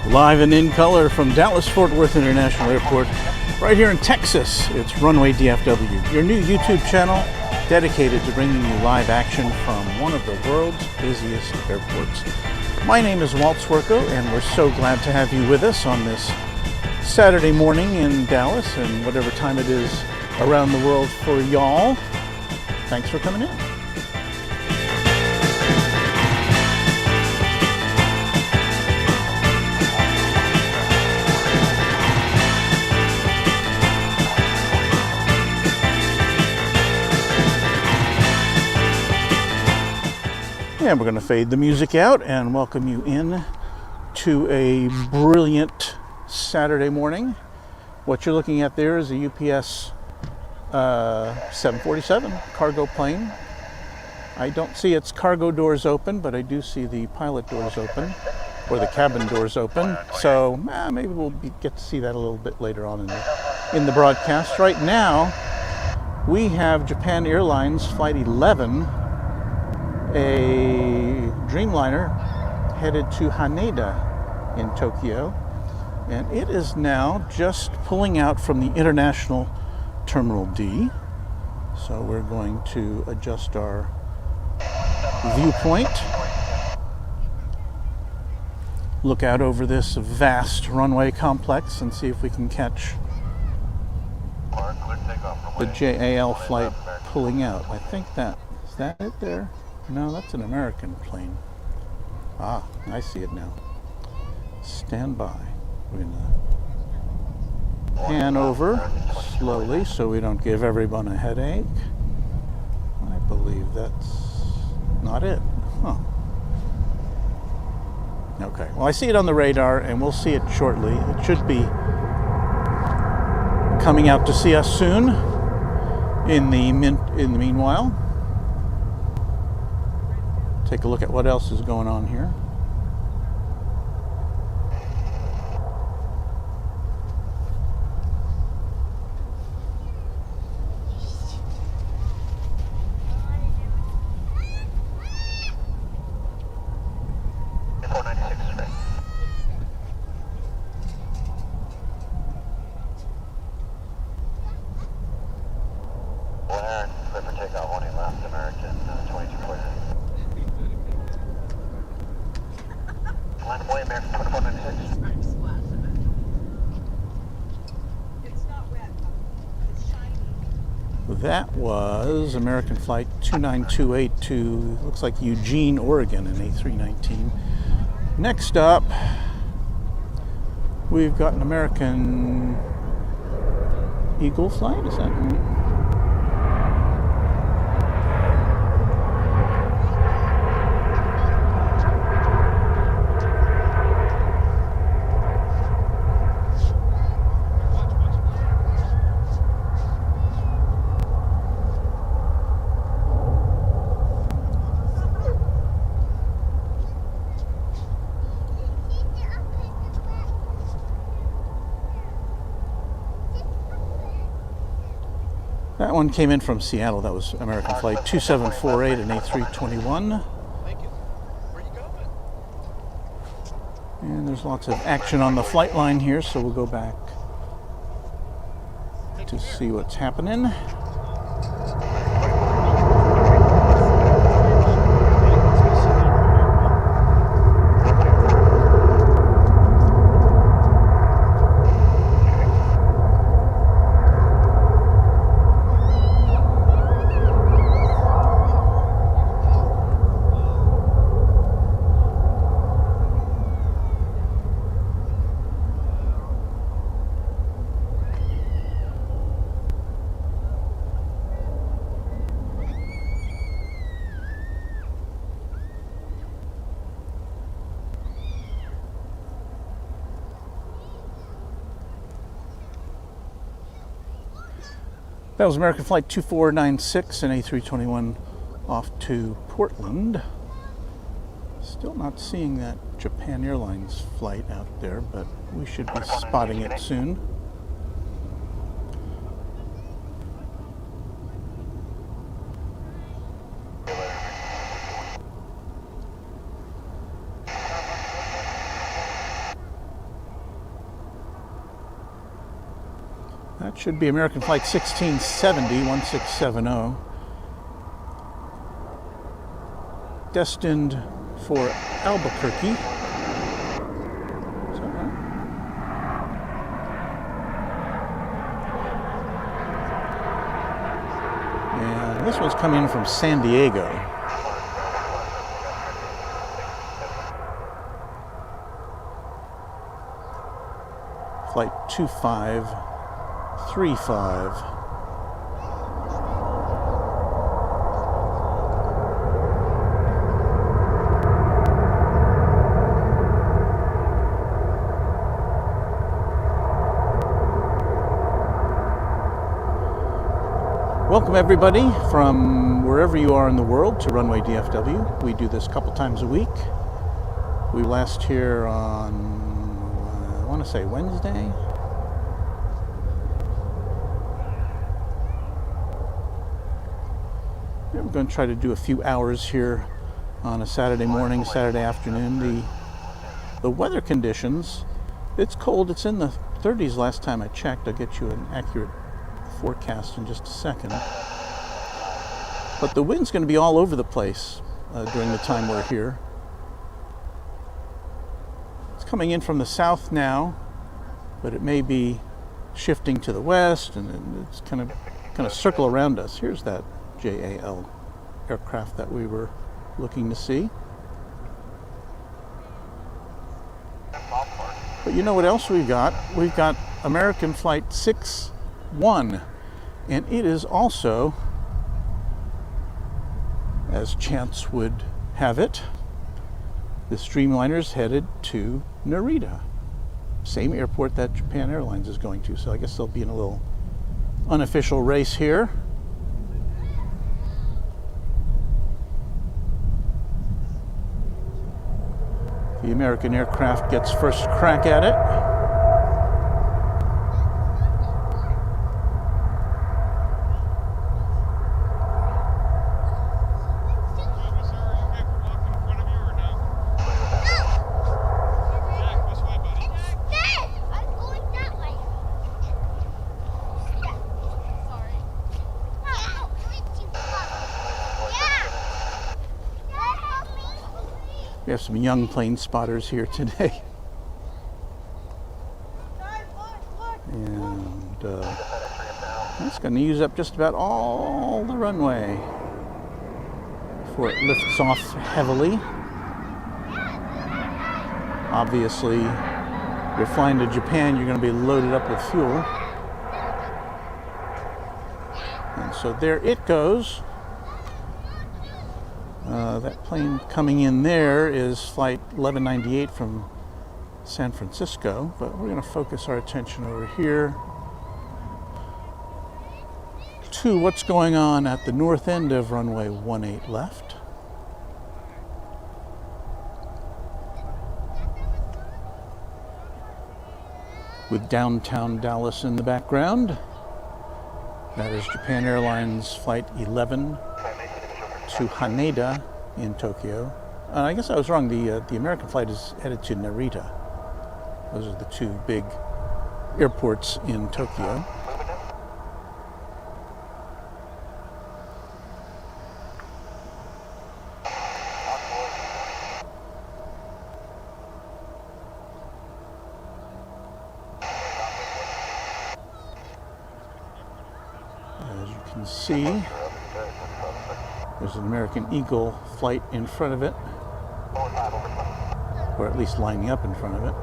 Live and in color from Dallas-Fort Worth International Airport, right here in Texas. It's Runway DFW, your new YouTube channel dedicated to bringing you live action from one of the world's busiest airports. My name is Walt Swerko, and we're so glad to have you with us on this Saturday morning in Dallas, and whatever time it is around the world for y'all. Thanks for coming in. And we're going to fade the music out and welcome you in to a brilliant Saturday morning. What you're looking at there is a UPS 747 cargo plane. I don't see its cargo doors open, but I do see the pilot doors open, or the cabin doors open. So maybe we'll get to see that a little bit later on in the broadcast. Right now, we have Japan Airlines Flight 11, a Dreamliner headed to Haneda in Tokyo, and it is now just pulling out from the International Terminal D. So we're going to adjust our viewpoint, look out over this vast runway complex and see if we can catch the JAL flight pulling out. I think is that it there? No, that's an American plane. Ah, I see it now. Stand by. We're going to pan over slowly so we don't give everyone a headache. I believe that's not it. Huh. Okay, well, I see it on the radar and we'll see it shortly. It should be coming out to see us soon. In the meanwhile, take a look at what else is going on here. That was American Flight 2928 to, looks like Eugene, Oregon, in A319. Next up, we've got an American Eagle Flight, is that right? That one came in from Seattle. That was American Flight 2748 and A321. Thank you. Where you going? And there's lots of action on the flight line here, so we'll go back to see what's happening. That was American Flight 2496 and A321 off to Portland. Still not seeing that Japan Airlines flight out there, but we should be spotting it soon. That should be American Flight 1670, 1670. Destined for Albuquerque. Is that right? And this one's coming in from San Diego. Flight 2535. Welcome everybody from wherever you are in the world to Runway DFW. We do this a couple times a week. We last here on, I want to say Wednesday. We're going to try to do a few hours here on a Saturday morning, Saturday afternoon. The weather conditions, it's cold. It's in the 30s last time I checked. I'll get you an accurate forecast in just a second. But the wind's going to be all over the place during the time we're here. It's coming in from the south now, but it may be shifting to the west, and it's kind of circle around us. Here's that JAL aircraft that we were looking to see. But you know what else we've got? We've got American Flight 61, and it is also, as chance would have it, the Streamliner's headed to Narita, same airport that Japan Airlines is going to. So I guess they'll be in a little unofficial race here. The American aircraft gets first crack at it. We have some young plane spotters here today. And that's going to use up just about all the runway before it lifts off heavily. Obviously, if you're flying to Japan, you're going to be loaded up with fuel. And so there it goes. That plane coming in there is Flight 1198 from San Francisco, but we're going to focus our attention over here to what's going on at the north end of runway 18 left. With downtown Dallas in the background. That is Japan Airlines Flight 11 to Haneda in Tokyo. I guess I was wrong. The American flight is headed to Narita. Those are the two big airports in Tokyo. As you can see, there's an American Eagle flight in front of it, or at least lining up in front of it.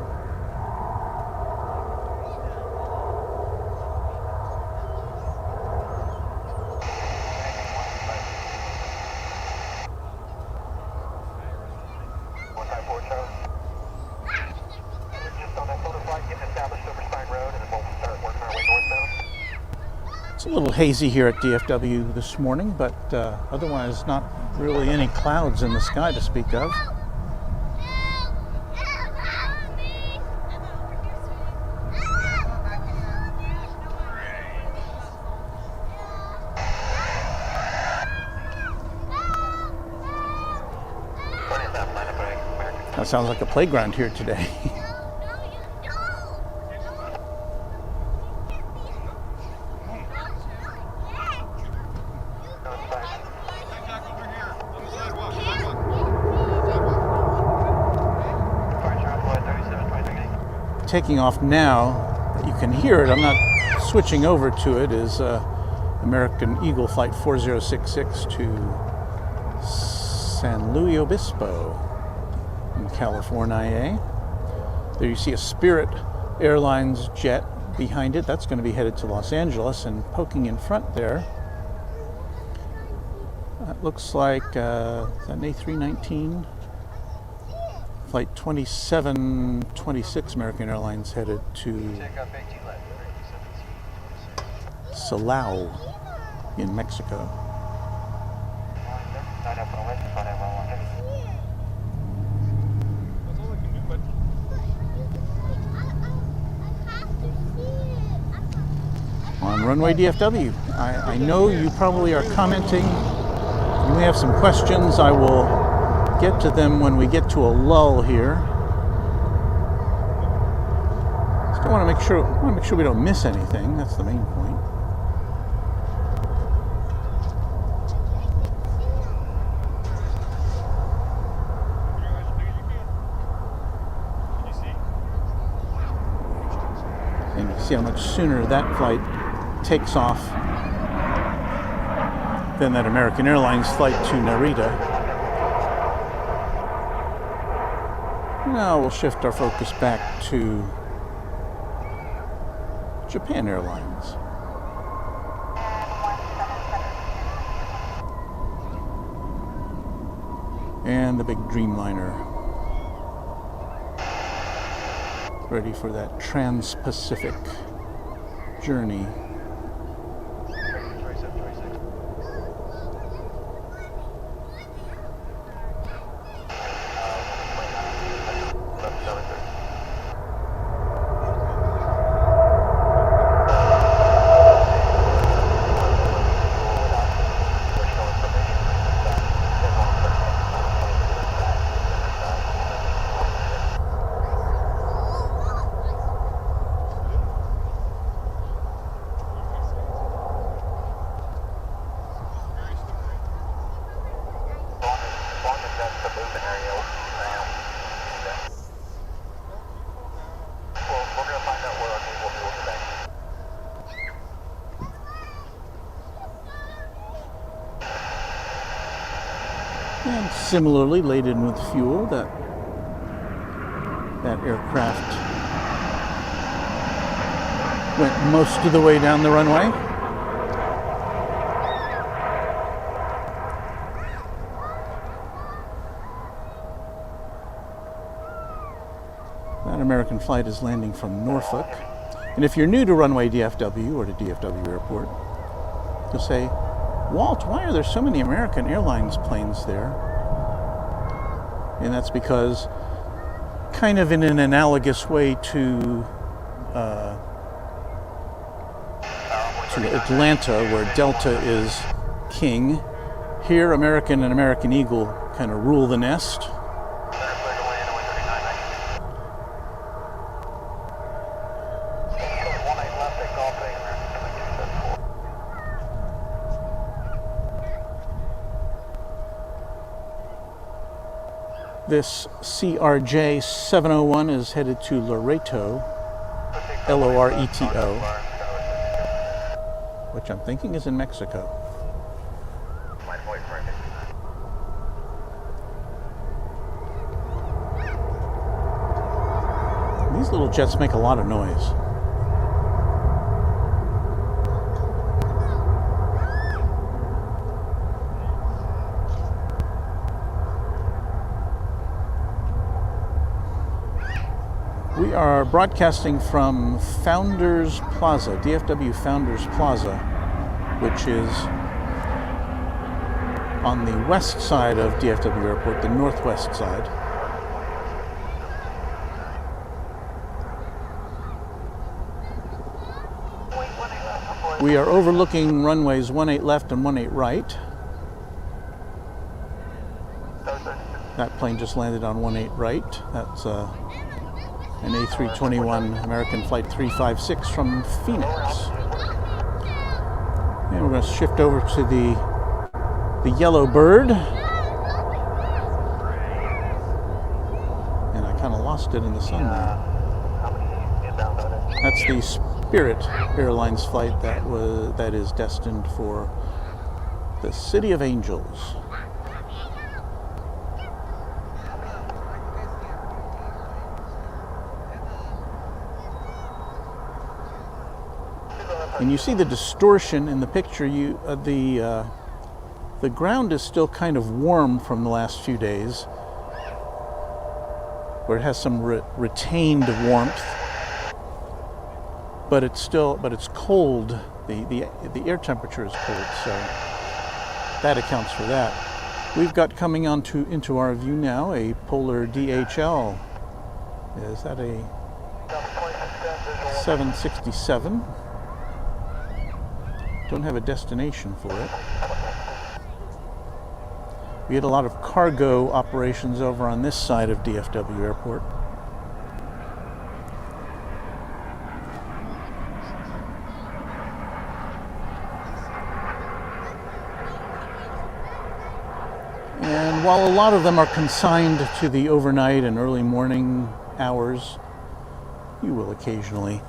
It's a little hazy here at DFW this morning, but otherwise not really any clouds in the sky to speak of. That sounds like a playground here today. taking off now. You can hear it. I'm not switching over to it. Is American Eagle Flight 4066 to San Luis Obispo in California. There you see a Spirit Airlines jet behind it. That's going to be headed to Los Angeles, and poking in front there, that looks like is that an A319? Flight 2726 American Airlines headed to Silao in Mexico. On Runway DFW. I know you probably are commenting. You may have some questions. I will get to them when we get to a lull here. Just want to make sure we don't miss anything. That's the main point. And you see how much sooner that flight takes off than that American Airlines flight to Narita. Now we'll shift our focus back to Japan Airlines. And the big Dreamliner, ready for that trans-Pacific journey. And similarly laden with fuel, that aircraft went most of the way down the runway. That American flight is landing from Norfolk. And if you're new to Runway DFW or to DFW Airport, you'll say, Walt, why are there so many American Airlines planes there? And that's because, kind of in an analogous way to Atlanta, where Delta is king, here American and American Eagle kind of rule the nest. This CRJ 701 is headed to Loreto, Loreto, which I'm thinking is in Mexico. These little jets make a lot of noise. We are broadcasting from Founders Plaza, DFW Founders Plaza, which is on the west side of DFW Airport, the northwest side. We are overlooking runways 18 left and 18 right. That plane just landed on 18 right. That's an A321 American Flight 356 from Phoenix. And we're going to shift over to the Yellow Bird. And I kind of lost it in the sun there. That's the Spirit Airlines flight that is destined for the City of Angels. And you see the distortion in the picture. The ground is still kind of warm from the last few days, where it has some retained warmth, but it's cold. The air temperature is cold, so that accounts for that. We've got coming into our view now a Polar DHL. Is that a 767? Don't have a destination for it. We had a lot of cargo operations over on this side of DFW Airport. And while a lot of them are consigned to the overnight and early morning hours, you will occasionally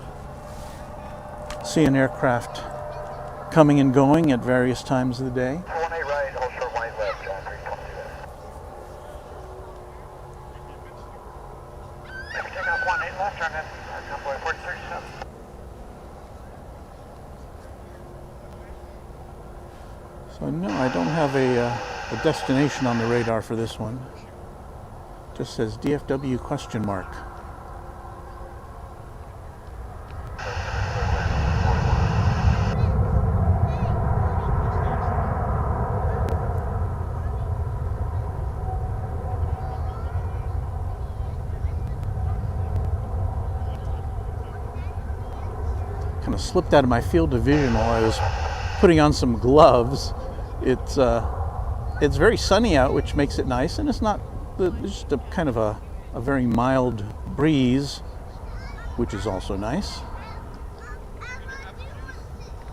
see an aircraft coming and going at various times of the day. So no, I don't have a destination on the radar for this one. Just says DFW question mark. Kind of slipped out of my field of vision while I was putting on some gloves. It's very sunny out, which makes it nice, and it's just a kind of a very mild breeze, which is also nice.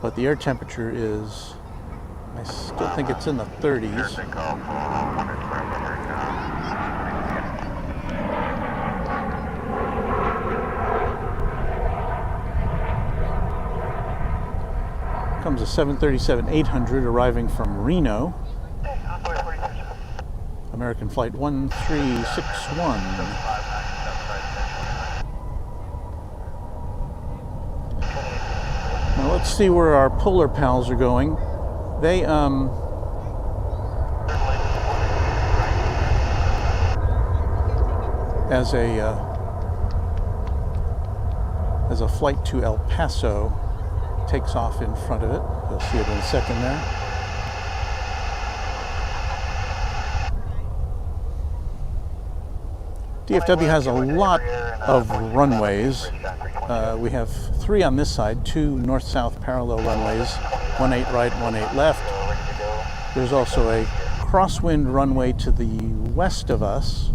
But the air temperature is, I still think it's in the 30s. Comes a 737-800 arriving from Reno. American Flight 1361. Now let's see where our polar pals are going. They as a flight to El Paso takes off in front of it. You'll see it in a second there. DFW has a lot of runways. We have 3 on this side, 2 north-south parallel runways, 18 right, 18 left. There's also a crosswind runway to the west of us,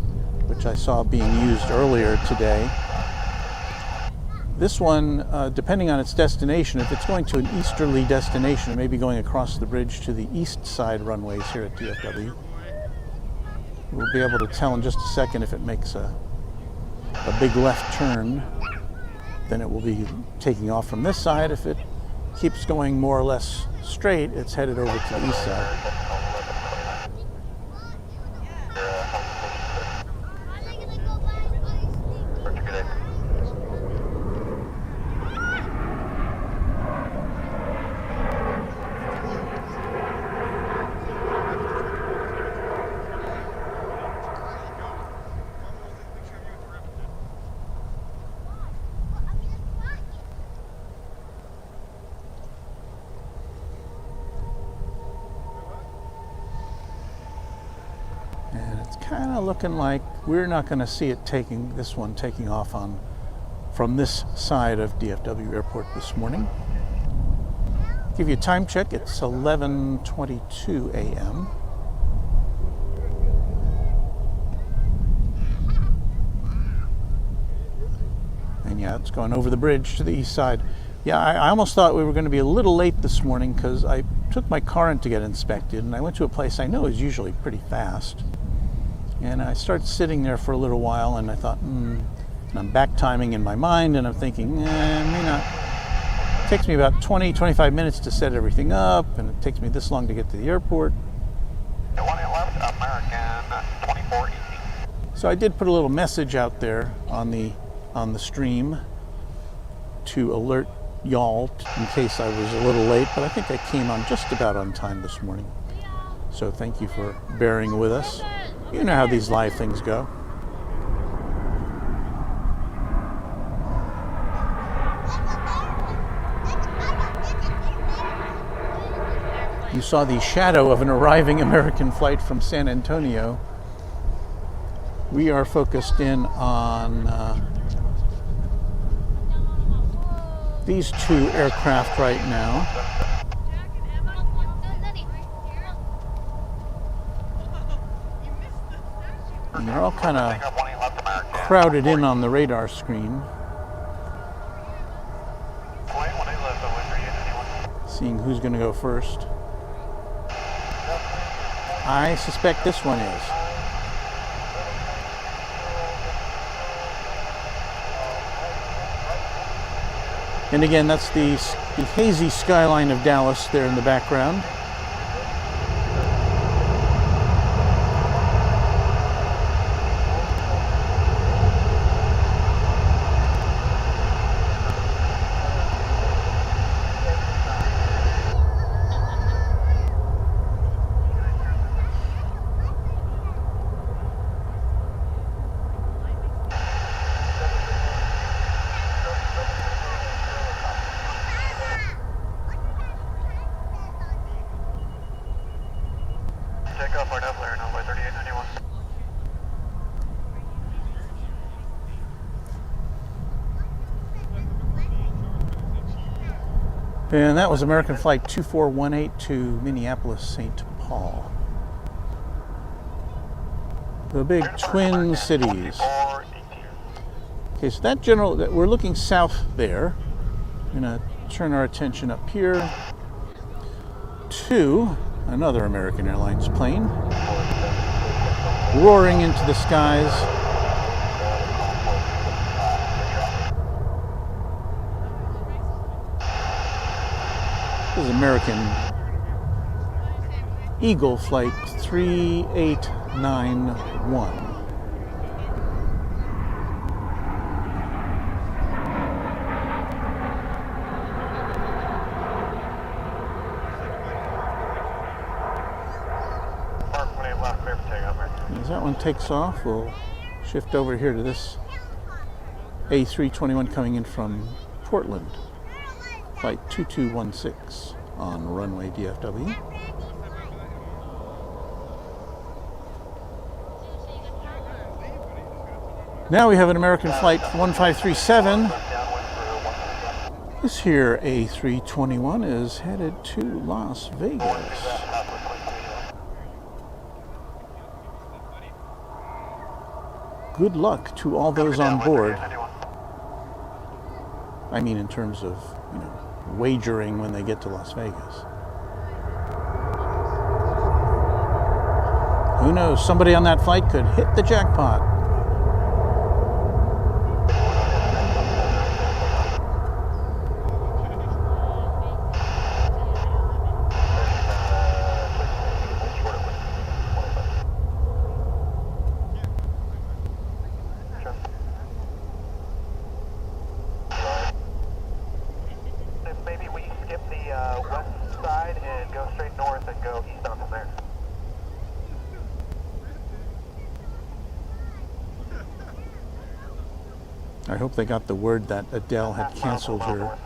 which I saw being used earlier today. This one, depending on its destination, if it's going to an easterly destination, it may be going across the bridge to the east side runways here at DFW. We'll be able to tell in just a second if it makes a big left turn. Then it will be taking off from this side. If it keeps going more or less straight, it's headed over to the east side. Kind of looking like we're not going to see it taking off from this side of DFW Airport this morning. Give you a time check. It's 11:22 a.m. And yeah, it's going over the bridge to the east side. Yeah, I almost thought we were going to be a little late this morning because I took my car in to get inspected, and I went to a place I know is usually pretty fast. And I started sitting there for a little while, and I thought, And I'm back timing in my mind, and I'm thinking, it may not. It takes me about 20-25 minutes to set everything up, and it takes me this long to get to the airport. 2011 American 24 easy. So I did put a little message out there on the stream to alert y'all in case I was a little late, but I think I came on just about on time this morning. So thank you for bearing with us. You know how these live things go. You saw the shadow of an arriving American flight from San Antonio. We are focused in on these two aircraft right now. And they're all kind of crowded in on the radar screen. Seeing who's going to go first. I suspect this one is. And again, that's the hazy skyline of Dallas there in the background. Takeoff or Dublin, runway 3891. And that was American Flight 2418 to Minneapolis, St. Paul. The big twin cities. Okay, so we're looking south there. We're going to turn our attention up here to another American Airlines plane roaring into the skies. This is American Eagle Flight 3891. As that one takes off, we'll shift over here to this A321 coming in from Portland, Flight 2216 on Runway DFW. Now we have an American Flight 1537. This here A321 is headed to Las Vegas. Good luck to all those on board. I mean, in terms of, wagering when they get to Las Vegas. Who knows? Somebody on that flight could hit the jackpot. I hope they got the word that Adele had canceled her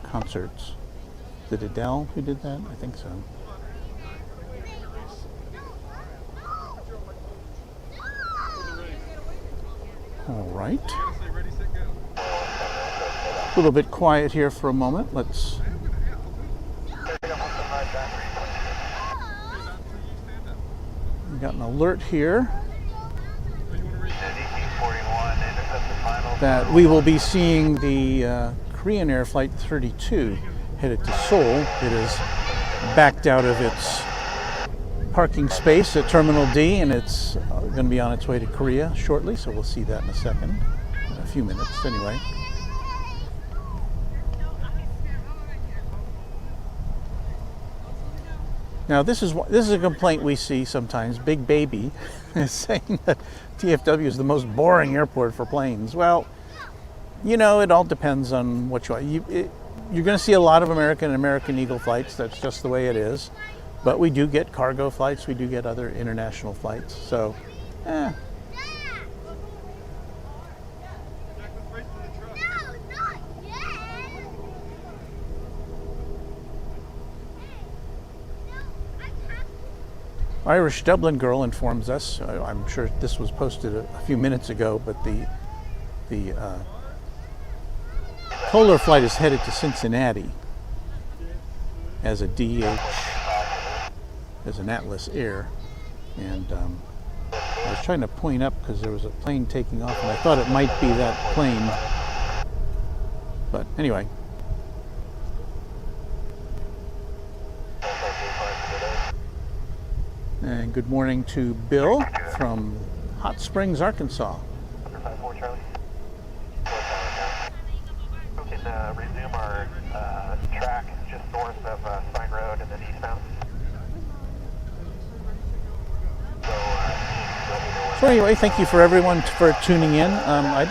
concerts. Did Adele who did that? I think so. All right. A little bit quiet here for a moment. Let's. We got an alert here that we will be seeing the Korean Air Flight 32 headed to Seoul. It is backed out of its parking space at Terminal D, and it's going to be on its way to Korea shortly, so we'll see that in a second. few minutes anyway. Now this is a complaint we see sometimes. Big Baby is saying that DFW is the most boring airport for planes. Well, you know, it all depends on what you want. You're going to see a lot of American and American Eagle flights. That's just the way it is. But we do get cargo flights. We do get other international flights. So, Irish Dublin Girl informs us, I'm sure this was posted a few minutes ago, but the Polar flight is headed to Cincinnati as a as an Atlas Air. And I was trying to point up because there was a plane taking off and I thought it might be that plane. But anyway. And good morning to Bill from Hot Springs, Arkansas. We can resume our track just north of Spine Road and then eastbound. So anyway, thank you for everyone for tuning in. I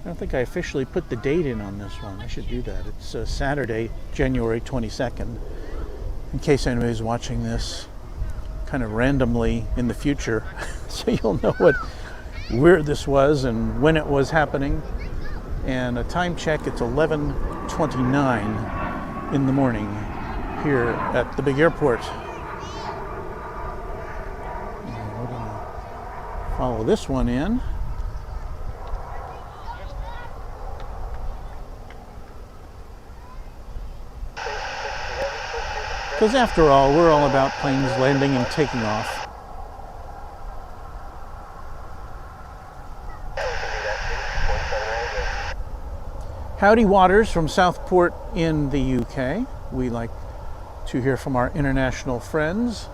don't think I officially put the date in on this one. I should do that. It's Saturday, January 22nd. In case anybody's watching this kind of randomly in the future, so you'll know where this was and when it was happening. And a time check, it's 11:29 in the morning here at the big airport. And we're gonna follow this one in. Because after all, we're all about planes landing and taking off. Howdy Waters from Southport in the UK. We like to hear from our international friends.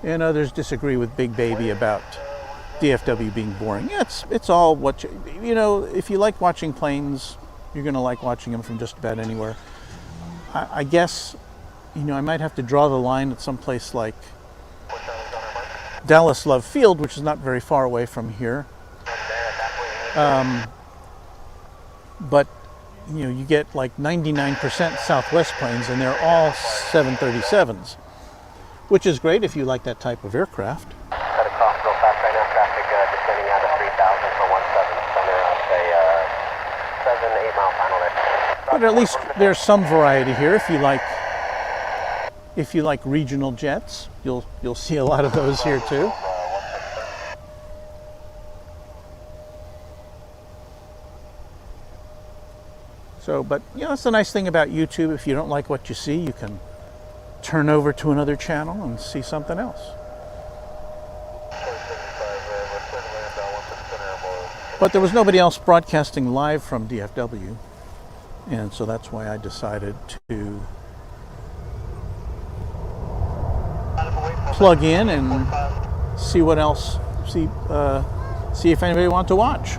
And others disagree with Big Baby about DFW being boring. Yeah, it's all what you know, if you like watching planes, you're going to like watching them from just about anywhere. I guess, you know, I might have to draw the line at some place like Dallas Love Field, which is not very far away from here. But, you know, you get like 99% Southwest planes, and they're all 737s, which is great if you like that type of aircraft. Cut across real fast right now, traffic descending out of 3,000 for 17 center, I'll say 7-8 mile final there. But at least there's some variety here. If you like regional jets, you'll see a lot of those here too. So, but you know, that's the nice thing about YouTube. If you don't like what you see, you can turn over to another channel and see something else. But there was nobody else broadcasting live from DFW, and so that's why I decided to plug in and see what else, see if anybody wants to watch.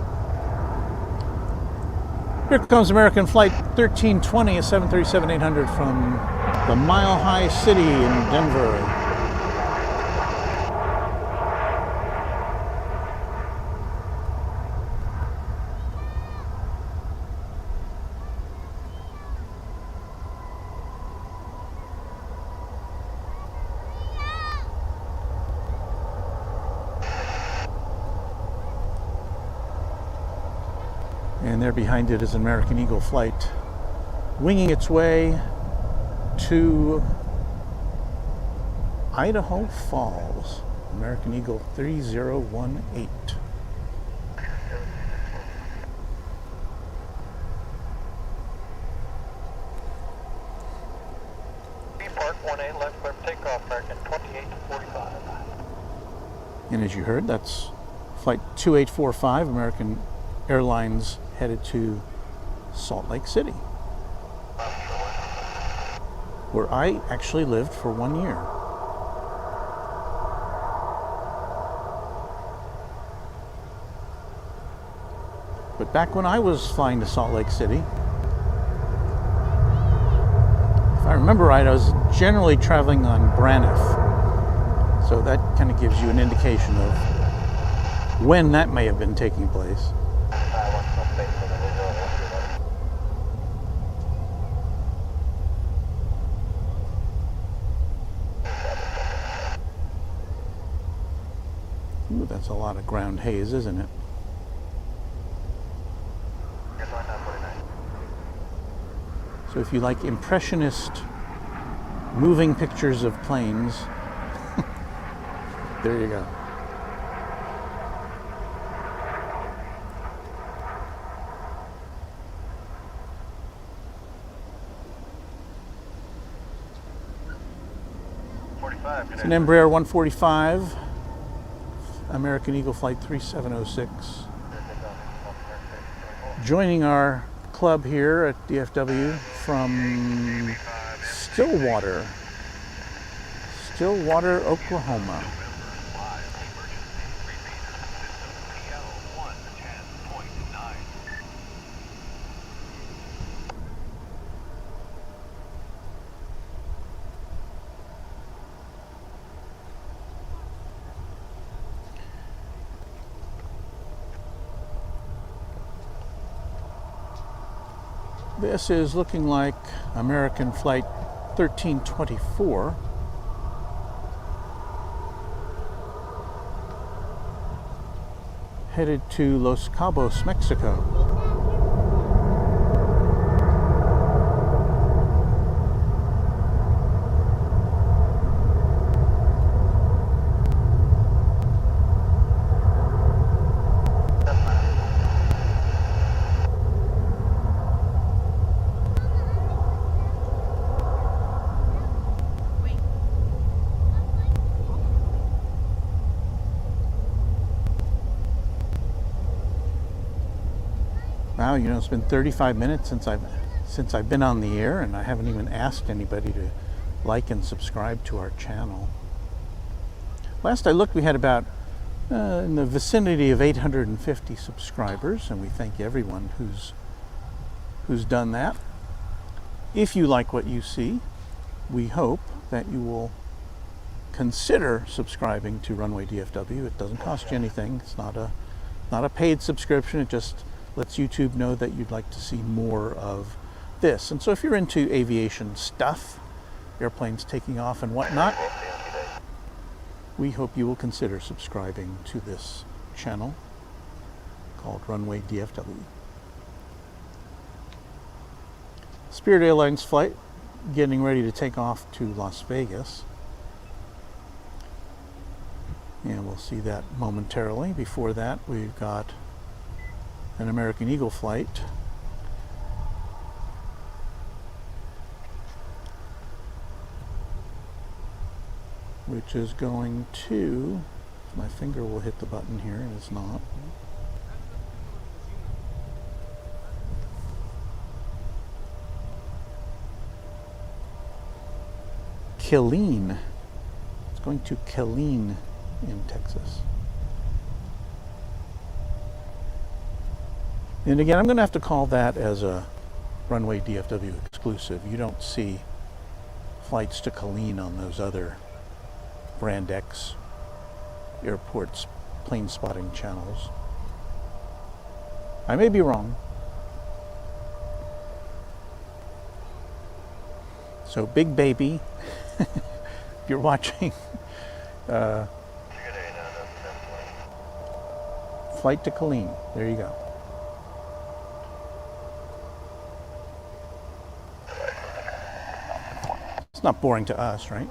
Here comes American Flight 1320, a 737-800 from the Mile High City in Denver. And there behind it is an American Eagle Flight winging its way to Idaho Falls. American Eagle 3018. Park 1A left clear for takeoff, American 2845. And as you heard, that's Flight 2845, American Airlines headed to Salt Lake City. where I actually lived for 1 year. But back when I was flying to Salt Lake City, if I remember right, I was generally traveling on Braniff. So that kind of gives you an indication of when that may have been taking place. Ooh, that's a lot of ground haze, isn't it? So if you like impressionist moving pictures of planes, there you go. It's an Embraer 145, American Eagle Flight 3706. Joining our club here at DFW from Stillwater, Oklahoma. This is looking like American Flight 1324. Headed to Los Cabos, Mexico. Wow, you know, it's been 35 minutes since I've been on the air, and I haven't even asked anybody to like and subscribe to our channel. Last I looked, we had about in the vicinity of 850 subscribers, and we thank everyone who's done that. If you like what you see, we hope that you will consider subscribing to Runway DFW. It doesn't cost you anything. It's not a paid subscription. It just lets YouTube know that you'd like to see more of this. And so if you're into aviation stuff, airplanes taking off and whatnot, we hope you will consider subscribing to this channel called Runway DFW. Spirit Airlines flight getting ready to take off to Las Vegas. And we'll see that momentarily. Before that, we've got an American Eagle flight which is going to, my finger will hit the button here and it's not. Killeen. It's going to Killeen in Texas. And again, I'm going to have to call that as a Runway DFW exclusive. You don't see flights to Killeen on those other Brand X airports plane spotting channels. I may be wrong. So Big Baby, if you're watching, flight to Killeen, there you go. It's not boring to us, right?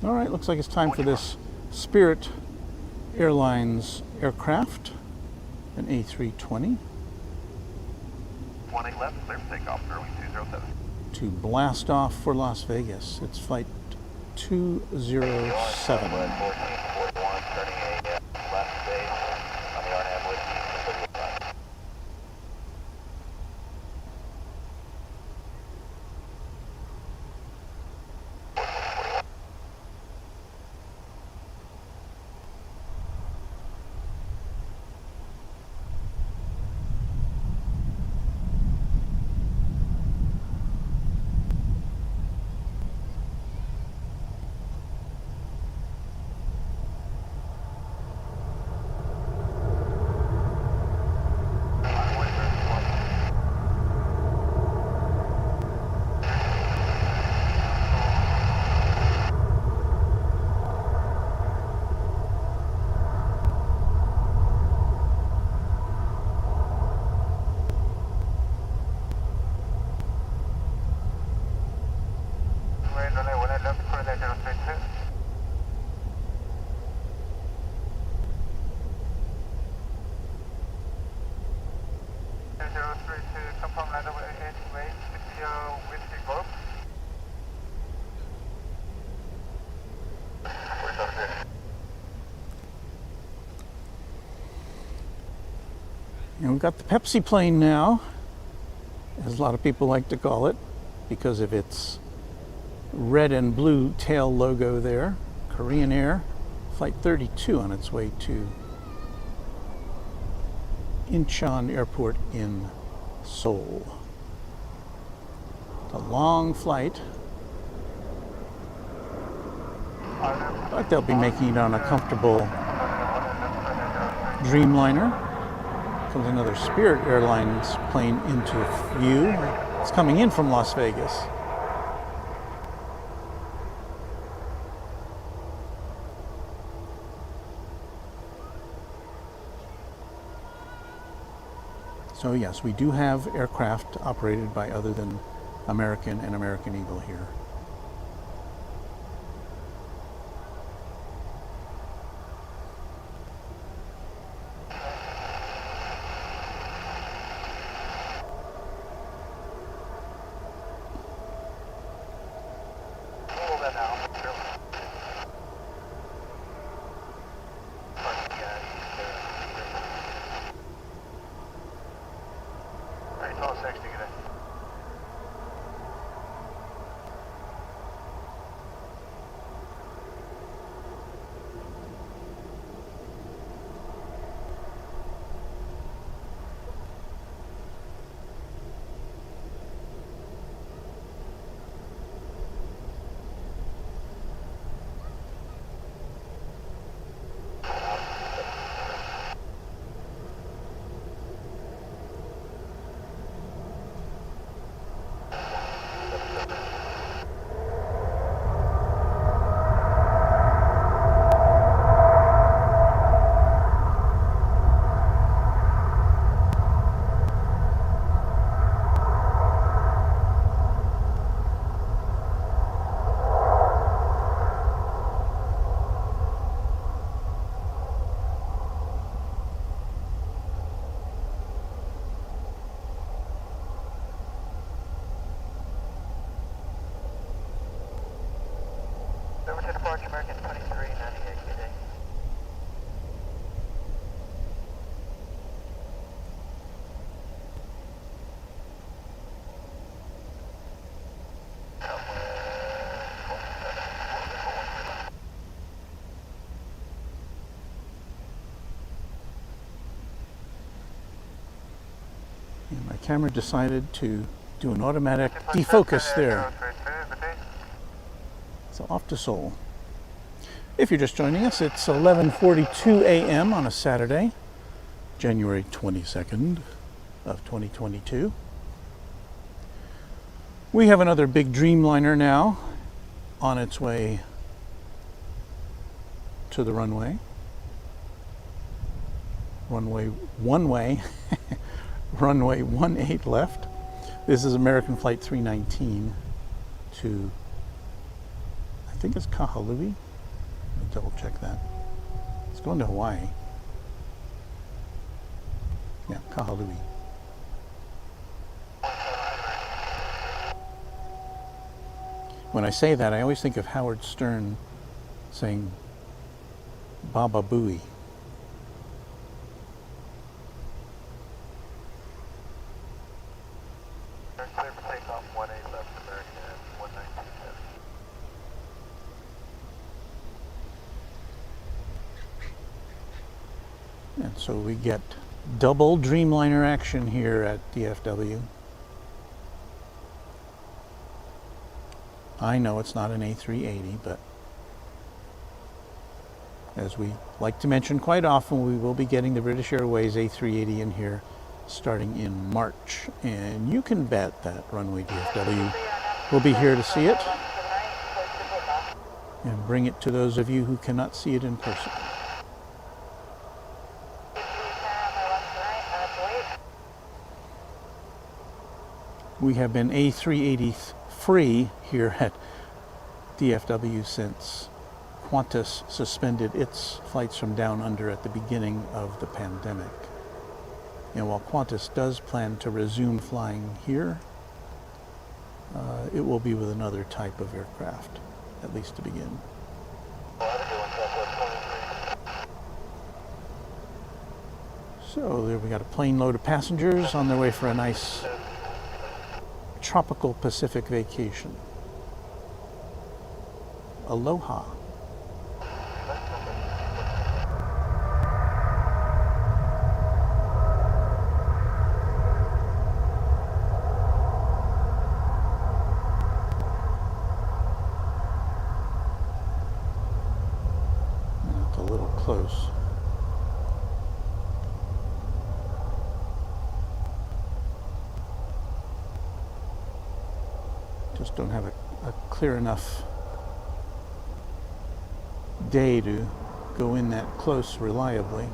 All right, looks like it's time for this Spirit Airlines aircraft, an A320. 18 left, clear for takeoff, Airway 207. To blast off for Las Vegas. It's flight 207. 1441, starting a left base on the RNAV with DFW Flight. And we've got the Pepsi plane now, as a lot of people like to call it, because of its red and blue tail logo there. Korean Air, Flight 32 on its way to Incheon Airport in Seoul. It's a long flight, but they'll be making it on a comfortable Dreamliner. Comes another Spirit Airlines plane into view. It's coming in from Las Vegas. So yes, we do have aircraft operated by other than American and American Eagle here. American 2398, good day. And my camera decided to do an automatic defocus there. So off to Seoul. If you're just joining us, it's 11:42 a.m. on a Saturday, January 22nd of 2022. We have another big Dreamliner now on its way to the runway. Runway 18 left. This is American Flight 319 to, I think it's Kahului. Let me double check that. It's going to Hawaii. Yeah, Kahului. When I say that, I always think of Howard Stern saying Baba Booey. Clear for takeoff, 18 left American, 119. And so we get double Dreamliner action here at DFW. I know it's not an A380, but as we like to mention quite often, we will be getting the British Airways A380 in here starting in March. And you can bet that Runway DFW will be here to see it and bring it to those of you who cannot see it in person. We have been A380 free here at DFW since Qantas suspended its flights from down under at the beginning of the pandemic. And while Qantas does plan to resume flying here, it will be with another type of aircraft, at least to begin. So there we got a plane load of passengers on their way for a nice tropical Pacific vacation. Aloha. That's a little close. Just don't have a clear enough day to go in that close reliably.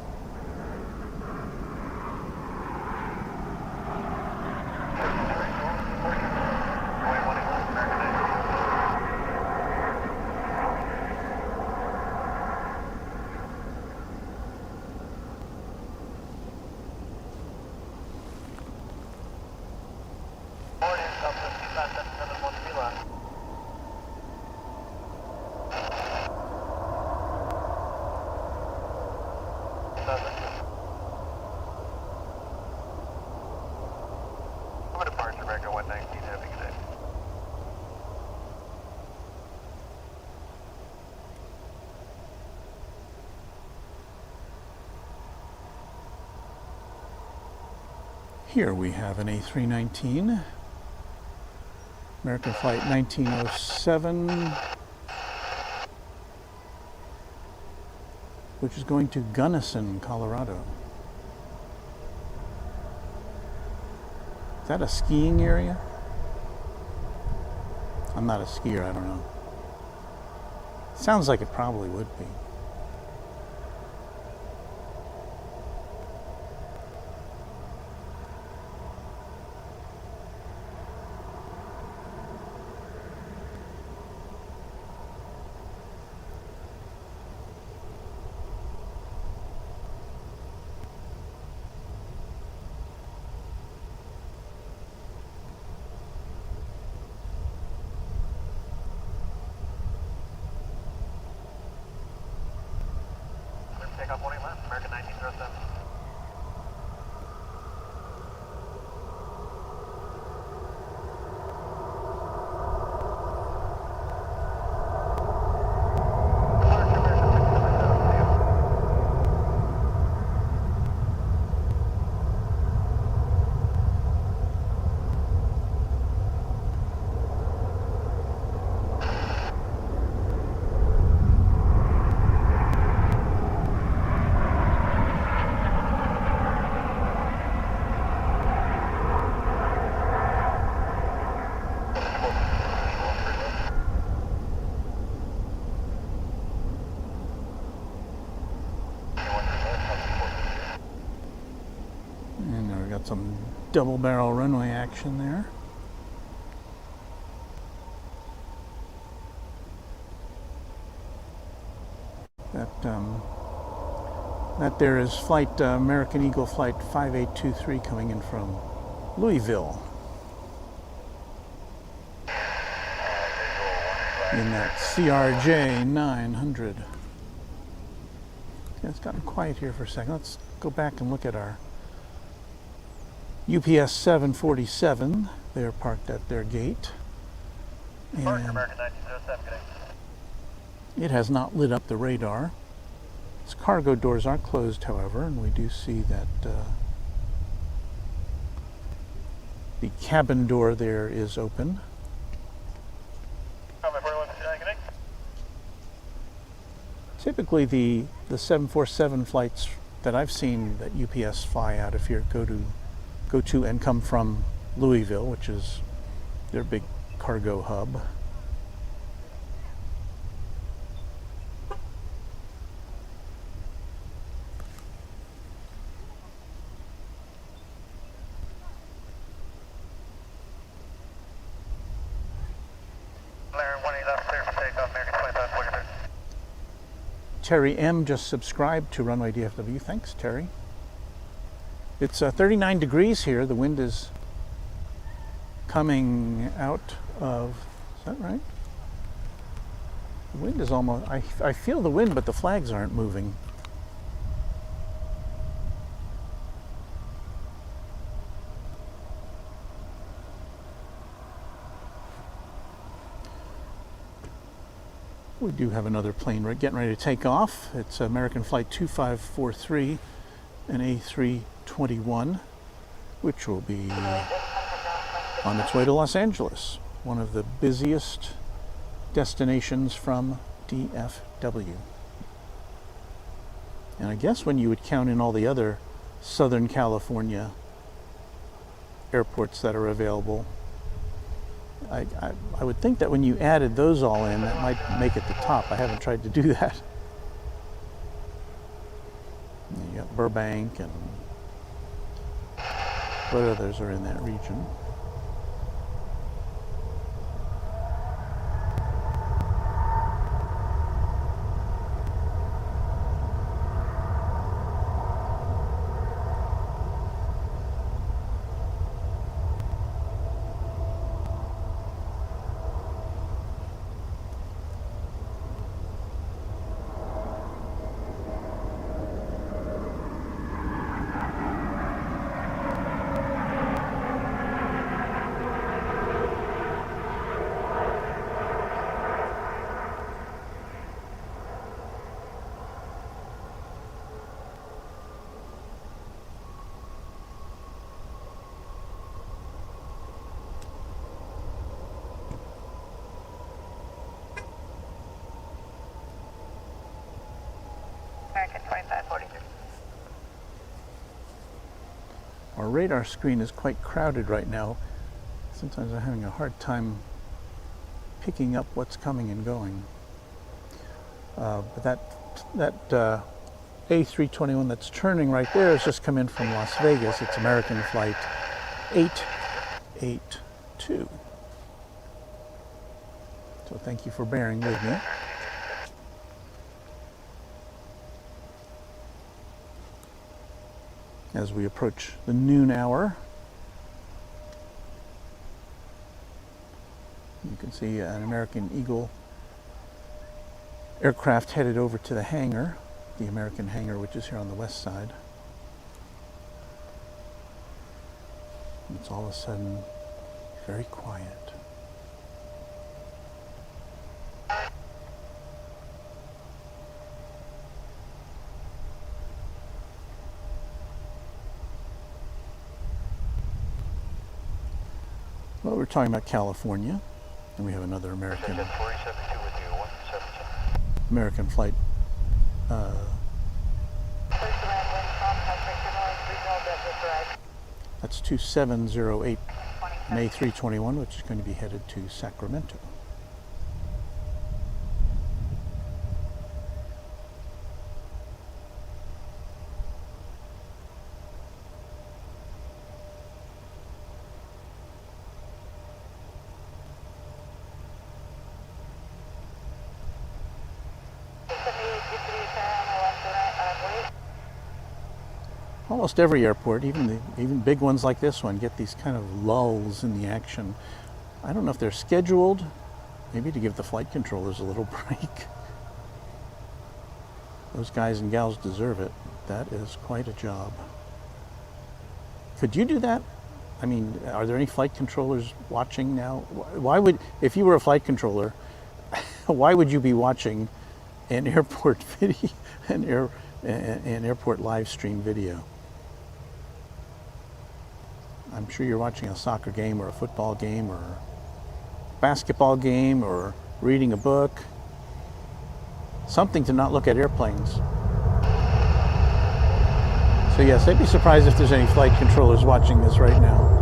Here we have an A319, American Flight 1907, which is going to Gunnison, Colorado. Is that a skiing area? I'm not a skier, I don't know. Sounds like it probably would be. Takeoff 1 left, American 1907. Some double barrel runway action there. that there is flight American Eagle Flight 5823 coming in from Louisville in that CRJ 900. Okay, it's gotten quiet here for a second. Let's go back and look at our UPS 747. They're parked at their gate. And it has not lit up the radar. Its cargo doors are closed, however, and we do see that the cabin door there is open. Typically the 747 flights that I've seen that UPS fly out if you go to and come from Louisville, which is their big cargo hub. Terry M. just subscribed to Runway DFW. Thanks, Terry. It's 39 degrees here. The wind is coming out of, is that right? The wind is almost, I feel the wind, but the flags aren't moving. We do have another plane getting ready to take off. It's American Flight 2543, an A321, which will be on its way to Los Angeles, one of the busiest destinations from DFW. And I guess when you would count in all the other Southern California airports that are available, I would think that when you added those all in, that might make it the top. I haven't tried to do that. You got Burbank and what others are in that region. Our radar screen is quite crowded right now. Sometimes I'm having a hard time picking up what's coming and going. But that A321 that's turning right there has just come in from Las Vegas. It's American Flight 882. So thank you for bearing with me. As we approach the noon hour, you can see an American Eagle aircraft headed over to the hangar, the American hangar, which is here on the west side. And it's all of a sudden very quiet. Well, we're talking about California, and we have another American Flight. That's 2708, an A321, which is going to be headed to Sacramento. Almost every airport, even big ones like this one, get these kind of lulls in the action. I don't know if they're scheduled, maybe to give the flight controllers a little break. Those guys and gals deserve it. That is quite a job. Could you do that? I mean, are there any flight controllers watching now? Why would, if you were a flight controller, why would you be watching an airport video, an airport live stream video? I'm sure you're watching a soccer game or a football game or a basketball game or reading a book. Something to not look at airplanes. So yes, I'd be surprised if there's any flight controllers watching this right now.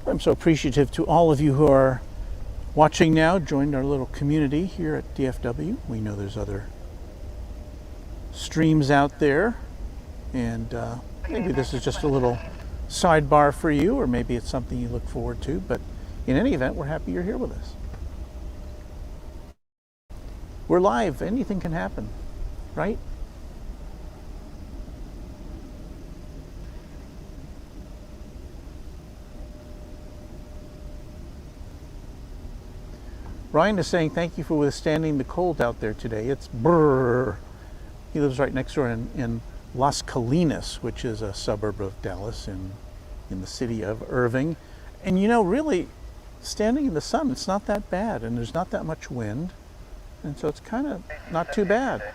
I'm so appreciative to all of you who are watching now, joined our little community here at DFW. We know there's other streams out there, and maybe this is just a little sidebar for you, or maybe it's something you look forward to, but in any event, we're happy you're here with us. We're live, anything can happen, right? Ryan is saying thank you for withstanding the cold out there today. It's brrr. He lives right next door in Las Colinas, which is a suburb of Dallas in the city of Irving. And you know, really, standing in the sun, it's not that bad, and there's not that much wind. And so it's kind of not too bad.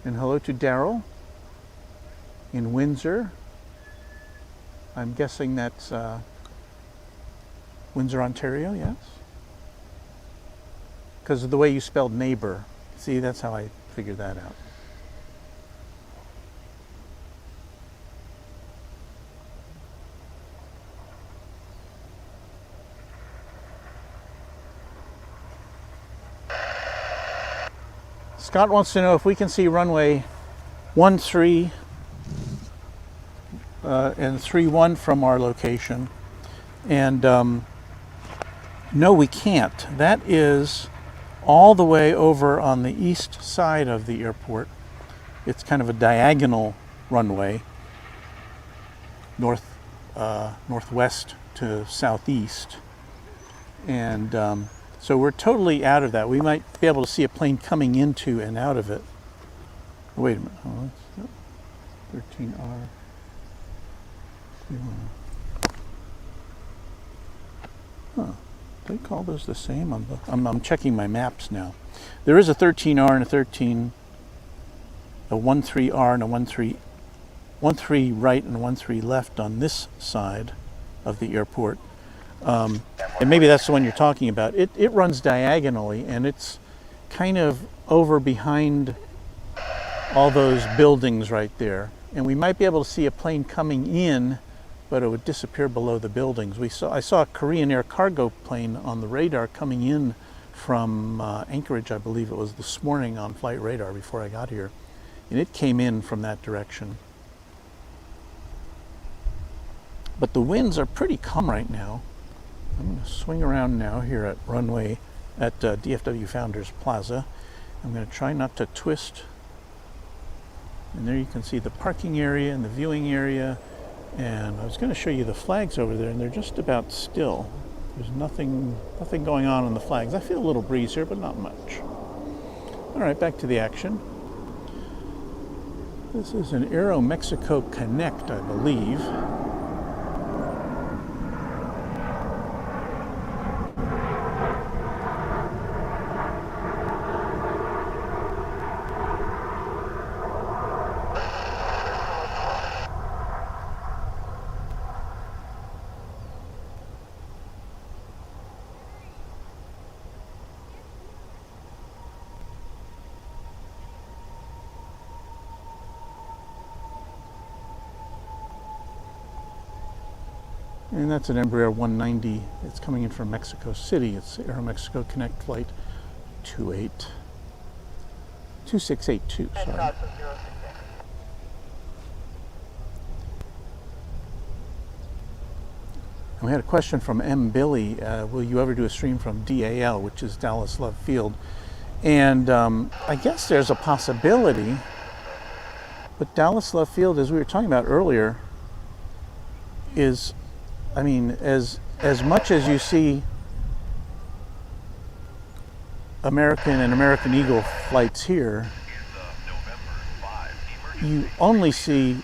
And hello to Daryl in Windsor. I'm guessing that's Windsor, Ontario, yes? Because of the way you spelled neighbor. See, that's how I figured that out. Scott wants to know if we can see runway 13 and 31 from our location. And no, we can't. That is all the way over on the east side of the airport. It's kind of a diagonal runway, northwest to southeast. And so we're totally out of that. We might be able to see a plane coming into and out of it. Wait a minute. Oh, that's 13R. Huh. They call those the same on the. I'm checking my maps now. There is a 13R and a 13, a 13R and a 13 right and 13 left on this side of the airport. And maybe that's the one you're talking about. It runs diagonally, and it's kind of over behind all those buildings right there. And we might be able to see a plane coming in, but it would disappear below the buildings. I saw a Korean Air cargo plane on the radar coming in from Anchorage, I believe it was this morning on flight radar before I got here. And it came in from that direction. But the winds are pretty calm right now. I'm going to swing around now here at DFW Founders Plaza. I'm going to try not to twist. And there you can see the parking area and the viewing area. And I was going to show you the flags over there, and they're just about still. There's nothing going on the flags. I feel a little breeze here, but not much. All right, back to the action. This is an Aero Mexico Connect, I believe. And that's an Embraer 190. It's coming in from Mexico City. It's Aeromexico Connect Flight 2682, sorry. And we had a question from M. Billy, will you ever do a stream from DAL, which is Dallas Love Field? And I guess there's a possibility, but Dallas Love Field, as we were talking about earlier, is, I mean, as much as you see American and American Eagle flights here, you only see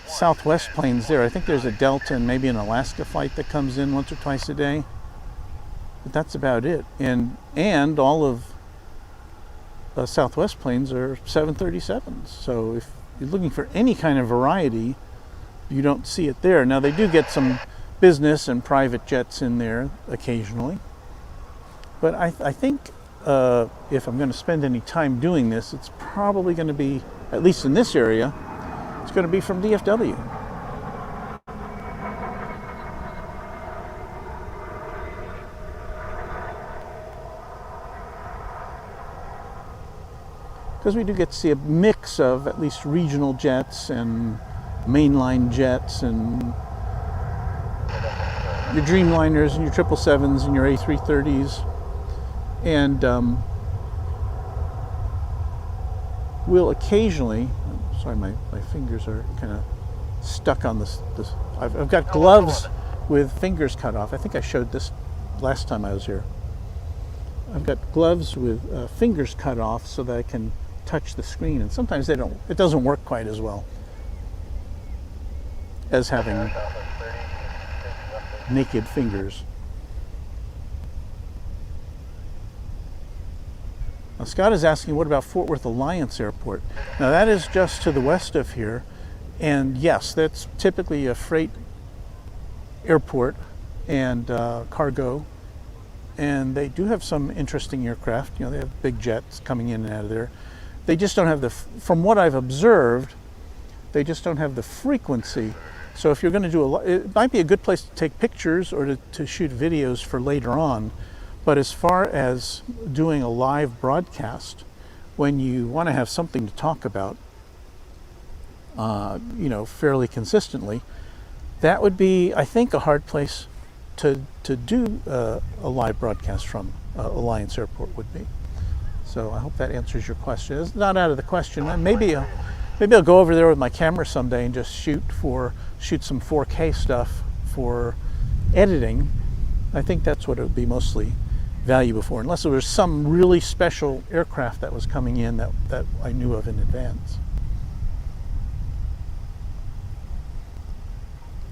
Southwest planes there. I think there's a Delta and maybe an Alaska flight that comes in once or twice a day, but that's about it. And all of Southwest planes are 737s. So if you're looking for any kind of variety, you don't see it there. Now they do get some business and private jets in there occasionally, but I think if I'm going to spend any time doing this, it's probably going to be, at least in this area, it's going to be from DFW. Because we do get to see a mix of at least regional jets and mainline jets and your Dreamliners and your 777s and your A330s. And we'll occasionally, sorry, my fingers are kind of stuck on this. I've got gloves with fingers cut off. I think I showed this last time I was here. I've got gloves with fingers cut off so that I can touch the screen, and sometimes it doesn't work quite as well as having naked fingers. Now Scott is asking, what about Fort Worth Alliance Airport? Now that is just to the west of here, and yes, that's typically a freight airport and cargo, and they do have some interesting aircraft. You know, they have big jets coming in and out of there. They just don't have from what I've observed, they just don't have the frequency. So if you're going to do it might be a good place to take pictures or to shoot videos for later on. But as far as doing a live broadcast, when you want to have something to talk about, you know, fairly consistently, that would be, I think, a hard place to do a live broadcast from. Alliance Airport would be. So I hope that answers your question. It's not out of the question. Maybe I'll go over there with my camera someday and just shoot some 4K stuff for editing. I think that's what it would be mostly valuable for, unless there was some really special aircraft that was coming in that I knew of in advance.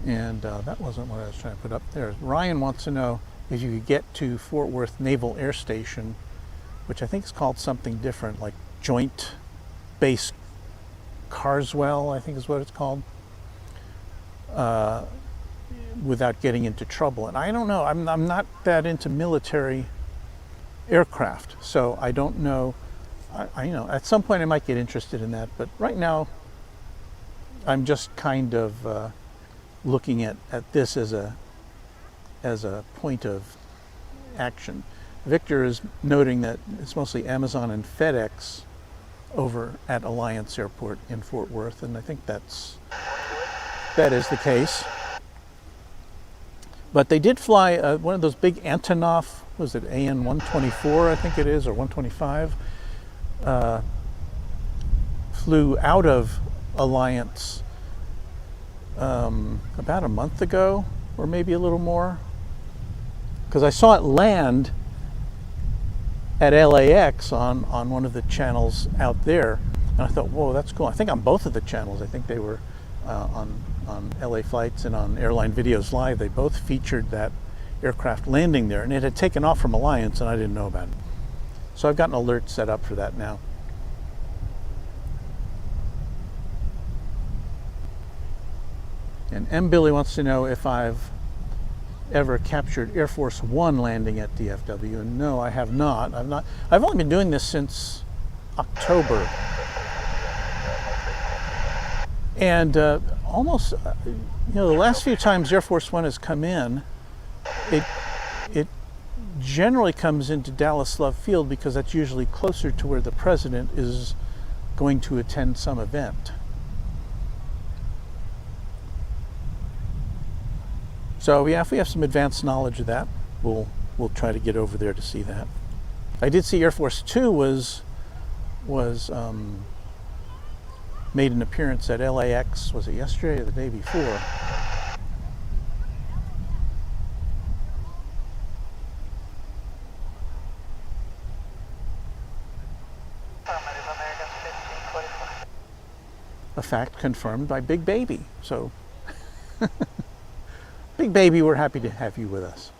And that wasn't what I was trying to put up there. Ryan wants to know if you could get to Fort Worth Naval Air Station, which I think is called something different, like Joint Base Carswell, I think is what it's called, without getting into trouble. And I don't know, I'm not that into military aircraft, so I don't know. I know at some point I might get interested in that, but right now I'm just kind of looking at this as a point of action. Victor is noting that it's mostly Amazon and FedEx over at Alliance Airport in Fort Worth, and I think that is the case. But they did fly one of those big Antonov, was it AN 124, I think it is, or 125, flew out of Alliance about a month ago, or maybe a little more, because I saw it land at LAX on one of the channels out there, and I thought, whoa, that's cool. I think on both of the channels, I think they were on LA Flights and on Airline Videos Live, they both featured that aircraft landing there, and it had taken off from Alliance and I didn't know about it. So I've got an alert set up for that now. And M. Billy wants to know if I've ever captured Air Force One landing at DFW, and no, I have not. I've only been doing this since October. And almost, the last few times Air Force One has come in, it generally comes into Dallas Love Field because that's usually closer to where the president is going to attend some event. So yeah, if we have some advanced knowledge of that, we'll try to get over there to see that. I did see Air Force Two was made an appearance at LAX, was it yesterday or the day before? A fact confirmed by Big Baby. So, Big Baby, we're happy to have you with us.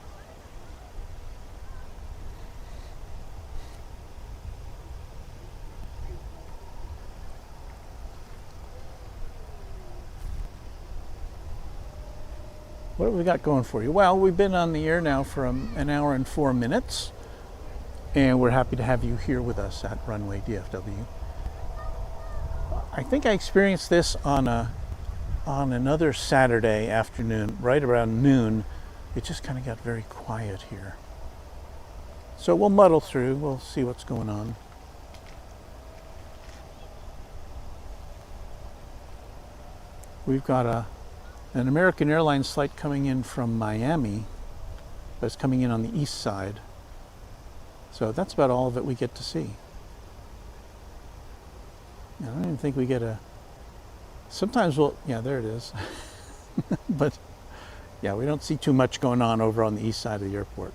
What have we got going for you? Well, we've been on the air now for an hour and 4 minutes, and we're happy to have you here with us at Runway DFW. I think I experienced this on another Saturday afternoon, right around noon. It just kind of got very quiet here. So we'll muddle through, we'll see what's going on. We've got an American Airlines flight coming in from Miami, but it's coming in on the east side. So that's about all of it we get to see. I don't even think we get sometimes yeah, there it is. But yeah, we don't see too much going on over on the east side of the airport.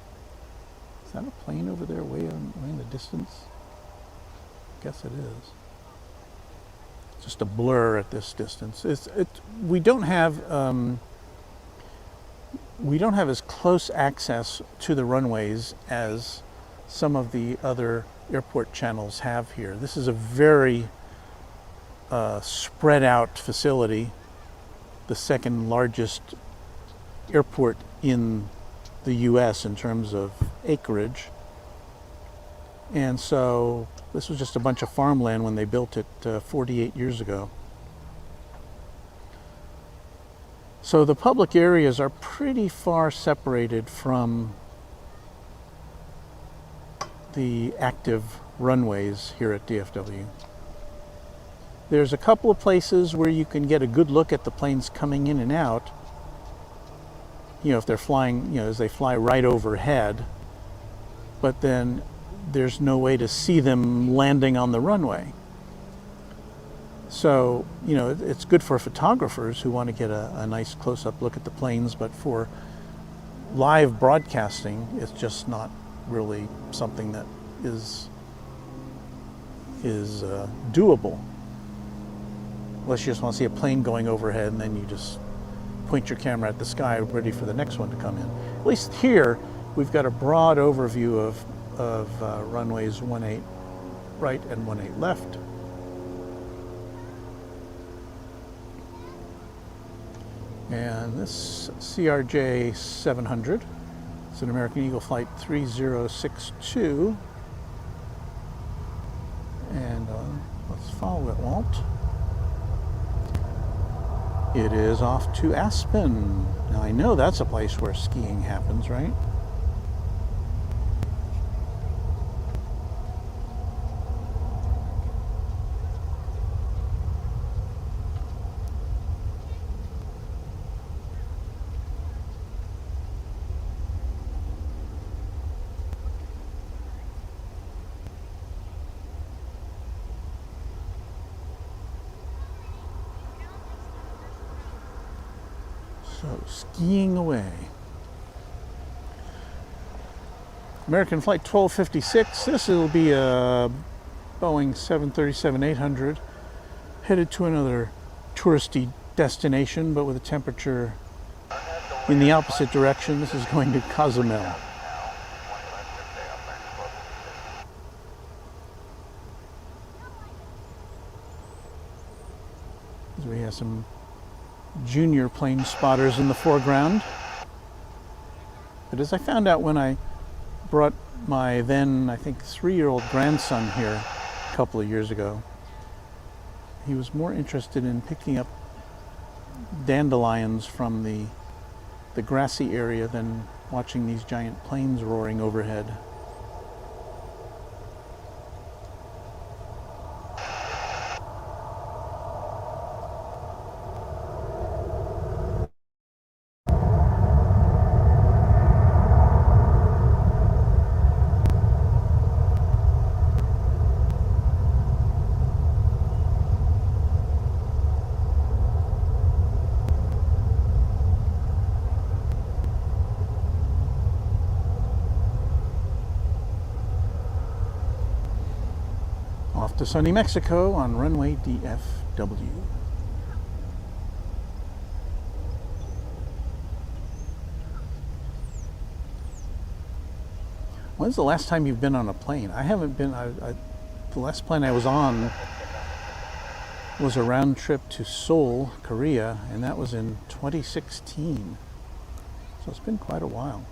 Is that a plane over there way in the distance? I guess it is. Just a blur at this distance. We don't have as close access to the runways as some of the other airport channels have here. This is a very spread out facility, the second largest airport in the US in terms of acreage. And so this was just a bunch of farmland when they built it 48 years ago. So the public areas are pretty far separated from the active runways here at DFW. There's a couple of places where you can get a good look at the planes coming in and out. If they're flying, as they fly right overhead, but then there's no way to see them landing on the runway. So, it's good for photographers who want to get a nice close-up look at the planes, but for live broadcasting, it's just not really something that is doable. Unless you just want to see a plane going overhead and then you just point your camera at the sky ready for the next one to come in. At least here, we've got a broad overview of runways 18 right and 18 left. And this CRJ 700, it's an American Eagle Flight 3062. And let's follow it, Walt. It is off to Aspen. Now I know that's a place where skiing happens, right? So, skiing away. American Flight 1256. This will be a Boeing 737-800 headed to another touristy destination, but with a temperature in the opposite direction. This is going to Cozumel. We have some junior plane spotters in the foreground. But as I found out when I brought my then, I think, 3-year-old grandson here a couple of years ago, he was more interested in picking up dandelions from the grassy area than watching these giant planes roaring overhead. Off to sunny Mexico on runway DFW. When's the last time you've been on a plane? I haven't been. The last plane I was on was a round trip to Seoul, Korea, and that was in 2016. So it's been quite a while.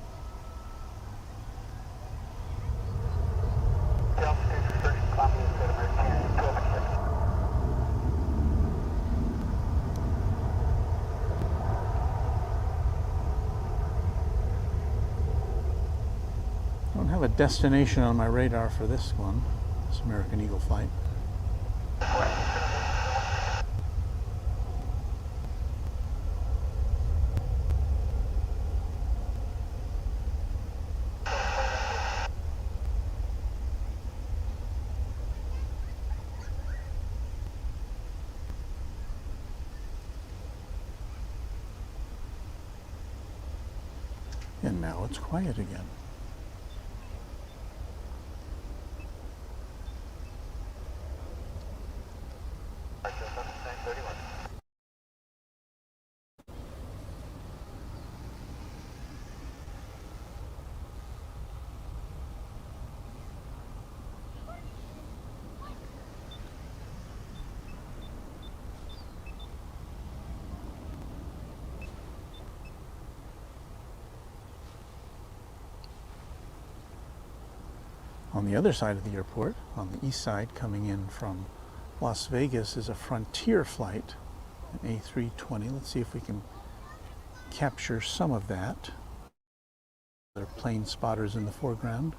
I don't have a destination on my radar for this one, this American Eagle flight. And now it's quiet again. On the other side of the airport, on the east side, coming in from Las Vegas, is a Frontier flight, an A320. Let's see if we can capture some of that. There are plane spotters in the foreground.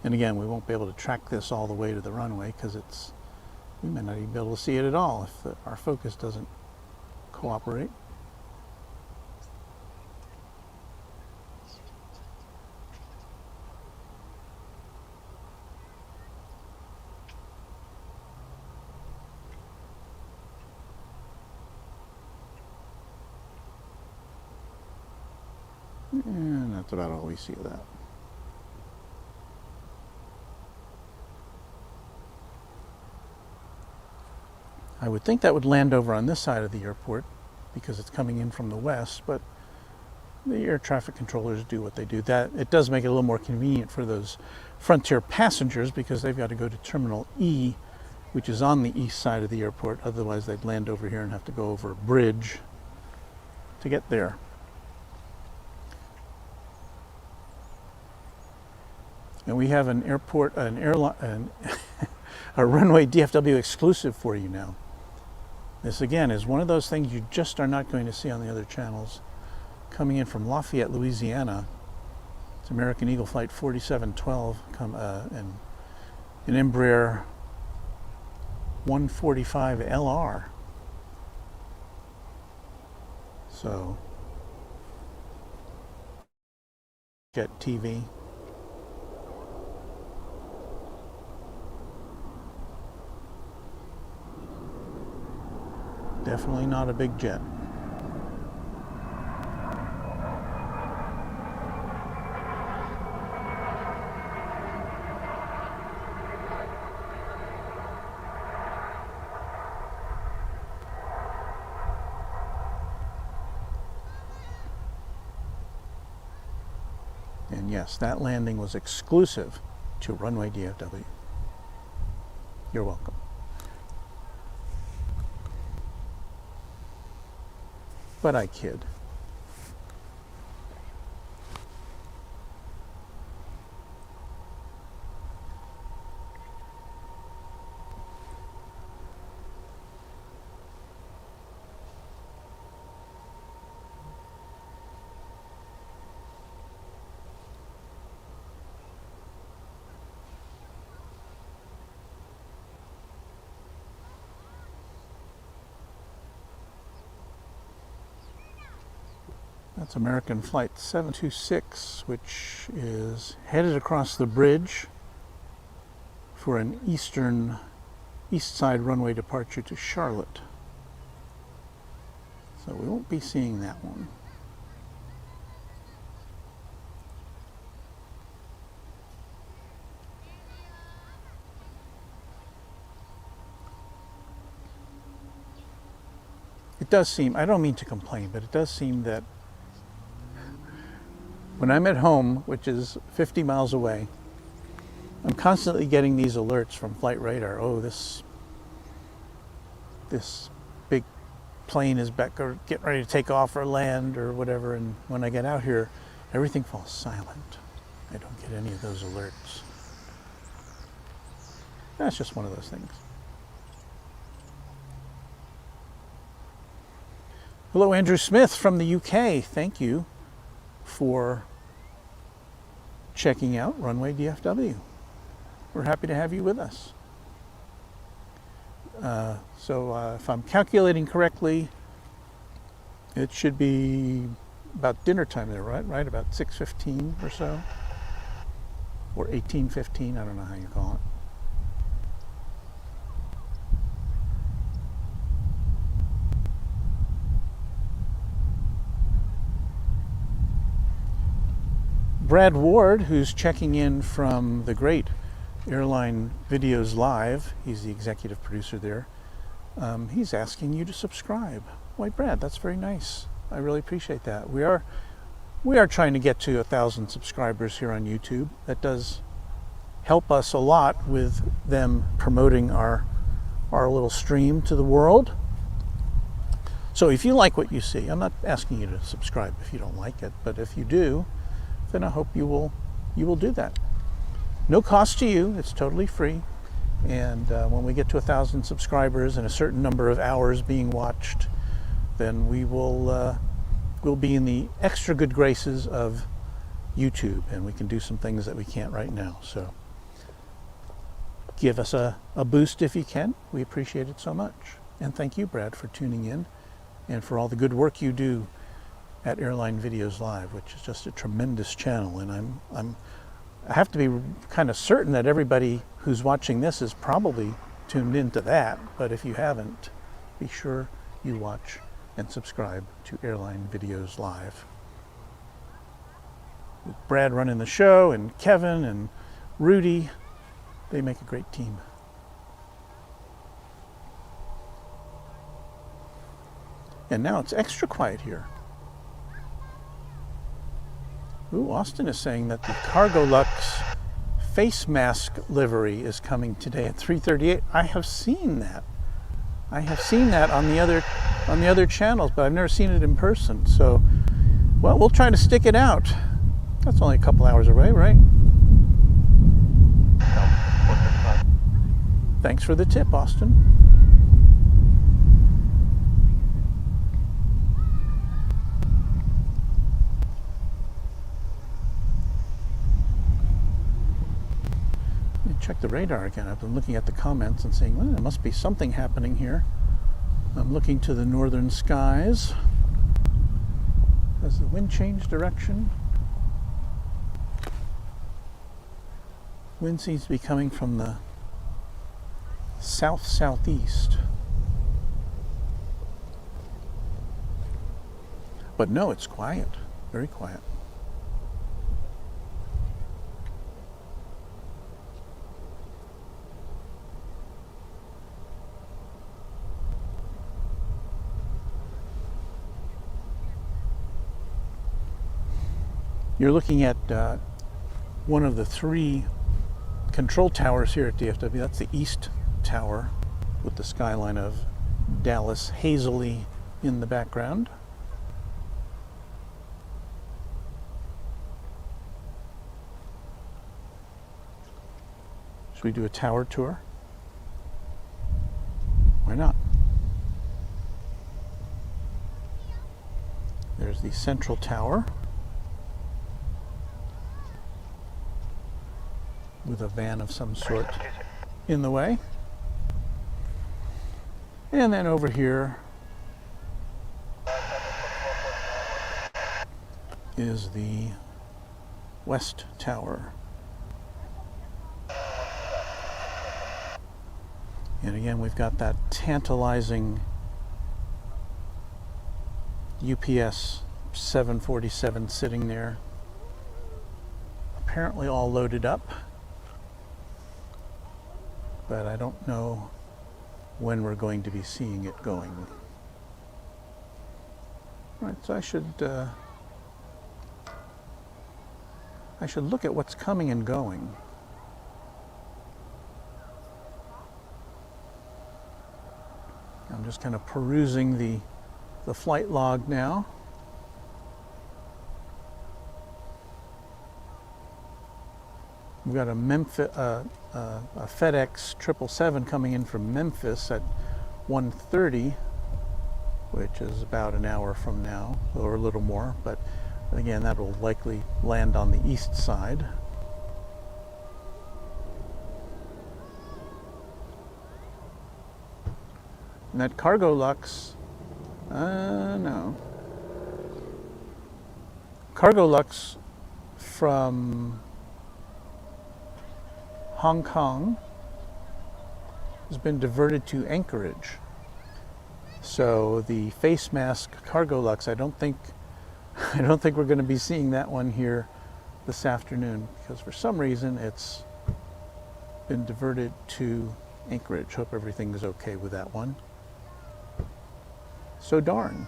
And again, we won't be able to track this all the way to the runway because we may not even be able to see it at all if our focus doesn't cooperate. And that's about all we see of that. I would think that would land over on this side of the airport because it's coming in from the west, but the air traffic controllers do what they do. That it does make it a little more convenient for those Frontier passengers because they've got to go to Terminal E, which is on the east side of the airport. Otherwise, they'd land over here and have to go over a bridge to get there. And we have an airline, a runway DFW exclusive for you now. This again is one of those things you just are not going to see on the other channels. Coming in from Lafayette, Louisiana, it's American Eagle Flight 4712, and an Embraer 145 LR. So, Jet TV. Definitely not a big jet. And yes, that landing was exclusive to Runway DFW. You're welcome. But I kid. That's American Flight 726, which is headed across the bridge for an east side runway departure to Charlotte. So we won't be seeing that one. It does seem, I don't mean to complain, but it does seem that when I'm at home, which is 50 miles away, I'm constantly getting these alerts from Flight Radar. Oh, this big plane is back or getting ready to take off or land or whatever. And when I get out here, everything falls silent. I don't get any of those alerts. That's just one of those things. Hello, Andrew Smith from the UK. Thank you for checking out Runway DFW. We're happy to have you with us. So if I'm calculating correctly, it should be about dinner time there, right? Right, about 6:15 or so, or 18:15. I don't know how you call it. Brad Ward, who's checking in from the great Airline Videos Live, he's the executive producer there, he's asking you to subscribe. Why, Brad, that's very nice. I really appreciate that. We are trying to get to 1,000 subscribers here on YouTube. That does help us a lot with them promoting our little stream to the world. So if you like what you see, I'm not asking you to subscribe if you don't like it, but if you do, then I hope you will do that. No cost to you, it's totally free. And when we get to 1,000 subscribers and a certain number of hours being watched, then we'll be in the extra good graces of YouTube, and we can do some things that we can't right now. So give us a boost if you can. We appreciate it so much. And thank you, Brad, for tuning in and for all the good work you do at Airline Videos Live, which is just a tremendous channel. And I have to be kind of certain that everybody who's watching this is probably tuned into that, but if you haven't, be sure you watch and subscribe to Airline Videos Live. With Brad running the show, and Kevin and Rudy, they make a great team. And now it's extra quiet here. Ooh, Austin is saying that the Cargolux face mask livery is coming today at 3:38. I have seen that. I have seen that on the other channels, but I've never seen it in person. So, well, we'll try to stick it out. That's only a couple hours away, right? Thanks for the tip, Austin. Check the radar again. I've been looking at the comments and saying, well, there must be something happening here. I'm looking to the northern skies. Has the wind changed direction? Wind seems to be coming from the south-southeast. But no, it's quiet, very quiet. You're looking at one of the 3 control towers here at DFW. That's the East Tower with the skyline of Dallas hazily in the background. Should we do a tower tour? Why not? There's the central tower with a van of some sort in the way. And then over here is the West Tower. And again, we've got that tantalizing UPS 747 sitting there, apparently all loaded up, but I don't know when we're going to be seeing it going. All right, so I should look at what's coming and going. I'm just kind of perusing the flight log now. We've got a FedEx 777 coming in from Memphis at 1:30, which is about an hour from now, or a little more, but again, that will likely land on the east side. And that Cargolux, no. Cargolux from Hong Kong has been diverted to Anchorage. So the face mask Cargolux, I don't think we're going to be seeing that one here this afternoon, because for some reason it's been diverted to Anchorage. Hope everything is okay with that one. So darn.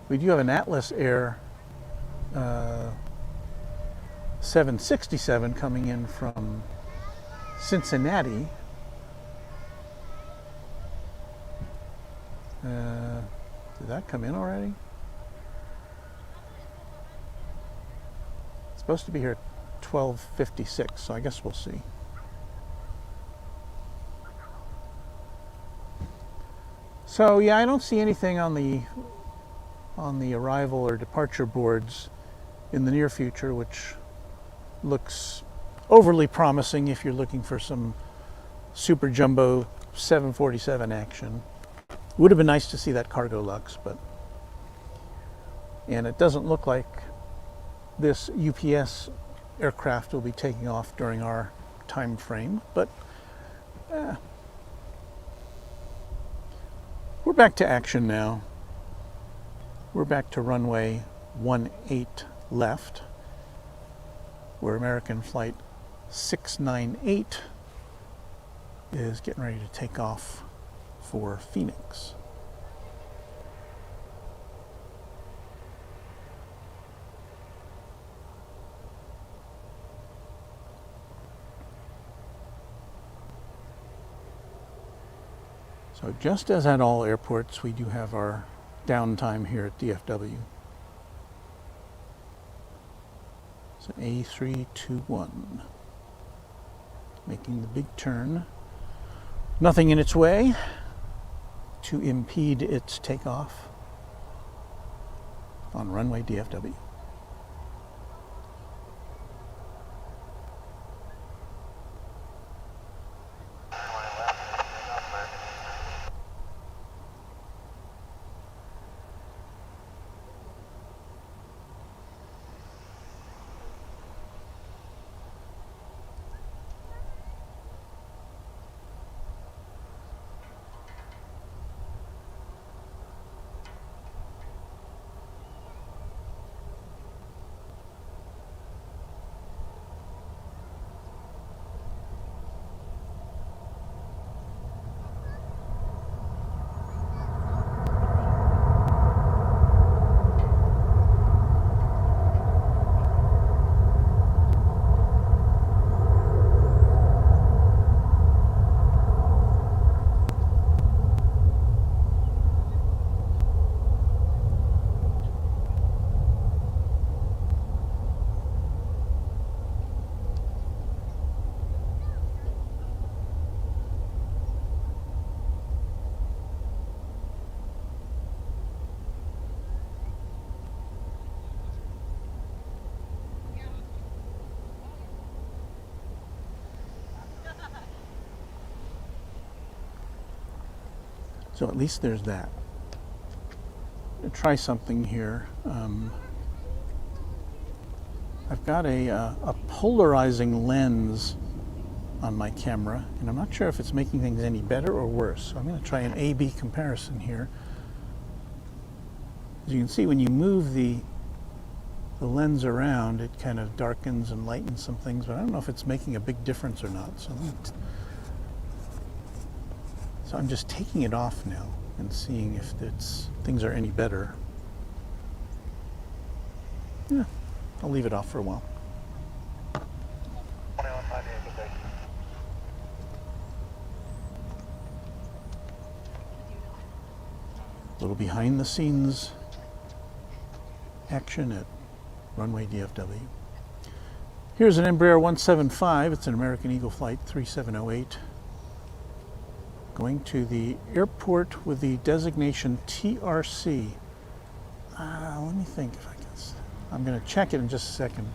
We do have an Atlas Air 767 coming in from Cincinnati. Did that come in already? It's supposed to be here at 12:56, so I guess we'll see. So yeah, I don't see anything on the arrival or departure boards in the near future, which looks overly promising if you're looking for some super jumbo 747 action. Would have been nice to see that Cargolux, and it doesn't look like this UPS aircraft will be taking off during our time frame, but we're back to action now. We're back to runway 18 left, where American flight 698 is getting ready to take off for Phoenix. So just as at all airports, we do have our downtime here at DFW. It's an A321 making the big turn. Nothing in its way to impede its takeoff on runway DFW. So at least there's that. Try something here. I've got a polarizing lens on my camera, and I'm not sure if it's making things any better or worse. So I'm going to try an A-B comparison here. As you can see, when you move the lens around, it kind of darkens and lightens some things, but I don't know if it's making a big difference or not. So I'm just taking it off now and seeing if things are any better. Yeah, I'll leave it off for a while. A little behind the scenes action at Runway DFW. Here's an Embraer 175. It's an American Eagle Flight 3708. Going to the airport with the designation TRC. Let me think if I can. I'm going to check it in just a second.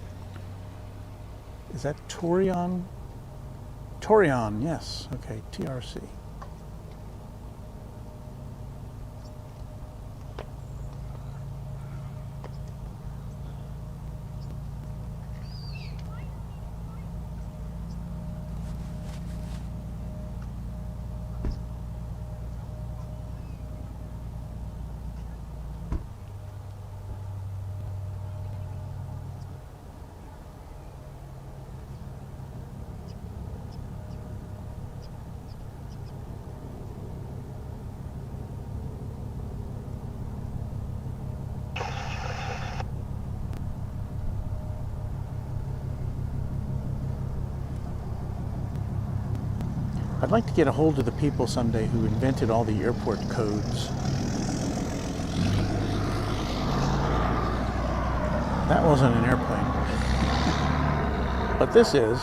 Is that Torion? Torion, yes. Okay, TRC. I'd like to get a hold of the people someday who invented all the airport codes. That wasn't an airplane. But this is.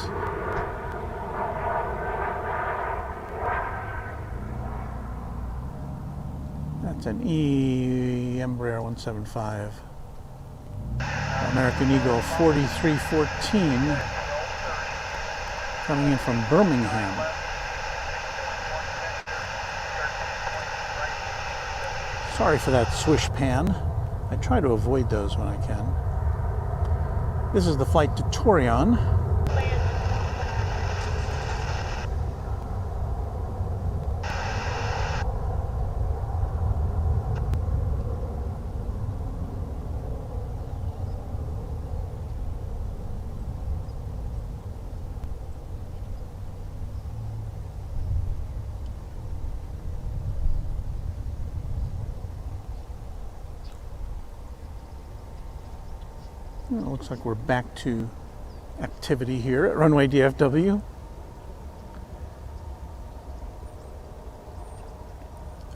That's an Embraer 175. American Eagle 4314 coming in from Birmingham. Sorry for that swish pan. I try to avoid those when I can. This is the flight to Torion. It looks like we're back to activity here at Runway DFW.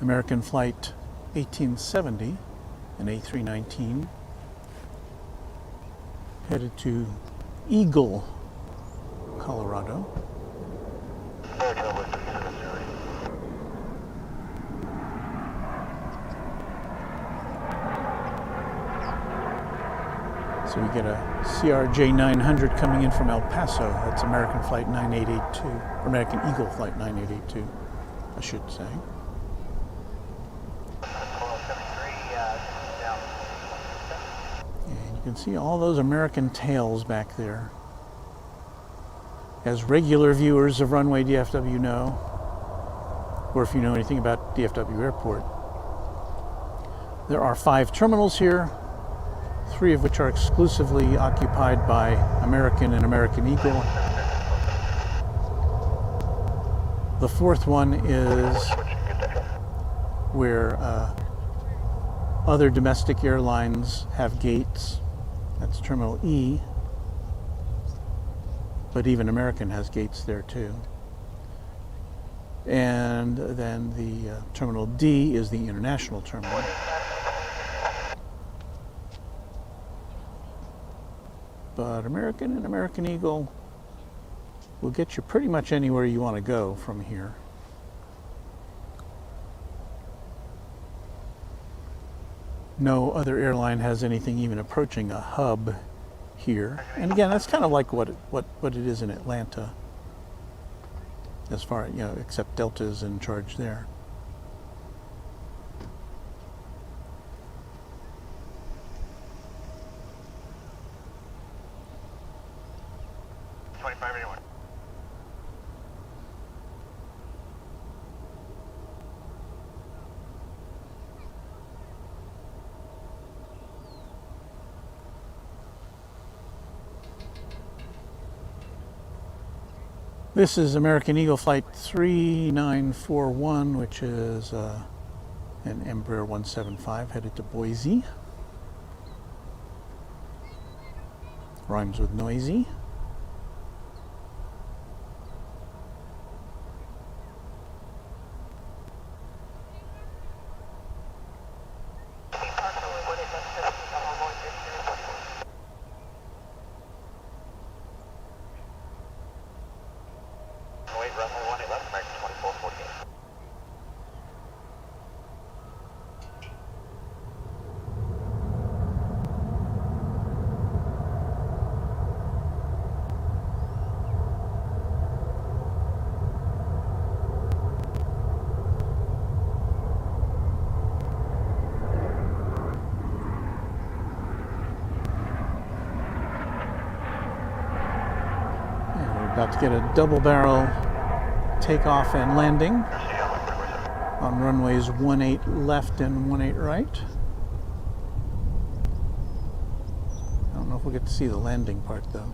American Flight 1870, an A319, headed to Eagle, Colorado. So we get a CRJ 900 coming in from El Paso. That's American Flight 9882, or American Eagle Flight 9882, I should say. And you can see all those American tails back there. As regular viewers of Runway DFW know, or if you know anything about DFW Airport, there are 5 terminals here, 3 of which are exclusively occupied by American and American Eagle. The 4th one is where other domestic airlines have gates. That's Terminal E. But even American has gates there too. And then the Terminal D is the international terminal. But American and American Eagle will get you pretty much anywhere you want to go from here. No other airline has anything even approaching a hub here. And again, that's kind of like what it is in Atlanta, as far, except Delta's in charge there. This is American Eagle Flight 3941, which is an Embraer 175 headed to Boise. Rhymes with noisy. About to get a double barrel takeoff and landing on runways 18 left and 18 right. I don't know if we'll get to see the landing part though.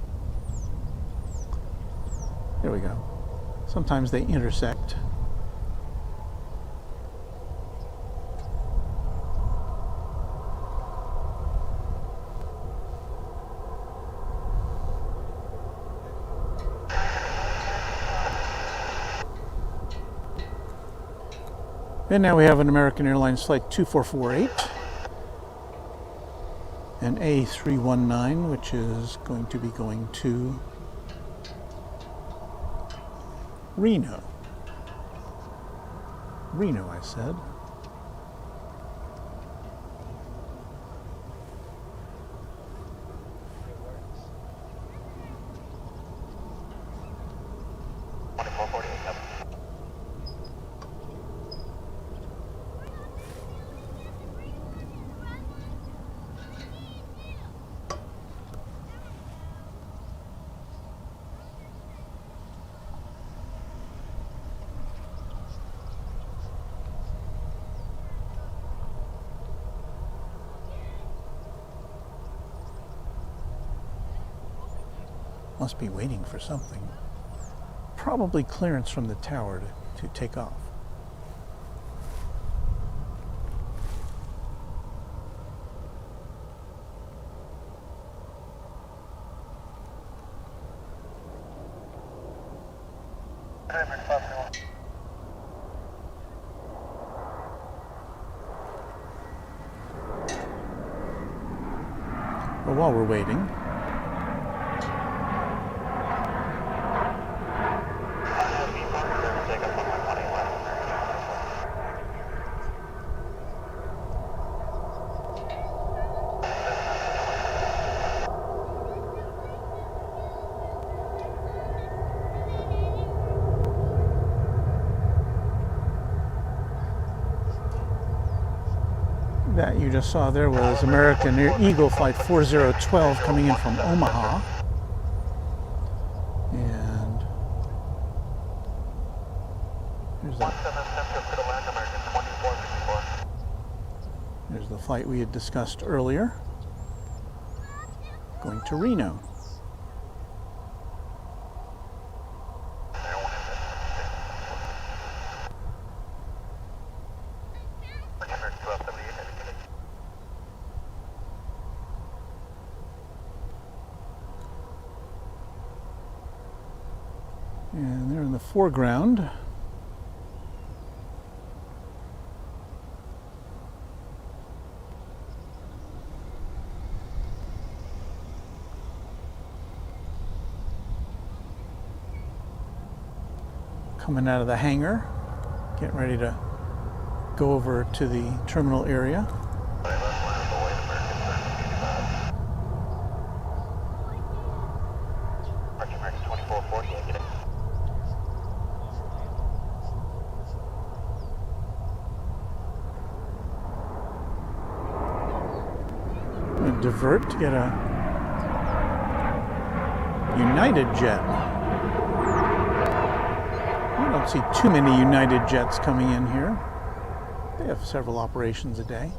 There we go. Sometimes they intersect. And now we have an American Airlines Flight 2448, an A319, which is going to be going to Reno. Reno, I said. Must be waiting for something. Probably clearance from the tower to take off. Well, while we're waiting, that you just saw there was American Eagle Flight 4012 coming in from Omaha. And there's the flight we had discussed earlier, going to Reno. And there in the foreground, coming out of the hangar, getting ready to go over to the terminal area. Divert to get a United jet I don't see too many United jets coming in here. They have several operations a day.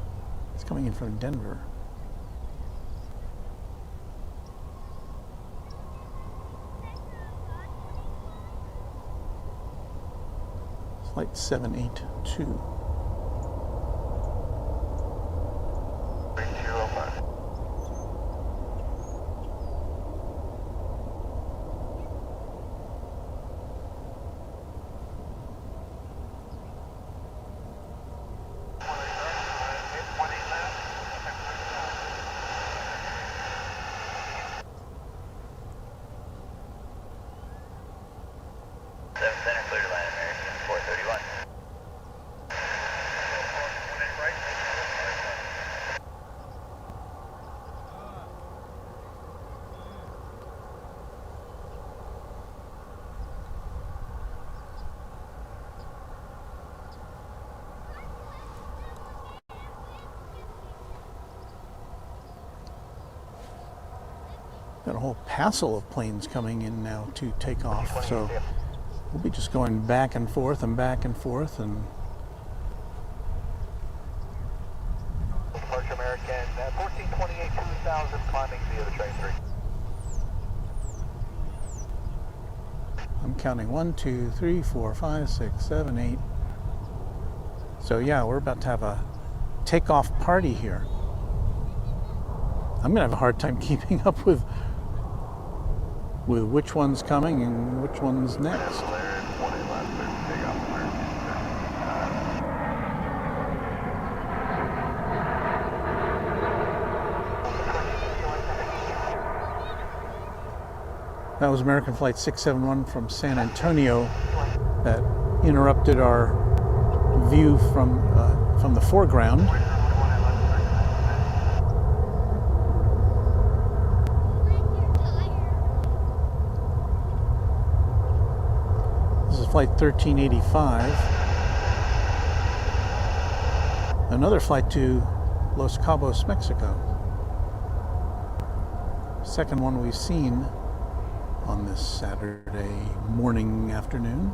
It's coming in from Denver. Flight 782. Got a whole passel of planes coming in now to take off, so we'll be just going back and forth and back and forth. And Departure American 1428 2000 climbing via the train 3. I'm counting 1, 2, 3, 4, 5, 6, 7, 8. So yeah, we're about to have a takeoff party here. I'm gonna have a hard time keeping up with which one's coming and which one's next. That was American Flight 671 from San Antonio that interrupted our view from the foreground. Flight 1385, another flight to Los Cabos, Mexico. Second one we've seen on this Saturday morning, afternoon.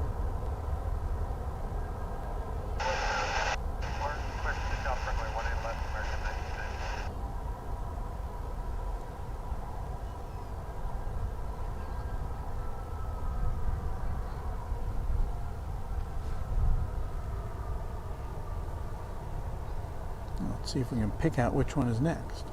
Let's see if we can pick out which one is next.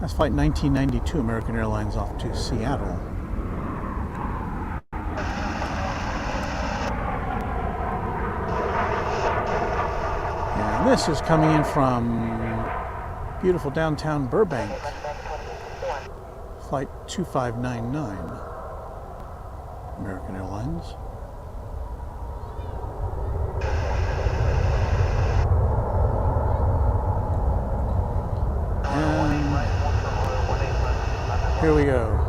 That's Flight 1992, American Airlines off to Seattle. And this is coming in from beautiful downtown Burbank, Flight 2599, American Airlines. Here we go.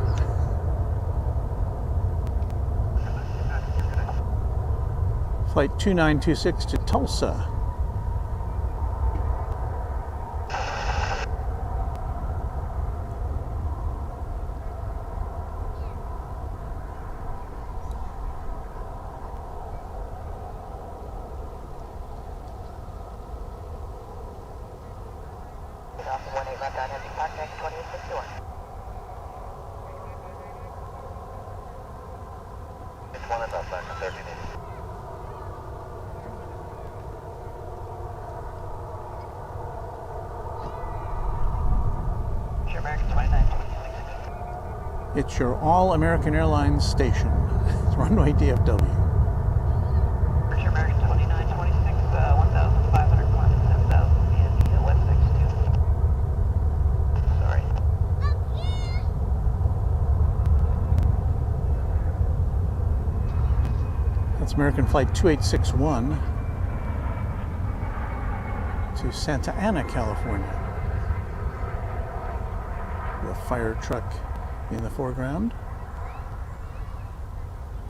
Flight 2926 to Tulsa. It's your all-American Airlines station. It's Runway DFW. Picture American 2926, 1,500 miles, 10,000 via West 62. American Flight 2861 to Santa Ana, California. The fire truck in the foreground.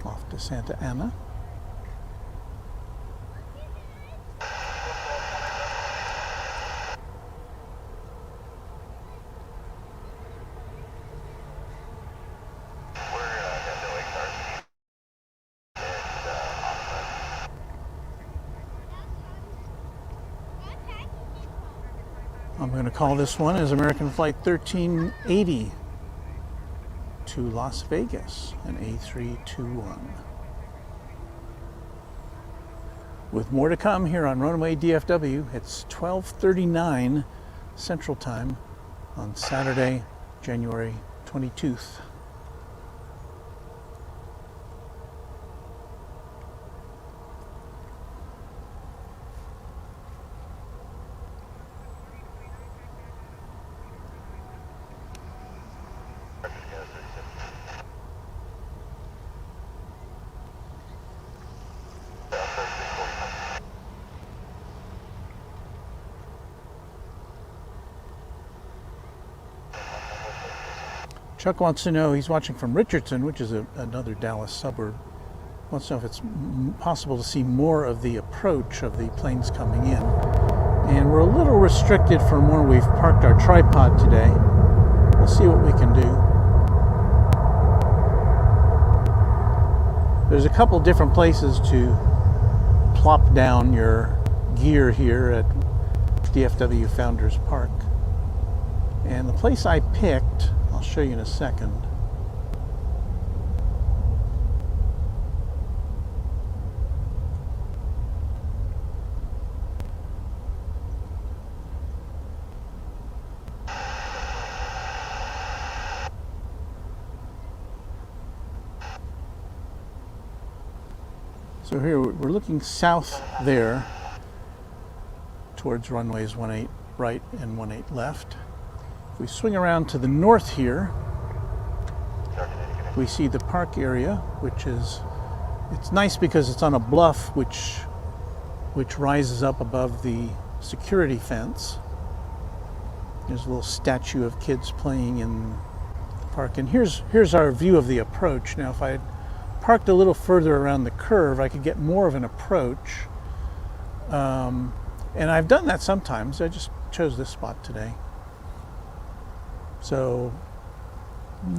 Off to Santa Ana. I'm going to call this one as American Flight 1380 to Las Vegas, an A321. With more to come here on Runway DFW, it's 12:39 Central Time on Saturday, January 22nd. Chuck wants to know, he's watching from Richardson, which is another Dallas suburb. Wants to know if it's possible to see more of the approach of the planes coming in. And we're a little restricted from where we've parked our tripod today. We'll see what we can do. There's a couple different places to plop down your gear here at DFW Founders Park. And the place I picked, I'll show you in a second. So here we're looking south there towards runways 18 right and 18 left. If we swing around to the north here, we see the park area, which is, it's nice because it's on a bluff which rises up above the security fence. There's a little statue of kids playing in the park. And here's our view of the approach. Now if I parked a little further around the curve, I could get more of an approach. And I've done that sometimes. I just chose this spot today. So,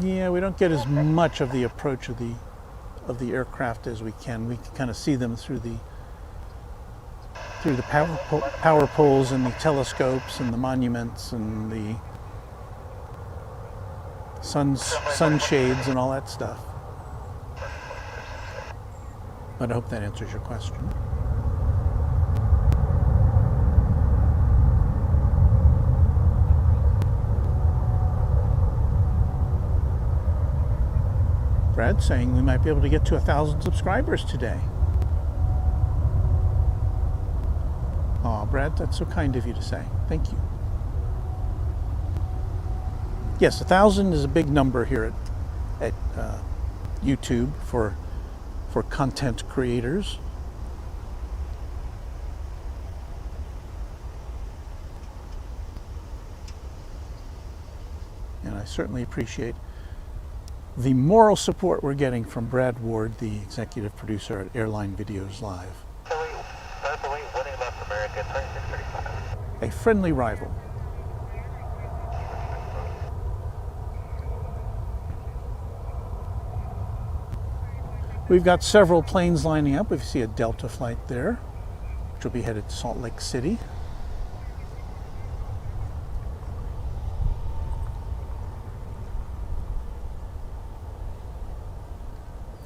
yeah, we don't get as much of the approach of the aircraft as we can. We can kind of see them through the power poles and the telescopes and the monuments and the sunshades and all that stuff. But I hope that answers your question. Brad saying we might be able to get to 1,000 subscribers today. Aw, Brad, that's so kind of you to say. Thank you. Yes, 1,000 is a big number here at YouTube for content creators. And I certainly appreciate the moral support we're getting from Brad Ward, the executive producer at Airline Videos Live. A friendly rival. We've got several planes lining up. We see a Delta flight there, which will be headed to Salt Lake City.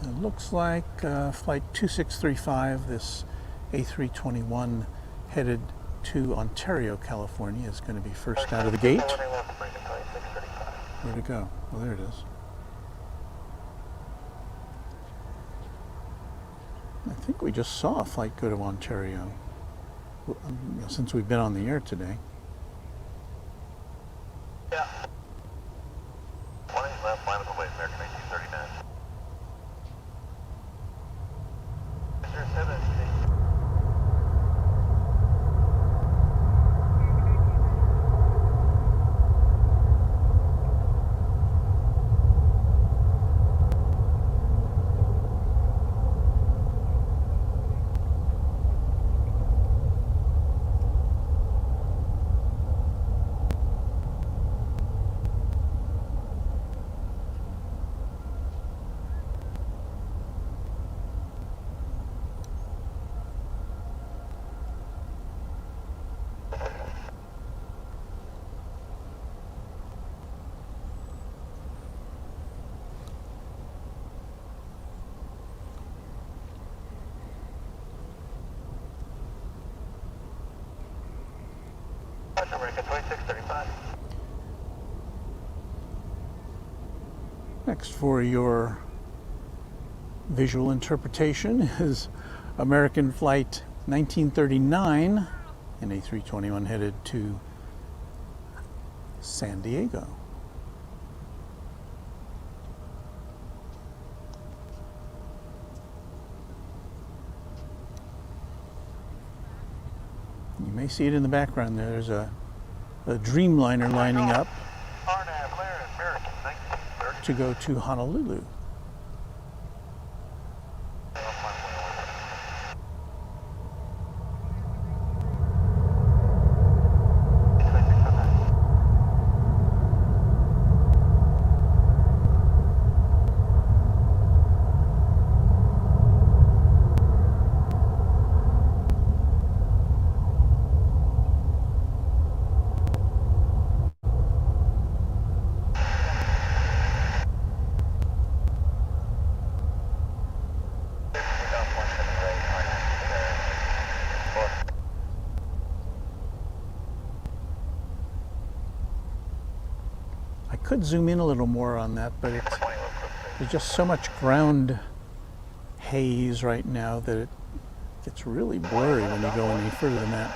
It looks like flight 2635, this A321 headed to Ontario, California, is going to be first out of the gate. Where'd it go? Oh, there it is. I think we just saw a flight go to Ontario since we've been on the air today. Yeah. 1 left, line up away, American A339. American 2635. Next for your visual interpretation is American Flight 1939, an A321 headed to San Diego. You may see it in the background there. There's a Dreamliner lining up to go to Honolulu. Could zoom in a little more on that, but there's just so much ground haze right now that it gets really blurry when you go any further than that.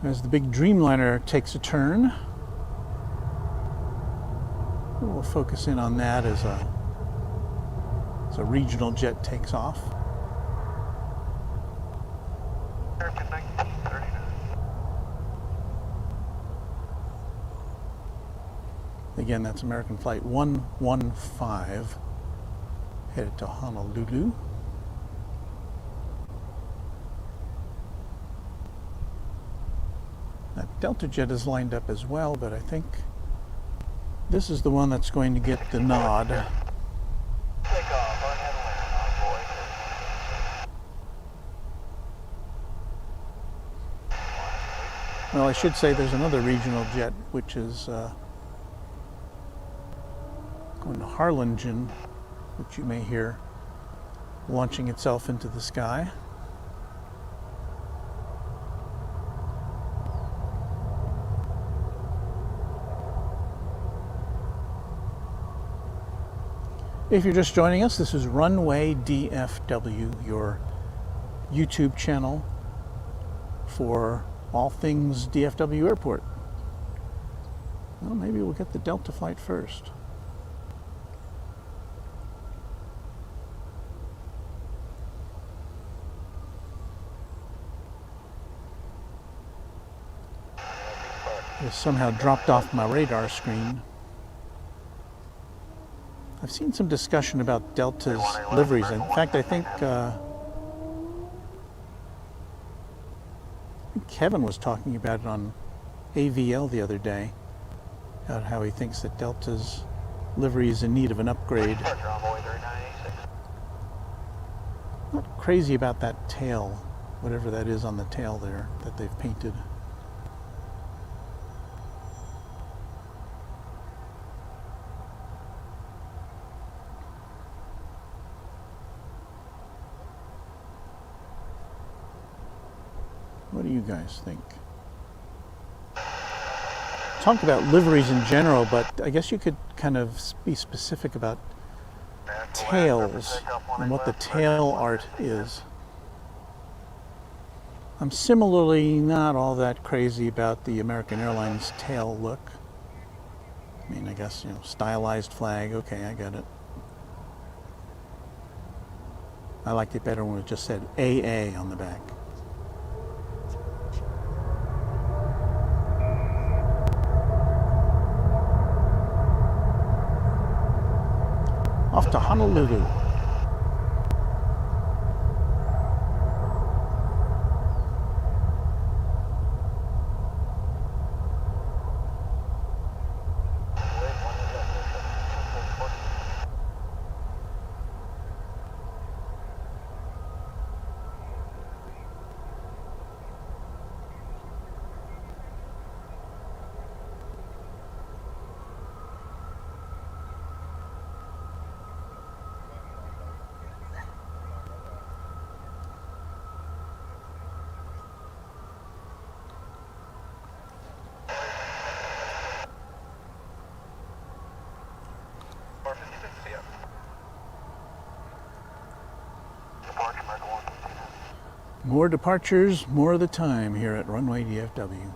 As the big Dreamliner takes a turn, we'll focus in on that as a regional jet takes off. Again, that's American Flight 115 headed to Honolulu. That Delta jet is lined up as well, but I think this is the one that's going to get the nod. Well, I should say there's another regional jet which is going to Harlingen, which you may hear launching itself into the sky. If you're just joining us, this is Runway DFW, your YouTube channel for all things DFW Airport. Well, maybe we'll get the Delta flight first. It somehow dropped off my radar screen. I've seen some discussion about Delta's liveries. In fact, I think Kevin was talking about it on AVL the other day, about how he thinks that Delta's livery is in need of an upgrade. Not crazy about that tail, whatever that is on the tail there that they've painted. What do you guys think? Talk about liveries in general, but I guess you could kind of be specific about tails and what the tail art is. I'm similarly not all that crazy about the American Airlines tail look. I mean, I guess, you know, stylized flag, okay, I get it. I liked it better when it just said AA on the back. Off to Honolulu. More departures, more of the time here at Runway DFW.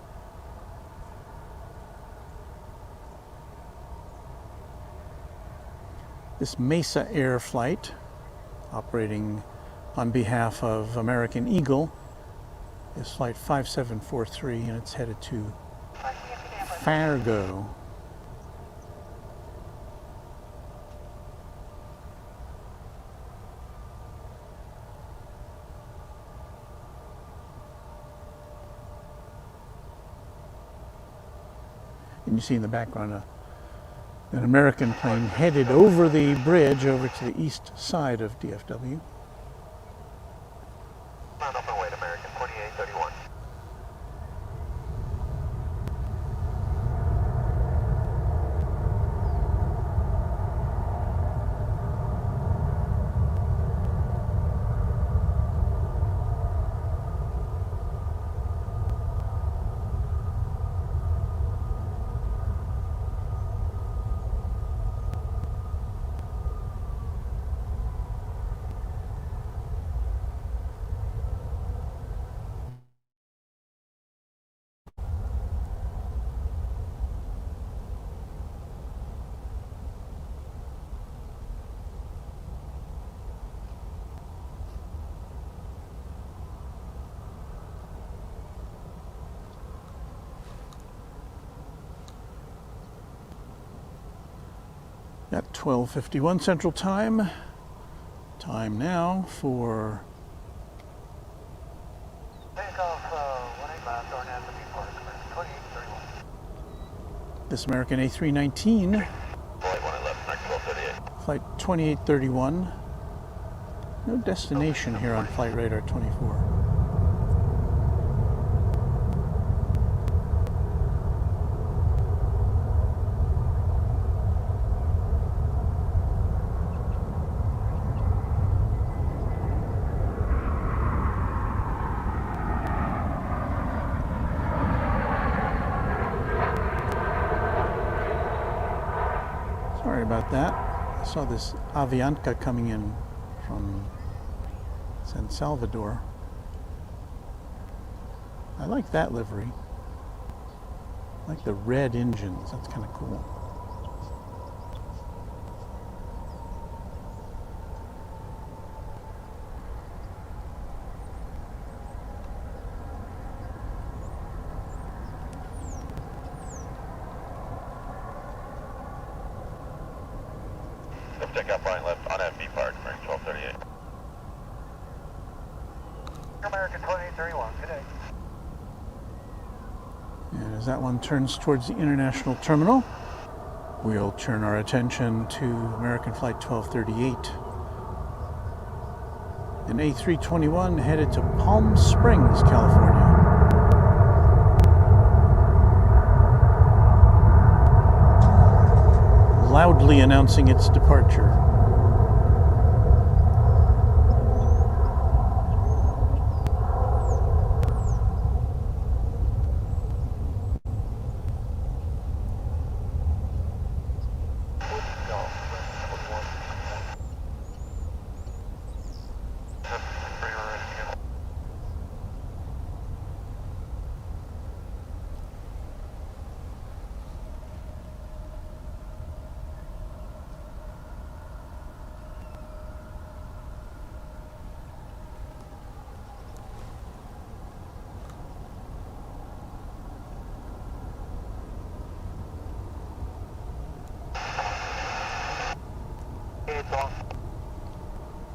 This Mesa Air flight, operating on behalf of American Eagle, is flight 5743, and it's headed to Fargo. And you see in the background an American plane headed over the bridge over to the east side of DFW. Open weight, American 4831. At 12:51 Central Time. Time now for Takeoff 18 miles, Orlando Beaver, 2831. this American A319 Flight 111, 1238. Flight 2831. No destination here on Flight Radar 24. Sorry about that. I saw this Avianca coming in from San Salvador. I like that livery. I like the red engines. That's kind of cool. Takeoff line left on FB Park, American 1238. American 2831, good day. And as that one turns towards the international terminal, we'll turn our attention to American Flight 1238. An A321 headed to Palm Springs, California. Loudly announcing its departure.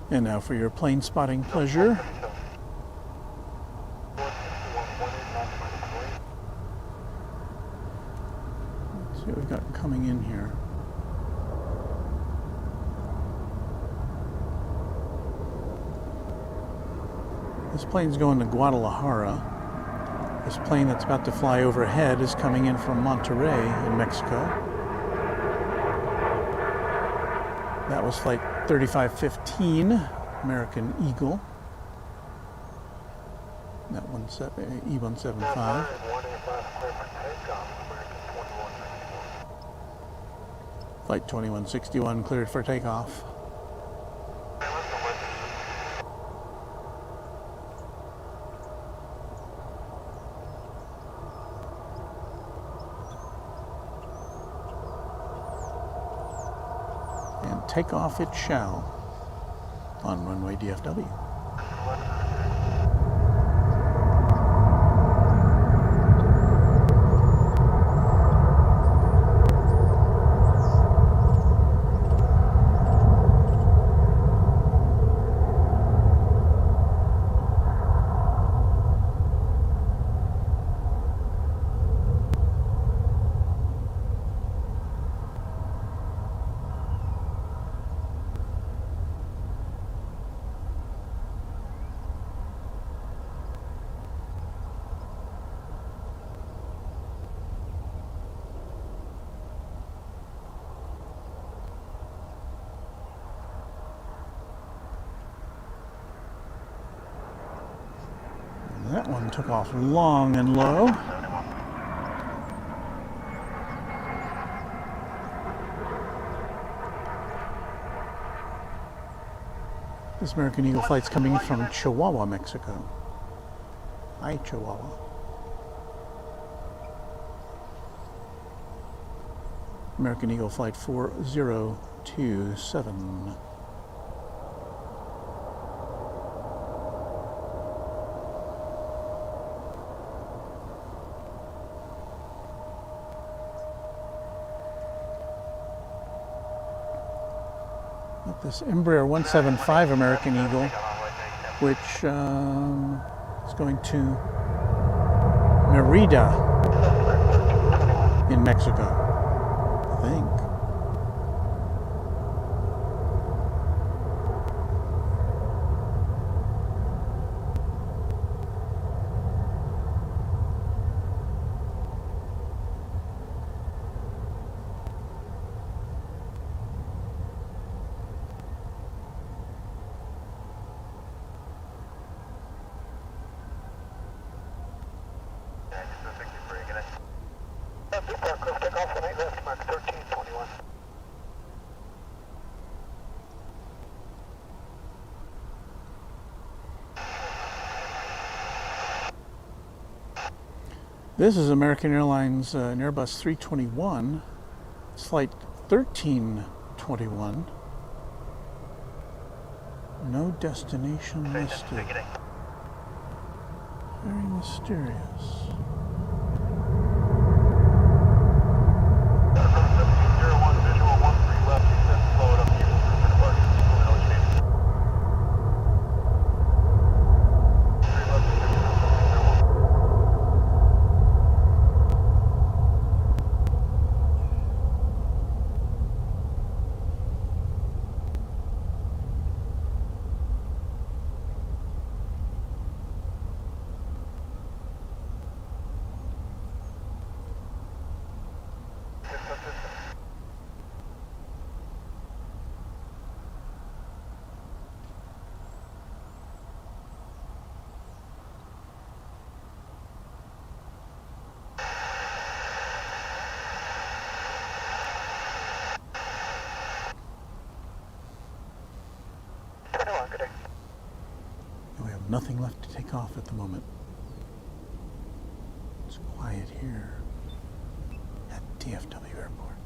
And now for your plane spotting pleasure. Let's see what we've got coming in here. This plane's going to Guadalajara. This plane that's about to fly overhead is coming in from Monterrey in Mexico. That was flight 3515, American Eagle. That one's E175. Flight 2161 cleared for takeoff. takeoff it shall on runway DFW. That one took off long and low. This American Eagle flight's coming from Chihuahua, Mexico. Hi, Chihuahua. American Eagle flight 4027. This Embraer 175 American Eagle, which is going to Merida in Mexico, I think. This is American Airlines an Airbus 321. It's flight 1321. No destination listed. Very mysterious. We have nothing left to take off at the moment. It's quiet here at DFW Airport.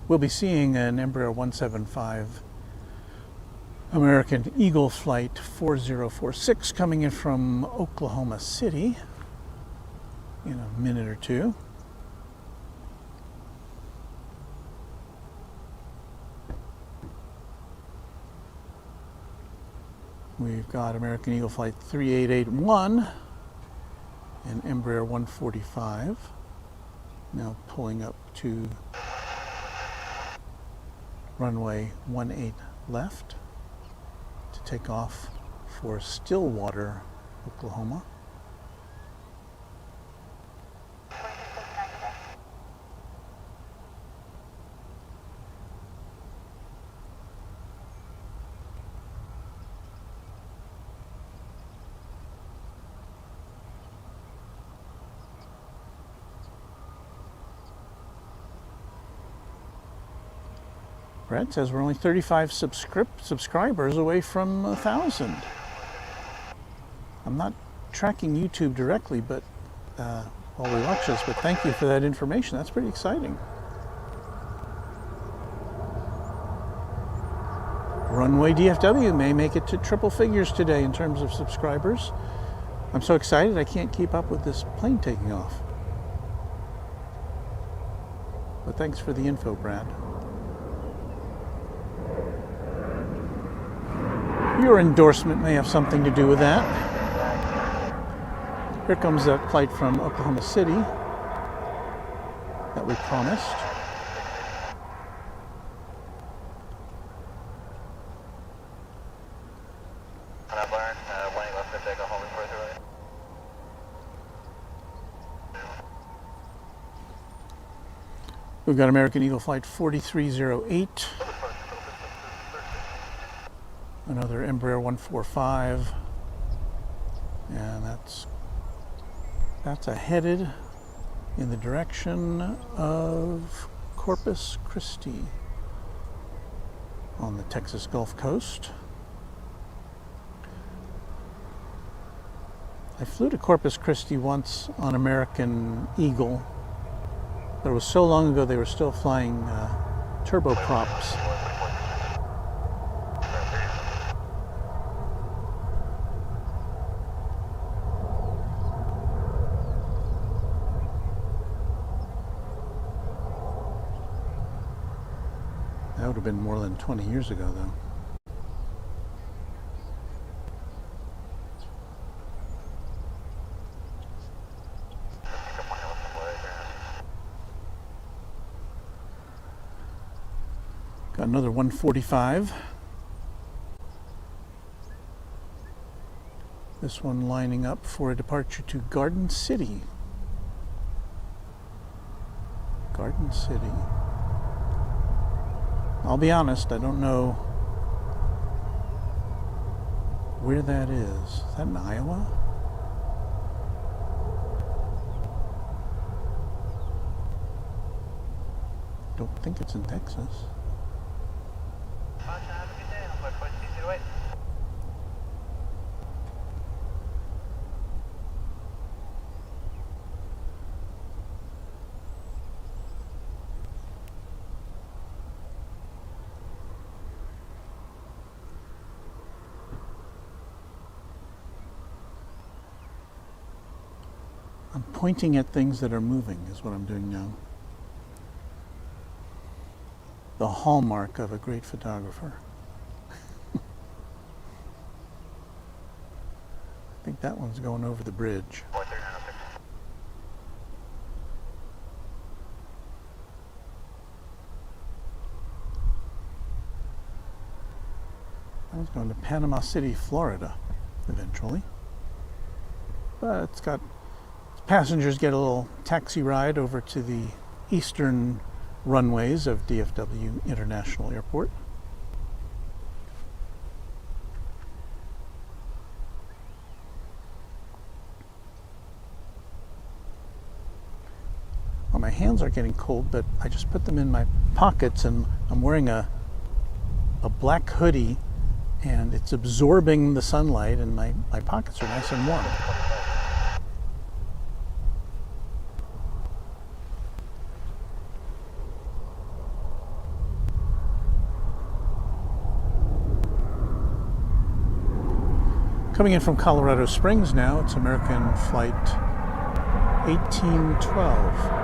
We'll be seeing an Embraer 175 American Eagle Flight 4046 coming in from Oklahoma City in a minute or two. We've got American Eagle Flight 3881 and Embraer 145 now pulling up to runway 18 left to take off for Stillwater, Oklahoma. Brad says we're only 35 subscribers away from 1,000. I'm not tracking YouTube directly, but while we watch this, but thank you for that information. That's pretty exciting. Runway DFW may make it to triple figures today in terms of subscribers. I'm so excited I can't keep up with this plane taking off. But thanks for the info, Brad. Your endorsement may have something to do with that. Here comes that flight from Oklahoma City that we promised. We've got American Eagle Flight 4308, another Embraer 145, and that's headed in the direction of Corpus Christi on the Texas Gulf Coast. I flew to Corpus Christi once on American Eagle. But it was so long ago they were still flying turboprops. That would have been more than 20 years ago, though. Got another 145. This one lining up for a departure to Garden City. Garden City. I'll be honest, I don't know where that is. Is that in Iowa? Don't think it's in Texas. I'm pointing at things that are moving is what I'm doing now. The hallmark of a great photographer. I think that one's going over the bridge. I was going to Panama City, Florida, eventually. But it's got passengers get a little taxi ride over to the eastern runways of DFW International Airport. Well, my hands are getting cold, but I just put them in my pockets, and I'm wearing a black hoodie, and it's absorbing the sunlight, and my pockets are nice and warm. Coming in from Colorado Springs now, it's American Flight 1812.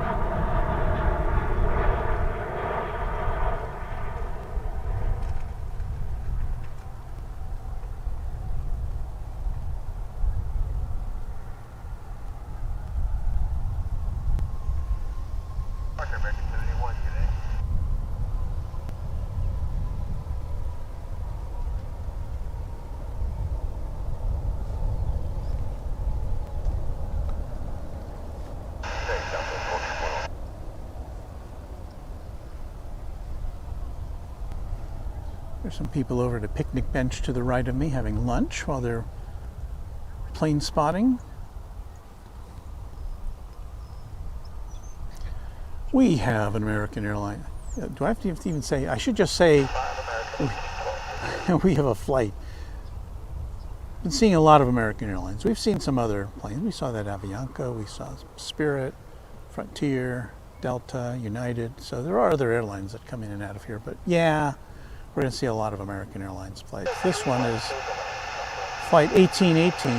There's some people over at a picnic bench to the right of me having lunch while they're plane spotting. We have an American airline. Do I have to even say? I should just say we have a flight. been seeing a lot of American Airlines. We've seen some other planes. We saw that Avianca, we saw Spirit, Frontier, Delta, United. So there are other airlines that come in and out of here. But yeah, we're going to see a lot of American Airlines flights. This one is Flight 1818,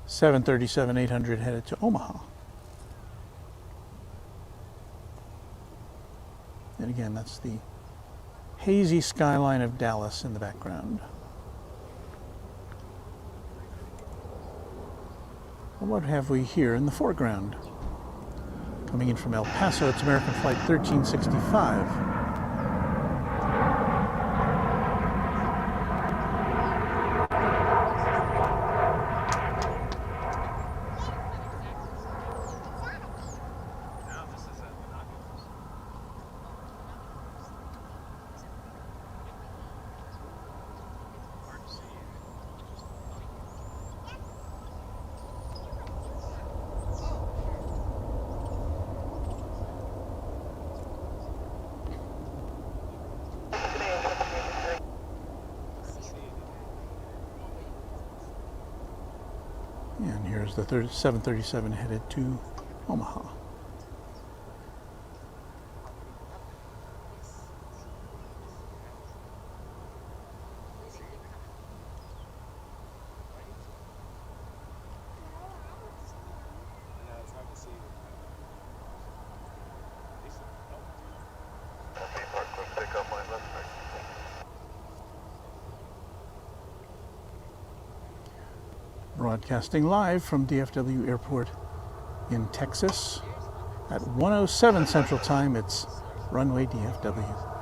737-800 headed to Omaha. And again, that's the hazy skyline of Dallas in the background. What have we here in the foreground? Coming in from El Paso, it's American Flight 1365. And here's the 737 headed to Omaha. Broadcasting live from DFW Airport in Texas at 1:07 Central Time. It's Runway DFW.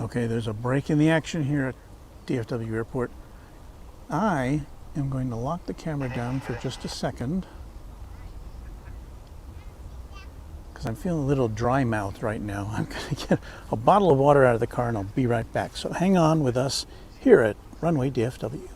Okay, there's a break in the action here at DFW Airport. I am going to lock the camera down for just a second because I'm feeling a little dry mouthed right now. I'm going to get a bottle of water out of the car and I'll be right back. So hang on with us here at Runway DFW.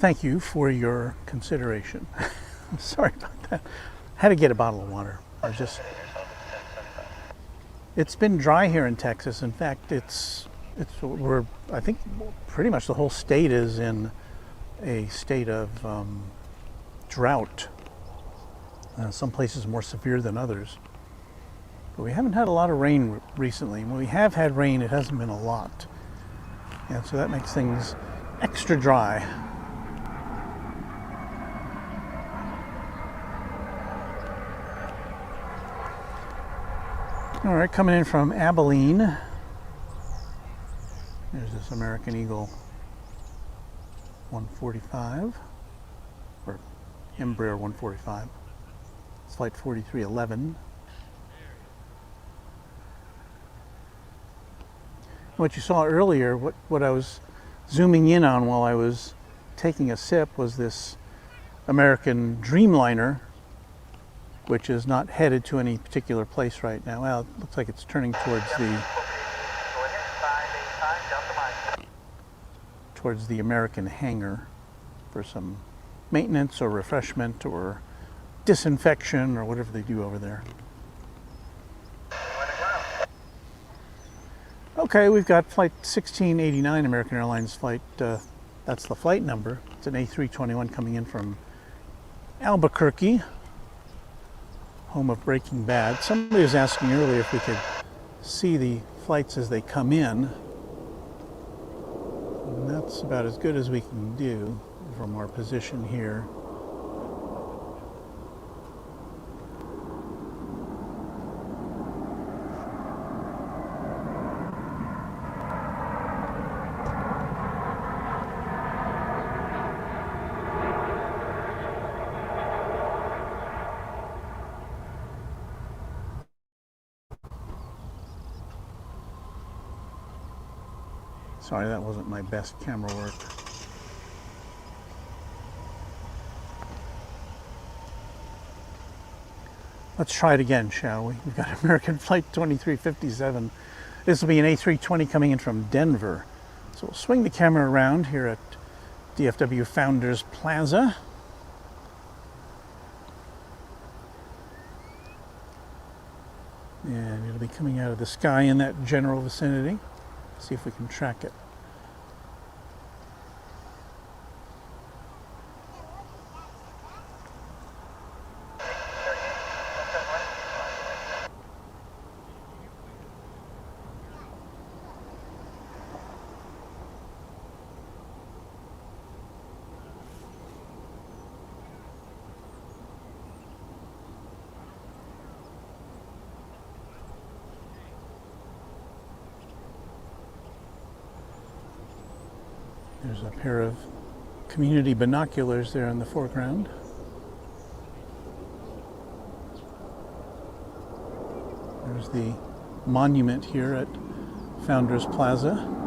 Thank you for your consideration. I'm sorry about that. Had to get a bottle of water. It's been dry here in Texas. In fact, I think pretty much the whole state is in a state of drought. Some places more severe than others. But we haven't had a lot of rain recently. When we have had rain, it hasn't been a lot. And so that makes things extra dry. All right, coming in from Abilene. There's this American Eagle 145, or Embraer 145. It's flight 4311. What you saw earlier, what I was zooming in on while I was taking a sip was this American Dreamliner, which is not headed to any particular place right now. Well, it looks like it's turning towards the American hangar for some maintenance or refreshment or disinfection or whatever they do over there. Okay, we've got flight 1689, American Airlines flight. That's the flight number. It's an A321 coming in from Albuquerque, home of Breaking Bad. Somebody was asking earlier if we could see the flights as they come in. And that's about as good as we can do from our position here. Sorry, that wasn't my best camera work. Let's try it again, shall we? We've got American Flight 2357. This will be an A320 coming in from Denver. So we'll swing the camera around here at DFW Founders Plaza. And it'll be coming out of the sky in that general vicinity. See if we can track it. There's a pair of community binoculars there in the foreground. There's the monument here at Founders Plaza.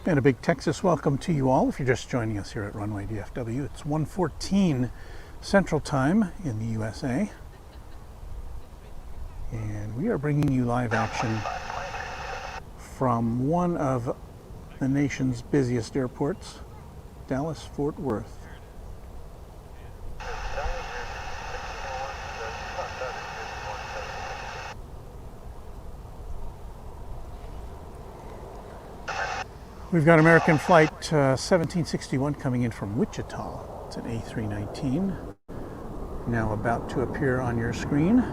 And a big Texas welcome to you all if you're just joining us here at Runway DFW. It's 1:14 Central Time in the USA. And we are bringing you live action from one of the nation's busiest airports, Dallas-Fort Worth. We've got American Flight 1761 coming in from Wichita. It's an A319. Now about to appear on your screen.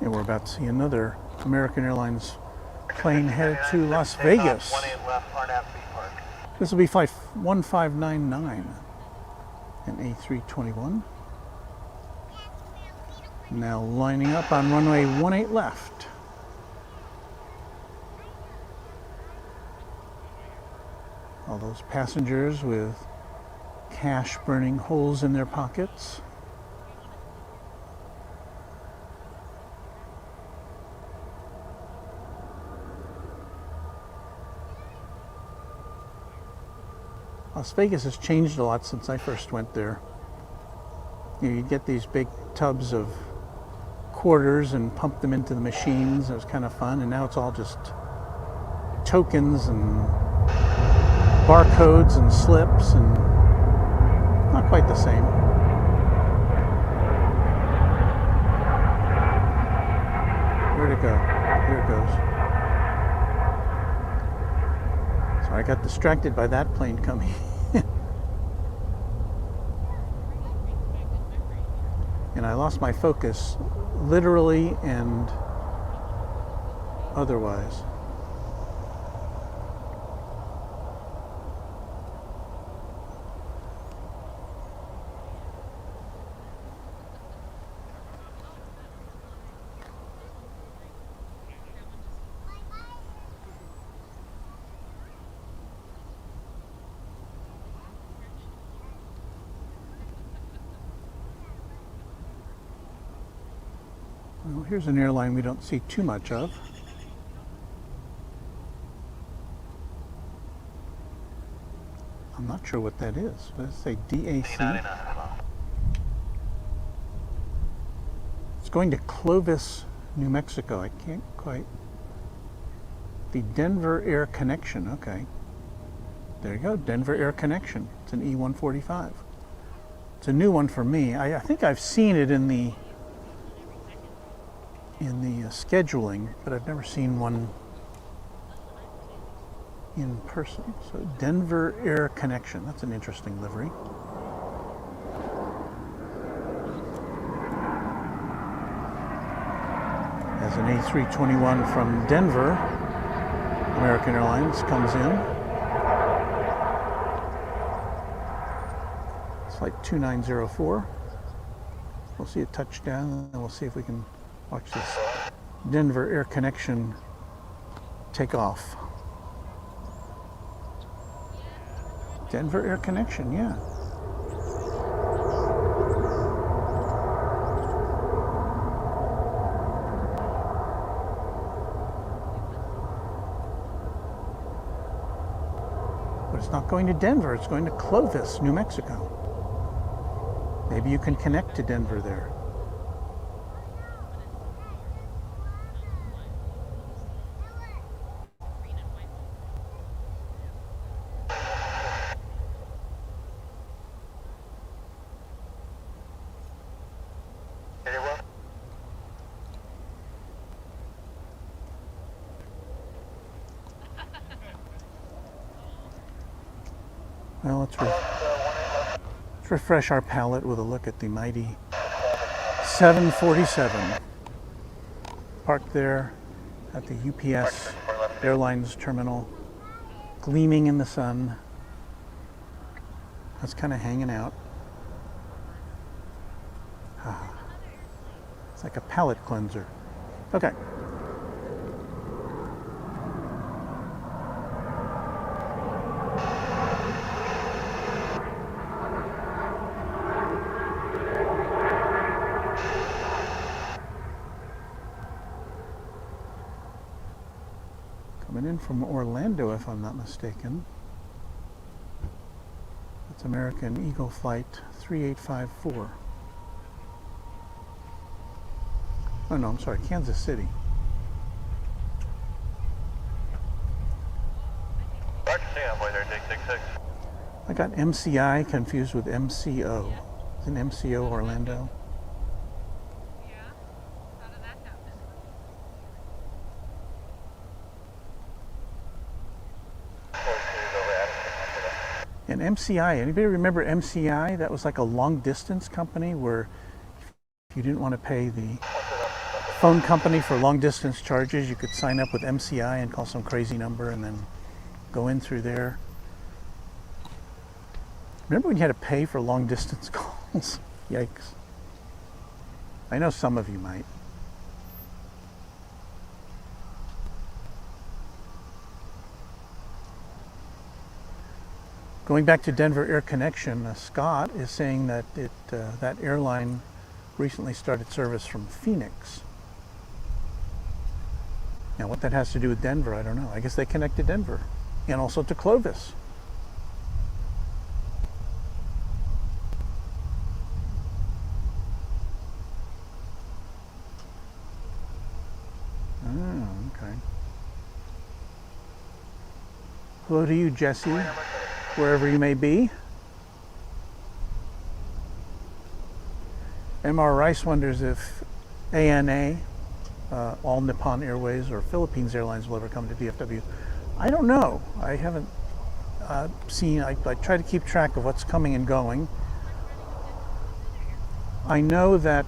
And we're about to see another American Airlines plane headed to Las Vegas. This will be flight 1599, an A321. Now lining up on runway 18 left. All those passengers with cash burning holes in their pockets. Las Vegas has changed a lot since I first went there. You get these big tubs of quarters and pump them into the machines. It was kind of fun, and now it's all just tokens and barcodes and slips, and not quite the same. Where'd it go? Here it goes. So I got distracted by that plane coming. And I lost my focus, literally and otherwise. Well, here's an airline we don't see too much of. I'm not sure what that is. Let's say DAC. It's going to Clovis, New Mexico. I can't quite. The Denver Air Connection. Okay. There you go. Denver Air Connection. It's an E145. It's a new one for me. I think I've seen it in the scheduling, but I've never seen one in person. So Denver Air Connection, that's an interesting livery. As an A321 from Denver, American Airlines comes in. It's flight 2904. We'll see a touchdown, and we'll see if we can watch this Denver Air Connection take off. Denver Air Connection, yeah. But it's not going to Denver, it's going to Clovis, New Mexico. Maybe you can connect to Denver there. Well, let's refresh our palette with a look at the mighty 747. Parked there at the UPS Airlines terminal, gleaming in the sun. That's kind of hanging out. It's like a palette cleanser. Okay. Coming in from Orlando, if I'm not mistaken. That's American Eagle Flight 3854. Oh no, I'm sorry, Kansas City. I got MCI confused with MCO. Is an MCO Orlando? Yeah? How did that happen? And MCI, anybody remember MCI? That was like a long distance company where if you didn't want to pay the phone company for long distance charges, you could sign up with MCI and call some crazy number and then go in through there. Remember when you had to pay for long distance calls? Yikes. I know some of you might. Going back to Denver Air Connection, Scott is saying that that airline recently started service from Phoenix. Now what that has to do with Denver, I don't know. I guess they connect to Denver and also to Clovis. Oh, okay. Hello to you, Jesse, wherever you may be. MR Rice wonders if ANA, All Nippon Airways, or Philippines Airlines will ever come to DFW. I don't know. I haven't seen. I try to keep track of what's coming and going. I know that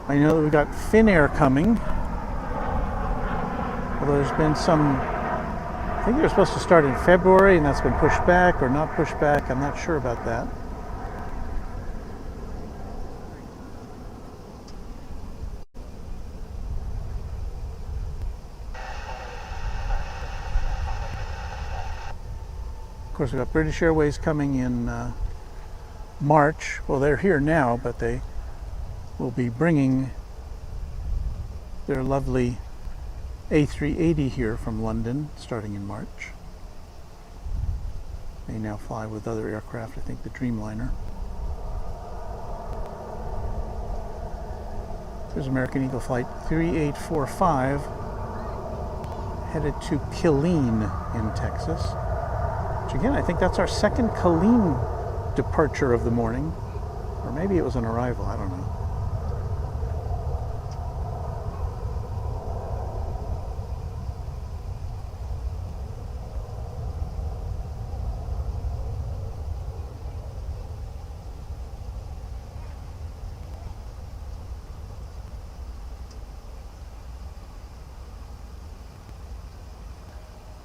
we've got Finnair coming. Although there's been some, I think they were supposed to start in February and that's been pushed back or not pushed back. I'm not sure about that. Of course, we've got British Airways coming in March. Well, they're here now, but they will be bringing their lovely A380 here from London starting in March. They now fly with other aircraft, I think the Dreamliner. There's American Eagle Flight 3845 headed to Killeen in Texas. Which again, I think that's our second Killeen departure of the morning. Or maybe it was an arrival, I don't know.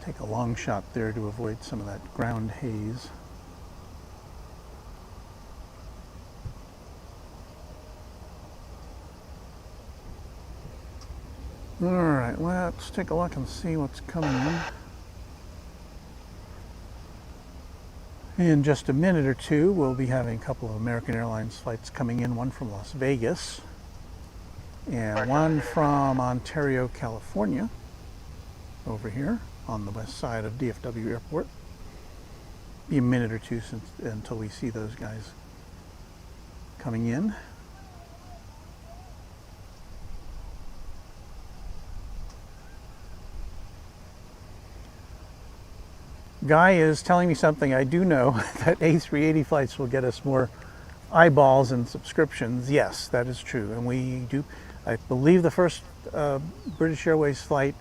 Take a long shot there to avoid some of that ground haze. All right, let's take a look and see what's coming in. In just a minute or two, we'll be having a couple of American Airlines flights coming in, one from Las Vegas and one from Ontario, California, over here on the west side of DFW Airport. Be a minute or two until we see those guys coming in. Guy is telling me something I do know, that A380 flights will get us more eyeballs and subscriptions. Yes, that is true. And we do, I believe the first British Airways flight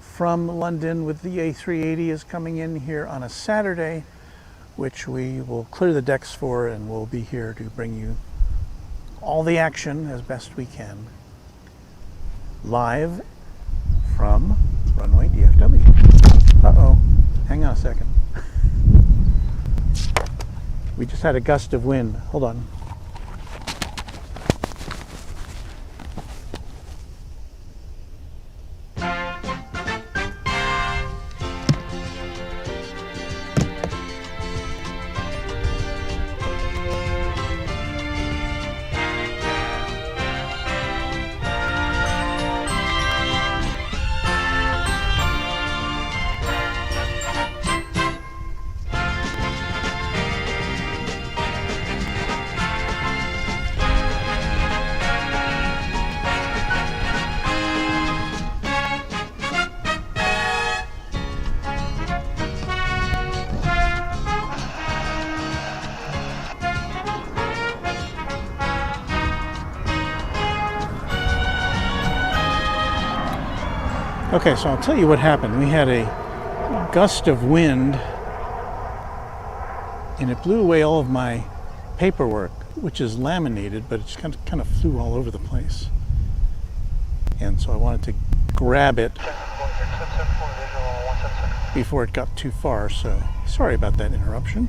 from London with the A380 is coming in here on a Saturday, which we will clear the decks for, and we'll be here to bring you all the action as best we can. Live from Runway DFW. Uh-oh, hang on a second. We just had a gust of wind. Hold on. Okay, so I'll tell you what happened. We had a gust of wind and it blew away all of my paperwork, which is laminated, but it just kind of flew all over the place. And so I wanted to grab it before it got too far, so sorry about that interruption.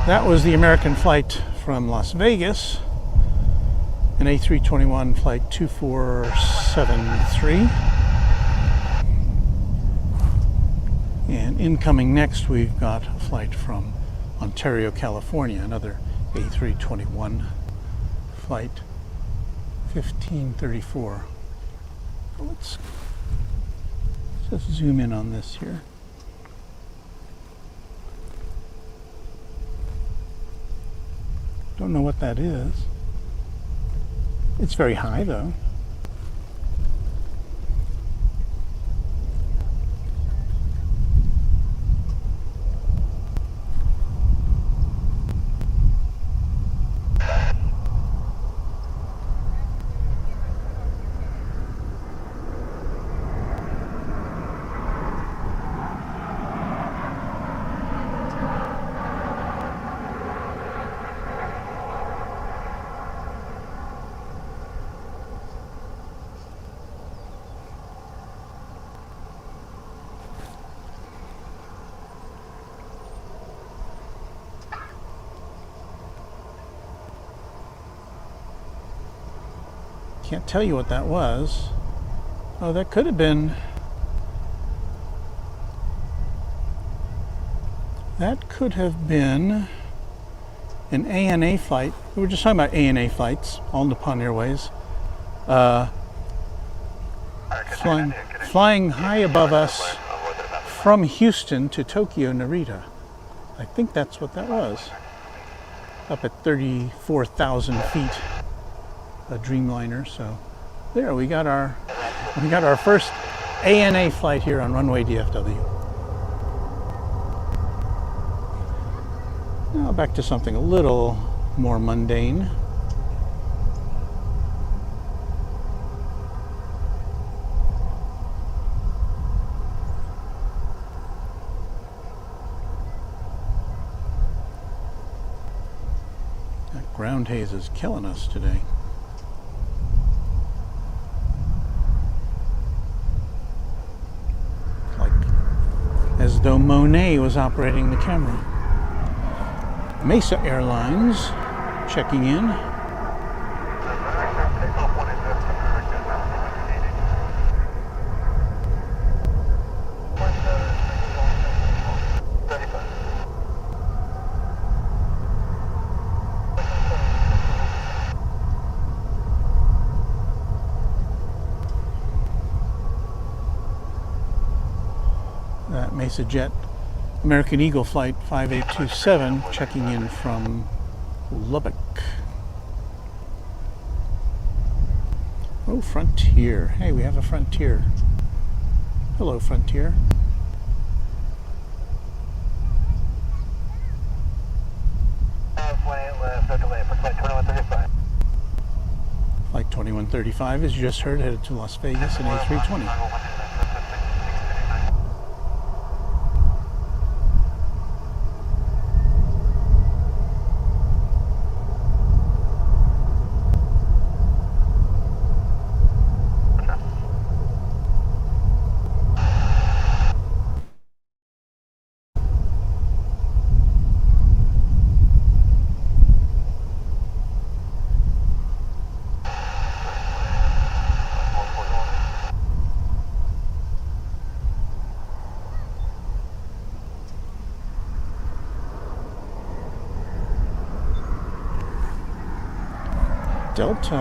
That was the American flight from Las Vegas, an A321 Flight 2473. And incoming next, we've got a flight from Ontario, California, another A321 Flight 1534. Let's just zoom in on this here. Don't know what that is. It's very high though. Can't tell you what that was. Oh, that could have been. That could have been an ANA flight. We were just talking about ANA flights, all Nippon Airways, flying high above us from Houston to Tokyo Narita. I think that's what that was. Up at 34,000 feet. A Dreamliner. So there we got our first ANA flight here on runway DFW. Now back to something a little more mundane. That ground haze is killing us today. As though Monet was operating the camera. Mesa Airlines checking in. Mesa Jet American Eagle Flight 5827 checking in from Lubbock. Oh, Frontier. Hey, we have a Frontier. Hello, Frontier. Flight 2135, as you just heard, headed to Las Vegas in A320. Delta.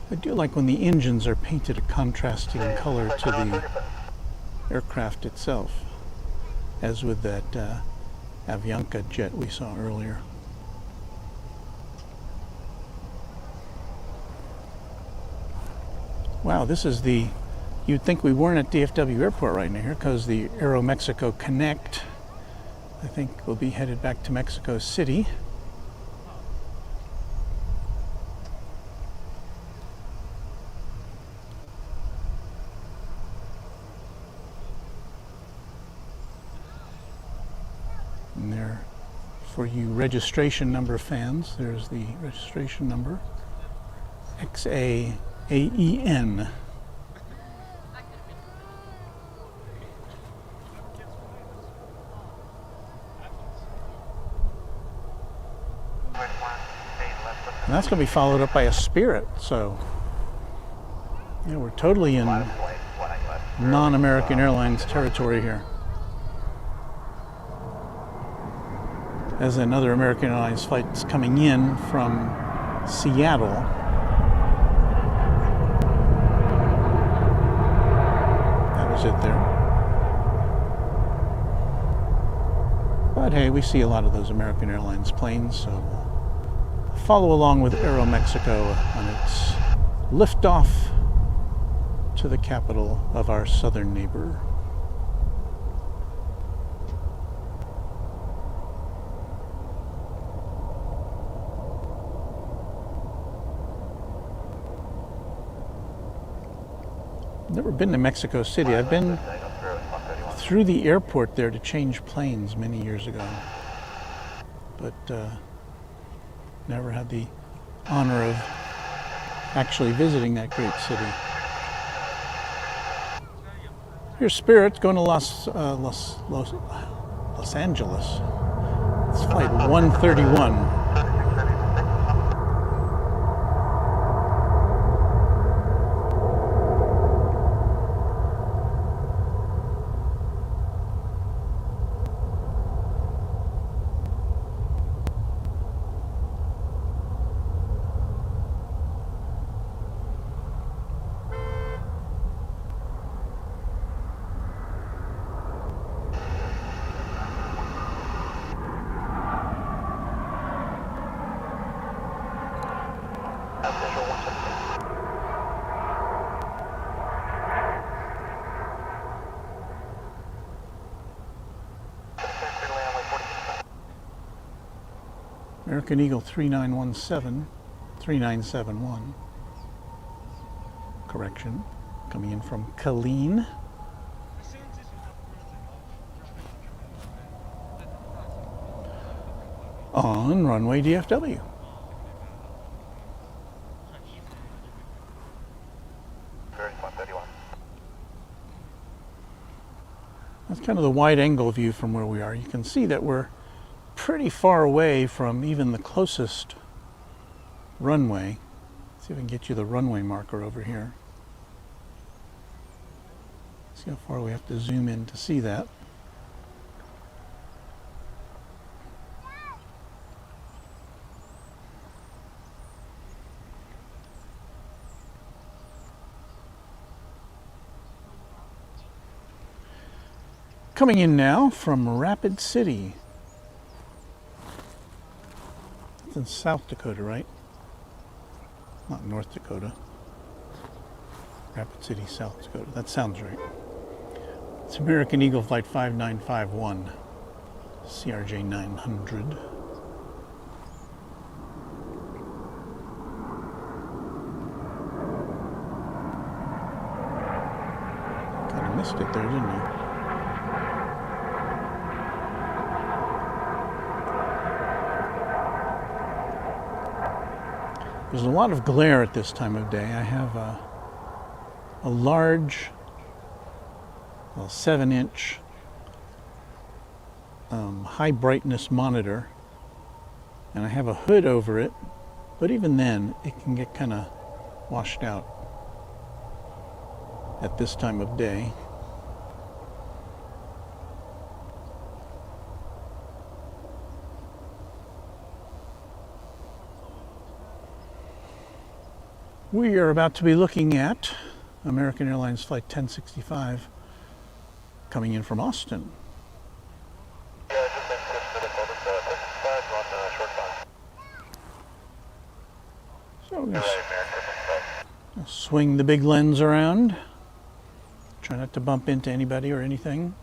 I do like when the engines are painted a contrasting color to the aircraft itself, as with that Avianca jet we saw earlier. Wow, this is the You'd think we weren't at DFW Airport right now here because the Aeromexico Connect, I think, will be headed back to Mexico City. And there, for you registration number fans, there's the registration number, XAAEN. And that's going to be followed up by a Spirit, so yeah, we're totally in non-American Airlines territory here. As another American Airlines flight is coming in from Seattle. That was it there. But hey, we see a lot of those American Airlines planes, so we'll follow along with Aeromexico on its liftoff to the capital of our southern neighbor. Never been to Mexico City. I've been through the airport there to change planes many years ago, but never had the honor of actually visiting that great city. Here's Spirit going to Los Angeles. It's flight 131. American Eagle 3971, correction, coming in from Kahului on runway DFW. That's kind of the wide angle view from where we are. You can see that we're pretty far away from even the closest runway. Let's see if I can get you the runway marker over here. See how far we have to zoom in to see that. Coming in now from Rapid City. That's in South Dakota, right? Not North Dakota. Rapid City, South Dakota. That sounds right. It's American Eagle Flight 5951, CRJ 900. Kind of missed it there, didn't you? There's a lot of glare at this time of day. I have a large, 7-inch high brightness monitor, and I have a hood over it, but even then it can get kind of washed out at this time of day. We are about to be looking at American Airlines Flight 1065 coming in from Austin. So we're going to swing the big lens around. Try not to bump into anybody or anything.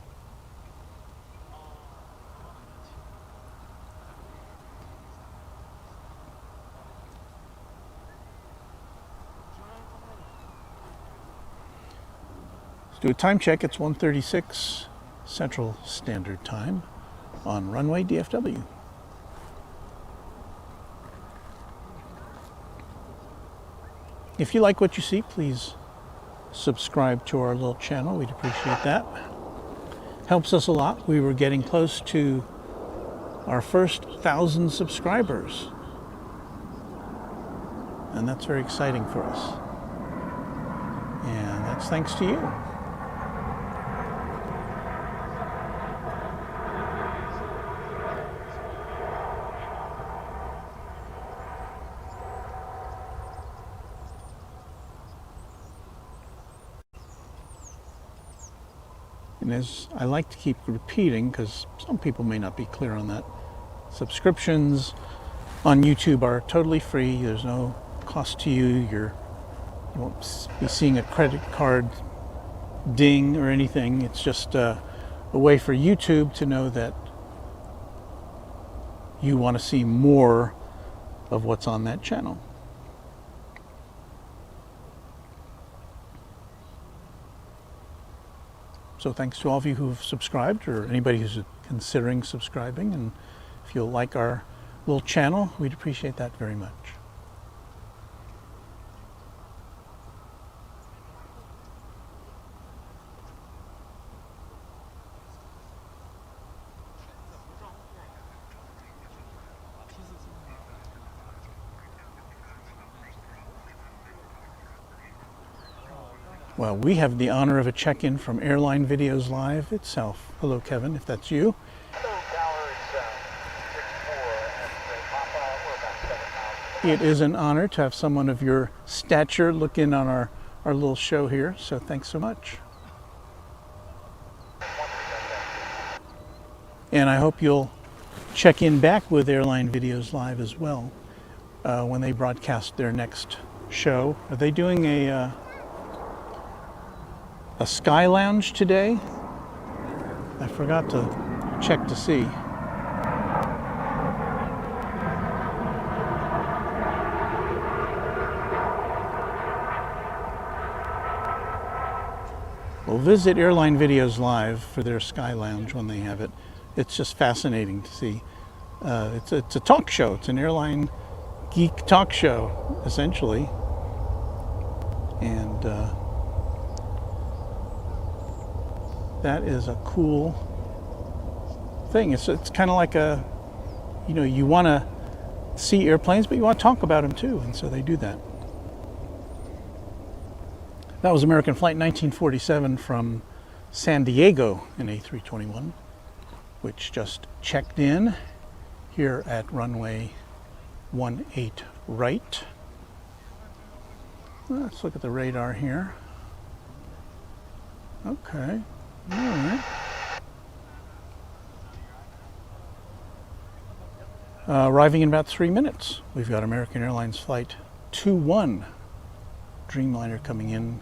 Let's do a time check. It's 1:36 Central Standard Time on runway DFW. If you like what you see, please subscribe to our little channel. We'd appreciate that. Helps us a lot. We were getting close to our first 1,000 subscribers. And that's very exciting for us. And that's thanks to you. And as I like to keep repeating, because some people may not be clear on that, subscriptions on YouTube are totally free. There's no cost to you. You won't be seeing a credit card ding or anything. It's just a way for YouTube to know that you want to see more of what's on that channel. So thanks to all of you who've subscribed, or anybody who's considering subscribing. And if you'll like our little channel, we'd appreciate that very much. Well, we have the honor of a check-in from Airline Videos Live itself. Hello, Kevin, if that's you. Hello, Tower. It's 6-4 at We're about 7,000. It is an honor to have someone of your stature look in on our little show here, so thanks so much. And I hope you'll check in back with Airline Videos Live as well when they broadcast their next show. Are they doing a Sky Lounge today? I forgot to check to see. Well, visit Airline Videos Live for their Sky Lounge when they have it. It's just fascinating to see. It's a talk show. It's an airline geek talk show, essentially. And that is a cool thing. It's kind of like a, you want to see airplanes, but you want to talk about them too, and so they do that. That was American Flight 1947 from San Diego in A321, which just checked in here at runway 18 right. Let's look at the radar here. Okay. All right. Arriving in about 3 minutes. We've got American Airlines Flight 21 Dreamliner coming in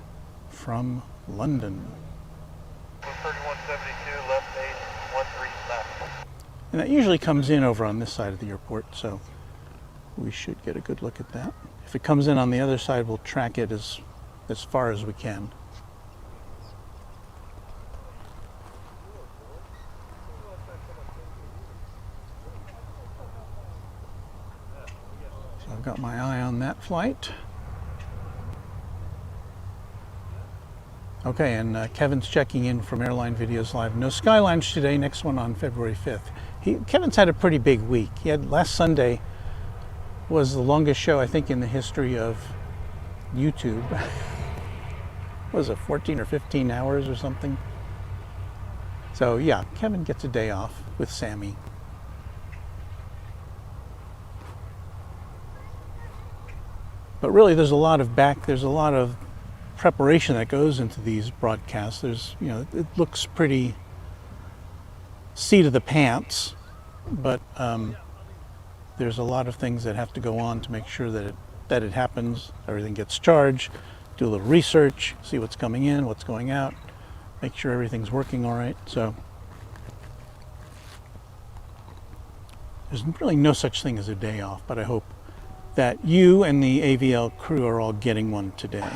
from London. 3172, left 813 left. And that usually comes in over on this side of the airport, so we should get a good look at that. If it comes in on the other side, we'll track it as far as we can. I've got my eye on that flight. Okay, and Kevin's checking in from Airline Videos Live. No Sky Lounge today, next one on February 5th. Kevin's had a pretty big week. He had last Sunday was the longest show, I think, in the history of YouTube. Was it 14 or 15 hours or something? So yeah, Kevin gets a day off with Sammy. But really, there's a lot of preparation that goes into these broadcasts. There's, it looks pretty seat of the pants, but there's a lot of things that have to go on to make sure that it happens. Everything gets charged. Do a little research, see what's coming in, what's going out. make sure everything's working all right. So there's really no such thing as a day off, but I hope that you and the AVL crew are all getting one today.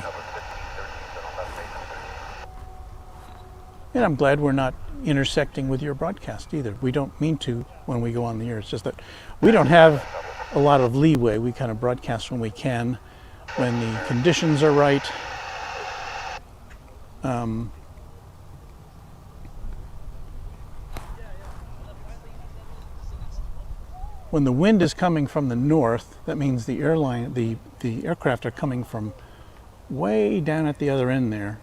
And I'm glad we're not intersecting with your broadcast either. We don't mean to when we go on the air. It's just that we don't have a lot of leeway. We kind of broadcast when we can, when the conditions are right. When the wind is coming from the north, that means the aircraft are coming from way down at the other end there.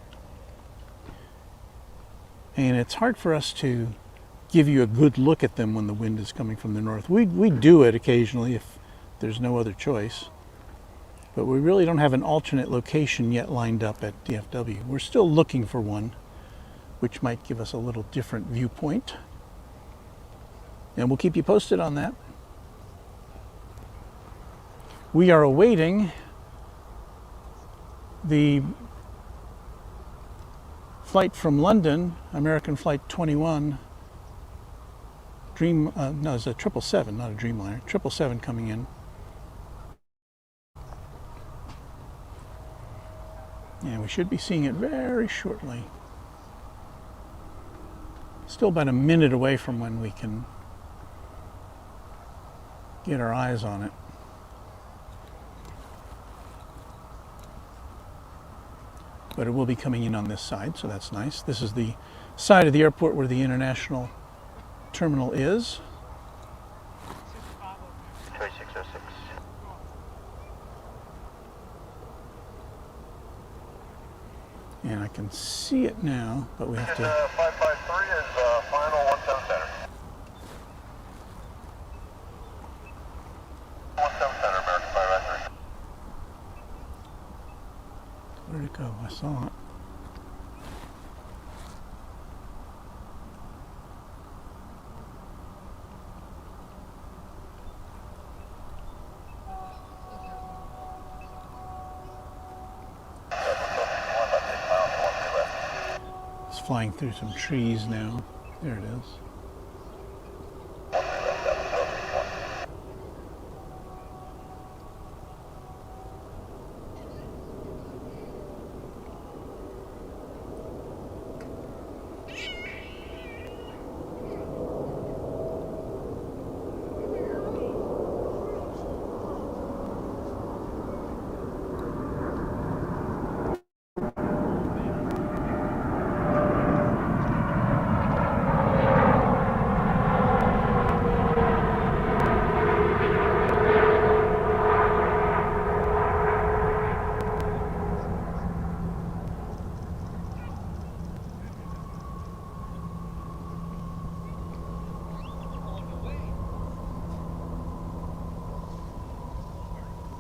And it's hard for us to give you a good look at them when the wind is coming from the north. We do it occasionally if there's no other choice. But we really don't have an alternate location yet lined up at DFW. We're still looking for one, which might give us a little different viewpoint. And we'll keep you posted on that. We are awaiting the flight from London, American Flight 21, no, it's a 777, not a Dreamliner, 777 coming in. And we should be seeing it very shortly. Still about a minute away from when we can get our eyes on it. But it will be coming in on this side, so that's nice. This is the side of the airport where the international terminal is. 2606. And I can see it now, but we have to... 553 is final 17 center. 17 center, American 553. Where'd it go? I saw it. It's flying through some trees now. There it is.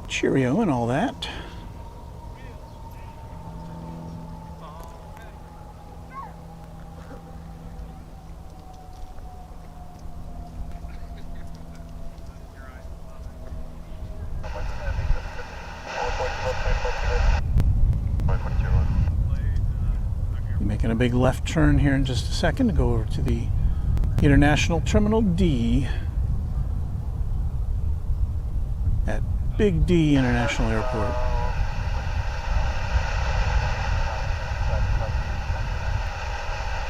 Cheerio and all that. You're making a big left turn here in just a second to go over to the International Terminal D at Big D International Airport.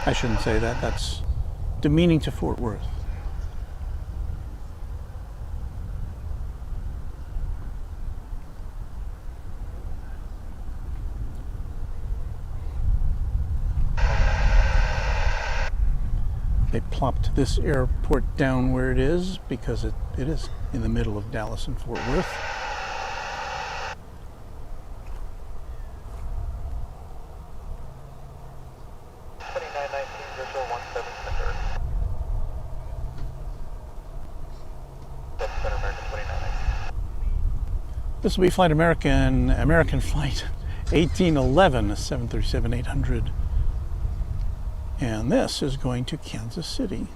I shouldn't say that. That's demeaning to Fort Worth. They plopped this airport down where it is because it is in the middle of Dallas and Fort Worth. This will be Flight American Flight 1811, a 737-800. And this is going to Kansas City.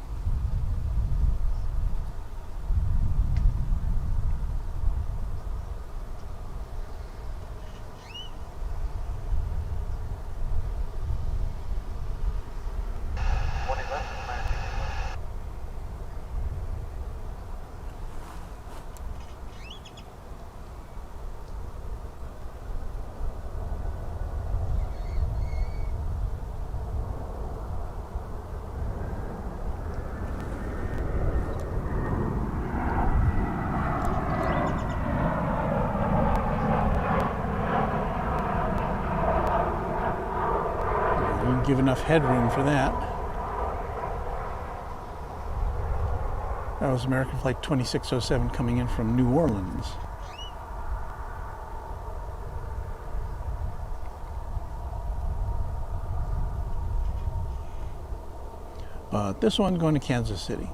give enough headroom for that. That was American Flight 2607 coming in from New Orleans. But this one going to Kansas City.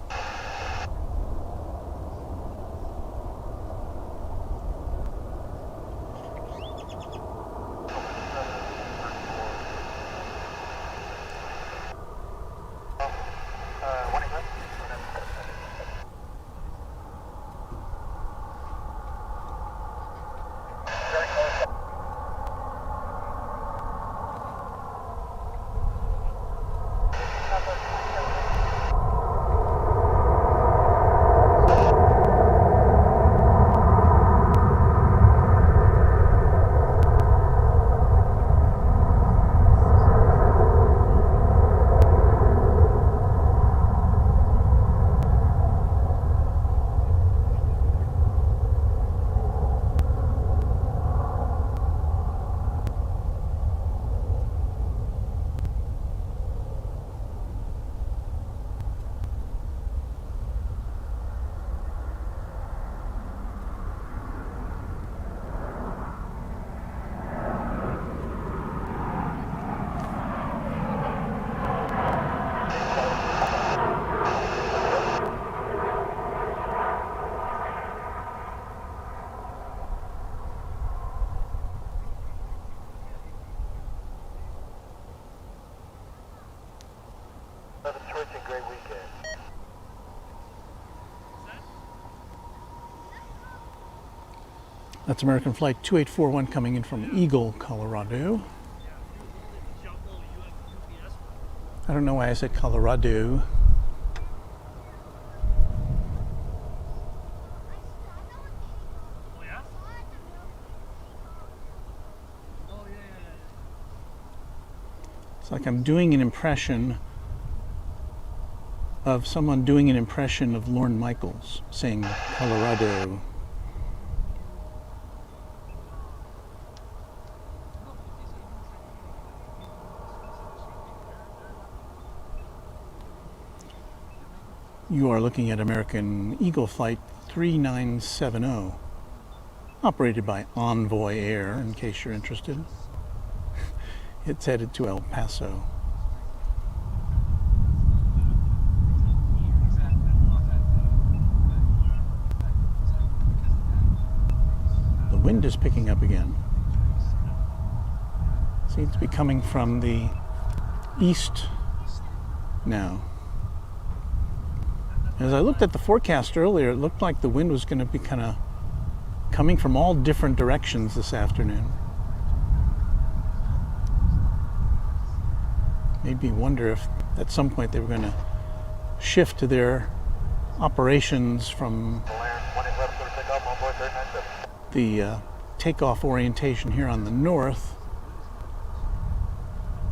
That's American Flight 2841 coming in from Eagle, Colorado. I don't know why I said Colorado. It's like I'm doing an impression of someone doing an impression of Lorne Michaels saying Colorado. You are looking at American Eagle Flight 3970, operated by Envoy Air, in case you're interested. It's headed to El Paso. The wind is picking up again. Seems to be coming from the east now. As I looked at the forecast earlier, it looked like the wind was going to be kind of coming from all different directions this afternoon. Made me wonder if at some point they were going to shift to their operations from the takeoff orientation here on the north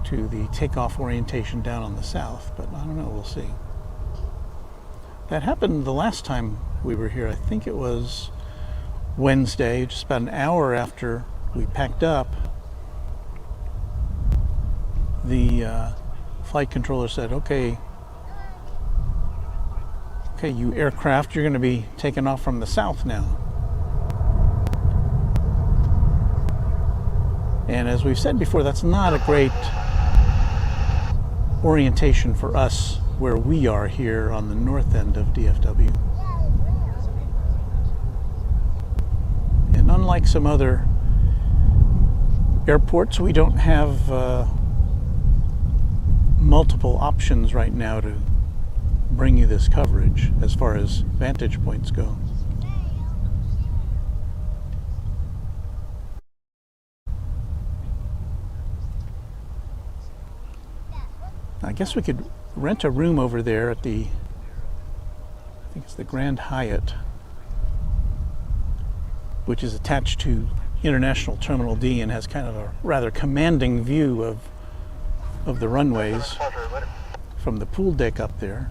to the takeoff orientation down on the south, but I don't know, we'll see. That happened the last time we were here. I think it was Wednesday, just about an hour after we packed up. The flight controller said, okay, you aircraft, you're going to be taking off from the south now. And as we've said before, that's not a great orientation for us where we are here on the north end of DFW. And unlike some other airports, we don't have multiple options right now to bring you this coverage as far as vantage points go. I guess we could rent a room over there at the, I think it's the Grand Hyatt, which is attached to International Terminal D and has kind of a rather commanding view of the runways from the pool deck up there.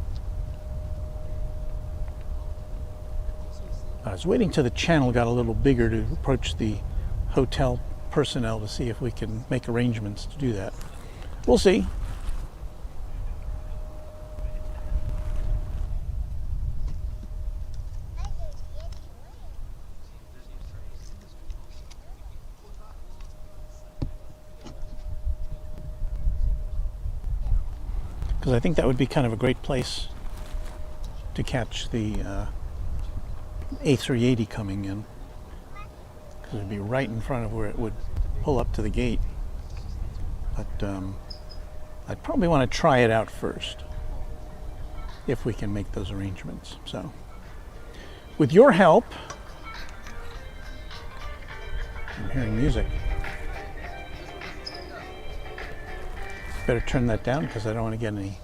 I was waiting till the channel got a little bigger to approach the hotel personnel to see if we can make arrangements to do that. We'll see. because I think that would be kind of a great place to catch the A380 coming in, because it'd be right in front of where it would pull up to the gate. But I'd probably want to try it out first, if we can make those arrangements. So, with your help, I'm hearing music. Better turn that down because I don't want to get any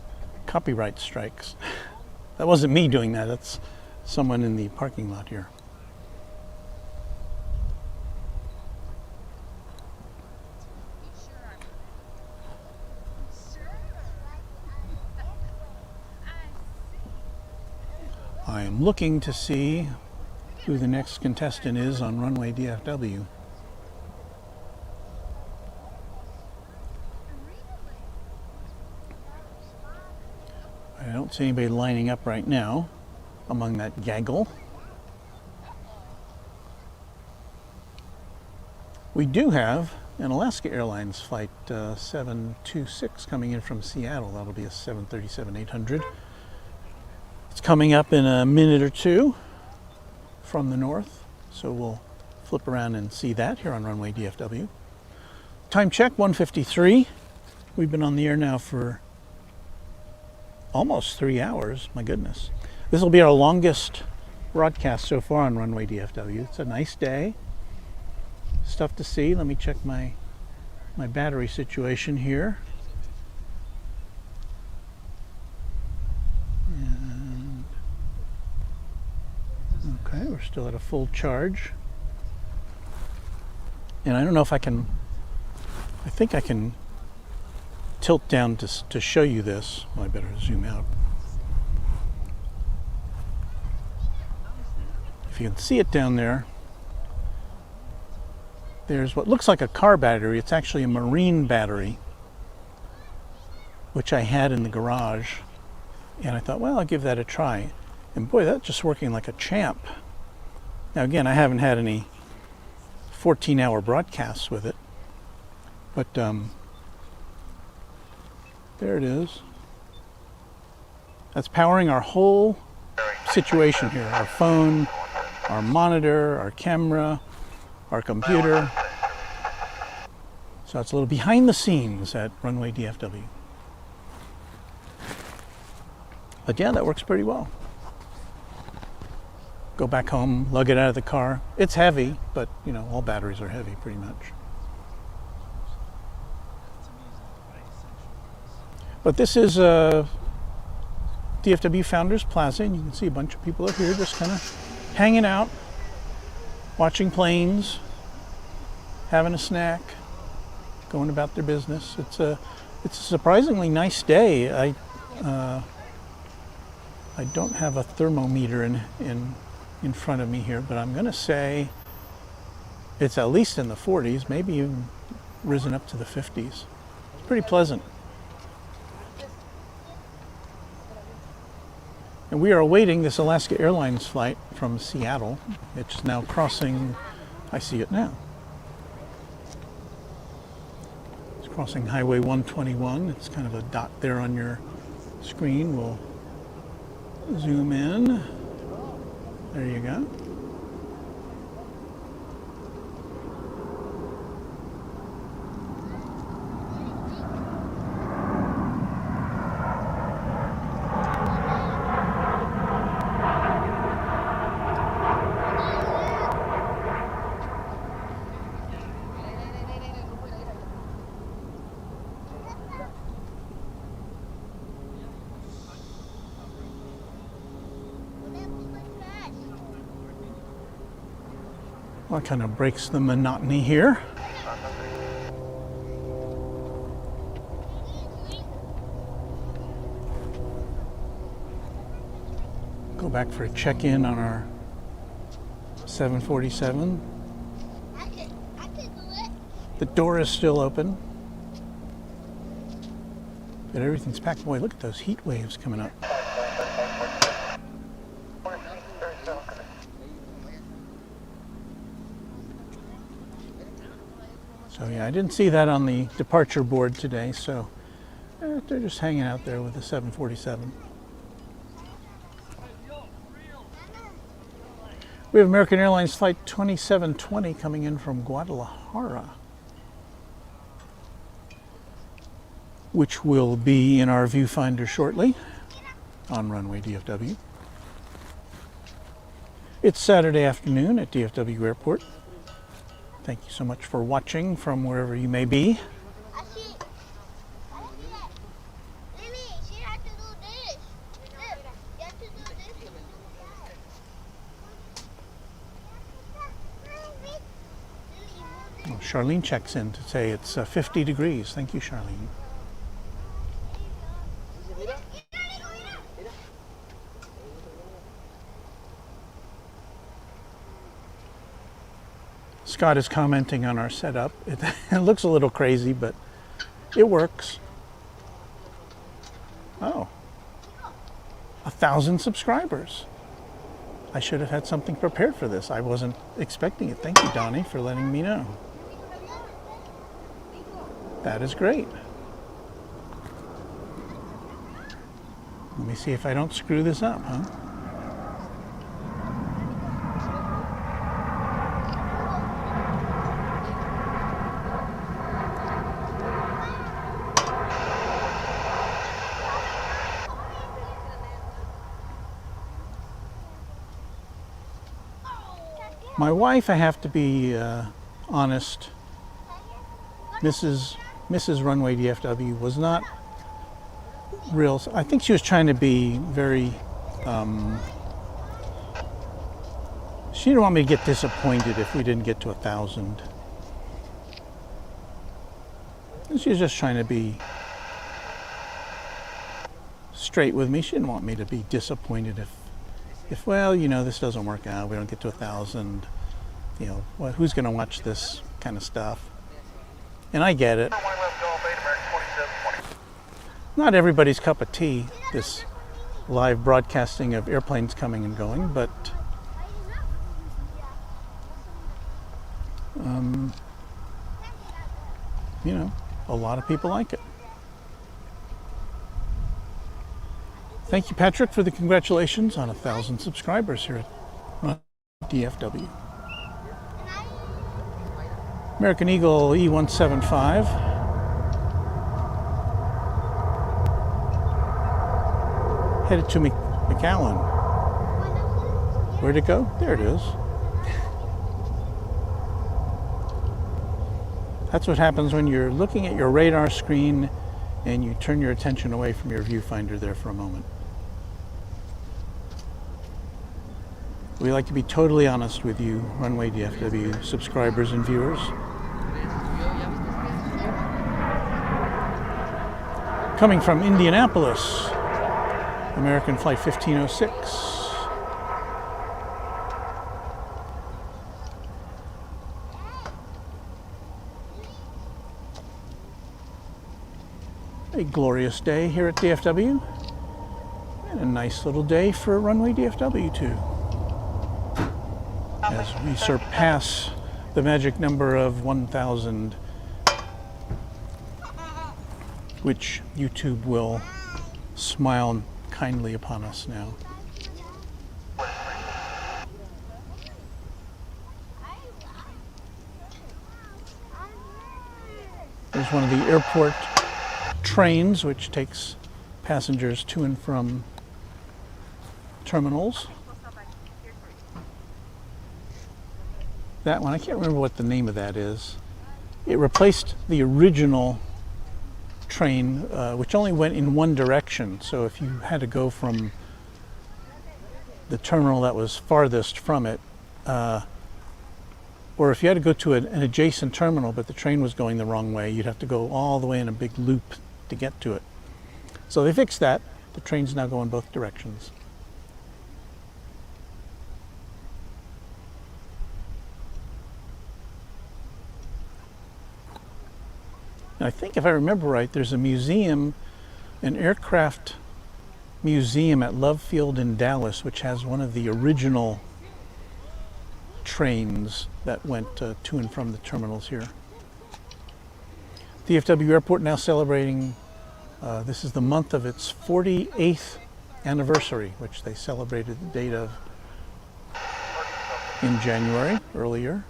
copyright strikes. That wasn't me doing that, that's someone in the parking lot here. I am looking to see who the next contestant is on Runway DFW. I don't see anybody lining up right now among that gaggle. We do have an Alaska Airlines Flight 726 coming in from Seattle. That'll be a 737-800. It's coming up in a minute or two from the north, so we'll flip around and see that here on Runway DFW. Time check, 1:53. We've been on the air now for almost 3 hours, my goodness. This will be our longest broadcast so far on Runway DFW. It's a nice day, stuff to see. Let me check my battery situation here. And okay, we're still at a full charge. And I don't know if I can, I think I can tilt down to show you this. Well, I better zoom out. If you can see it down there, there's what looks like a car battery. It's actually a marine battery, which I had in the garage. And I thought, well, I'll give that a try. And boy, that's just working like a champ. Now again, I haven't had any 14-hour broadcasts with it, but there it is. That's powering our whole situation here. Our phone, our monitor, our camera, our computer. So it's a little behind the scenes at Runway DFW. But yeah, that works pretty well. Go back home, lug it out of the car. It's heavy, but you know, all batteries are heavy pretty much. But this is DFW Founders Plaza, and you can see a bunch of people are here just kind of hanging out, watching planes, having a snack, going about their business. It's a surprisingly nice day. I don't have a thermometer in front of me here, but I'm going to say it's at least in the 40s, maybe even risen up to the 50s. It's pretty pleasant. And we are awaiting this Alaska Airlines flight from Seattle. It's now crossing, I see it now. It's crossing Highway 121. It's kind of a dot there on your screen. We'll zoom in. There you go. Well, that kind of breaks the monotony here. Go back for a check-in on our 747. The door is still open, but everything's packed. Boy, look at those heat waves coming up. So yeah, I didn't see that on the departure board today, so They're just hanging out there with the 747. We have American Airlines Flight 2720 coming in from Guadalajara, which will be in our viewfinder shortly on Runway DFW. It's Saturday afternoon at DFW Airport. Thank you so much for watching from wherever you may be. Oh, Charlene checks in to say it's 50 degrees. Thank you, Charlene. Scott is commenting on our setup. It looks a little crazy, but it works. Oh, 1,000 subscribers. I should have had something prepared for this. I wasn't expecting it. Thank you, Donnie, for letting me know. That is great. Let me see if I don't screw this up, huh? My wife, I have to be honest, Mrs. Runway DFW was not real. I think she was trying to be very, she didn't want me to get disappointed if we didn't get to 1,000. And she was just trying to be straight with me. She didn't want me to be disappointed if well, you know, this doesn't work out, we don't get to 1,000, you know, well, who's going to watch this kind of stuff? And I get it. Not everybody's cup of tea, this live broadcasting of airplanes coming and going, but you know, a lot of people like it. Thank you, Patrick, for the congratulations on 1,000 subscribers here at DFW. American Eagle E175. Headed to McAllen. Where'd it go? There it is. That's what happens when you're looking at your radar screen and you turn your attention away from your viewfinder there for a moment. We like to be totally honest with you, Runway DFW subscribers and viewers. Coming from Indianapolis, American Flight 1506. A glorious day here at DFW, and a nice little day for Runway DFW too, as we surpass the magic number of 1,000, which YouTube will smile kindly upon us now. There's one of the airport trains which takes passengers to and from terminals. That one, I can't remember what the name of that is. It replaced the original train, which only went in one direction. So if you had to go from the terminal that was farthest from it, or if you had to go to an adjacent terminal but the train was going the wrong way, you'd have to go all the way in a big loop to get to it. So they fixed that. The trains now go in both directions. And I think if I remember right, there's a museum, an aircraft museum at Love Field in Dallas, which has one of the original trains that went to and from the terminals here. DFW Airport now celebrating This is the month of its 48th anniversary, which they celebrated the date of in January earlier.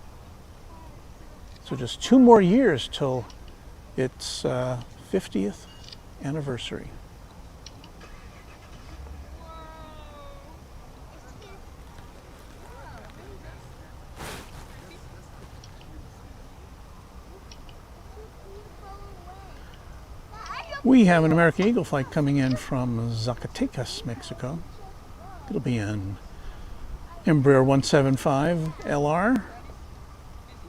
So just 2 more years till its 50th anniversary. We have an American Eagle flight coming in from Zacatecas, Mexico. It'll be an Embraer 175 LR.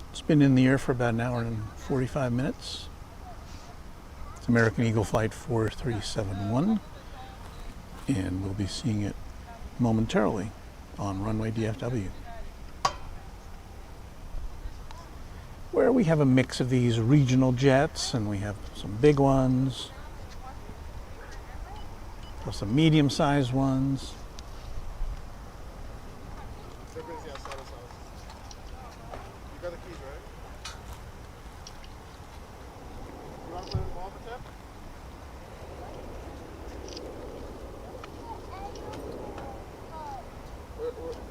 It's been in the air for about an hour and 45 minutes. It's American Eagle flight 4371, and we'll be seeing it momentarily on runway DFW, where we have a mix of these regional jets, and we have some big ones, plus some medium-sized ones. Everybody's outside his house. You got the keys, right? You want to play with the ball for tip?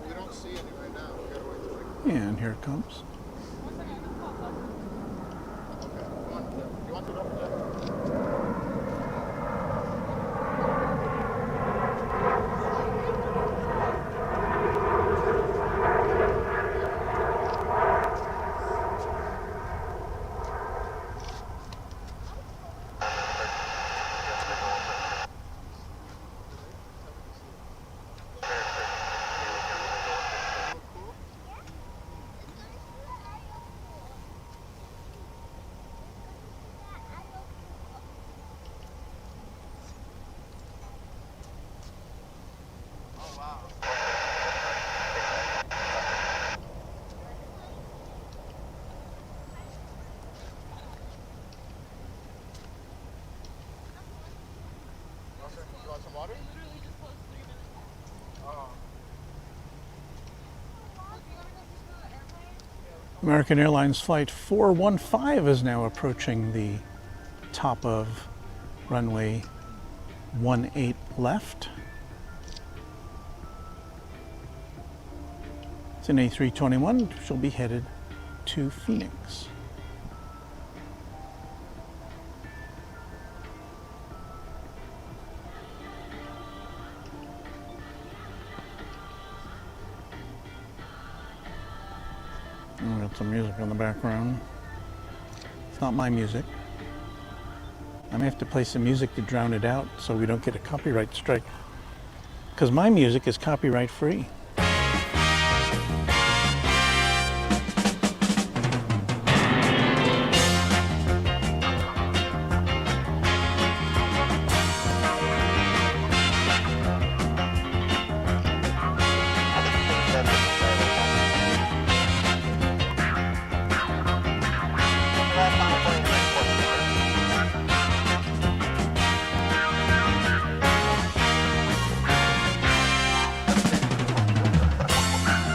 We don't see any right now. We gotta wait till And here it comes. okay. You want to go for tip? You want some water? Literally just closed 3 minutes ago. Oh. American Airlines Flight 415 is now approaching the top of runway 18 left. It's an A321, which will be headed to Phoenix. And we got some music in the background. It's not my music. I may have to play some music to drown it out so we don't get a copyright strike. Because my music is copyright free.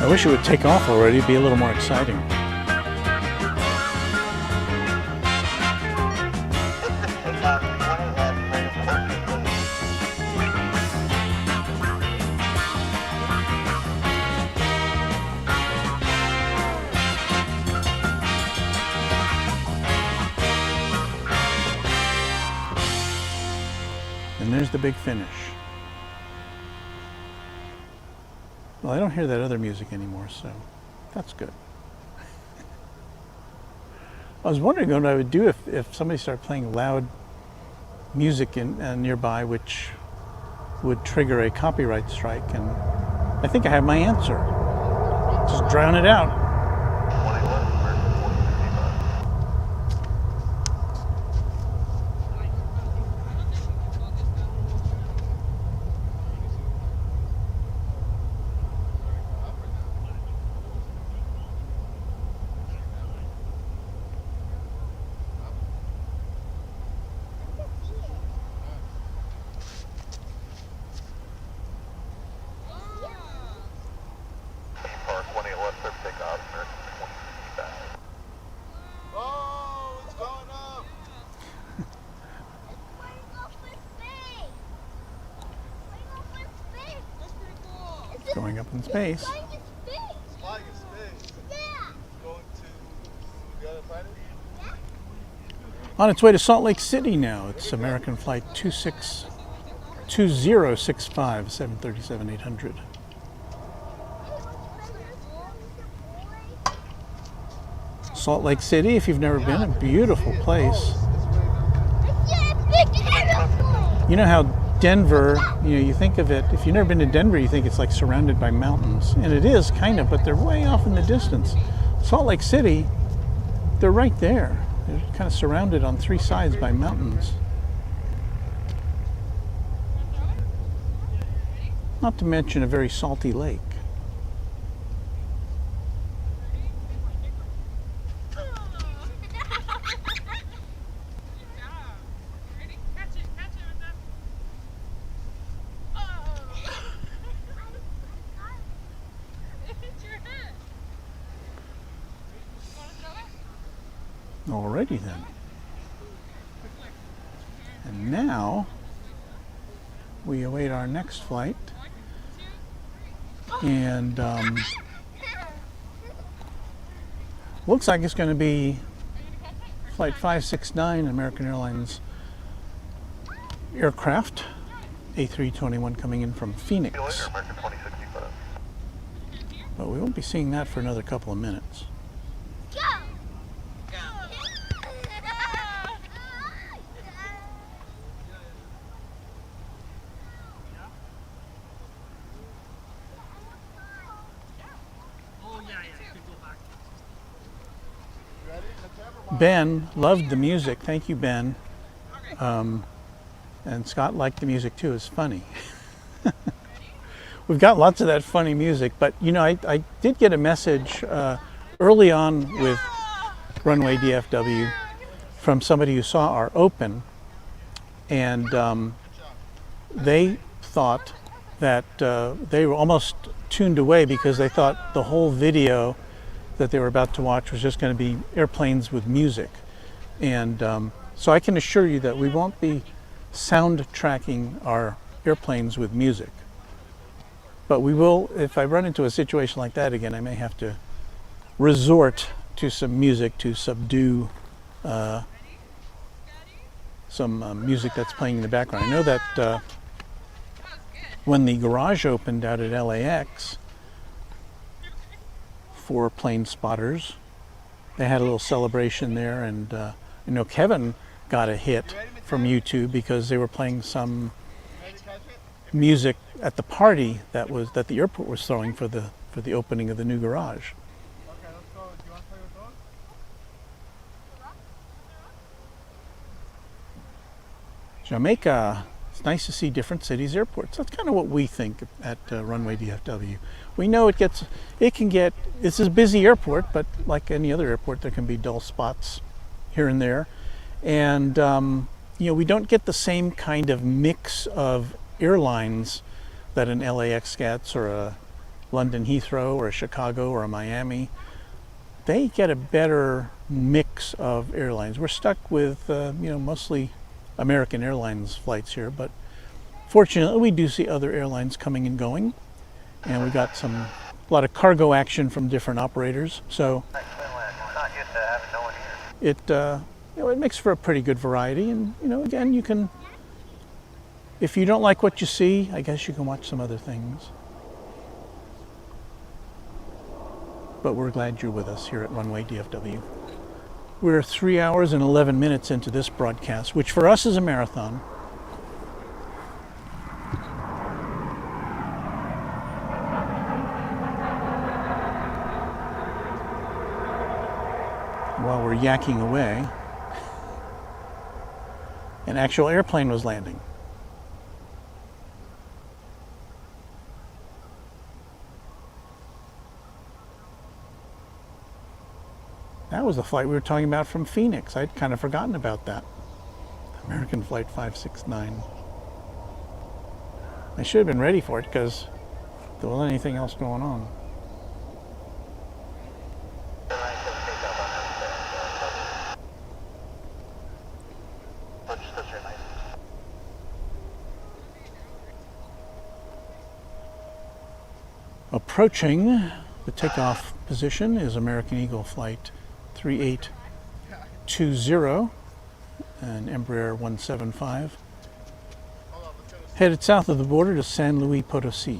I wish it would take off already, it'd be a little more exciting. And there's the big finish. Well, I don't hear that other music anymore, so that's good. I was wondering what I would do if somebody started playing loud music nearby, which would trigger a copyright strike, and I think I have my answer. Just drown it out. Park 18 left, clear for takeoff. Going up in space. Flying in space. Going to the other planet? On its way to Salt Lake City now. It's American Flight 2065 737-800. Salt Lake City, if you've never been, a beautiful place. You know how Denver, you think of it, if you've never been to Denver, you think it's like surrounded by mountains. And it is, kind of, but they're way off in the distance. Salt Lake City, they're right there. They're kind of surrounded on three sides by mountains. Not to mention a very salty lake. Alrighty then. And now we await our next flight. And looks like it's going to be Flight 569, American Airlines aircraft, A321 coming in from Phoenix. American 2065. But we won't be seeing that for another couple of minutes. Ben loved the music. Thank you, Ben. And Scott liked the music too. It's funny. We've got lots of that funny music, but I did get a message early on with Runway DFW from somebody who saw our open, and they thought that they were almost tuned away because they thought the whole video that they were about to watch was just going to be airplanes with music. And so I can assure you that we won't be sound tracking our airplanes with music. But we will, if I run into a situation like that again, I may have to resort to some music to subdue some music that's playing in the background. I know that when the garage opened out at LAX, for plane spotters, they had a little celebration there, and I know Kevin got a hit from YouTube because they were playing some music at the party that the airport was throwing for the opening of the new garage. Okay, let's go. Do you want to play with those? Jamaica. It's nice to see different cities' airports. That's kind of what we think at Runway DFW. We know it's a busy airport, but like any other airport, there can be dull spots here and there. And, we don't get the same kind of mix of airlines that an LAX gets, or a London Heathrow, or a Chicago, or a Miami. They get a better mix of airlines. We're stuck with, mostly American Airlines flights here, but fortunately we do see other airlines coming and going, and we got a lot of cargo action from different operators. So it makes for a pretty good variety, and again, you can, if you don't like what you see, I guess you can watch some other things. But we're glad you're with us here at Runway DFW. We're 3 hours and 11 minutes into this broadcast, which for us is a marathon. While we're yakking away, an actual airplane was landing. That was the flight we were talking about from Phoenix. I'd kind of forgotten about that. American Flight 569. I should have been ready for it because there wasn't anything else going on. Approaching the takeoff position is American Eagle Flight 3820 and Embraer 175. Headed south of the border to San Luis Potosi.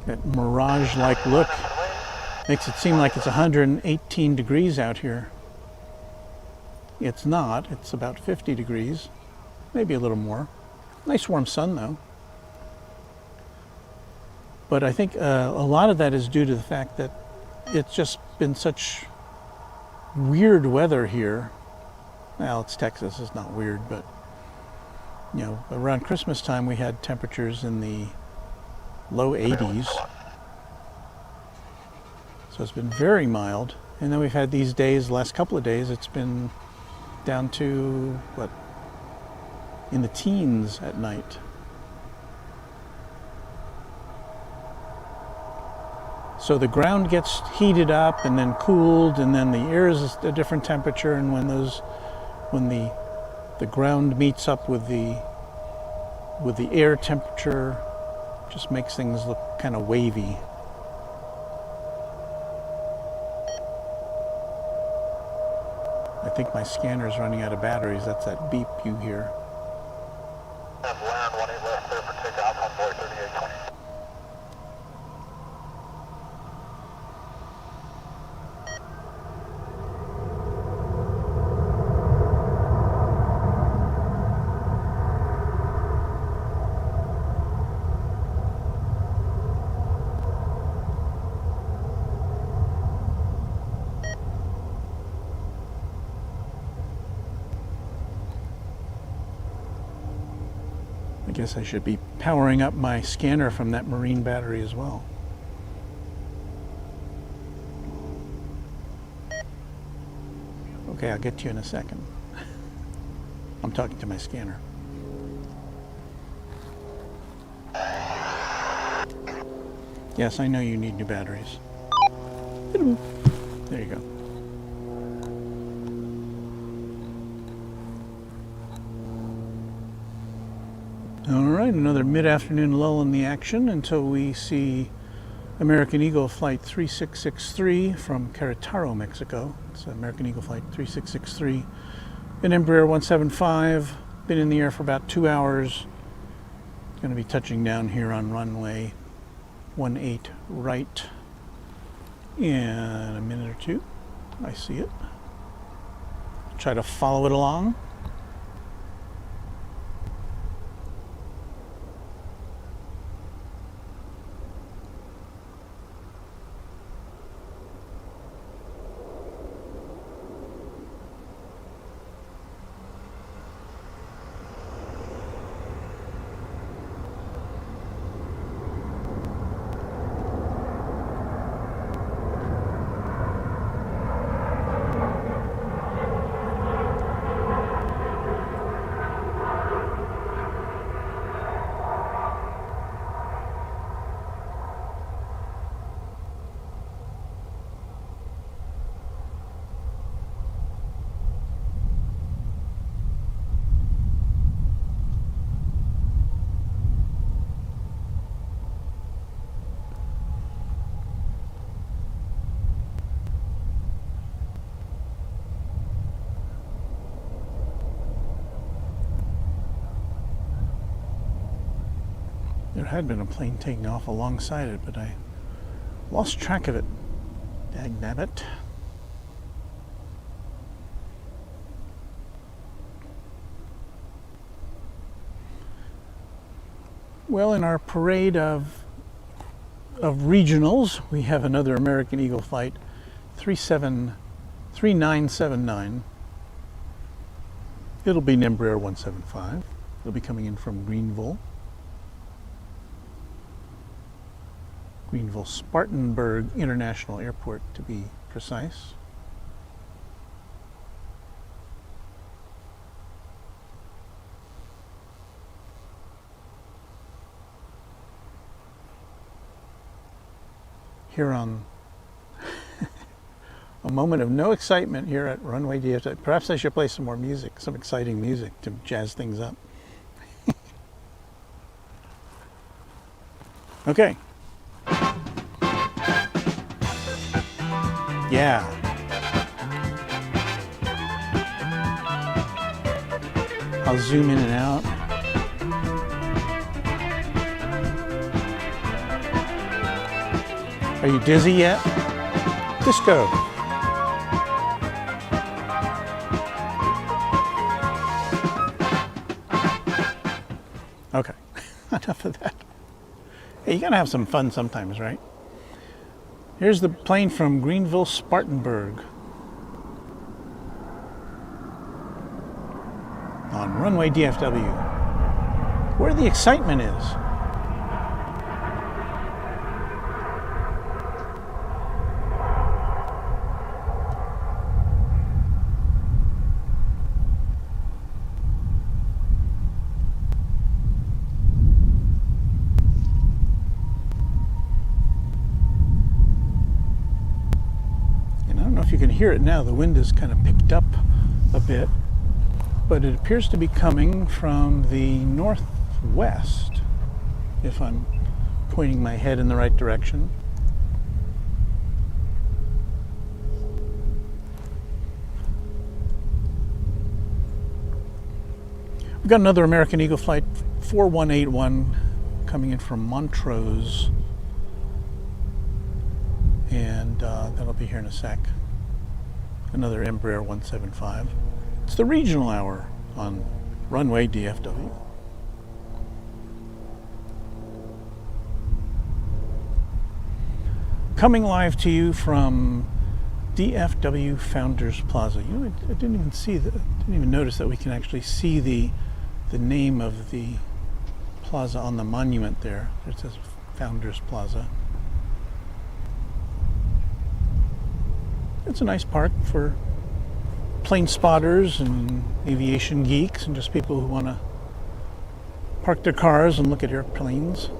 That mirage-like look makes it seem like it's 118 degrees out here. It's not. It's about 50 degrees, maybe a little more. Nice warm sun though. But I think a lot of that is due to the fact that it's just been such weird weather here. Well, it's Texas, it's not weird, but you know, around Christmas time we had temperatures in the low 80s. So it's been very mild. And then we've had these days, the last couple of days, it's been down to, what, in the teens at night. So the ground gets heated up and then cooled, and then the air is a different temperature, and when the ground meets up with the air temperature, just makes things look kind of wavy. I think my scanner is running out of batteries. That's that beep you hear. Land 18 left, clear for takeoff on board 3820. I guess I should be powering up my scanner from that marine battery as well. Okay, I'll get to you in a second. I'm talking to my scanner. Yes, I know you need new batteries. There you go. All right, another mid-afternoon lull in the action until we see American Eagle Flight 3663 from Querétaro, Mexico. It's American Eagle Flight 3663. An Embraer 175, been in the air for about 2 hours. Going to be touching down here on runway 18 right in a minute or two. I see it. Try to follow it along. There had been a plane taking off alongside it, but I lost track of it. Dagnabbit. Well, in our parade of regionals, we have another American Eagle Flight 3979. It'll be an Embraer 175. It'll be coming in from Greenville Spartanburg International Airport, to be precise. here on a moment of no excitement here at Runway DFW. Perhaps I should play some more music, some exciting music to jazz things up. Okay. Yeah. I'll zoom in and out. Are you dizzy yet? Disco. Okay, enough of that. Hey, you gotta have some fun sometimes, right? Here's the plane from Greenville, Spartanburg. On Runway DFW, where the excitement is. If you can hear it now, the wind is kind of picked up a bit, but it appears to be coming from the northwest, if I'm pointing my head in the right direction. We've got another American Eagle Flight 4181 coming in from Montrose, and that'll be here in a sec. Another Embraer 175. It's the regional hour on Runway DFW. Coming live to you from DFW Founders Plaza. You know, I didn't even notice that we can actually see the name of the plaza on the monument there. It says Founders Plaza. It's a nice park for plane spotters and aviation geeks and just people who want to park their cars and look at airplanes.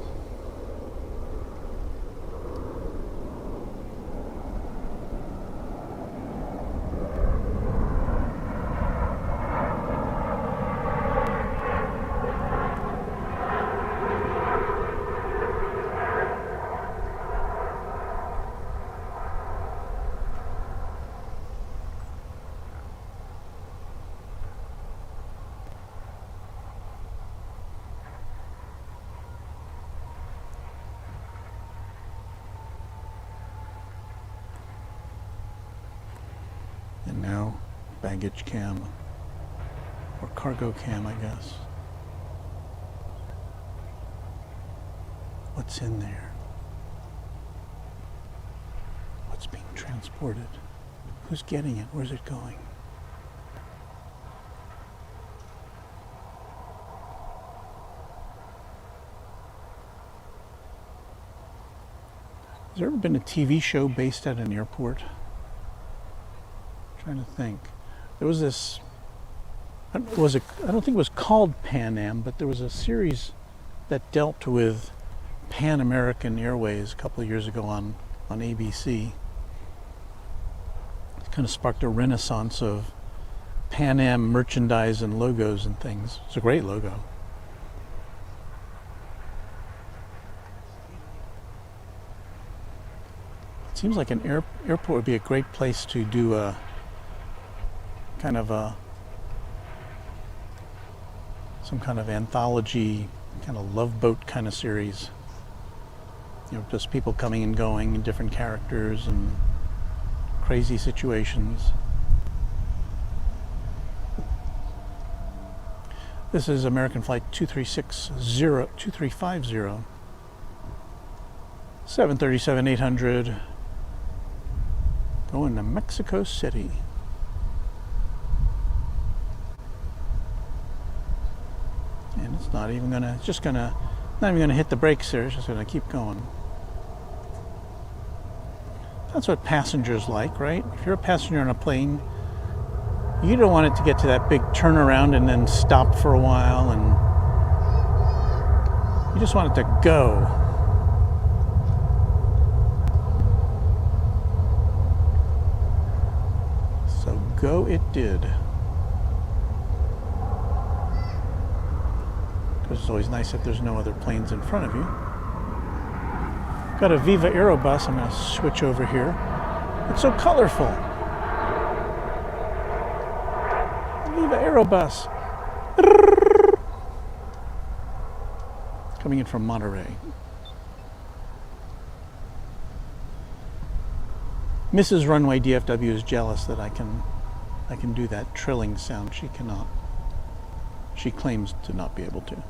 And now baggage cam, or cargo cam, I guess. What's in there? What's being transported? Who's getting it? Where's it going? Has there ever been a TV show based at an airport? Trying to think. There was this, I don't think it was called Pan Am, but there was a series that dealt with Pan American Airways a couple of years ago on ABC. It kind of sparked a renaissance of Pan Am merchandise and logos and things. It's a great logo. It seems like an airport would be a great place to do a kind of some kind of anthology, kind of Love Boat kind of series. You know, just people coming and going and different characters and crazy situations. This is American Flight 2350, 737-800, going to Mexico City. And it's not even gonna, not even gonna hit the brakes there, it's just gonna keep going. That's what passengers like, right? If you're a passenger on a plane, you don't want it to get to that big turnaround and then stop for a while, and you just want it to go. go it did. Because it's always nice if there's no other planes in front of you. Got a Viva Aerobus. I'm going to switch over here. It's so colorful. Viva Aerobus. Coming in from Monterey. Mrs. Runway DFW is jealous that I can do that trilling sound. She cannot. She claims to not be able to.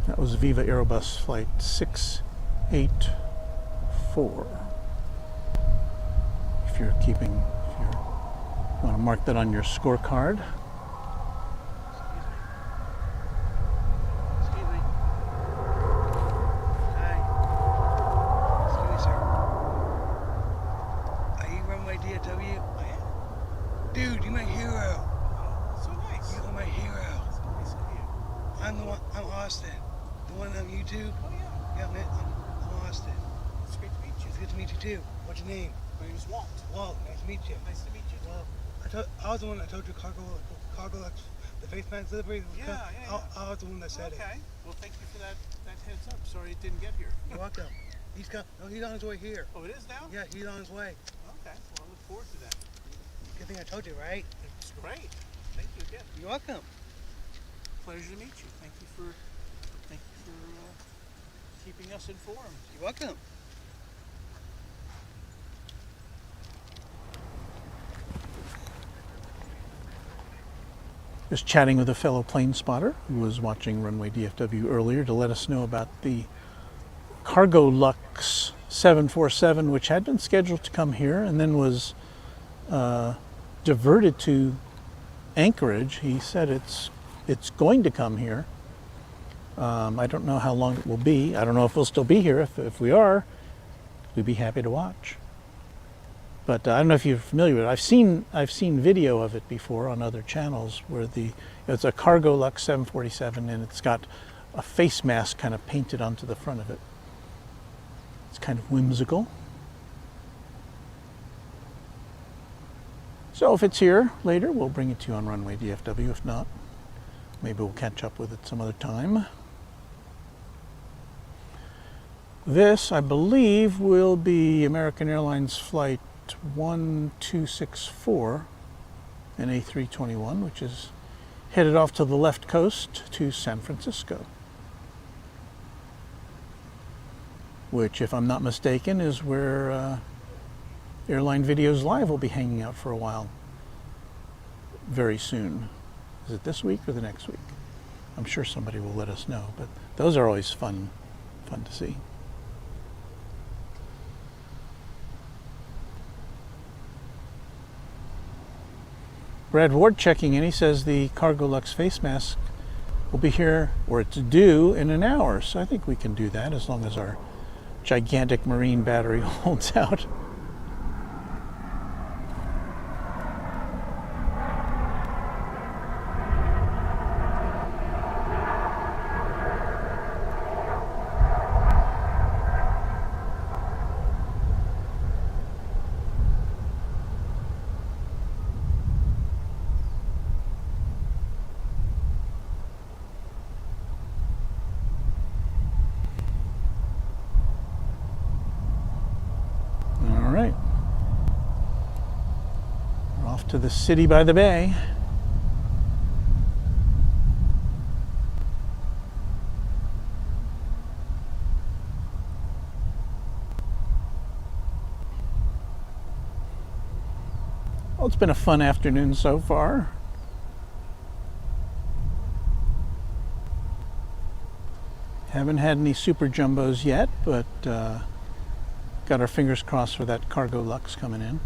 That was Viva Aerobus Flight 684. If you want to mark that on your scorecard. Excuse me. Hi. Excuse me, sir. Are you Runway DFW? I am. Dude, you're my hero. So nice. You're my hero. It's nice of you. I'm Austin. The one on YouTube? Oh, yeah. Yeah, man, I'm Austin. It's great to meet you. It's good to meet you too. What's your name? My name is Walt. Walt, nice to meet you. Nice to meet you. Well, I was the one that told you Cargolux, the face mask delivery. Yeah. I was the one that said Okay. Well, thank you for that heads up. Sorry it didn't get here. it. You're welcome. He's on his way here. Oh, it is now? Yeah, he's on his way. Okay. Well, I look forward to that. Good thing I told you, right? It's great. Thank you again. You're welcome. Pleasure to meet you. Thank you for keeping us informed. You're welcome. Just chatting with a fellow plane spotter who was watching Runway DFW earlier to let us know about the Cargolux 747, which had been scheduled to come here and then was diverted to Anchorage. He said it's going to come here. I don't know how long it will be. I don't know if we'll still be here. If we are, we'd be happy to watch. But I don't know if you're familiar with it. I've seen video of it before on other channels where it's a Cargolux 747 and it's got a face mask kind of painted onto the front of it. It's kind of whimsical. So if it's here later, we'll bring it to you on Runway DFW. If not, maybe we'll catch up with it some other time. This, I believe, will be American Airlines Flight 1264, an A321, which is headed off to the left coast to San Francisco. Which, if I'm not mistaken, is where Airline Videos Live will be hanging out for a while very soon. Is it this week or the next week? I'm sure somebody will let us know, but those are always fun to see. Brad Ward checking in. He says the Cargolux face mask will be here, or it's due in an hour. So I think we can do that as long as our gigantic marine battery holds out. To the city by the bay. Well, it's been a fun afternoon so far. Haven't had any super jumbos yet, but got our fingers crossed for that Cargolux coming in.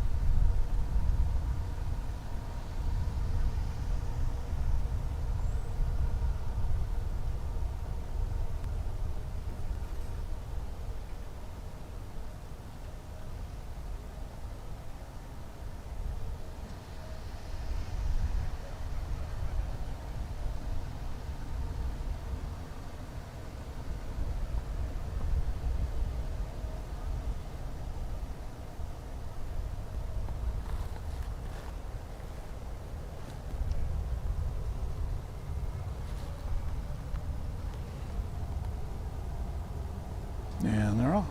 And they're off.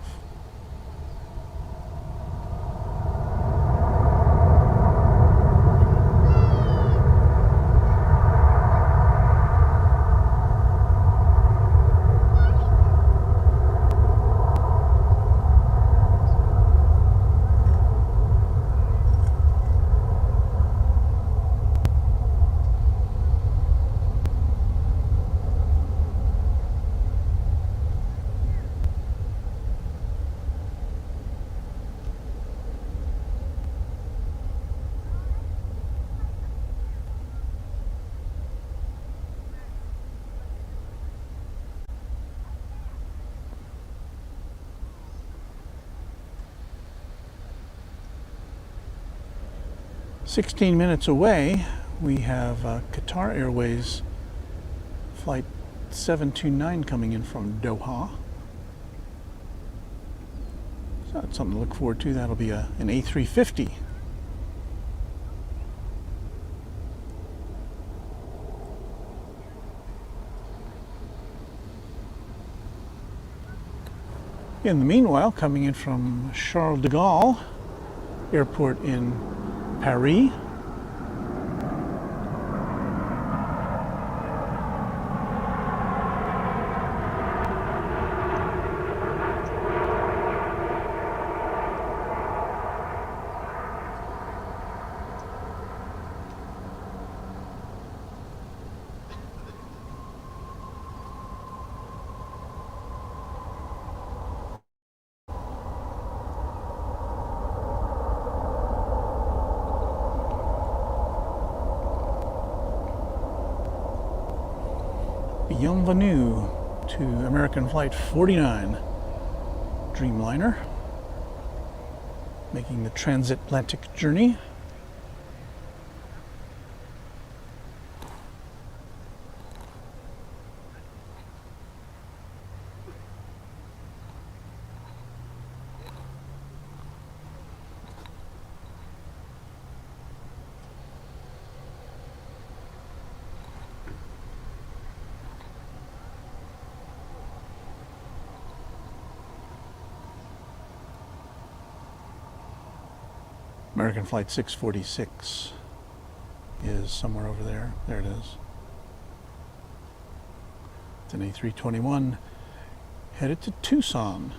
"16 minutes away, we have Qatar Airways Flight 729 coming in from Doha. So that's something to look forward to. That'll be an A350. In the meanwhile, coming in from Charles de Gaulle Airport in Paris, bienvenue to American Flight 49 Dreamliner, making the transatlantic journey. American Flight 646 is somewhere over there. There it is. It's an A321 headed to Tucson.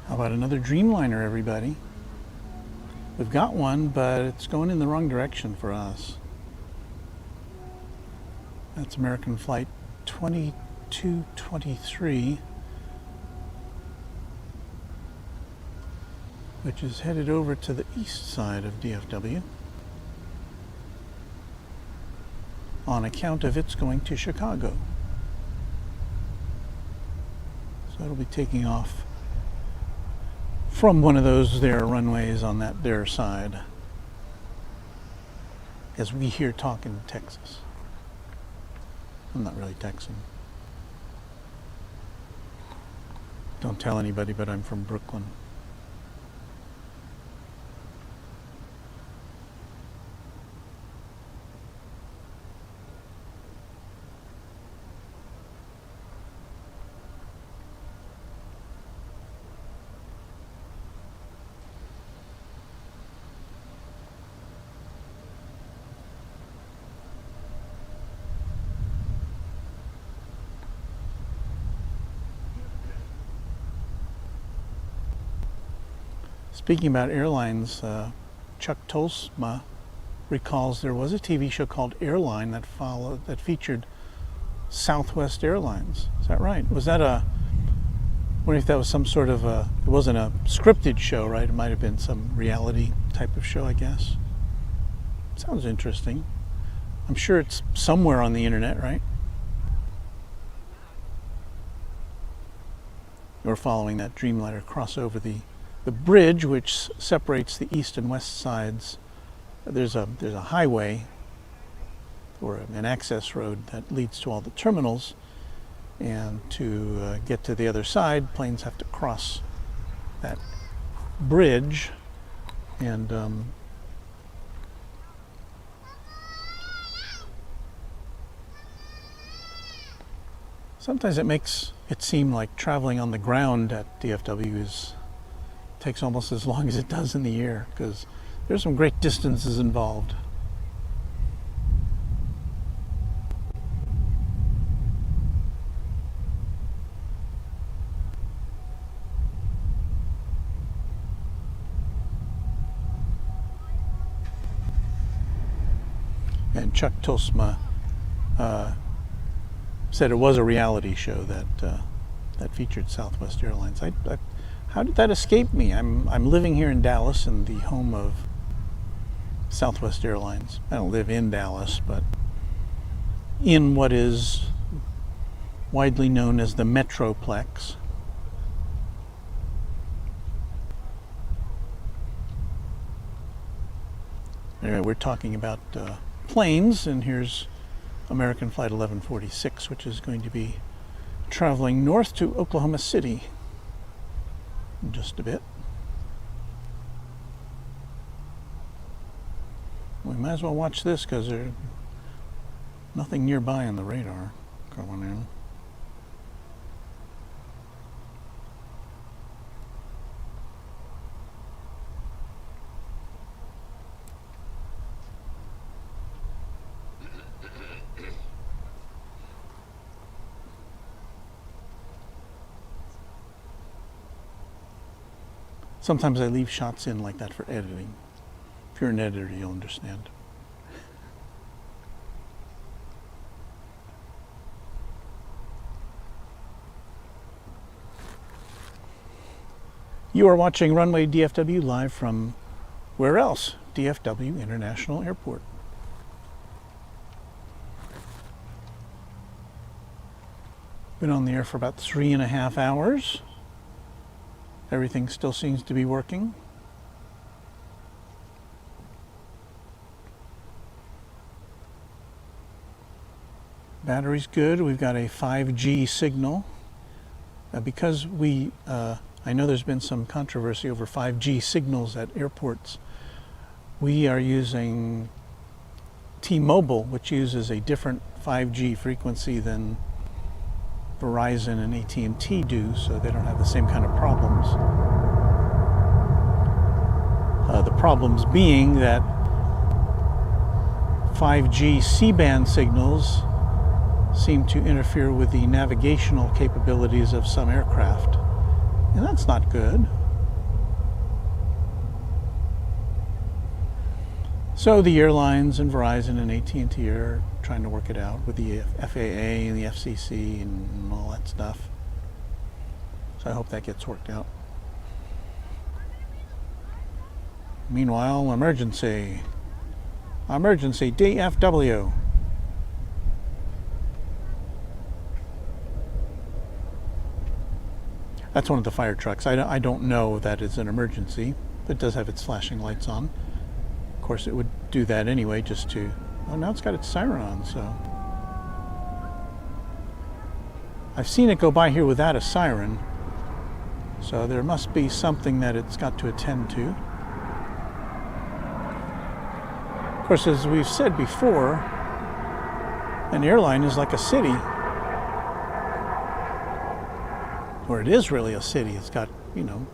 How about another Dreamliner, everybody? We've got one, but it's going in the wrong direction for us. That's American Flight 2223 which is headed over to the east side of DFW on account of it's going to Chicago. So it'll be taking off from one of those there runways on that there side as we here talk in Texas. I'm not really Texan. Don't tell anybody, but I'm from Brooklyn. Speaking about airlines, Chuck Tolsma recalls there was a TV show called Airline that featured Southwest Airlines. Is that right? Was that I wonder if that was some sort of it wasn't a scripted show, right? It might have been some reality type of show, I guess. Sounds interesting. I'm sure it's somewhere on the internet, right? You're following that Dreamliner cross over the bridge which separates the east and west sides. There's a highway or an access road that leads to all the terminals, and to get to the other side, planes have to cross that bridge. And sometimes it makes it seem like traveling on the ground at DFW takes almost as long as it does in the air, because there's some great distances involved. And Chuck Tolsma said it was a reality show that featured Southwest Airlines. How did that escape me? I'm living here in Dallas, in the home of Southwest Airlines. I don't live in Dallas, but in what is widely known as the Metroplex. Anyway, we're talking about planes, and here's American Flight 1146, which is going to be traveling north to Oklahoma City in just a bit. We might as well watch this because there's nothing nearby on the radar going in. Sometimes I leave shots in like that for editing. If you're an editor, you'll understand. You are watching Runway DFW live from where else? DFW International Airport. Been on the air for about 3.5 hours. Everything still seems to be working. Battery's good. We've got a 5G signal. Because I know there's been some controversy over 5G signals at airports. We are using T-Mobile, which uses a different 5G frequency than Verizon and AT&T do, so they don't have the same kind of problems. The problems being that 5G C-band signals seem to interfere with the navigational capabilities of some aircraft, and that's not good. So the airlines and Verizon and AT&T are trying to work it out with the FAA and the FCC and all that stuff. So I hope that gets worked out. Meanwhile, emergency. Emergency DFW. That's one of the fire trucks. I don't know that it's an emergency. It does have its flashing lights on. Of course, it would do that anyway, just to... Oh, now it's got its siren on, so... I've seen it go by here without a siren, so there must be something that it's got to attend to. Of course, as we've said before, an airline is like a city. Or it is really a city. It's got, you know,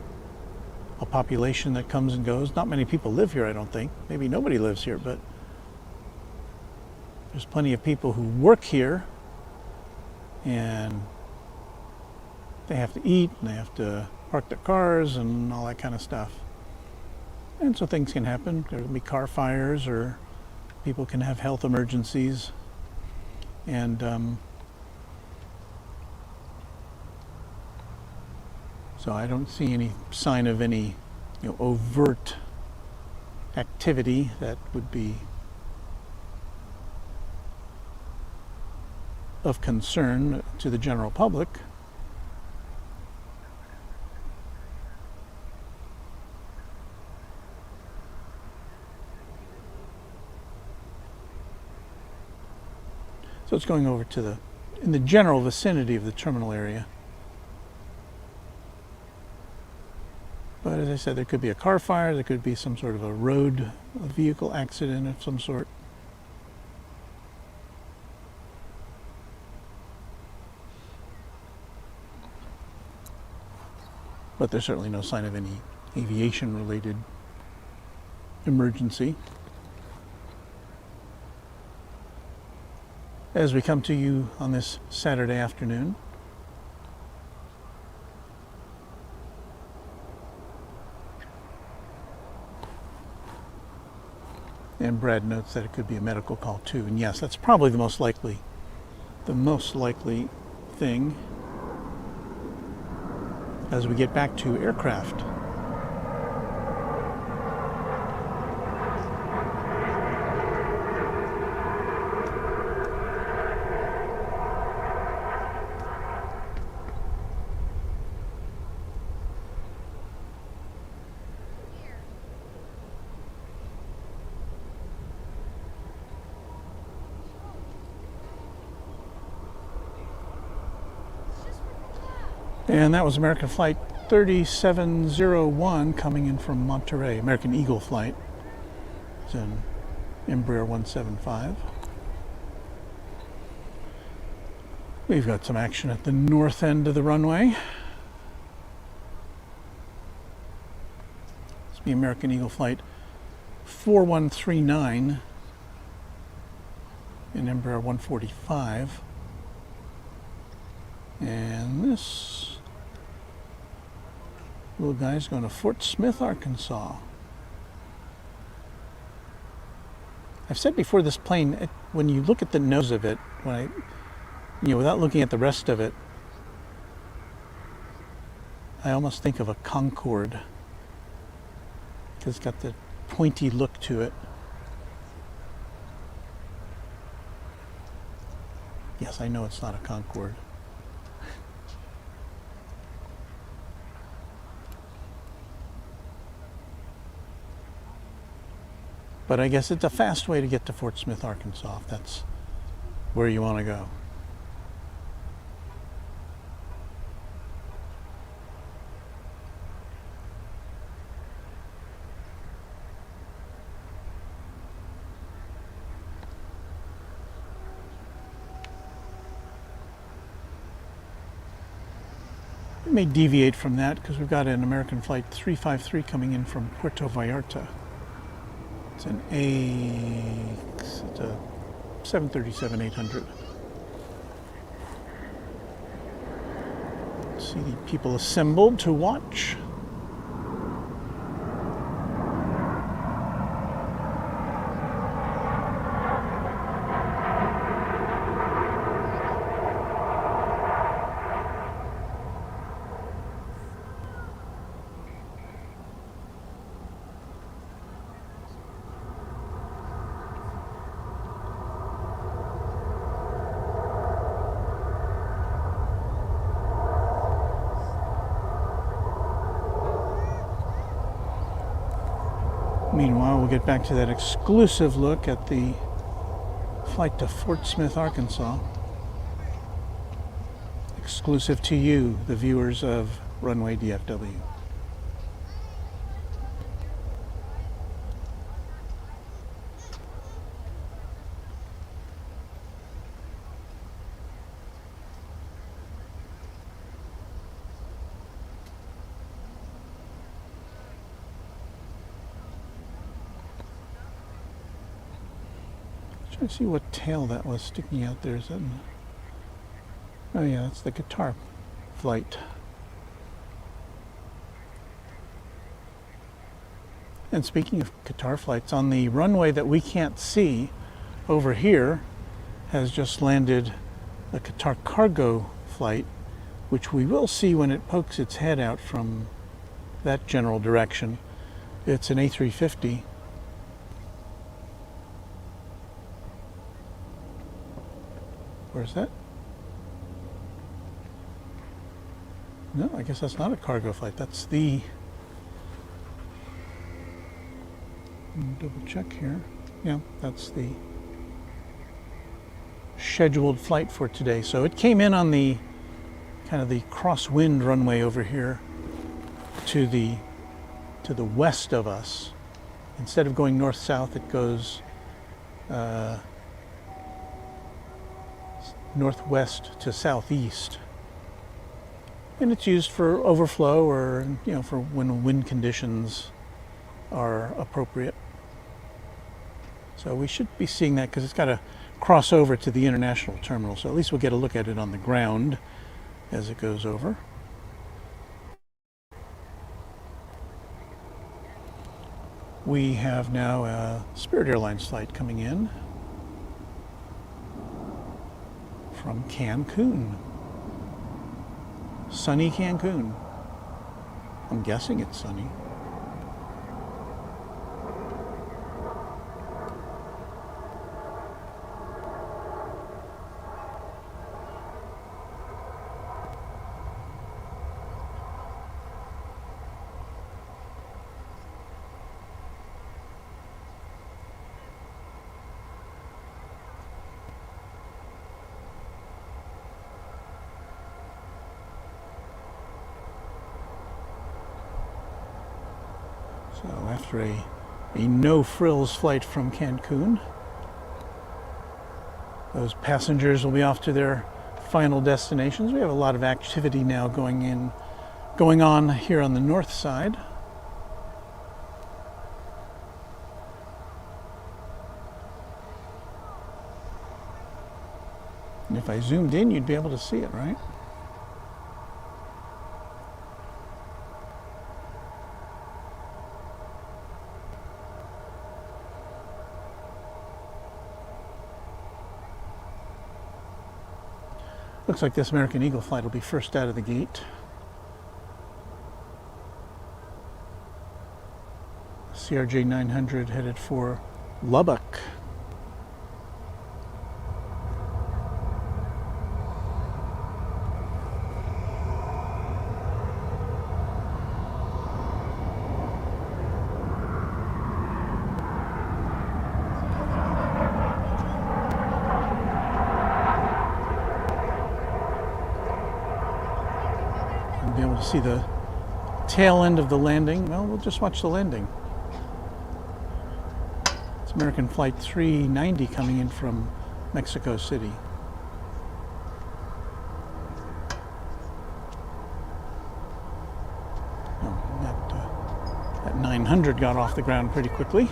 a population that comes and goes. Not many people live here, I don't think. Maybe nobody lives here, but there's plenty of people who work here, and they have to eat, and they have to park their cars and all that kind of stuff. And so things can happen. There can be car fires, or people can have health emergencies. And so I don't see any sign of any, you know, overt activity that would be of concern to the general public. So it's going over to in the general vicinity of the terminal area. But as I said, there could be a car fire, there could be some sort of a vehicle accident of some sort. But there's certainly no sign of any aviation-related emergency. As we come to you on this Saturday afternoon, and Brad notes that it could be a medical call too. And yes, that's probably the most likely thing as we get back to aircraft. And that was American Flight 3701 coming in from Monterey, American Eagle Flight. It's an Embraer 175. We've got some action at the north end of the runway. It's the American Eagle Flight 4139 in Embraer 145. And this little guy's going to Fort Smith, Arkansas. I've said before, this plane, when you look at the nose of it, without looking at the rest of it, I almost think of a Concorde, because it's got the pointy look to it. Yes, I know it's not a Concorde. But I guess it's a fast way to get to Fort Smith, Arkansas, if that's where you want to go. We may deviate from that because we've got an American Flight 353 coming in from Puerto Vallarta. It's it's a 737-800. See the people assembled to watch. Meanwhile, we'll get back to that exclusive look at the flight to Fort Smith, Arkansas. Exclusive to you, the viewers of Runway DFW. Trying to see what tail that was sticking out there. Is that? Oh yeah, that's the Qatar flight. And speaking of Qatar flights, on the runway that we can't see over here has just landed a Qatar cargo flight, which we will see when it pokes its head out from that general direction. It's an A350. Where's that? No, I guess that's not a cargo flight. That's the... double check here. Yeah, that's the scheduled flight for today. So it came in on the kind of the crosswind runway over here to the west of us. Instead of going north-south, it goes northwest to southeast, and it's used for overflow or for when wind conditions are appropriate. So we should be seeing that because it's got to cross over to the international terminal, so at least we'll get a look at it on the ground as it goes over. We have now a Spirit Airlines flight coming in from Cancun. Sunny Cancun. I'm guessing it's sunny. So after a no-frills flight from Cancun, those passengers will be off to their final destinations. We have a lot of activity now going on here on the north side. And if I zoomed in, you'd be able to see it, right? Looks like this American Eagle flight will be first out of the gate. CRJ 900 headed for Lubbock. Be able to see the tail end of the landing. Well, we'll just watch the landing. It's American Flight 390 coming in from Mexico City. Oh, that 900 got off the ground pretty quickly.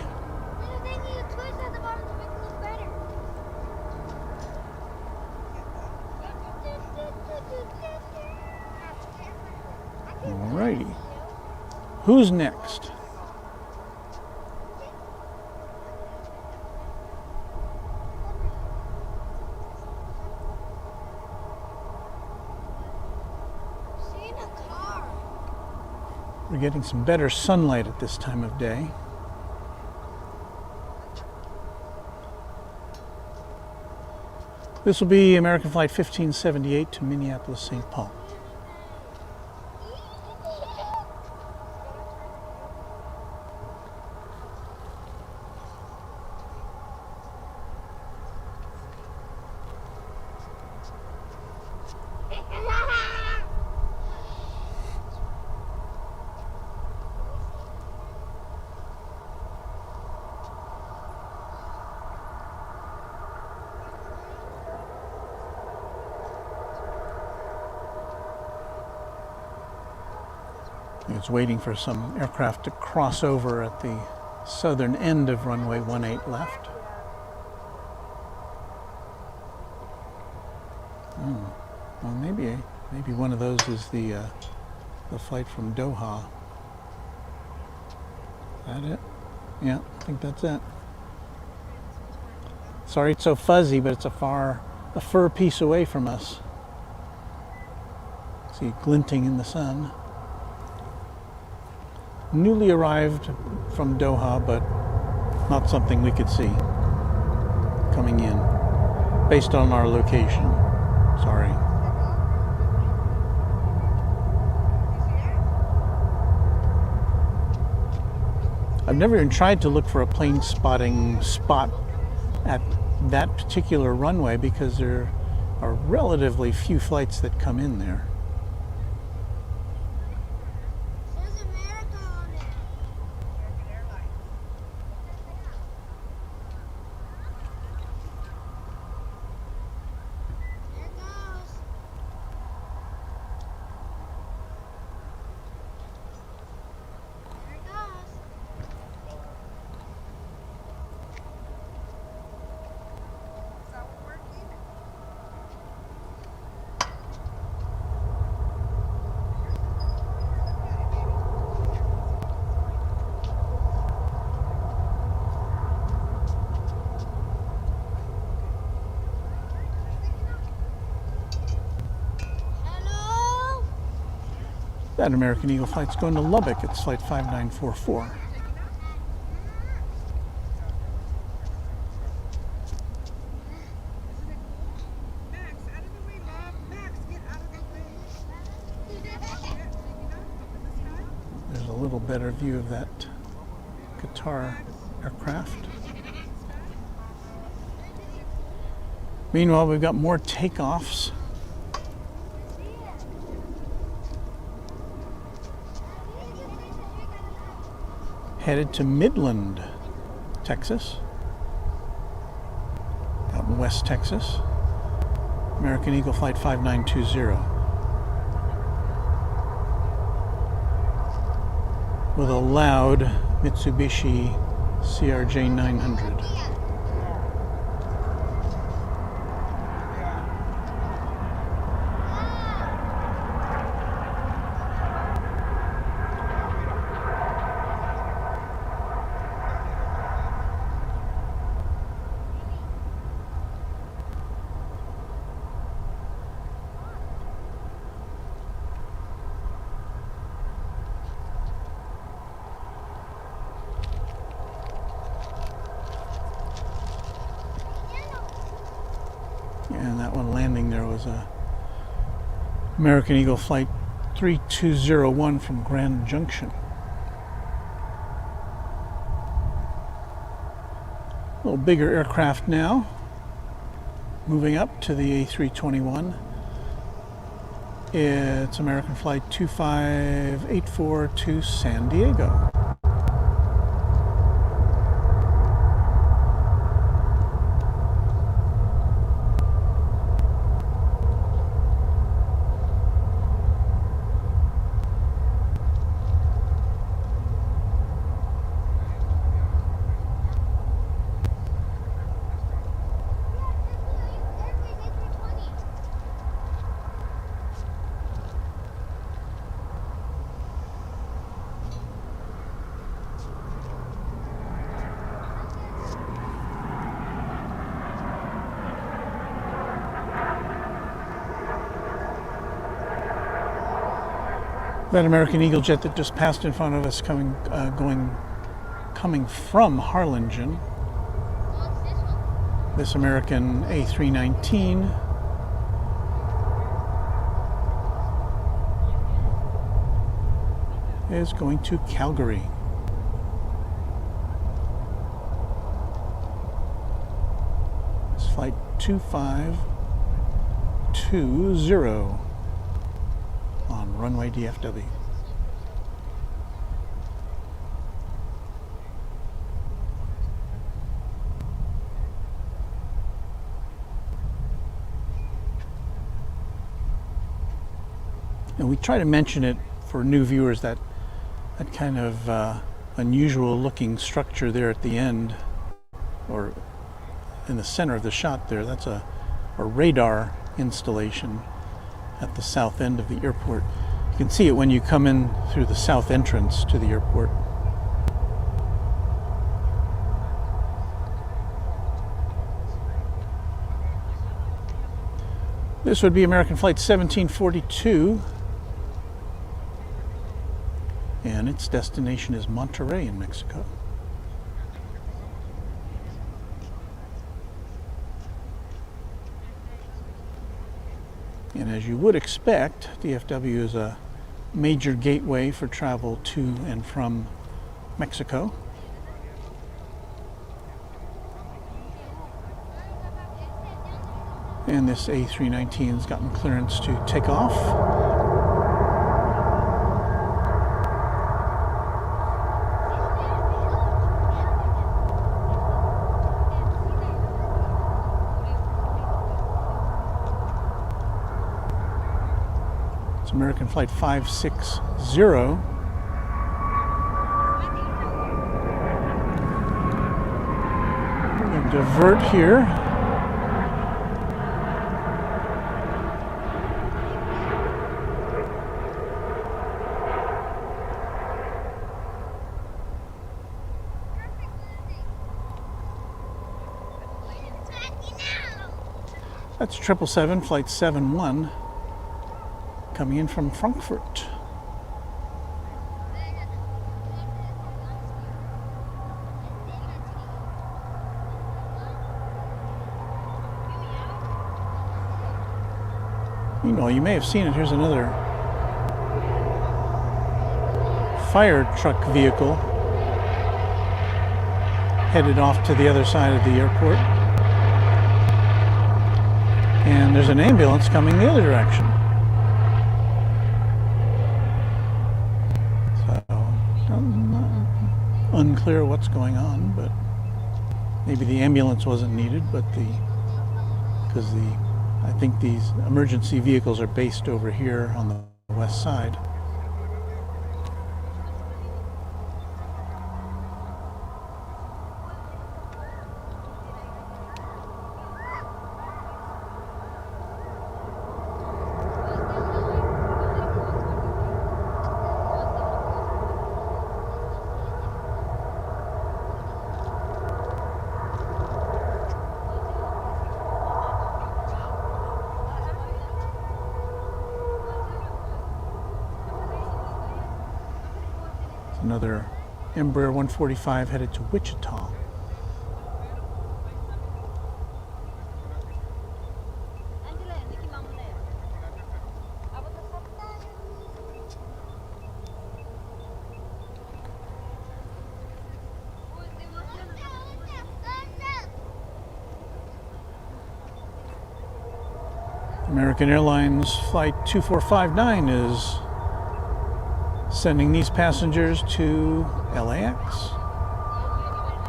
Alrighty. Who's next? Seeing a car. We're getting some better sunlight at this time of day. This will be American Flight 1578 to Minneapolis, St. Paul. It's waiting for some aircraft to cross over at the southern end of runway 18 left. Well, maybe one of those is the flight from Doha. Is that it? Yeah, I think that's it. Sorry it's so fuzzy, but it's a fur piece away from us. See it glinting in the sun. Newly arrived from Doha, but not something we could see coming in based on our location. Sorry. I've never even tried to look for a plane spotting spot at that particular runway because there are relatively few flights that come in there. There's America on it. There it goes. There it goes. Is that working? Hello? That American Eagle flight's going to Lubbock. It's flight 5944. Max, out of the way, Bob. Max, get out of the way. There's a little better view of that Qatar aircraft. Meanwhile, we've got more takeoffs. Headed to Midland, Texas, out in West Texas. American Eagle Flight 5920. With a loud Mitsubishi CRJ 900. And that one landing there was a American Eagle Flight 3201 from Grand Junction. A little bigger aircraft now. Moving up to the A321. It's American Flight 2584 to San Diego. That American Eagle jet that just passed in front of us coming from Harlingen. This American A319 is going to Calgary. It's flight 2520 on runway DFW. And we try to mention it for new viewers that That kind of unusual looking structure there at the end, or in the center of the shot there, that's a radar installation at the south end of the airport. You can see it when you come in through the south entrance to the airport. This would be American Flight 1742, and its destination is Monterrey in Mexico. And as you would expect, DFW is a major gateway for travel to and from Mexico. And this A319 has gotten clearance to take off. It's American Flight 560. We're going to divert here. That's 777 Flight 71 coming in from Frankfurt. You know, you may have seen it. Here's another fire truck vehicle headed off to the other side of the airport. And there's an ambulance coming the other direction. So, unclear what's going on, but maybe the ambulance wasn't needed, but I think these emergency vehicles are based over here on the west side. Another Embraer 145 headed to Wichita. American Airlines Flight 2459 is sending these passengers to LAX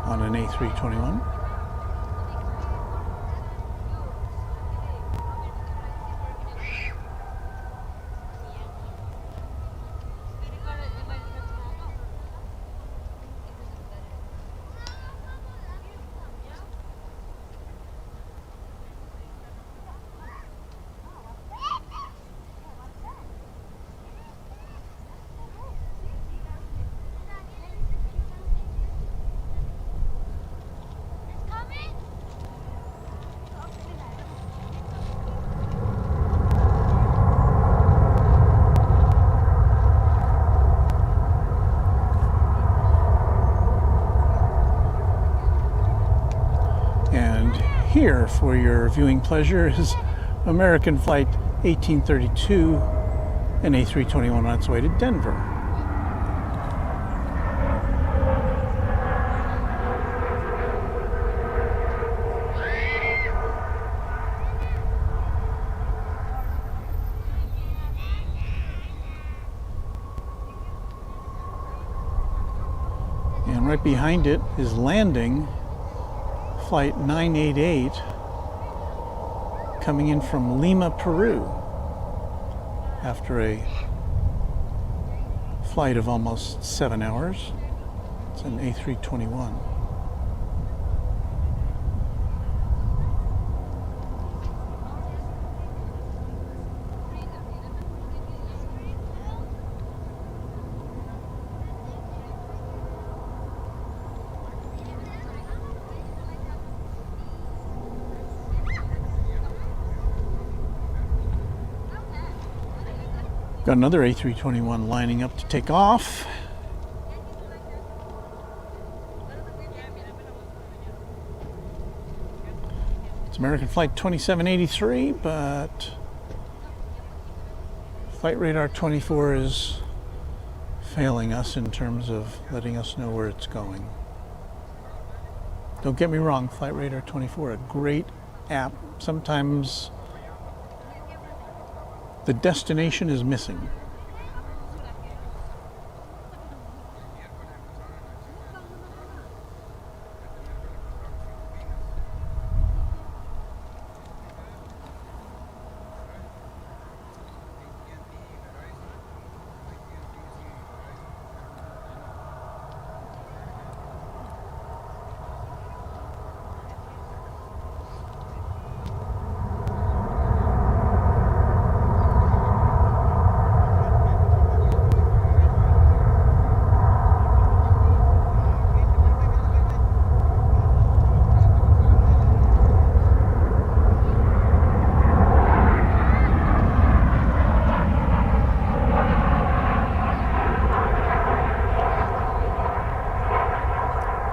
on an A321. Here for your viewing pleasure is American Flight 1832, an A321 on its way to Denver. And right behind it is landing Flight 988 coming in from Lima, Peru after a flight of almost 7 hours. It's an A321. Got another A321 lining up to take off. It's American Flight 2783, but Flight Radar 24 is failing us in terms of letting us know where it's going. Don't get me wrong, Flight Radar 24, a great app. Sometimes the destination is missing.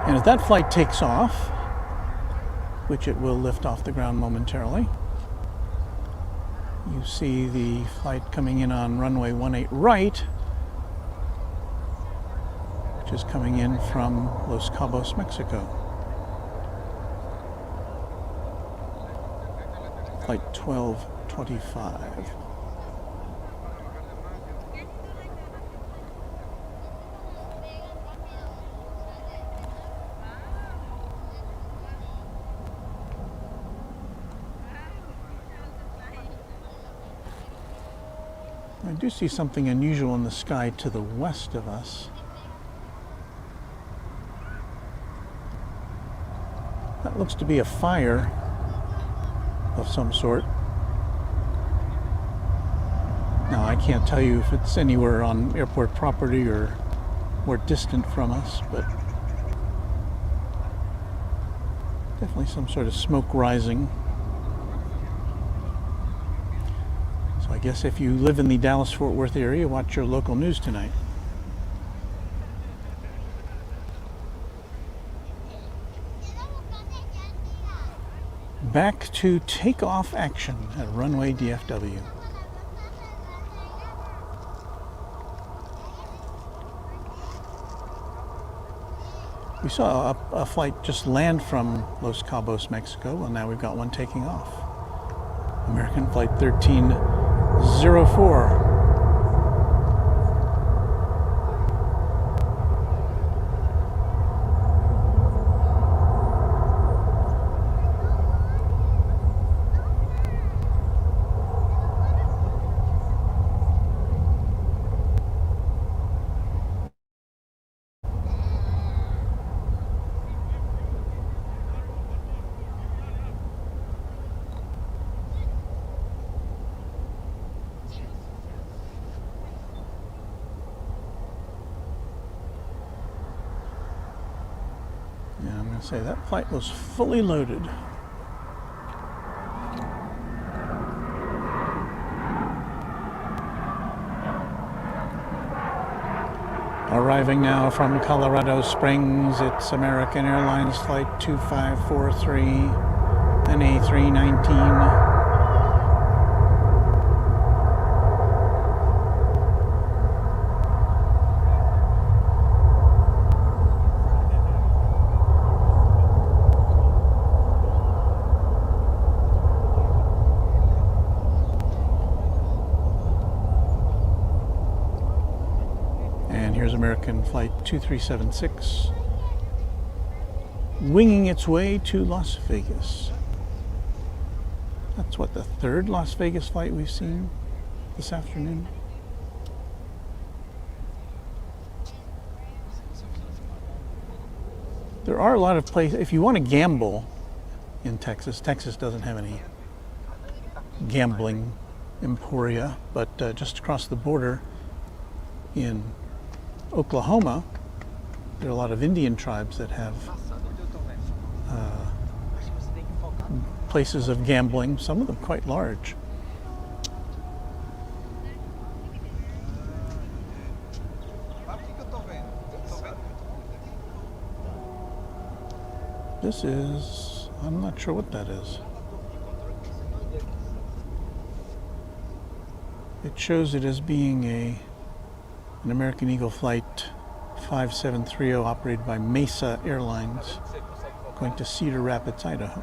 And as that flight takes off, which it will lift off the ground momentarily, you see the flight coming in on runway 18 right, which is coming in from Los Cabos, Mexico. Flight 1225. I do see something unusual in the sky to the west of us. That looks to be a fire of some sort. Now, I can't tell you if it's anywhere on airport property or more distant from us, but definitely some sort of smoke rising. I guess if you live in the Dallas-Fort Worth area, watch your local news tonight. Back to takeoff action at runway DFW. We saw a flight just land from Los Cabos, Mexico. Well, now we've got one taking off. American Flight 1304. Yeah, I'm going to say that flight was fully loaded. Arriving now from Colorado Springs, it's American Airlines Flight 2543, an A319. American Flight 2376, winging its way to Las Vegas. That's what, the third Las Vegas flight we've seen this afternoon. There are a lot of places, if you want to gamble in Texas, Texas doesn't have any gambling emporia, but just across the border in Oklahoma, there are a lot of Indian tribes that have places of gambling, some of them quite large. This is, I'm not sure what that is. It shows it as being an American Eagle Flight 5730 operated by Mesa Airlines going to Cedar Rapids, Idaho.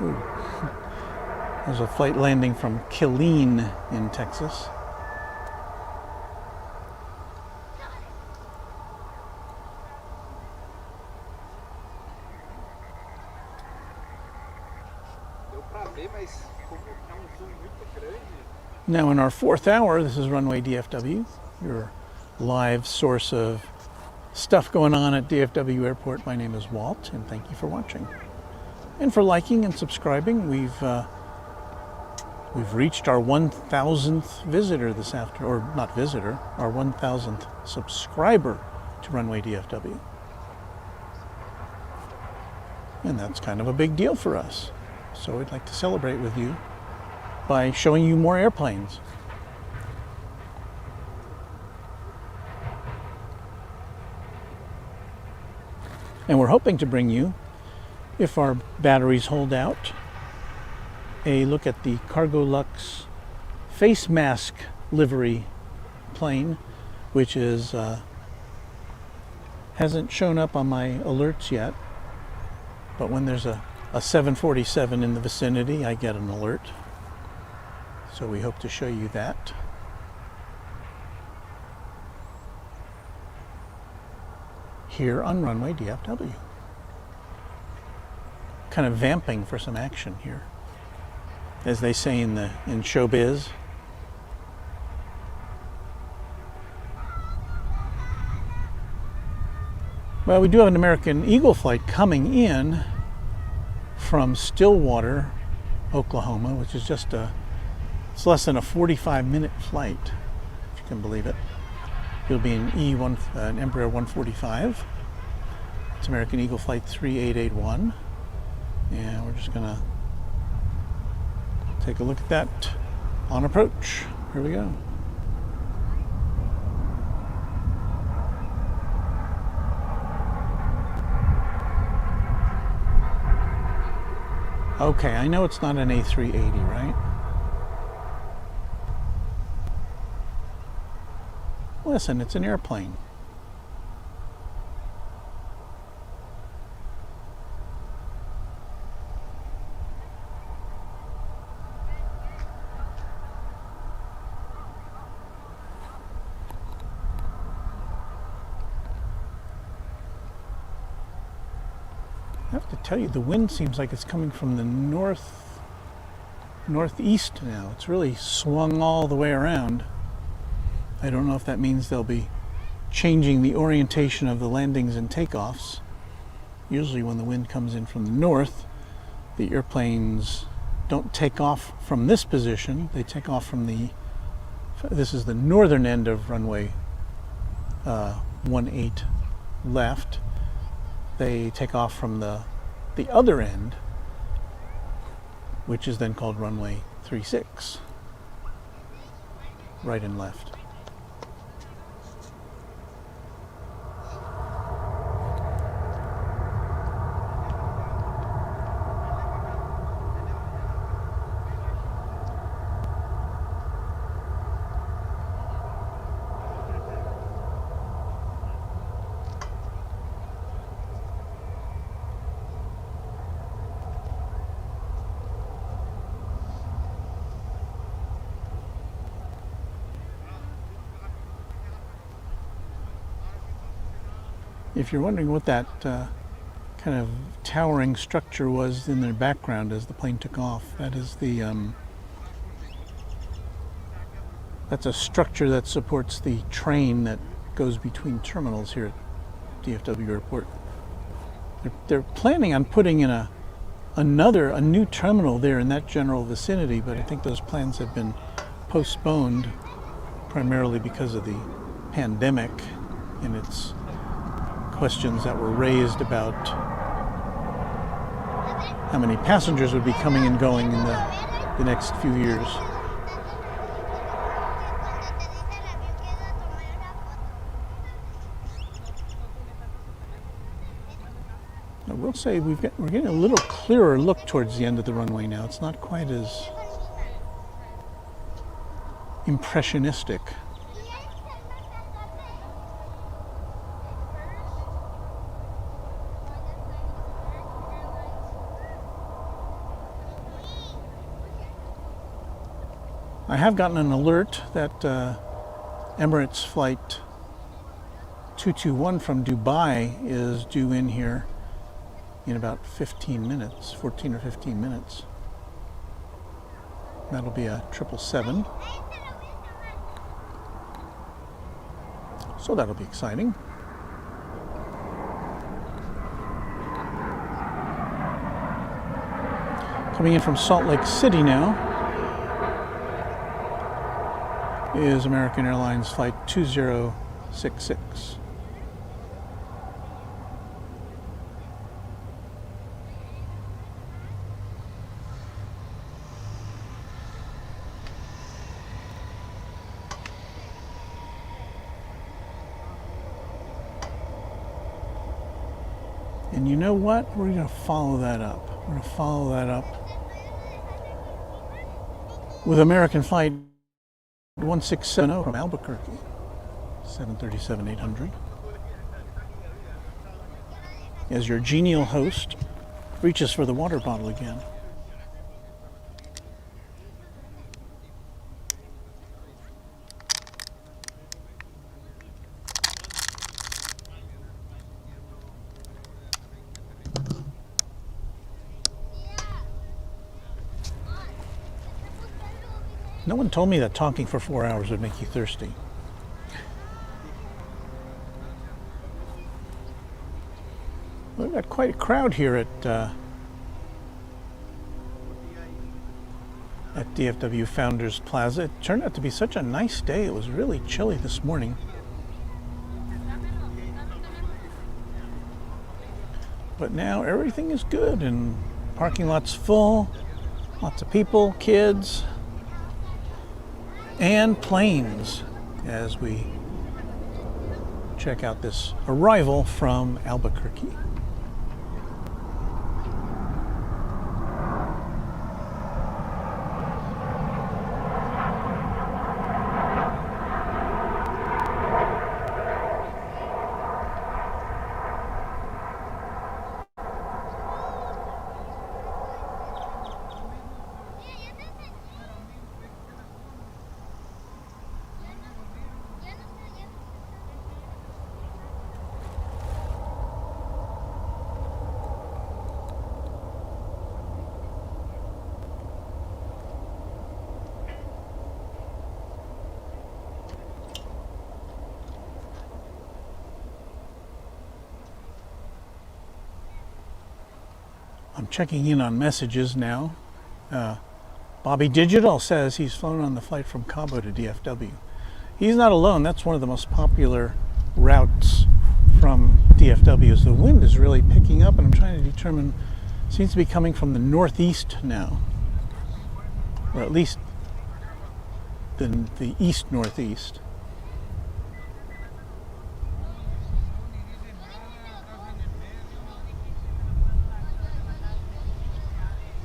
Ooh. There's a flight landing from Killeen in Texas. Now in our fourth hour, this is Runway DFW, your live source of stuff going on at DFW Airport. My name is Walt, and thank you for watching. And for liking and subscribing. We've reached our 1,000th visitor this afternoon, or not visitor, our 1,000th subscriber to Runway DFW. And that's kind of a big deal for us. So we'd like to celebrate with you by showing you more airplanes. And we're hoping to bring you, if our batteries hold out, a look at the Cargolux face mask livery plane, which is hasn't shown up on my alerts yet, but when there's a 747 in the vicinity, I get an alert. So we hope to show you that. Here on Runway DFW. Kind of vamping for some action here, as they say in showbiz. Well, we do have an American Eagle Flight coming in from Stillwater, Oklahoma, which is just it's less than a 45-minute flight, if you can believe it. It'll be an Embraer 145. It's American Eagle Flight 3881. And we're just gonna take a look at that on approach. Here we go. Okay, I know it's not an A380, right? Listen, it's an airplane. I have to tell you, the wind seems like it's coming from the northeast now. It's really swung all the way around. I don't know if that means they'll be changing the orientation of the landings and takeoffs. Usually when the wind comes in from the north, the airplanes don't take off from this position. They take off from this is the northern end of runway 18 left. They take off from the other end, which is then called runway 36, right and left. If you're wondering what that kind of towering structure was in their background as the plane took off, that is the that's a structure that supports the train that goes between terminals here at DFW Airport. They're planning on putting in a new terminal there in that general vicinity, but I think those plans have been postponed primarily because of the pandemic and its questions that were raised about how many passengers would be coming and going in the next few years. I will say we're getting a little clearer look towards the end of the runway now. It's not quite as impressionistic. I have gotten an alert that Emirates Flight 221 from Dubai is due in here in about 15 minutes, 14 or 15 minutes. That'll be a 777. So that'll be exciting. Coming in from Salt Lake City now is American Airlines Flight 2066. And you know what? We're going to follow that up. We're going to follow that up with American Flight 1670 from Albuquerque, 737-800. As your genial host reaches for the water bottle again. No one told me that talking for 4 hours would make you thirsty. We've got quite a crowd here at DFW Founders Plaza. It turned out to be such a nice day. It was really chilly this morning. But now everything is good and parking lot's full. Lots of people, kids, and planes as we check out this arrival from Albuquerque. I'm checking in on messages now. Bobby Digital says he's flown on the flight from Cabo to DFW. He's not alone. That's one of the most popular routes from DFW. As the wind is really picking up, and I'm trying to determine, it seems to be coming from the northeast now, or at least the east-northeast.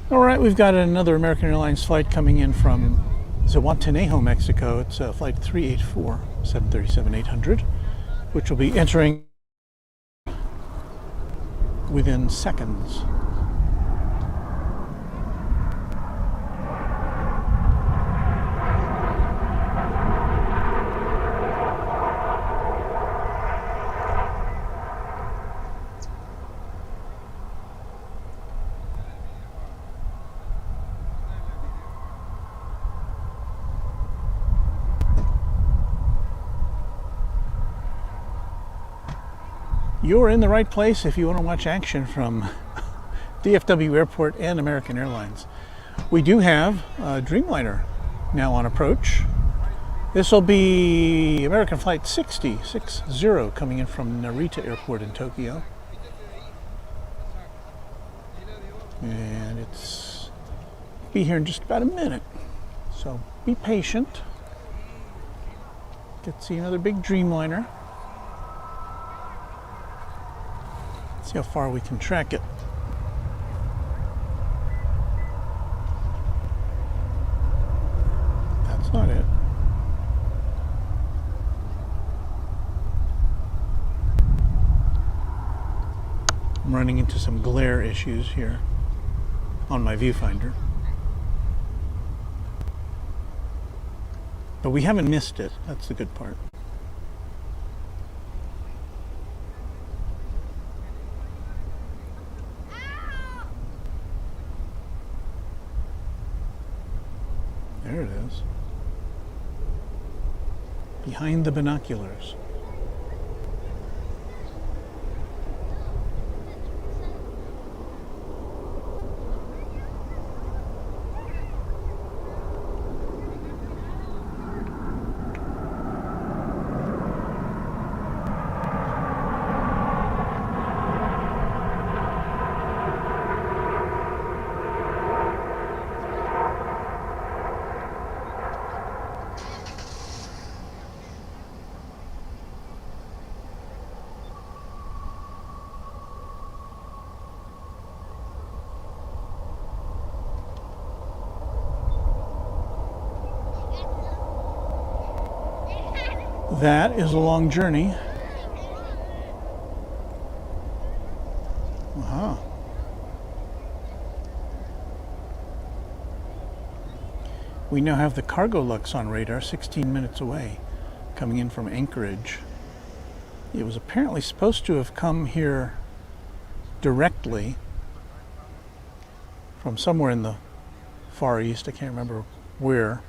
All right, we've got another American Airlines flight coming in from Zihuatanejo, Mexico. It's flight 384, 737-800, which will be entering within seconds. You're in the right place if you want to watch action from DFW Airport and American Airlines. We do have a Dreamliner now on approach. This will be American Flight 60 coming in from Narita Airport in Tokyo. And it's be here in just about a minute. So be patient. Get to see another big Dreamliner. See how far we can track it. That's not it. I'm running into some glare issues here on my viewfinder. But we haven't missed it. That's the good part. There it is. Behind the binoculars. That is a long journey. Wow. We now have the Cargolux on radar 16 minutes away, coming in from Anchorage. It was apparently supposed to have come here directly from somewhere in the Far East. I can't remember where,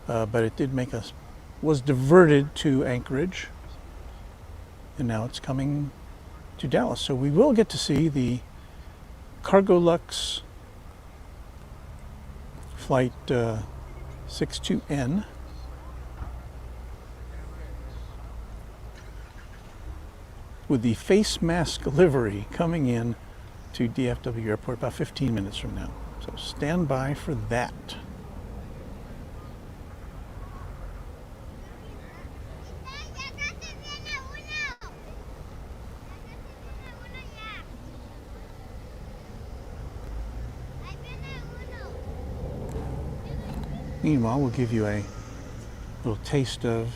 but it did make us was diverted to Anchorage, and now it's coming to Dallas. So we will get to see the Cargolux Flight 62N. With the face mask livery coming in to DFW Airport about 15 minutes from now. So stand by for that. Meanwhile, we'll give you a little taste of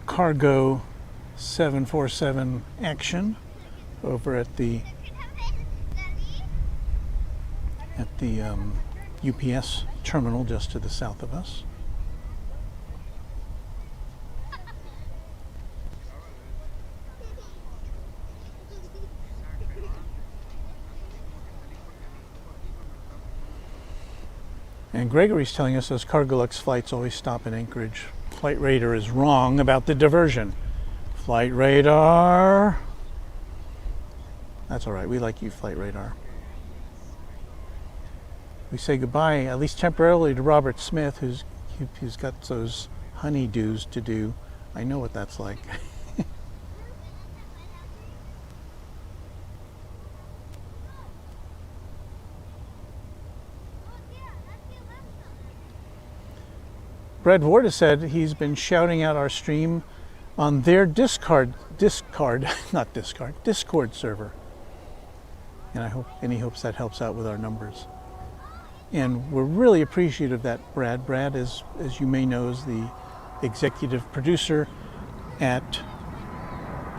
Cargo 747 action over at the UPS terminal just to the south of us. And Gregory's telling us those Cargolux flights always stop in Anchorage. Flight radar is wrong about the diversion. Flight radar. That's all right. We like you, flight radar. We say goodbye, at least temporarily, to Robert Smith, who's got those honeydews to do. I know what that's like. Brad Ward has said he's been shouting out our stream on their Discord server. And he hopes that helps out with our numbers. And we're really appreciative of that, Brad. Brad, as you may know, is the executive producer at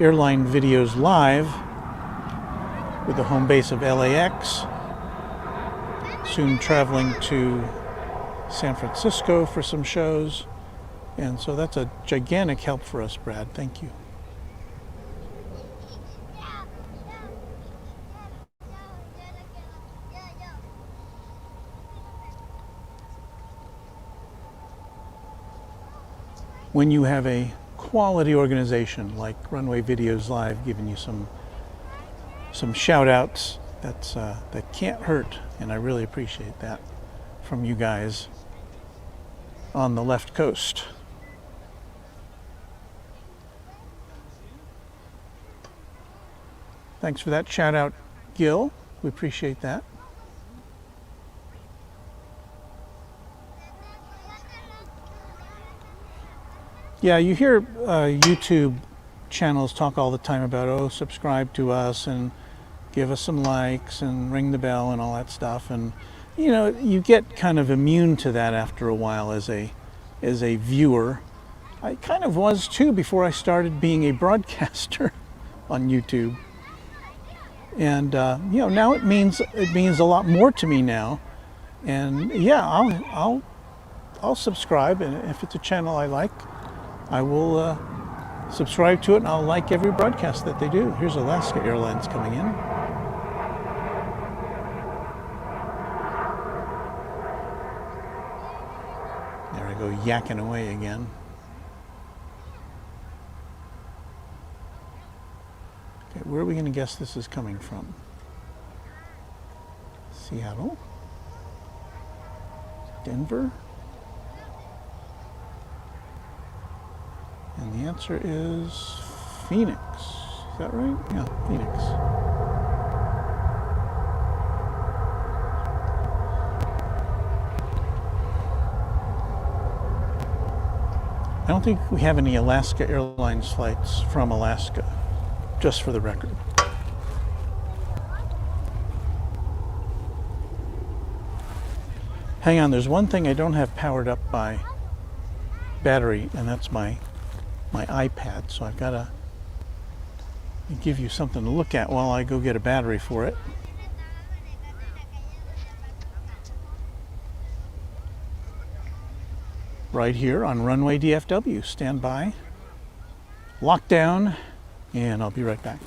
Airline Videos Live with the home base of LAX, soon traveling to San Francisco for some shows, and so that's a gigantic help for us, Brad. Thank you. When you have a quality organization like Runway Videos Live, giving you some shout outs that can't hurt, and I really appreciate that from you guys on the left coast. Thanks for that shout out, Gil. We appreciate that. Yeah, you hear YouTube channels talk all the time about, oh, subscribe to us and give us some likes and ring the bell and all that stuff. And, you know, you get kind of immune to that after a while as a viewer. I kind of was too before I started being a broadcaster on YouTube. And, you know, now it means a lot more to me now. And yeah, I'll subscribe, and if it's a channel I like, I will subscribe to it, and I'll like every broadcast that they do. Here's Alaska Airlines coming in. There I go, yakking away again. Okay, where are we going to guess this is coming from? Seattle? Denver? And the answer is Phoenix. Is that right? Yeah, Phoenix. I don't think we have any Alaska Airlines flights from Alaska, just for the record. Hang on, there's one thing I don't have powered up by battery, and that's my iPad, so I've got to give you something to look at while I go get a battery for it. Right here on Runway DFW. Stand by, lockdown, and I'll be right back.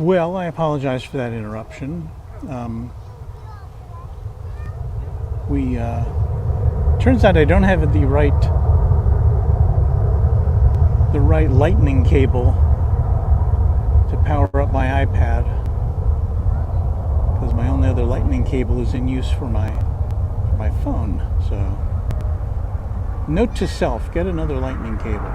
Well, I apologize for that interruption. Turns out I don't have the right lightning cable to power up my iPad, because my only other lightning cable is in use for my phone. So, note to self: get another lightning cable.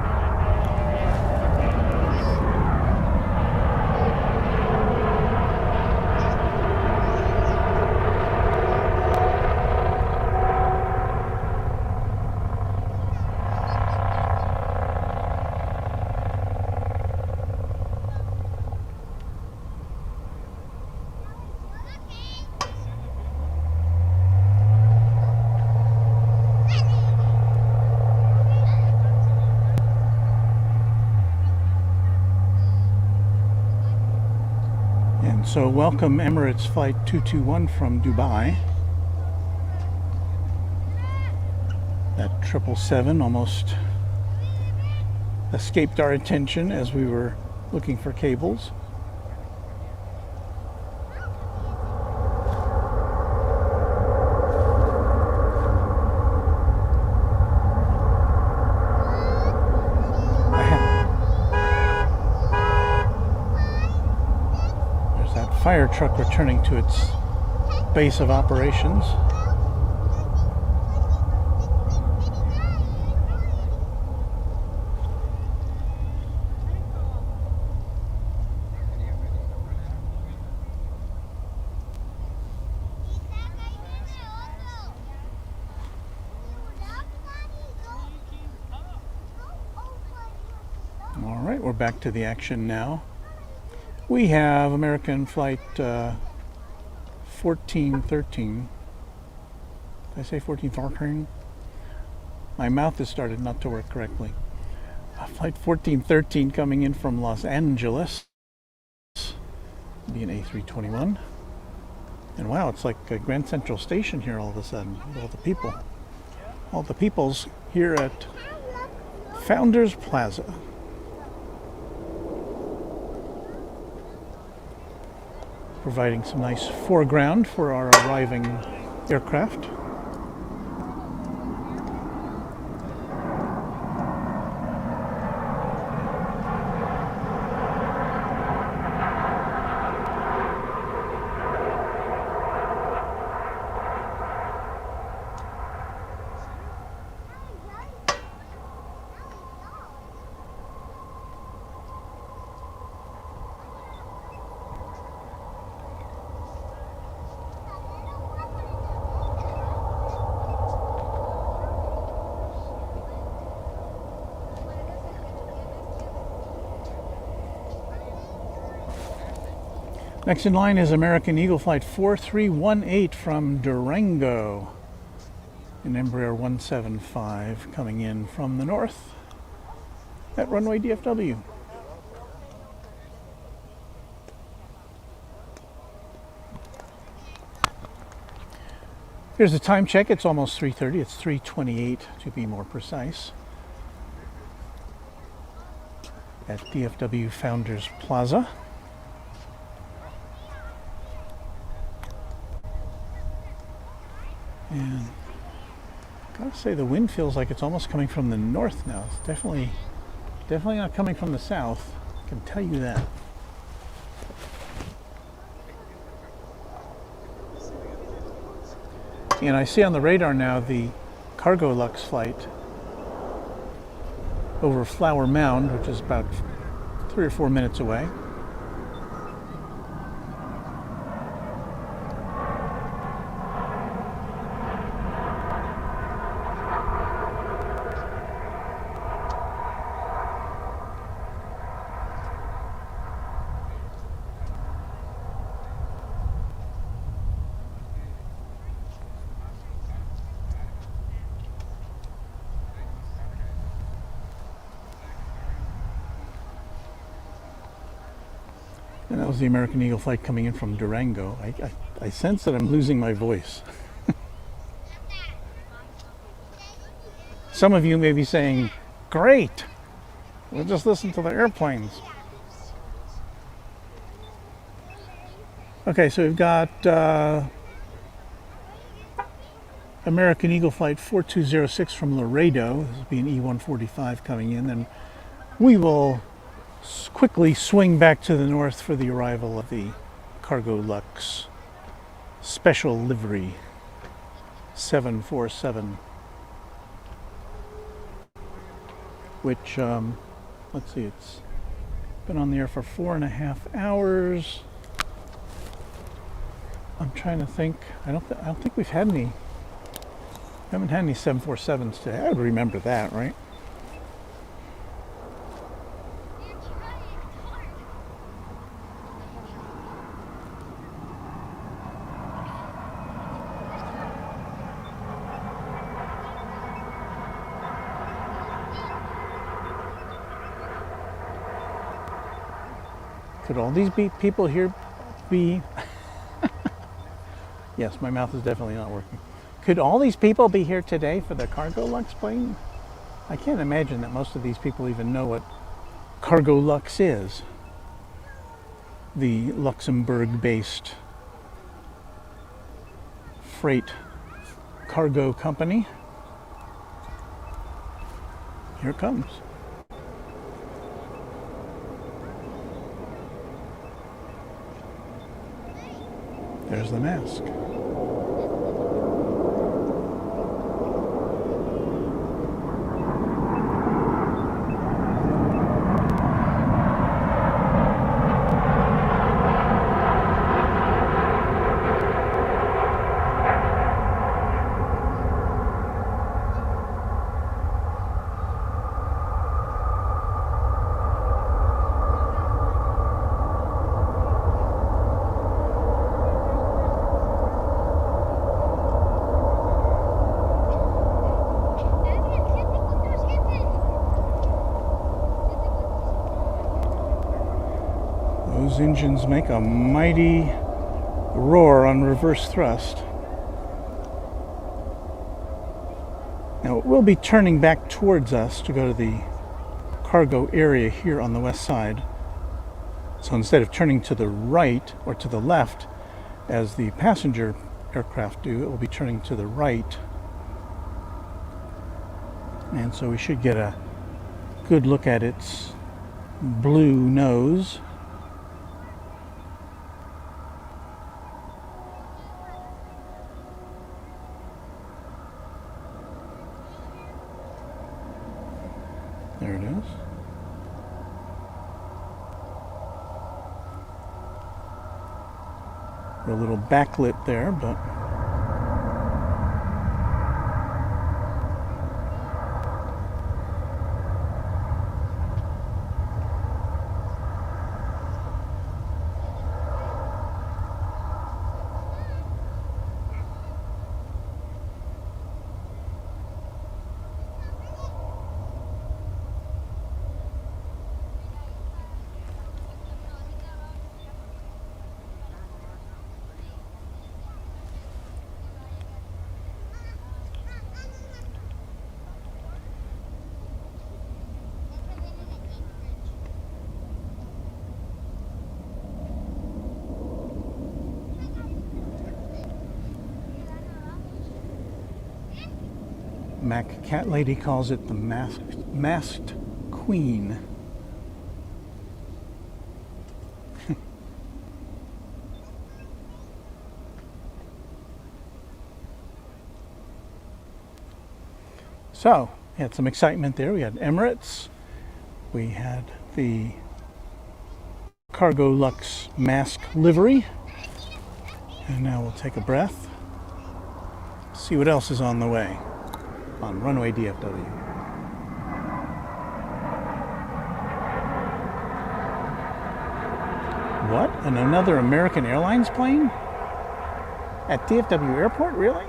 So welcome Emirates Flight 221 from Dubai. That 777 almost escaped our attention as we were looking for cables. Fire truck returning to its base of operations. All right, we're back to the action now. We have American Flight 1413. Did I say 1413? My mouth has started not to work correctly. Flight 1413 coming in from Los Angeles. Be an A321. And wow, it's like a Grand Central Station here all of a sudden. With all the people. All the people's here at Founders Plaza. Providing some nice foreground for our arriving aircraft. Next in line is American Eagle Flight 4318 from Durango. An Embraer 175 coming in from the north at Runway DFW. Here's the time check. It's almost 3:30. It's 3:28 to be more precise. At DFW Founders Plaza. And gotta say, the wind feels like it's almost coming from the north now. It's definitely not coming from the south. I can tell you that. And I see on the radar now the Cargolux flight over Flower Mound, which is about 3 or 4 minutes away. And that was the American Eagle flight coming in from Durango. I sense that I'm losing my voice. Some of you may be saying, great, we'll just listen to the airplanes. Okay, so we've got American Eagle Flight 4206 from Laredo. This will be an E145 coming in. Then we will quickly swing back to the north for the arrival of the Cargolux Special Livery 747. Which, let's see, it's been on the air for 4.5 hours. I'm trying to think. I don't think we've had any. Haven't had any 747s today. I would remember that, right? Could all these people here be... Yes, my mouth is definitely not working. Could all these people be here today for the Cargolux plane? I can't imagine that most of these people even know what Cargolux is. The Luxembourg-based freight cargo company. Here it comes. There's the mask. Those engines make a mighty roar on reverse thrust. Now it will be turning back towards us to go to the cargo area here on the west side. So instead of turning to the right or to the left as the passenger aircraft do, it will be turning to the right. And so we should get a good look at its blue nose. There it is. A little backlit there, but Mac Cat Lady calls it the masked queen. So, we had some excitement there. We had Emirates. We had the Cargolux mask livery. And now we'll take a breath. See what else is on the way on Runway DFW. What? And another American Airlines plane? At DFW Airport? Really?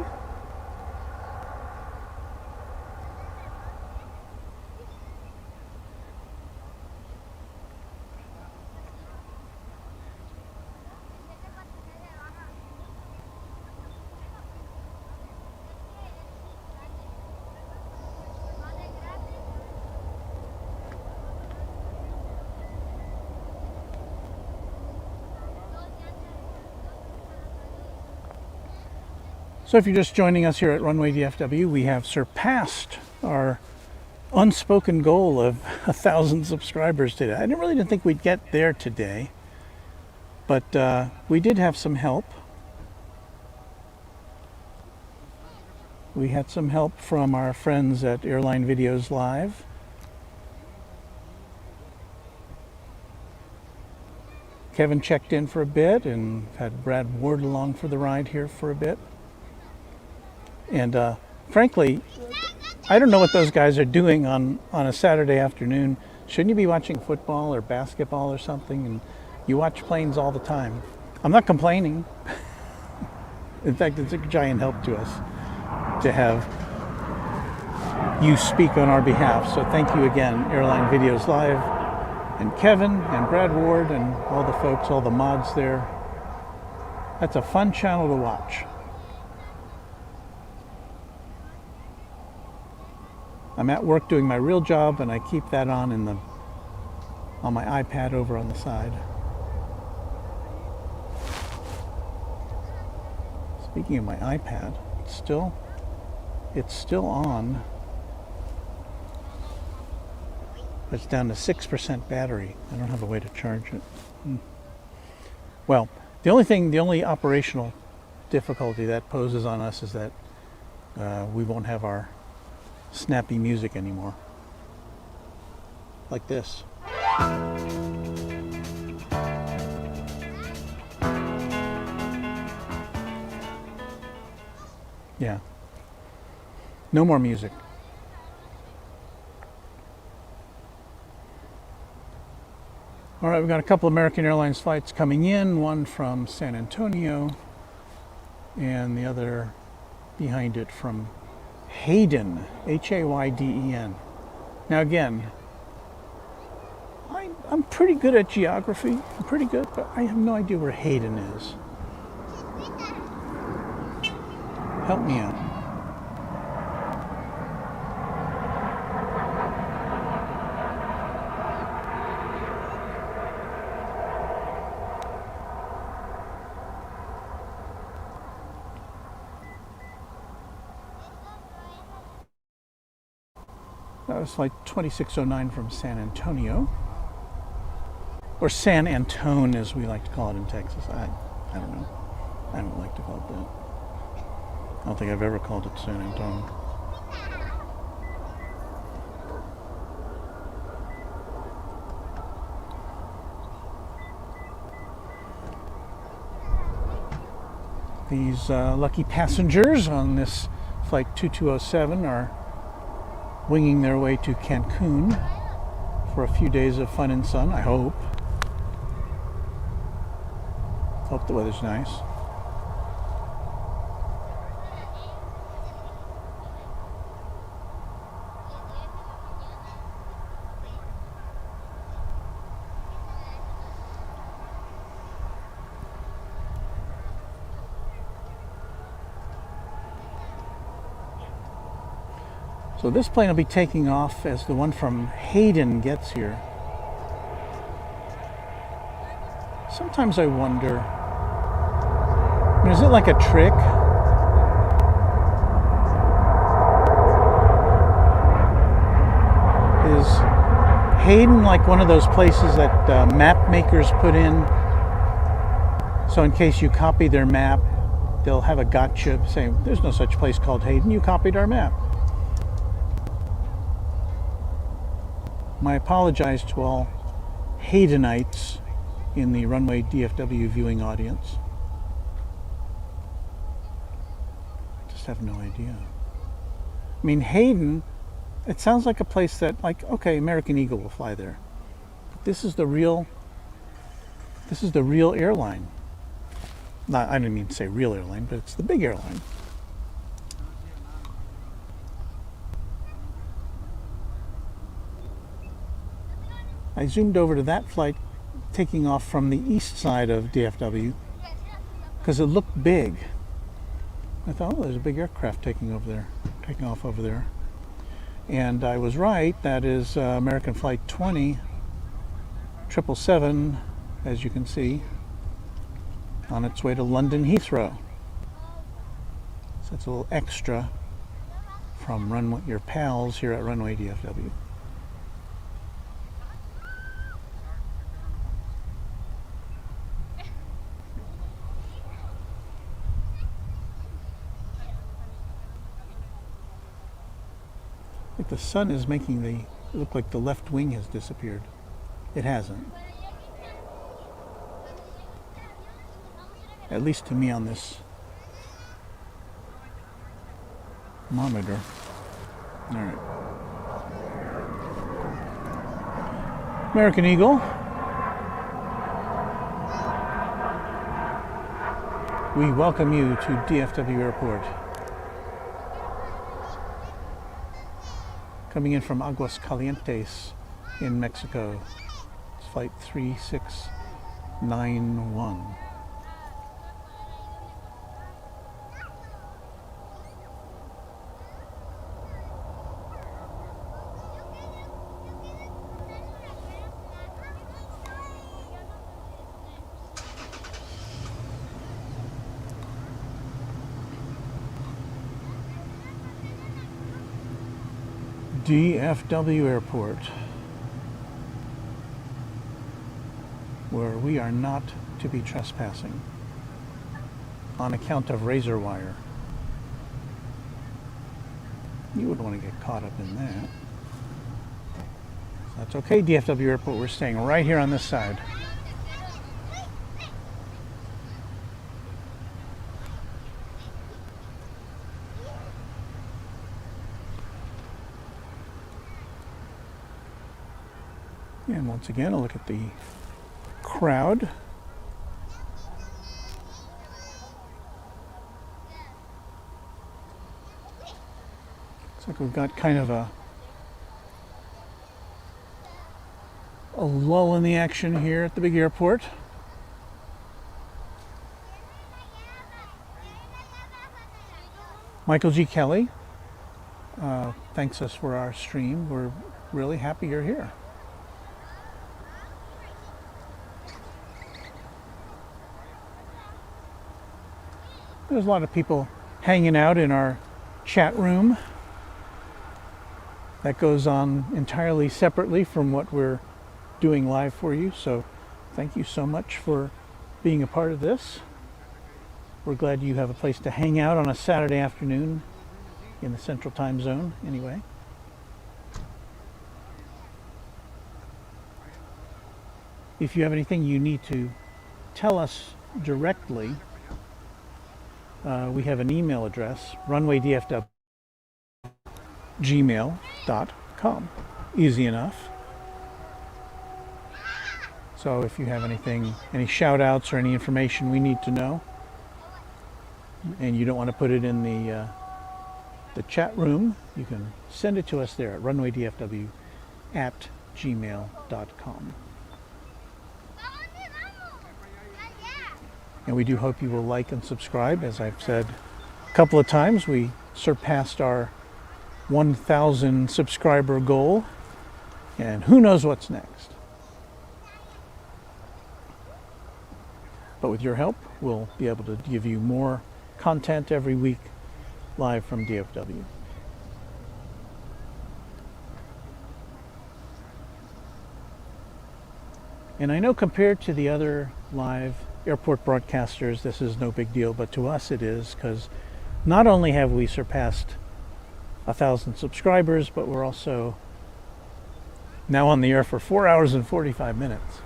So if you're just joining us here at Runway DFW, we have surpassed our unspoken goal of 1,000 subscribers today. I didn't think we'd get there today, but we did have some help. We had some help from our friends at Airline Videos Live. Kevin checked in for a bit and had Brad Ward along for the ride here for a bit. And frankly, I don't know what those guys are doing on a Saturday afternoon. Shouldn't you be watching football or basketball or something? And you watch planes all the time. I'm not complaining. In fact, it's a giant help to us to have you speak on our behalf. So thank you again, Airline Videos Live, and Kevin and Brad Ward and all the folks, all the mods there. That's a fun channel to watch. I'm at work doing my real job, and I keep that on on my iPad over on the side. Speaking of my iPad, it's still on. It's down to 6% battery. I don't have a way to charge it. Well, the only operational difficulty that poses on us is that we won't have our snappy music anymore. Like this. Yeah. No more music. All right, we've got a couple American Airlines flights coming in, one from San Antonio and the other behind it from Hayden, Hayden. Now again, I'm pretty good at geography. I'm pretty good, but I have no idea where Hayden is. Help me out. That was flight 2609 from San Antonio, or San Antone as we like to call it in Texas. I don't know. I don't like to call it that. I don't think I've ever called it San Antone. These lucky passengers on this flight 2207 are winging their way to Cancun for a few days of fun and sun, I hope. Hope the weather's nice. So this plane will be taking off as the one from Hayden gets here. Sometimes I wonder, is it like a trick? Is Hayden like one of those places that map makers put in? So in case you copy their map, they'll have a gotcha saying, there's no such place called Hayden, you copied our map. I apologize to all Haydenites in the Runway DFW viewing audience. I just have no idea. I mean, Hayden, it sounds like a place that, like, okay, American Eagle will fly there. But this is the real airline. Not, I didn't mean to say real airline, but it's the big airline. I zoomed over to that flight taking off from the east side of DFW because it looked big. I thought, oh, there's a big aircraft taking off over there. And I was right. That is American Flight 777, as you can see, on its way to London Heathrow. So it's a little extra from Runway, your pals here at Runway DFW. Like the sun is making it look like the left wing has disappeared. It hasn't. At least to me on this monitor. All right. American Eagle. We welcome you to DFW Airport. Coming in from Aguascalientes in Mexico. It's flight 3691. DFW Airport, where we are not to be trespassing on account of razor wire. You wouldn't want to get caught up in that. That's okay, DFW Airport, we're staying right here on this side. And once again, a look at the crowd. Looks like we've got kind of a lull in the action here at the big airport. Michael G. Kelly thanks us for our stream. We're really happy you're here. There's a lot of people hanging out in our chat room. That goes on entirely separately from what we're doing live for you. So thank you so much for being a part of this. We're glad you have a place to hang out on a Saturday afternoon in the Central Time Zone anyway. If you have anything you need to tell us directly, we have an email address, runwaydfw@gmail.com. Easy enough. So if you have anything, any shout outs or any information we need to know, and you don't want to put it in the chat room, you can send it to us there at runwaydfw@gmail.com. And we do hope you will like and subscribe. As I've said a couple of times, we surpassed our 1,000 subscriber goal, and who knows what's next. But with your help, we'll be able to give you more content every week live from DFW. And I know compared to the other live airport broadcasters, this is no big deal, but to us it is, because not only have we surpassed 1,000 subscribers, but we're also now on the air for 4 hours and 45 minutes,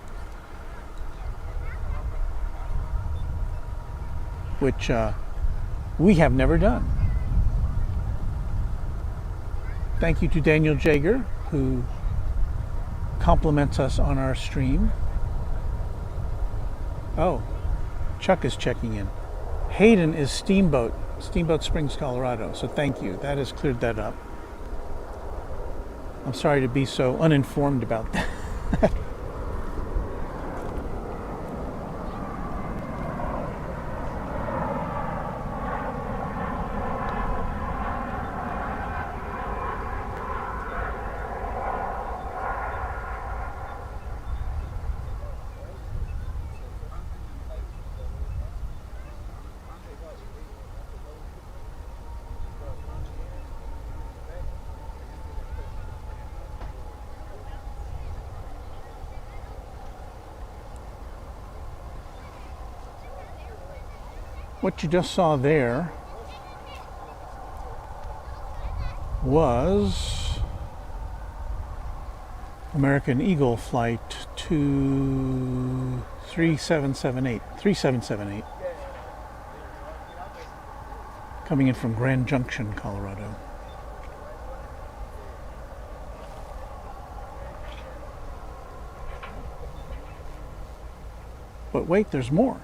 which we have never done. Thank you to Daniel Jager, who compliments us on our stream. Oh, Chuck is checking in. Hayden is Steamboat Springs, Colorado. So thank you. That has cleared that up. I'm sorry to be so uninformed about that. What you just saw there was American Eagle Flight 3778, coming in from Grand Junction, Colorado. But wait, there's more.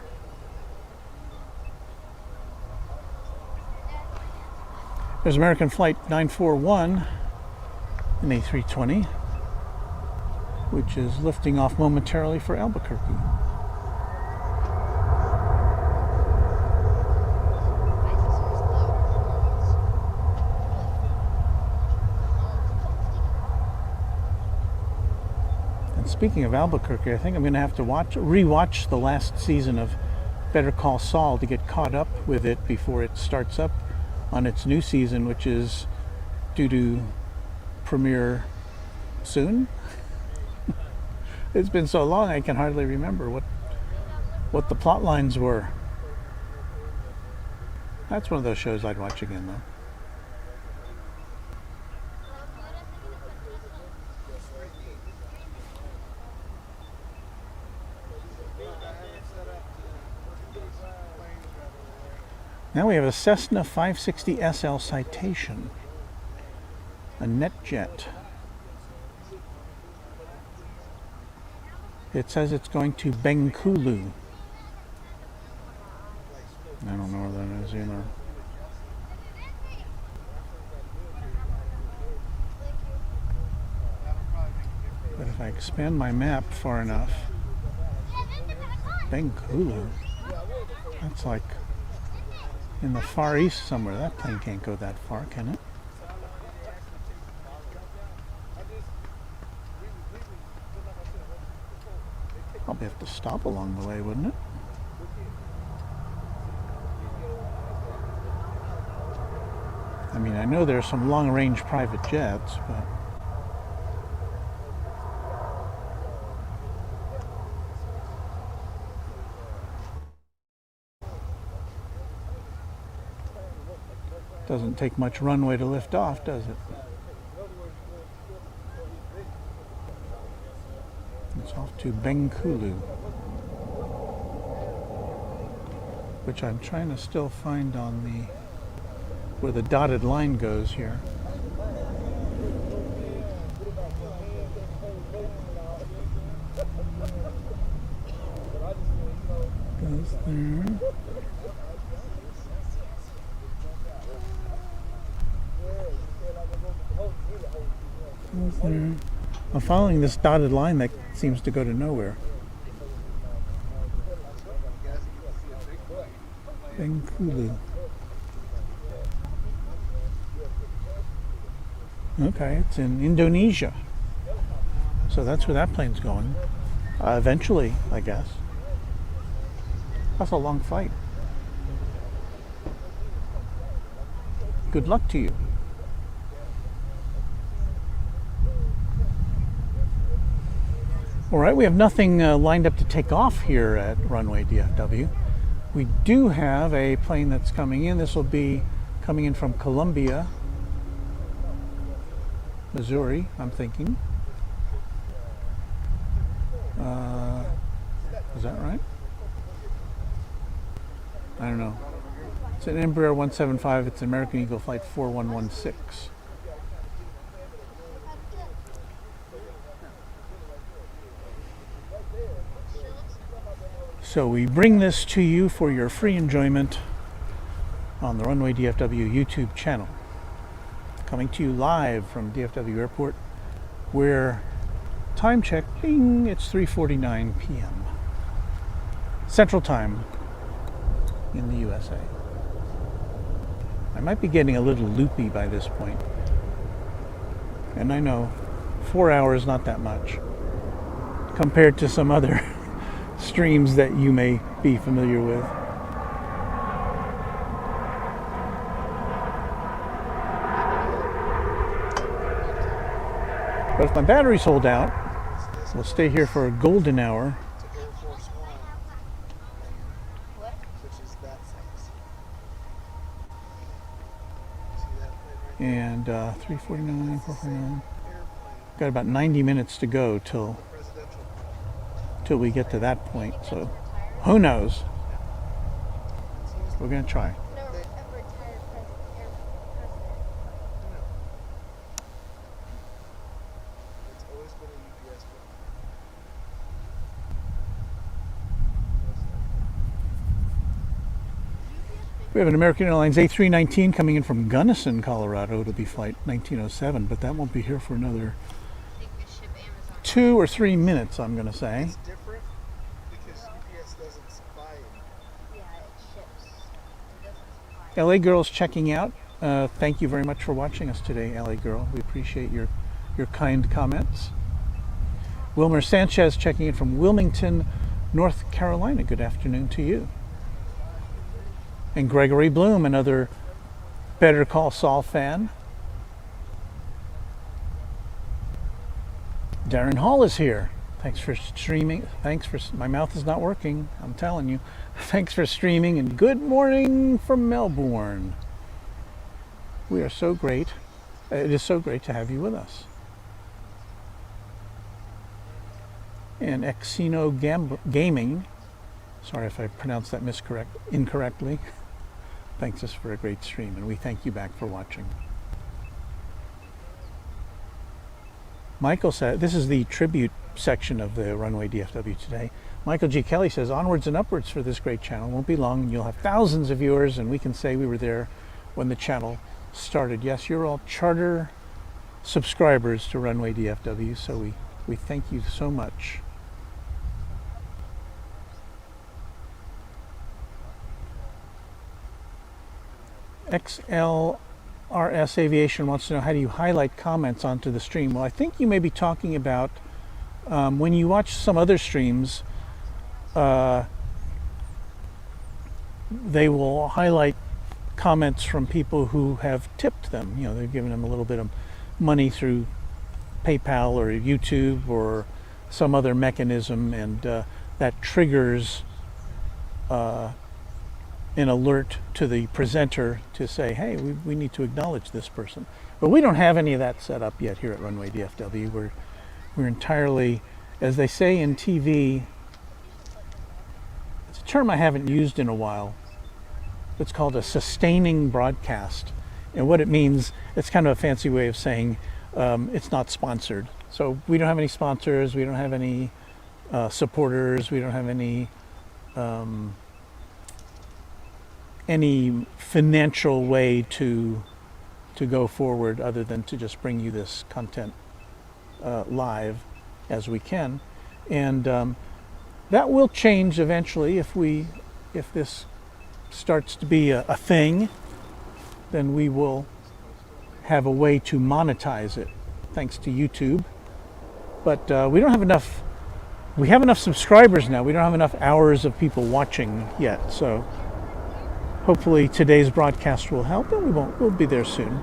There's American Flight 941, an A320, which is lifting off momentarily for Albuquerque. And speaking of Albuquerque, I think I'm going to have to rewatch the last season of Better Call Saul to get caught up with it before it starts up on its new season, which is due to premiere soon. It's been so long I can hardly remember what the plot lines were. That's one of those shows I'd watch again though. Now we have a Cessna 560 SL Citation, a NetJet. It says it's going to Bengkulu. I don't know where that is either. But if I expand my map far enough, Bengkulu, that's like in the Far East somewhere. That plane can't go that far, can it? Probably have to stop along the way, wouldn't it? I mean, I know there's some long-range private jets, but doesn't take much runway to lift off, does it? It's off to Bengkulu, which I'm trying to still find on the where the dotted line goes here. Goes there. There. I'm following this dotted line that seems to go to nowhere. Bengkulu. Okay, it's in Indonesia. So that's where that plane's going. Eventually, I guess. That's a long flight. Good luck to you. All right, we have nothing lined up to take off here at Runway DFW. We do have a plane that's coming in. This will be coming in from Columbia, Missouri, I'm thinking. Is that right? I don't know. It's an Embraer 175. It's an American Eagle Flight 4116. So we bring this to you for your free enjoyment on the Runway DFW YouTube channel. Coming to you live from DFW Airport, where time check, bing, it's 3:49 p.m. Central Time in the USA. I might be getting a little loopy by this point. And I know 4 hours not that much compared to some other streams that you may be familiar with. But if my batteries hold out, we'll stay here for a golden hour. And 349, 449. Airplane, Got about 90 minutes to go till presidential. we get to that point. So who knows? We're gonna try. No, a retired president. It's always been a UPS book. We have an American Airlines A319 coming in from Gunnison, Colorado. It'll be flight 1907, but that won't be here for another I think we ship Amazon. 2 or 3 minutes, I'm gonna say. It's different because UPS doesn't supply it. Yeah, it ships. It doesn't supply. LA Girl's checking out. Thank you very much for watching us today, LA Girl. We appreciate your kind comments. Wilmer Sanchez checking in from Wilmington, North Carolina. Good afternoon to you. And Gregory Bloom, another Better Call Saul fan. Darren Hall is here. Thanks for streaming. My mouth is not working, I'm telling you. Thanks for streaming, and good morning from Melbourne. We are so great. It is so great to have you with us. And Exino Gaming, sorry if I pronounced that incorrectly, thanks us for a great stream, and we thank you back for watching. Michael said, this is the tribute section of the Runway DFW today. Michael G. Kelly says, onwards and upwards for this great channel. Won't be long and you'll have thousands of viewers, and we can say we were there when the channel started. Yes, you're all charter subscribers to Runway DFW, so we thank you so much. XLRS Aviation wants to know, how do you highlight comments onto the stream? Well, I think you may be talking about when you watch some other streams, they will highlight comments from people who have tipped them. You know, they've given them a little bit of money through PayPal or YouTube or some other mechanism, and that triggers an alert to the presenter to say, hey, we need to acknowledge this person. But we don't have any of that set up yet here at Runway DFW. We're entirely, as they say in TV, it's a term I haven't used in a while. It's called a sustaining broadcast. And what it means, it's kind of a fancy way of saying it's not sponsored. So we don't have any sponsors, we don't have any supporters, we don't have any financial way to go forward other than to just bring you this content live as we can. And that will change eventually. If this starts to be a thing, then we will have a way to monetize it thanks to YouTube. But we don't have enough. We have enough subscribers now. We don't have enough hours of people watching yet. So hopefully today's broadcast will help, and we'll be there soon.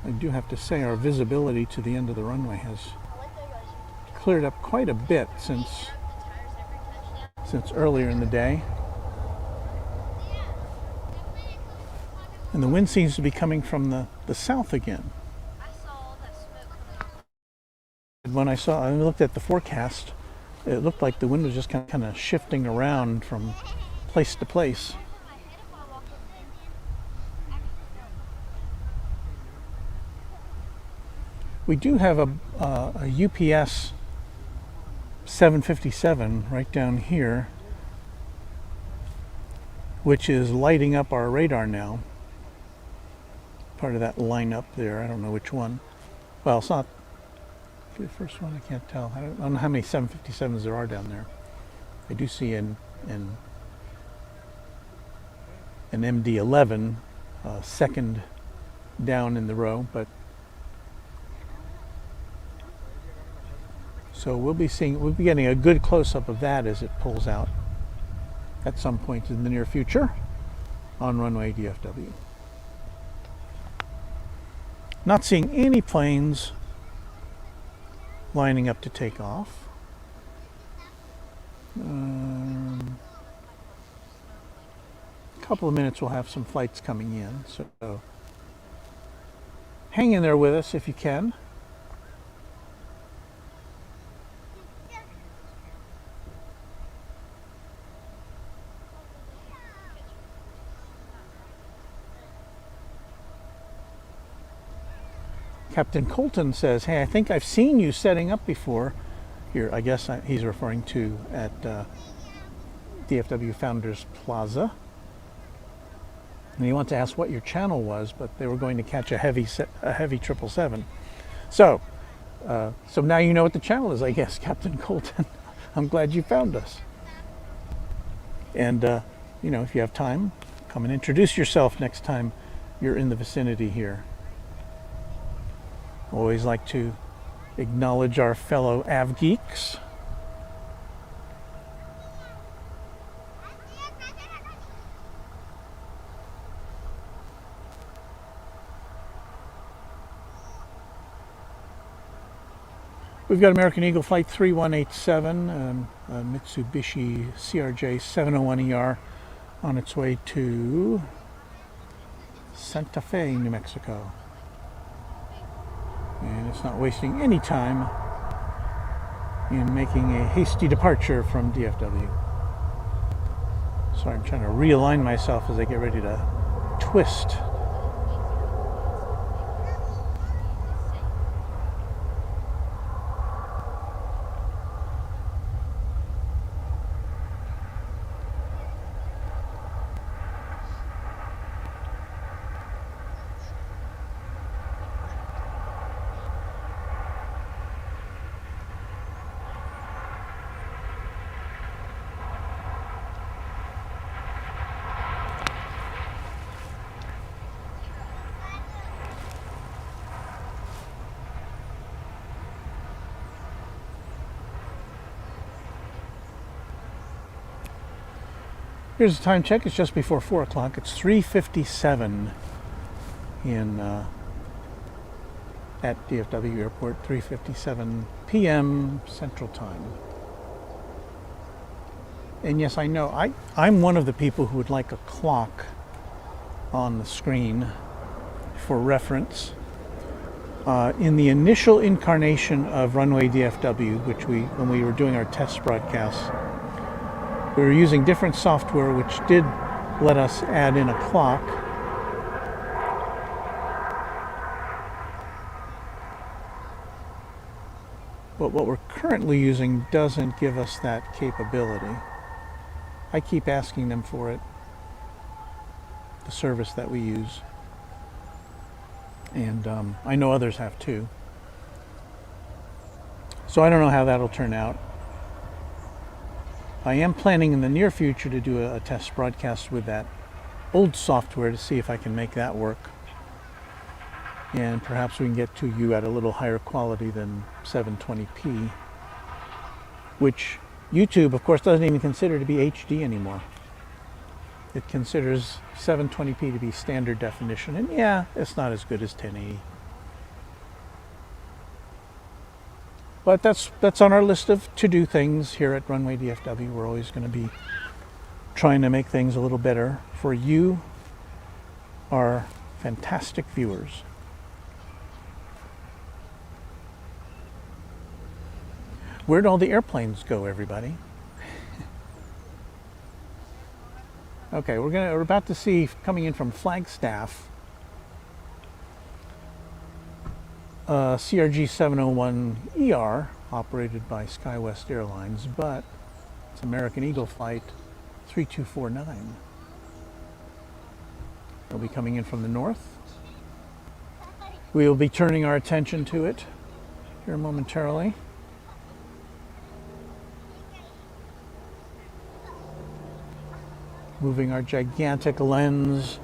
I do have to say our visibility to the end of the runway has cleared up quite a bit since earlier in the day. And the wind seems to be coming from the south again. When I looked at the forecast, it looked like the wind was just kind of shifting around from place to place. We do have a UPS 757 right down here, which is lighting up our radar now. Part of that lineup there, I don't know which one. Well, it's not the first one, I can't tell. I don't know how many 757s there are down there. I do see an MD-11 second down in the row, but so we'll be getting a good close-up of that as it pulls out. at some point in the near future on runway DFW. Not seeing any planes lining up to take off. A couple of minutes we'll have some flights coming in, so hang in there with us if you can. Captain Colton says, hey, I think I've seen you setting up before. Here, I guess he's referring to at DFW Founders Plaza. And he wanted to ask what your channel was, but they were going to catch a heavy 777. So now you know what the channel is, I guess, Captain Colton. I'm glad you found us. And, you know, if you have time, come and introduce yourself next time you're in the vicinity here. Always like to acknowledge our fellow Av geeks. We've got American Eagle Flight 3187, Mitsubishi CRJ 701ER on its way to Santa Fe, New Mexico. And it's not wasting any time in making a hasty departure from DFW. Sorry, I'm trying to realign myself as I get ready to twist. Here's the time check. It's just before 4 o'clock. It's 3:57 in at DFW Airport. 3:57 p.m. Central Time. And yes, I know I'm one of the people who would like a clock on the screen for reference. In the initial incarnation of Runway DFW, which when we were doing our test broadcasts, we were using different software which did let us add in a clock. But what we're currently using doesn't give us that capability. I keep asking them for it, the service that we use. And I know others have too. So I don't know how that'll turn out. I am planning in the near future to do a test broadcast with that old software to see if I can make that work. And perhaps we can get to you at a little higher quality than 720p, which YouTube, of course, doesn't even consider to be HD anymore. It considers 720p to be standard definition, and yeah, it's not as good as 1080. But that's on our list of to-do things here at Runway DFW. We're always going to be trying to make things a little better for you, our fantastic viewers. Where'd all the airplanes go, everybody? Okay, we're about to see, coming in from Flagstaff, CRJ 701ER operated by SkyWest Airlines, but it's American Eagle Flight 3249. It'll be coming in from the north. We will be turning our attention to it here momentarily. Moving our gigantic lens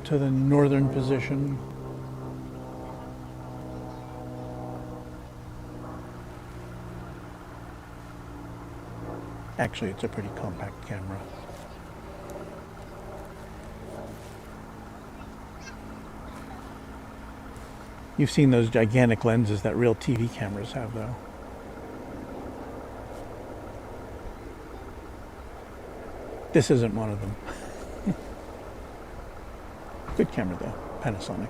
to the northern position. Actually, it's a pretty compact camera. You've seen those gigantic lenses that real TV cameras have, though. This isn't one of them. Good camera, though. Panasonic.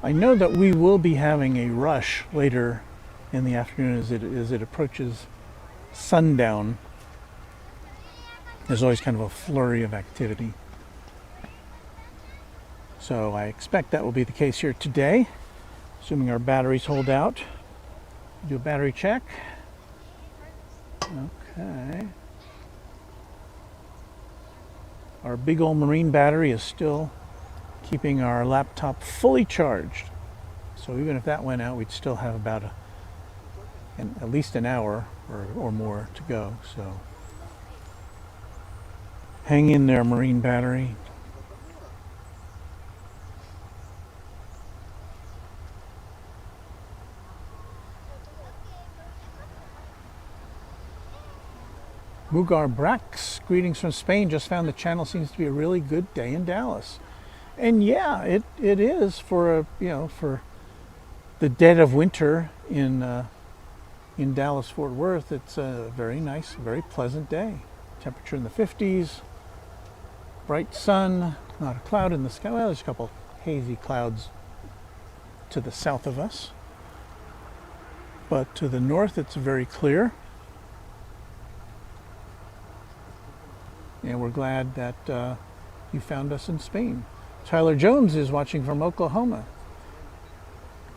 I know that we will be having a rush later in the afternoon as it approaches sundown. There's always kind of a flurry of activity. So I expect that will be the case here today, assuming our batteries hold out. Do a battery check. Okay. Our big old marine battery is still keeping our laptop fully charged. So even if that went out, we'd still have about at least an hour or more to go. So hang in there, marine battery. Mugar Brax, greetings from Spain. Just found the channel seems to be a really good day in Dallas. And yeah, it is for for the dead of winter in Dallas Fort Worth. It's a very nice, very pleasant day. Temperature in the 50s, bright sun, not a cloud in the sky. Well, there's a couple hazy clouds to the south of us, but to the north it's very clear. And we're glad that you found us in Spain. Tyler Jones is watching from Oklahoma.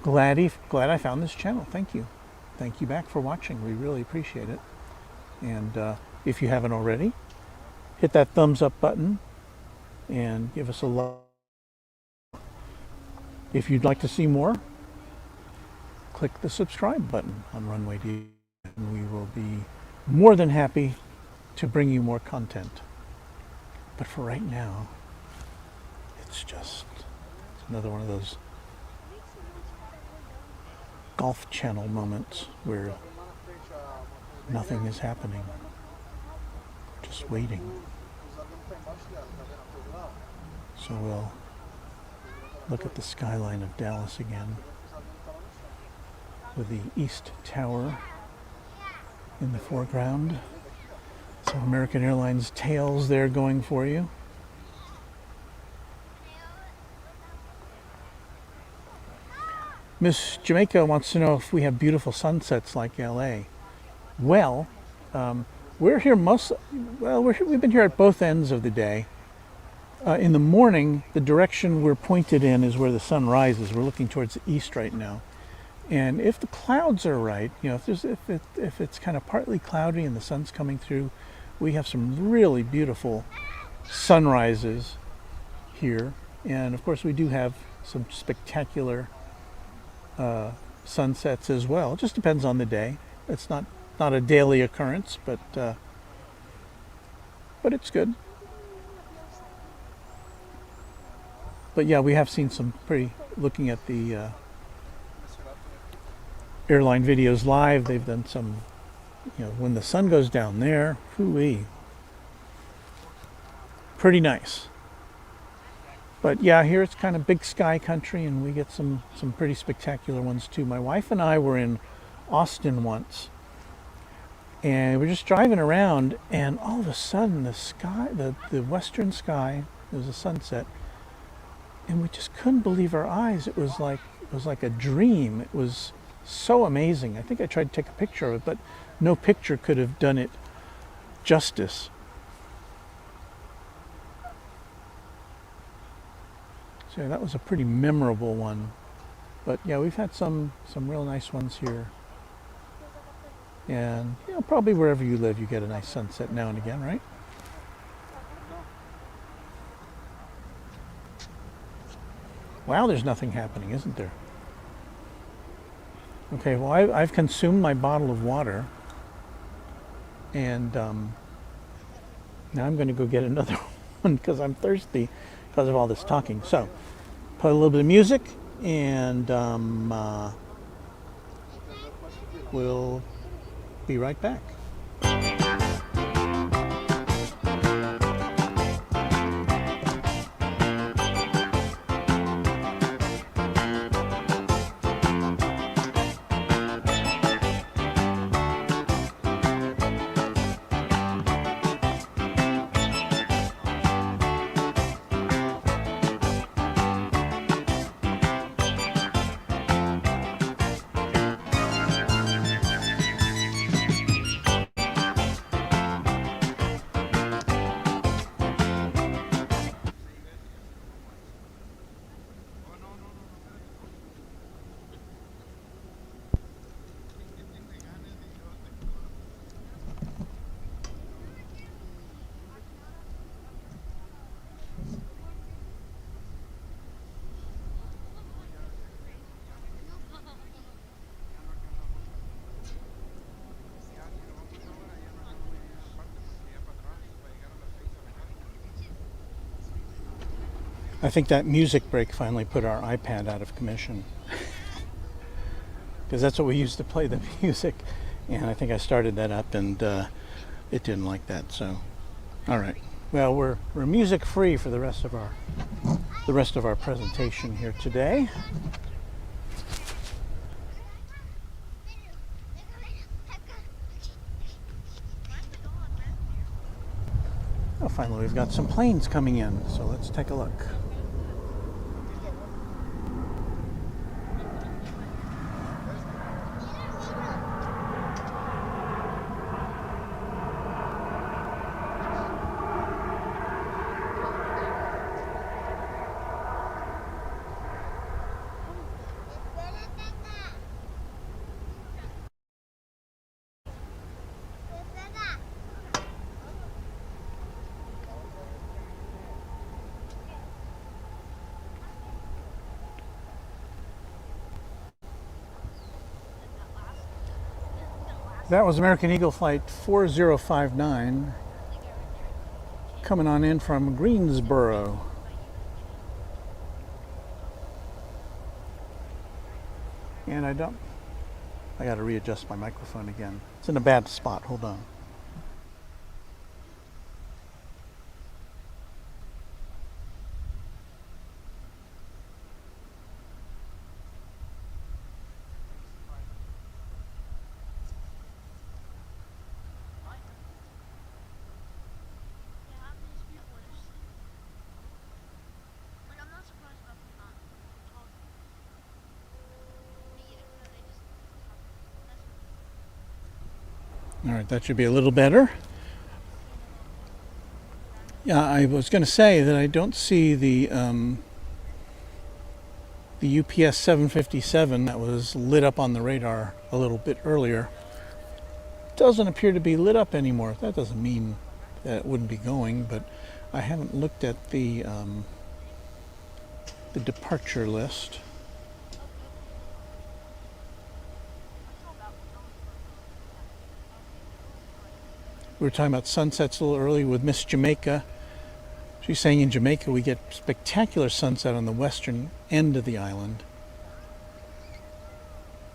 Glad I found this channel. Thank you. Thank you back for watching. We really appreciate it. And if you haven't already, hit that thumbs up button and give us a like. If you'd like to see more, click the subscribe button on Runway DFW, and we will be more than happy to bring you more content. But for right now, it's another one of those Golf Channel moments where nothing is happening. We're just waiting. So we'll look at the skyline of Dallas again with the East Tower in the foreground. Some American Airlines tails there going for you. Miss Jamaica wants to know if we have beautiful sunsets like LA. Well, we're here we've been here at both ends of the day. In the morning, the direction we're pointed in is where the sun rises. We're looking towards the east right now. And if the clouds are right, if it's kind of partly cloudy and the sun's coming through, we have some really beautiful sunrises here. And of course we do have some spectacular sunsets as well. It just depends on the day. It's not a daily occurrence, but it's good. But yeah, we have seen some pretty, looking at the airline videos live, they've done some, when the sun goes down there, hoo-wee. Pretty nice. But yeah, here it's kind of big sky country, and we get some pretty spectacular ones too. My wife and I were in Austin once, and we're just driving around, and all of a sudden the sky, the western sky, there was a sunset, and we just couldn't believe our eyes. It was like a dream. It was so amazing. I think I tried to take a picture of it, but no picture could have done it justice. So that was a pretty memorable one. But yeah, we've had some real nice ones here. And you know, probably wherever you live, you get a nice sunset now and again, right? Wow, there's nothing happening, isn't there? Okay, well, I've consumed my bottle of water, and now I'm going to go get another one because I'm thirsty because of all this talking. So, put a little bit of music, and we'll be right back. I think that music break finally put our iPad out of commission. Because that's what we used to play the music. And I think I started that up and it didn't like that. So, all right. Well, we're music free for the rest of our presentation here today. Oh, finally, we've got some planes coming in. So let's take a look. That was American Eagle Flight 4059 coming on in from Greensboro. And I got to readjust my microphone again. It's in a bad spot. Hold on. All right, that should be a little better. Yeah, I was going to say that I don't see the UPS 757 that was lit up on the radar a little bit earlier. Doesn't appear to be lit up anymore. That doesn't mean that it wouldn't be going, but I haven't looked at the departure list. We were talking about sunsets a little early with Miss Jamaica. She's saying in Jamaica we get spectacular sunset on the western end of the island.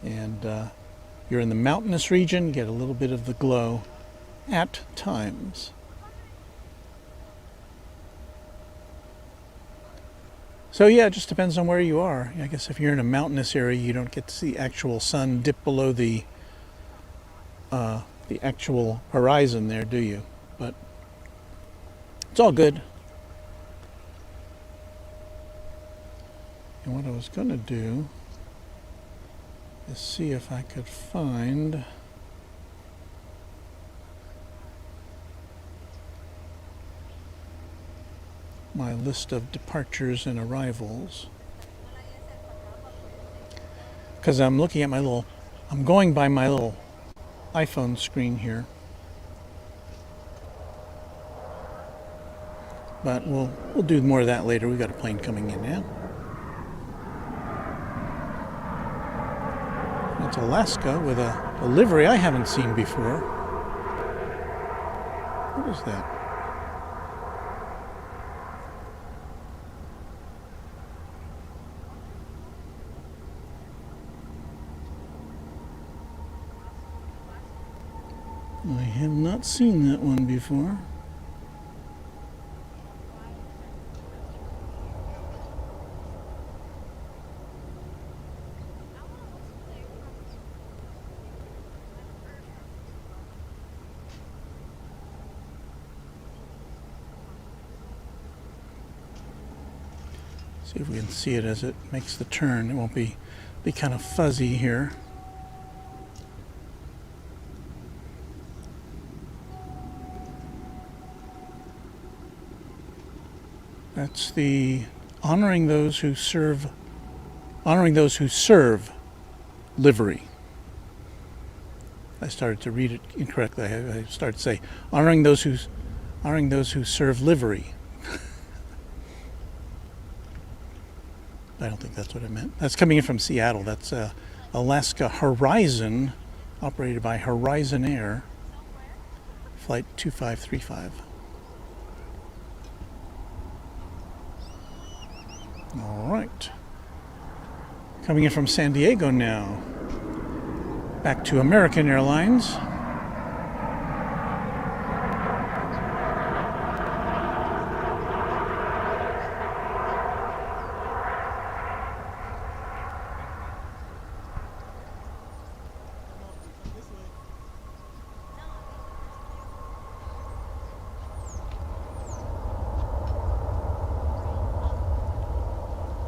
And you're in the mountainous region, get a little bit of the glow at times. So yeah, it just depends on where you are. I guess if you're in a mountainous area, you don't get to see actual sun dip below the actual horizon there, do you? But it's all good. And what I was going to do is see if I could find my list of departures and arrivals. Because I'm looking at I'm going by my little iPhone screen here. But we'll do more of that later. We've got a plane coming in now. That's Alaska with a livery I haven't seen before. What is that? I have not seen that one before. See if we can see it as it makes the turn. It won't be kind of fuzzy here. That's the honoring those who serve livery. I started to read it incorrectly. I started to say honoring those who serve livery. I don't think that's what it meant. That's coming in from Seattle. That's Alaska Horizon, operated by Horizon Air, Flight 2535. All right. Coming in from San Diego now. Back to American Airlines.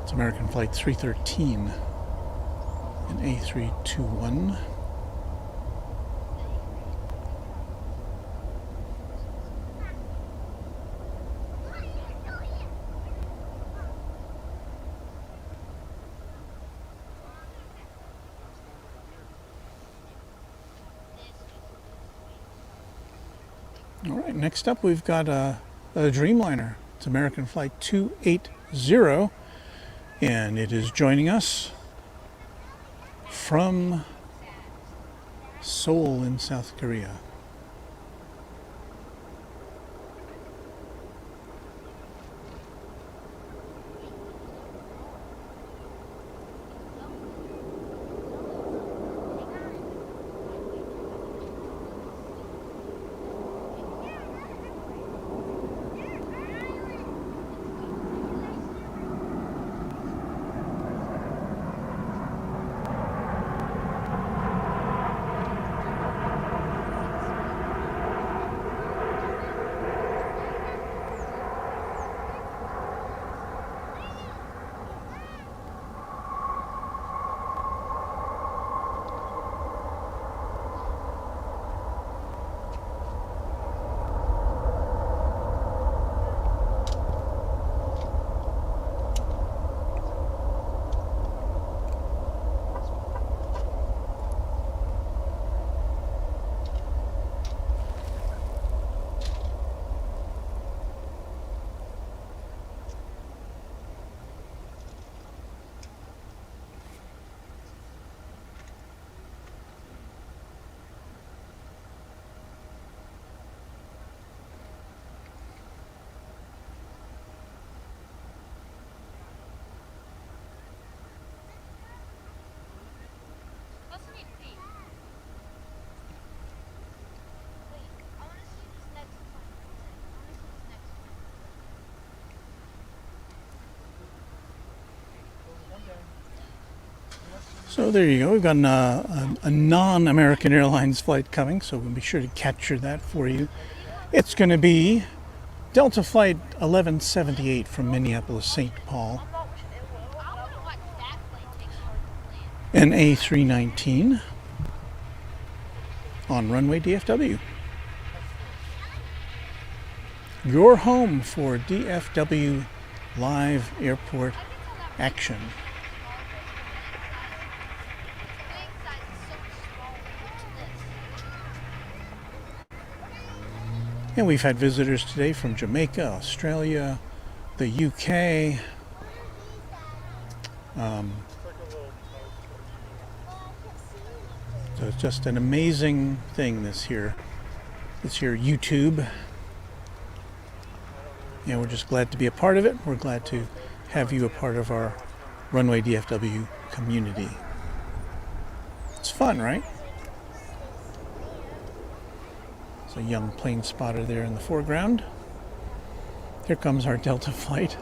It's American Flight 313, an A321. All right, next up we've got a Dreamliner. It's American Flight 280. And it is joining us from Seoul in South Korea. So there you go. We've got a non-American Airlines flight coming, so we'll be sure to capture that for you. It's going to be Delta Flight 1178 from Minneapolis, St. Paul. An A319 on Runway DFW. Your home for DFW live airport action. And we've had visitors today from Jamaica, Australia, the UK. So it's just an amazing thing this here YouTube. And we're just glad to be a part of it. We're glad to have you a part of our Runway DFW community. It's fun, right? There's a young plane spotter there in the foreground. Here comes our Delta flight.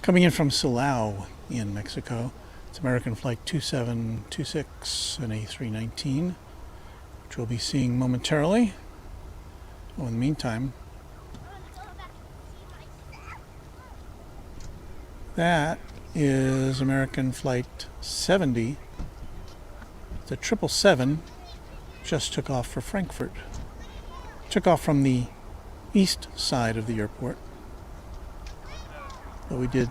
Coming in from Silao in Mexico, it's American Flight 2726 and A319, which we'll be seeing momentarily. Oh, in the meantime, that is American Flight 70. It's a 777, just took off for Frankfurt. Took off from the east side of the airport. But we did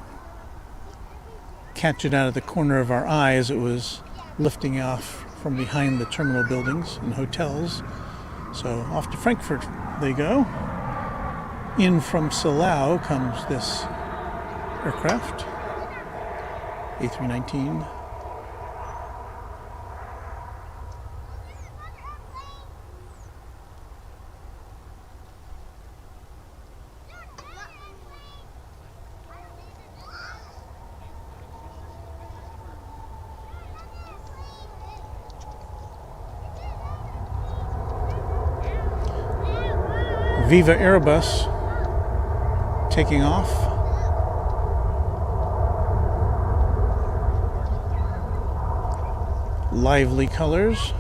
catch it out of the corner of our eye as it was lifting off from behind the terminal buildings and hotels. So off to Frankfurt they go. In from Silao comes this aircraft, A319. Viva Airbus taking off. Lively colors.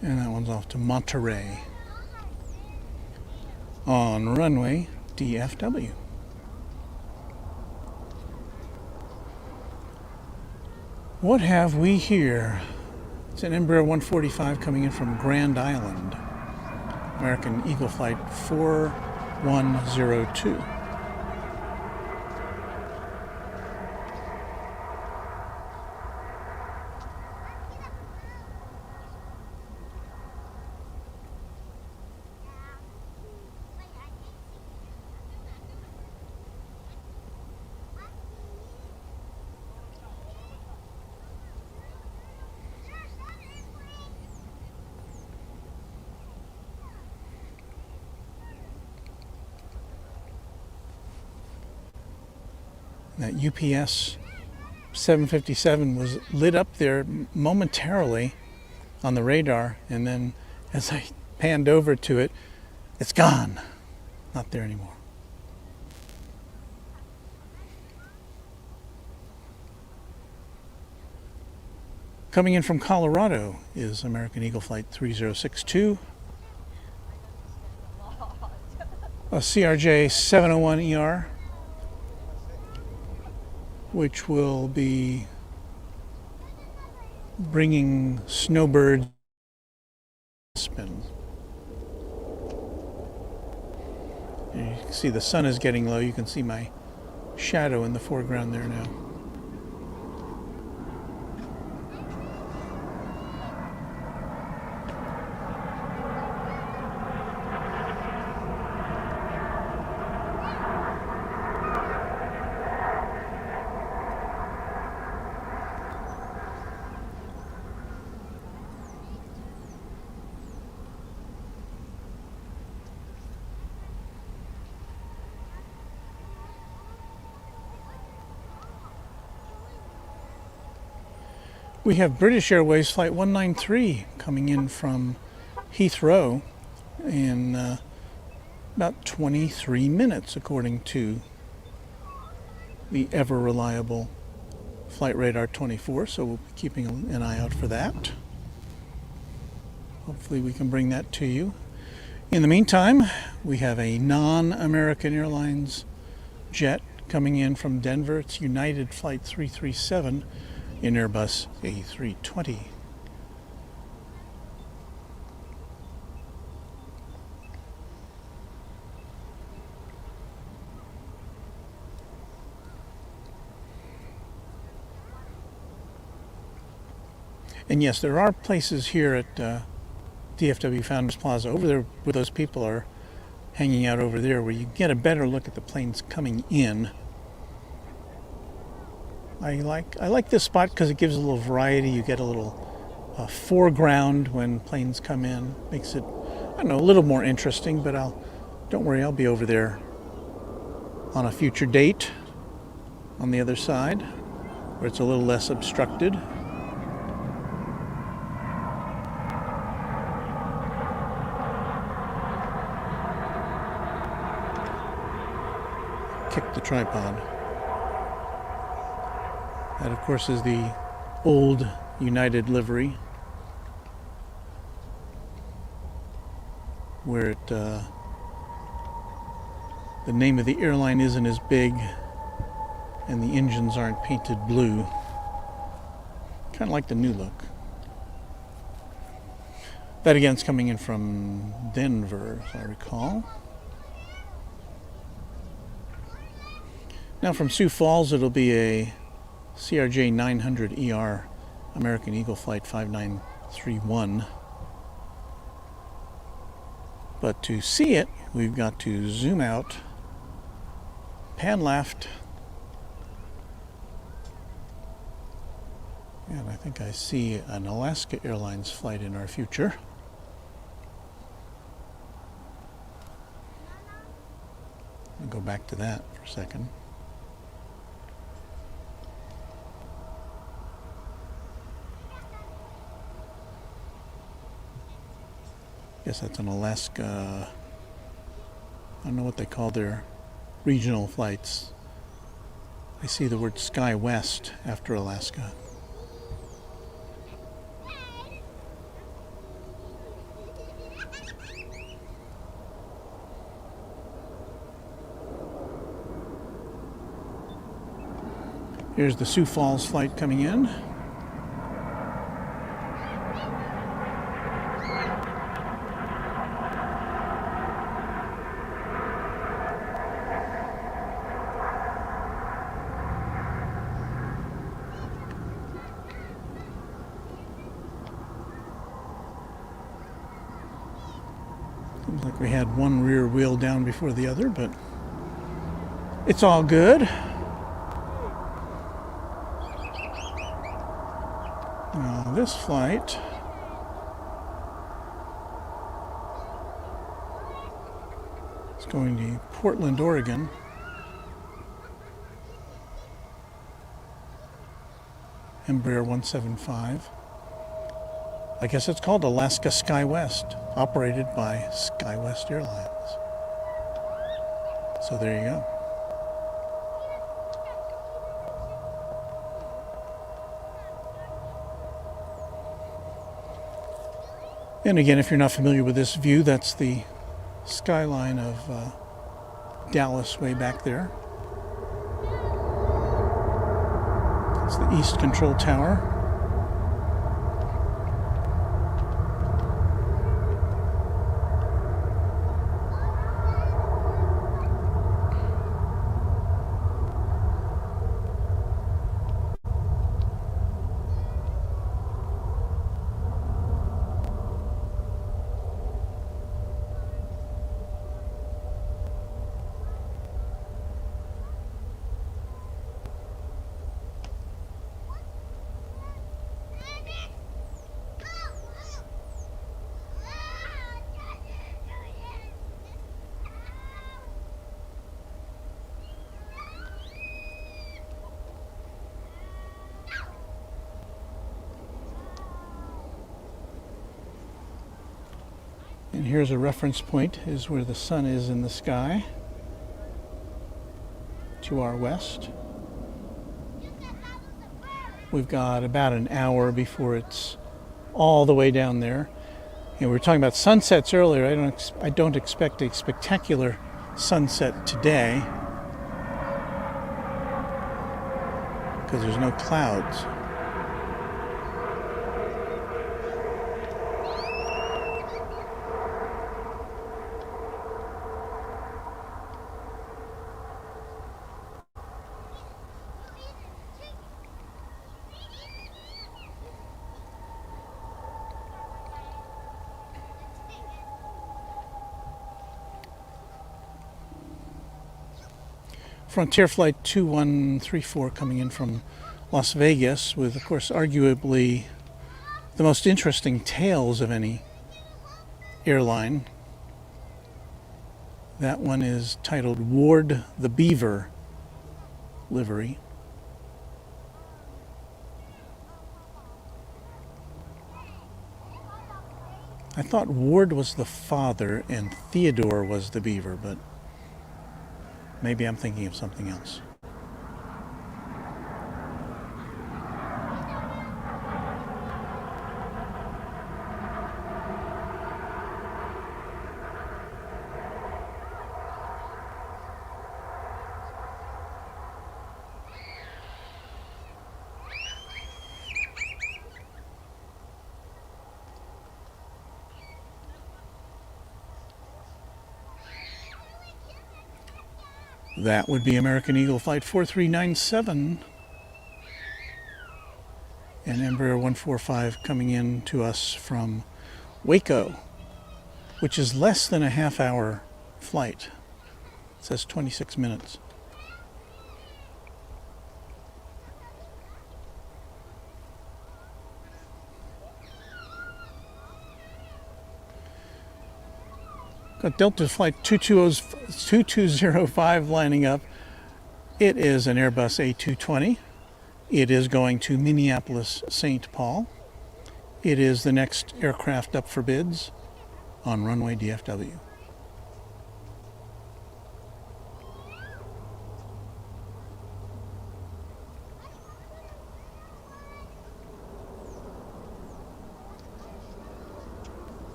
And that one's off to Monterey on runway DFW. What have we here? It's an Embraer 145 coming in from Grand Island. American Eagle Flight 4102. That UPS 757 was lit up there momentarily on the radar, and then as I panned over to it, it's gone. Not there anymore. Coming in from Colorado is American Eagle Flight 3062. A CRJ 701 ER, which will be bringing snowbirds spin. And you can see the sun is getting low. You can see my shadow in the foreground there now. We have British Airways Flight 193 coming in from Heathrow in about 23 minutes, according to the ever-reliable Flight Radar 24, so we'll be keeping an eye out for that. Hopefully we can bring that to you. In the meantime, we have a non-American Airlines jet coming in from Denver. It's United Flight 337 in Airbus A320. And yes, there are places here at DFW Founders Plaza over there where those people are hanging out over there, where you get a better look at the planes coming in. I like this spot because it gives a little variety. You get a little foreground when planes come in. Makes it, I don't know, a little more interesting, but don't worry, I'll be over there on a future date on the other side where it's a little less obstructed. Kick the tripod. That, of course, is the old United livery, where the name of the airline isn't as big and the engines aren't painted blue. Kind of like the new look. That again is coming in from Denver, as I recall. Now from Sioux Falls, it'll be a CRJ 900ER American Eagle Flight 5931. But to see it, we've got to zoom out, pan left, and I think I see an Alaska Airlines flight in our future. I'll go back to that for a second. Guess that's an Alaska, I don't know what they call their regional flights. I see the word Sky West after Alaska. Here's the Sioux Falls flight coming in. Seems like we had one rear wheel down before the other, but it's all good. Now this flight is going to Portland, Oregon. Embraer 175. I guess it's called Alaska SkyWest, operated by SkyWest Airlines. So there you go. And again, if you're not familiar with this view, that's the skyline of Dallas way back there. It's the East Control Tower. And here's a reference point, is where the sun is in the sky to our west. We've got about an hour before it's all the way down there. And we were talking about sunsets earlier. I don't expect a spectacular sunset today because there's no clouds. Frontier Flight 2134 coming in from Las Vegas with, of course, arguably the most interesting tails of any airline. That one is titled Ward the Beaver livery. I thought Ward was the father and Theodore was the beaver, but maybe I'm thinking of something else. That would be American Eagle Flight 4397 and Embraer 145 coming in to us from Waco, which is less than a half-hour flight. It says 26 minutes. Got Delta Flight 2205 lining up. It is an Airbus A320. It is going to Minneapolis, St. Paul. It is the next aircraft up for bids on Runway DFW.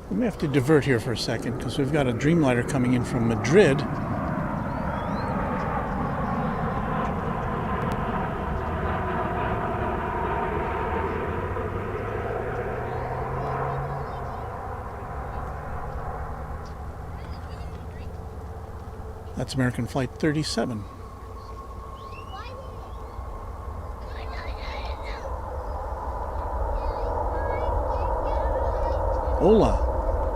We may have to divert here for a second because we've got a Dreamliner coming in from Madrid. That's American Flight 37. Hola.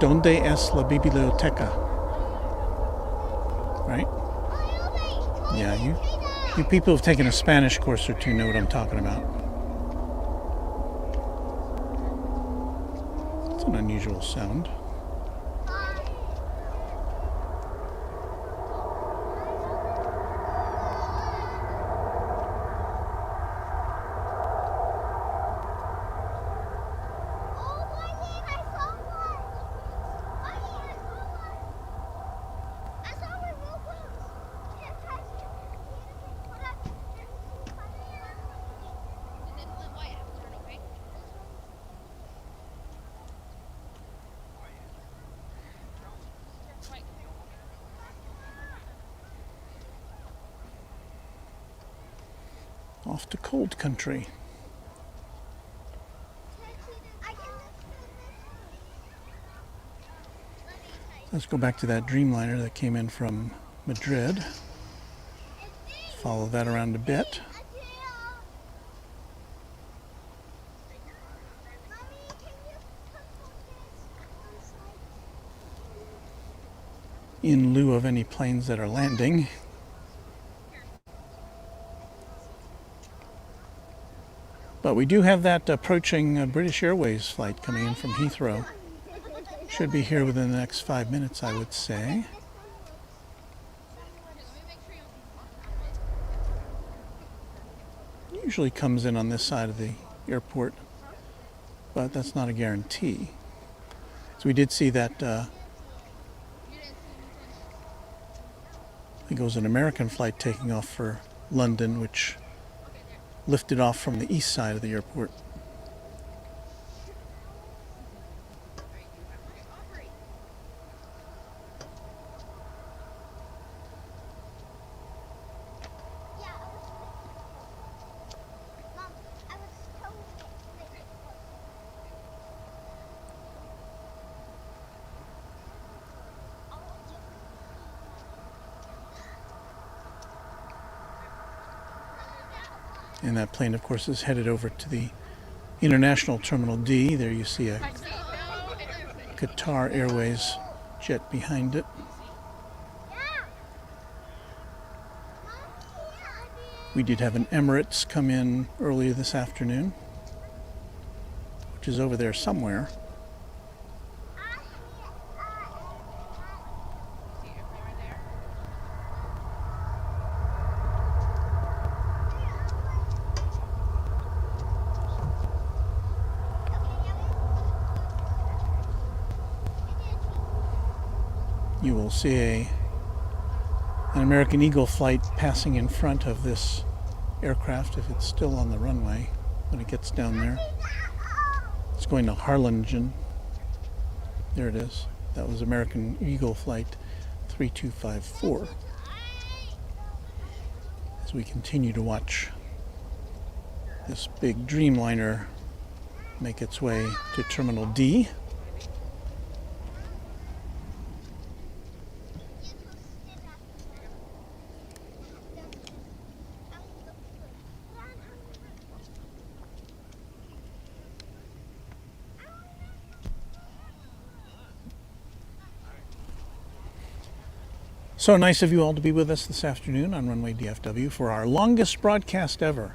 ¿Dónde es la biblioteca? Right? Yeah, you people who've taken a Spanish course or two know what I'm talking about. It's an unusual sound. Off to cold country. Let's go back to that Dreamliner that came in from Madrid. Follow that around a bit. In lieu of any planes that are landing. But we do have that approaching British Airways flight coming in from Heathrow. Should be here within the next 5 minutes, I would say. Usually comes in on this side of the airport, but that's not a guarantee. So we did see that, I think it was an American flight taking off for London, which lifted off from the east side of the airport. And that plane, of course, is headed over to the International Terminal D. There you see a Qatar Airways jet behind it. We did have an Emirates come in earlier this afternoon, which is over there somewhere. You will see an American Eagle flight passing in front of this aircraft if it's still on the runway when it gets down there. It's going to Harlingen. There it is. That was American Eagle flight 3254. As we continue to watch this big Dreamliner make its way to Terminal D. So nice of you all to be with us this afternoon on Runway DFW for our longest broadcast ever.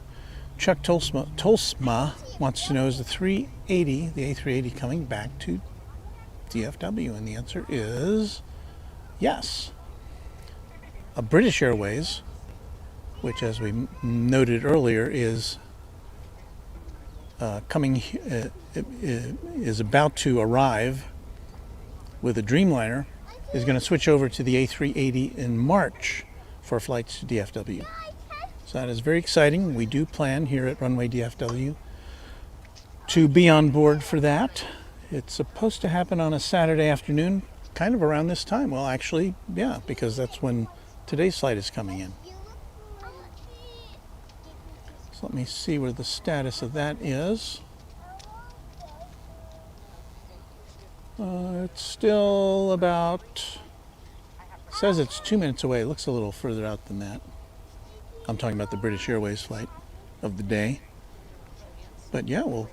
Chuck Tolsma wants to know, is the A380 coming back to DFW? And the answer is yes. A British Airways, which as we noted earlier is is about to arrive with a Dreamliner, is going to switch over to the A380 in March for flights to DFW. So that is very exciting. We do plan here at Runway DFW to be on board for that. It's supposed to happen on a Saturday afternoon, kind of around this time. Well, actually, yeah, because that's when today's flight is coming in. So let me see where the status of that is. It's still about, says it's 2 minutes away. It looks a little further out than that. I'm talking about the British Airways flight of the day. But yeah, we'll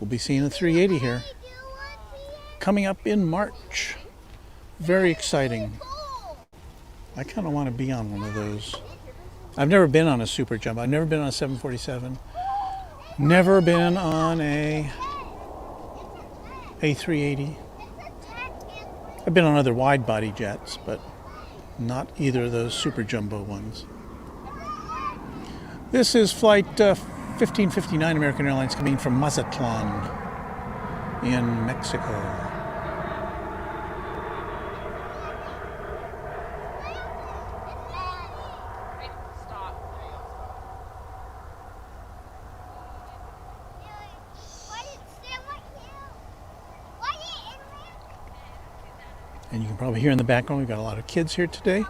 be seeing a 380 here coming up in March. Very exciting. I kind of want to be on one of those. I've never been on a Super Jumbo. I've never been on a 747. Never been on a A380. I've been on other wide-body jets, but not either of those Super Jumbo ones. This is flight 1559 American Airlines coming from Mazatlan in Mexico. And you can probably hear in the background, we've got a lot of kids here today.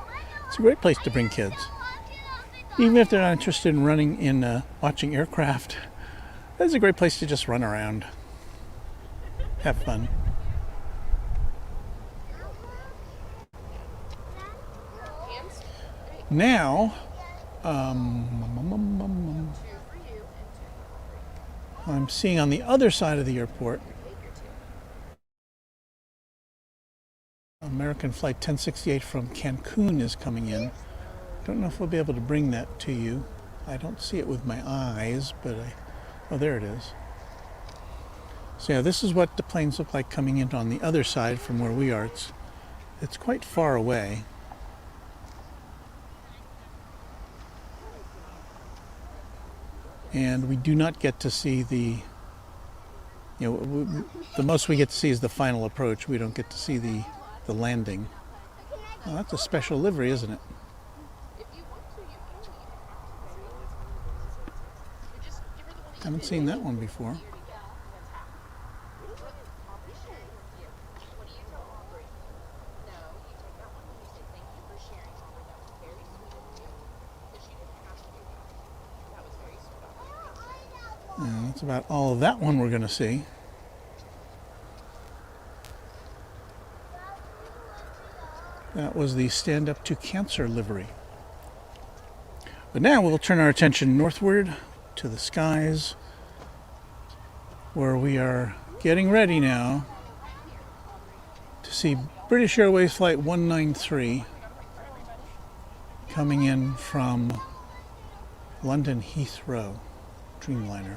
It's a great place to bring kids. Even if they're not interested in running in watching aircraft, that's a great place to just run around. Have fun. Now, I'm seeing on the other side of the airport American Flight 1068 from Cancun is coming in. Don't know if we'll be able to bring that to you. I don't see it with my eyes, but oh, there it is. So yeah, this is what the planes look like coming in on the other side from where we are. It's quite far away. And we do not get to see the You know, the most we get to see is the final approach. We don't get to see the landing. Oh, that's a special livery, isn't it? Haven't seen that one before. And that's about all of that one we're going to see. That was the Stand Up to Cancer livery. But now we'll turn our attention northward to the skies, where we are getting ready now to see British Airways Flight 193 coming in from London Heathrow, Dreamliner.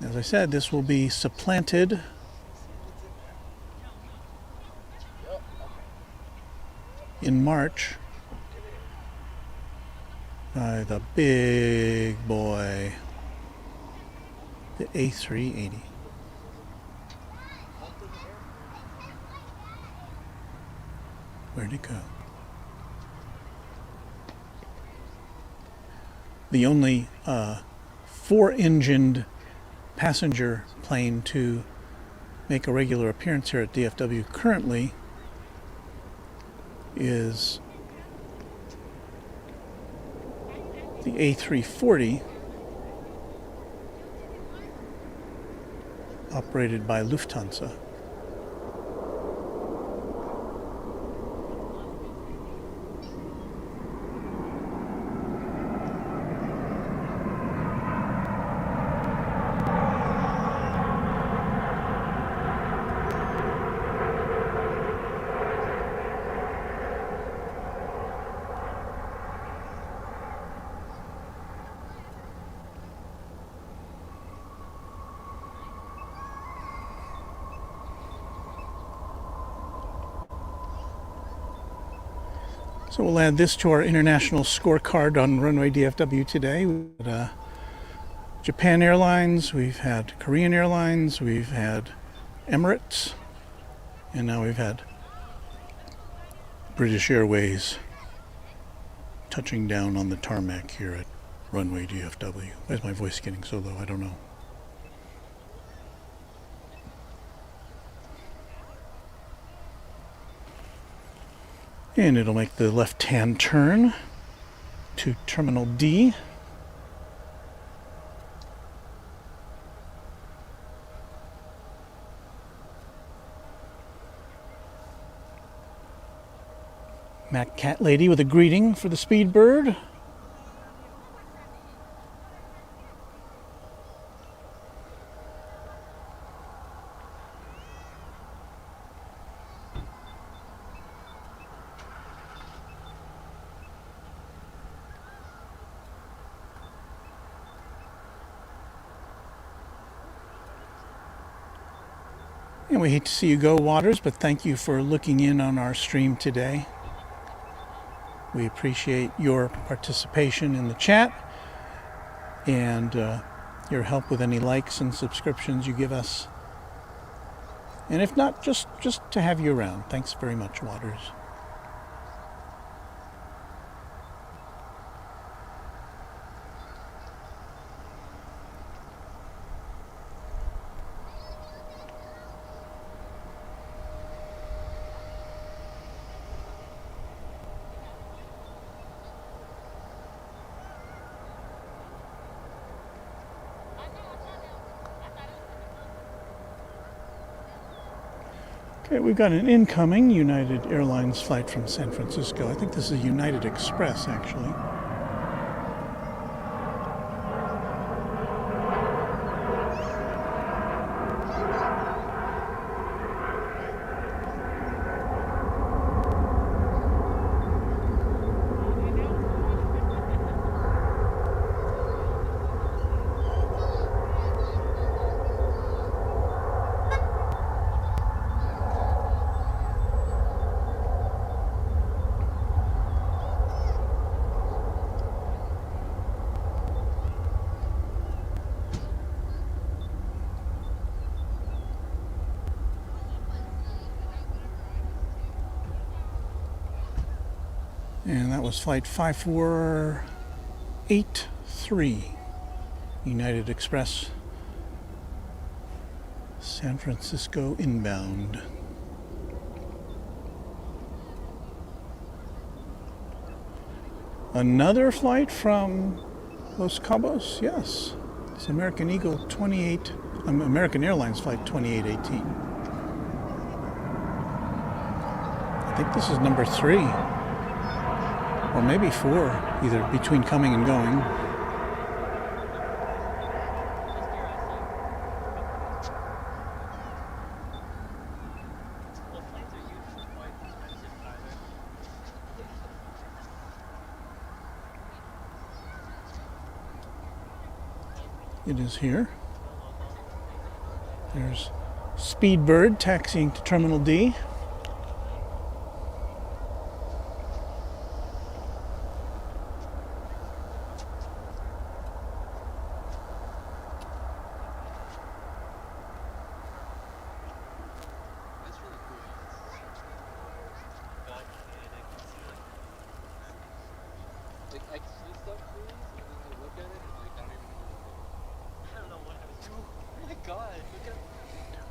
As I said, this will be supplanted in March by the big boy, the A380. Where'd it go? The only four-engined passenger plane to make a regular appearance here at DFW currently is the A340, operated by Lufthansa. So we'll add this to our international scorecard on Runway DFW today. We've had Japan Airlines, we've had Korean Airlines, we've had Emirates, and now we've had British Airways touching down on the tarmac here at Runway DFW. Why is my voice getting so low? I don't know. And it'll make the left-hand turn to Terminal D. Mac Cat Lady with a greeting for the Speedbird. And we hate to see you go, Waters, but thank you for looking in on our stream today. We appreciate your participation in the chat and your help with any likes and subscriptions you give us. And if not, just to have you around. Thanks very much, Waters. Okay, we've got an incoming United Airlines flight from San Francisco. I think this is United Express, actually. And that was flight 5483, United Express, San Francisco inbound. Another flight from Los Cabos, yes. It's American Eagle 28, American Airlines Flight 2818. I think this is number 3, or maybe 4, either between coming and going. It is here. There's Speedbird taxiing to Terminal D.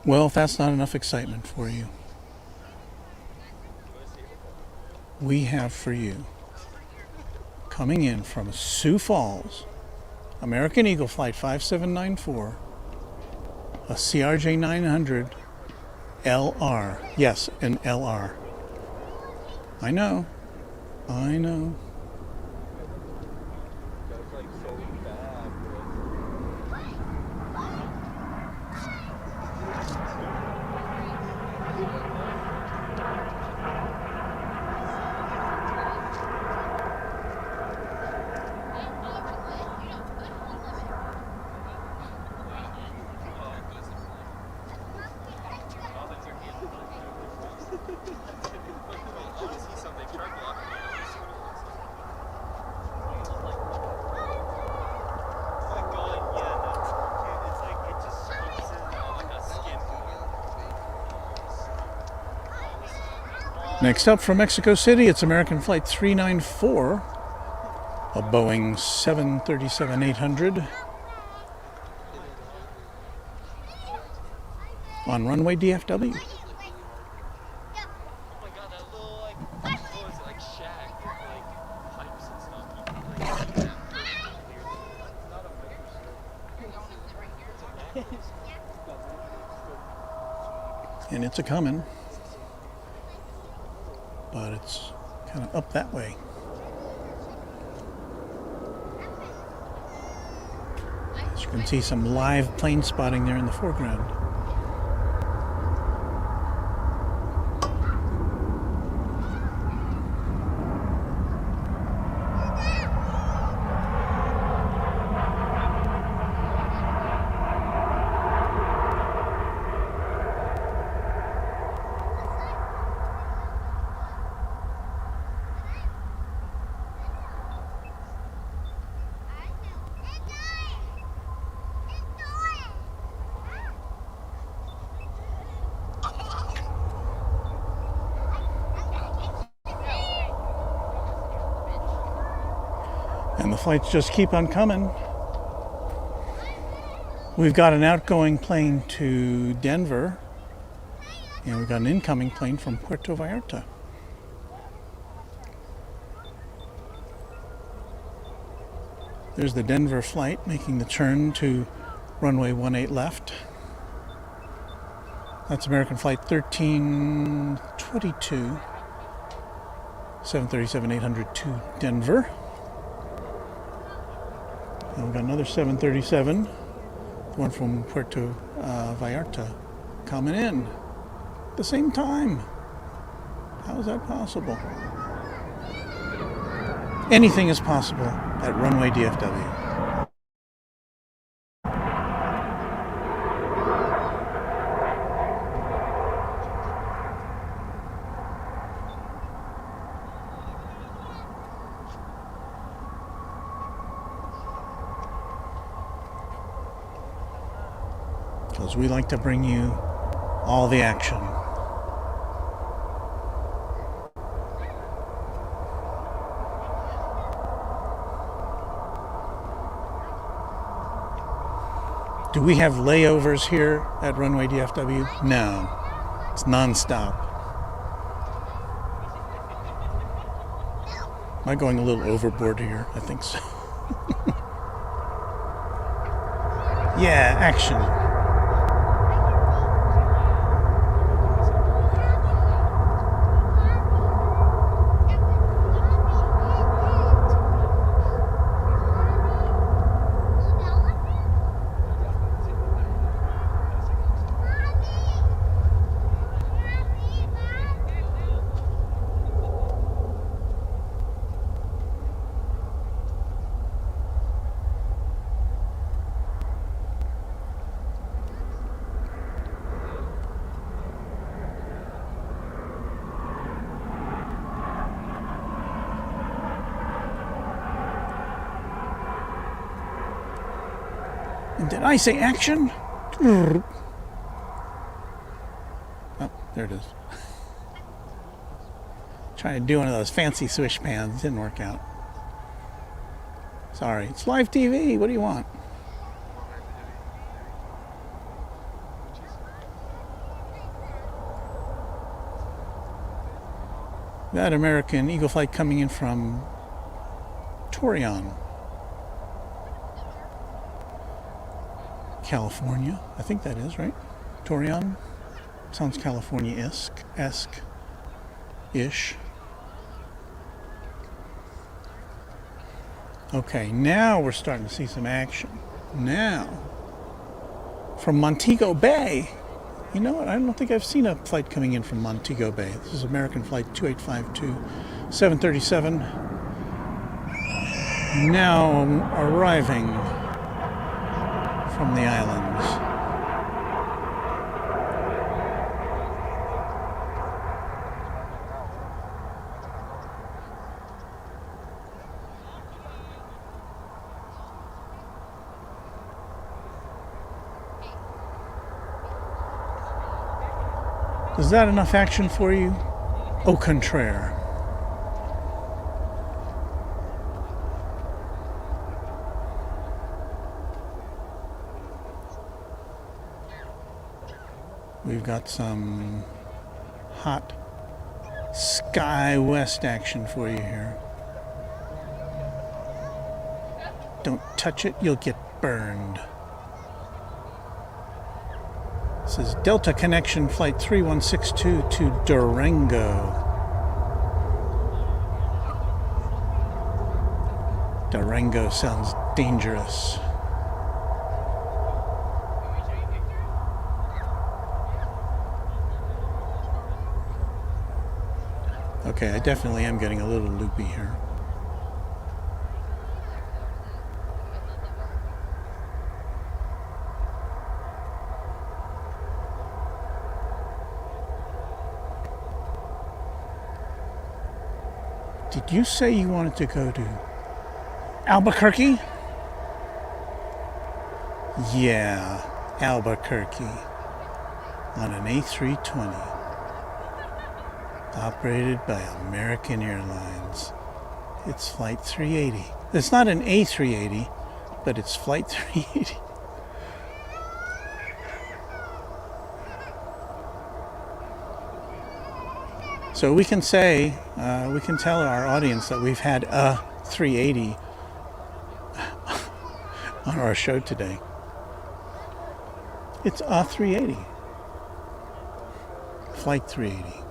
Well, if that's not enough excitement for you, we have for you, coming in from Sioux Falls, American Eagle Flight 5794, a CRJ 900 LR. Yes, an LR. I know. Next up from Mexico City, it's American Flight 394, a Boeing 737-800 on runway DFW. And it's a coming, but it's kind of up that way. As you can see, some live plane spotting there in the foreground. And the flights just keep on coming. We've got an outgoing plane to Denver, and we've got an incoming plane from Puerto Vallarta. There's the Denver flight making the turn to runway 18 left. That's American Flight 1322, 737-800 to Denver. And we've got another 737, the one from Puerto Vallarta, coming in at the same time. How is that possible? Anything is possible at Runway DFW. Because we like to bring you all the action. Do we have layovers here at Runway DFW? No. It's non-stop. Am I going a little overboard here? I think so. Yeah, action. And did I say action? Oh, there it is. Trying to do one of those fancy swish pans. Didn't work out. Sorry. It's live TV. What do you want? That American Eagle flight coming in from Torreon, California. I think that is, right? Torreon? Sounds California-esque-ish. Okay, now we're starting to see some action. Now, from Montego Bay. You know what? I don't think I've seen a flight coming in from Montego Bay. This is American Flight 2852, 737. Now arriving from the islands. Is that enough action for you? Au contraire. We've got some hot Sky West action for you here. Don't touch it, you'll get burned. This is Delta Connection Flight 3162 to Durango. Durango sounds dangerous. Okay, I definitely am getting a little loopy here. Did you say you wanted to go to Albuquerque? Yeah, Albuquerque on an A320 operated by American Airlines. It's Flight 380. It's not an A380, but it's Flight 380. So we can say, we can tell our audience that we've had a 380 on our show today. It's a 380. Flight 380.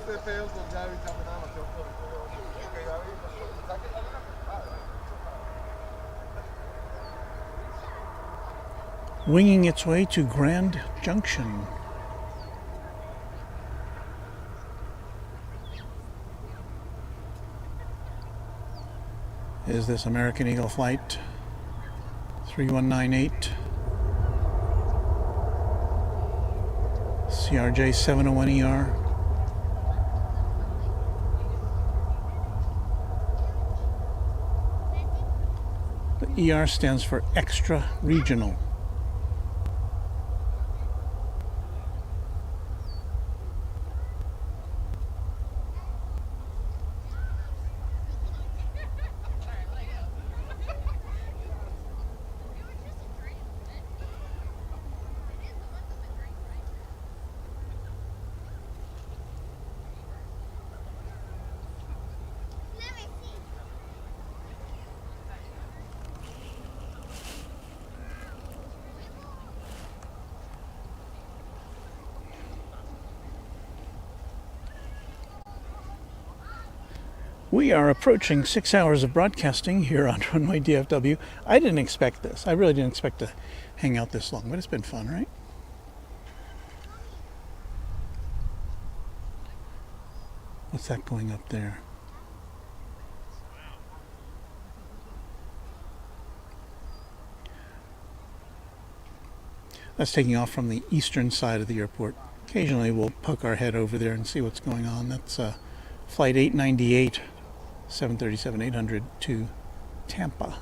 esté feo, pues ya avísame nada más. Yo puedo. Ok, ya vi. Winging its way to Grand Junction. Is this American Eagle Flight 3198 CRJ 701ER. The ER stands for extra regional. We are approaching 6 hours of broadcasting here on Runway DFW. I didn't expect this. I really didn't expect to hang out this long, but it's been fun, right? What's that going up there? That's taking off from the eastern side of the airport. Occasionally we'll poke our head over there and see what's going on. That's Flight 898. 737-800 to Tampa. A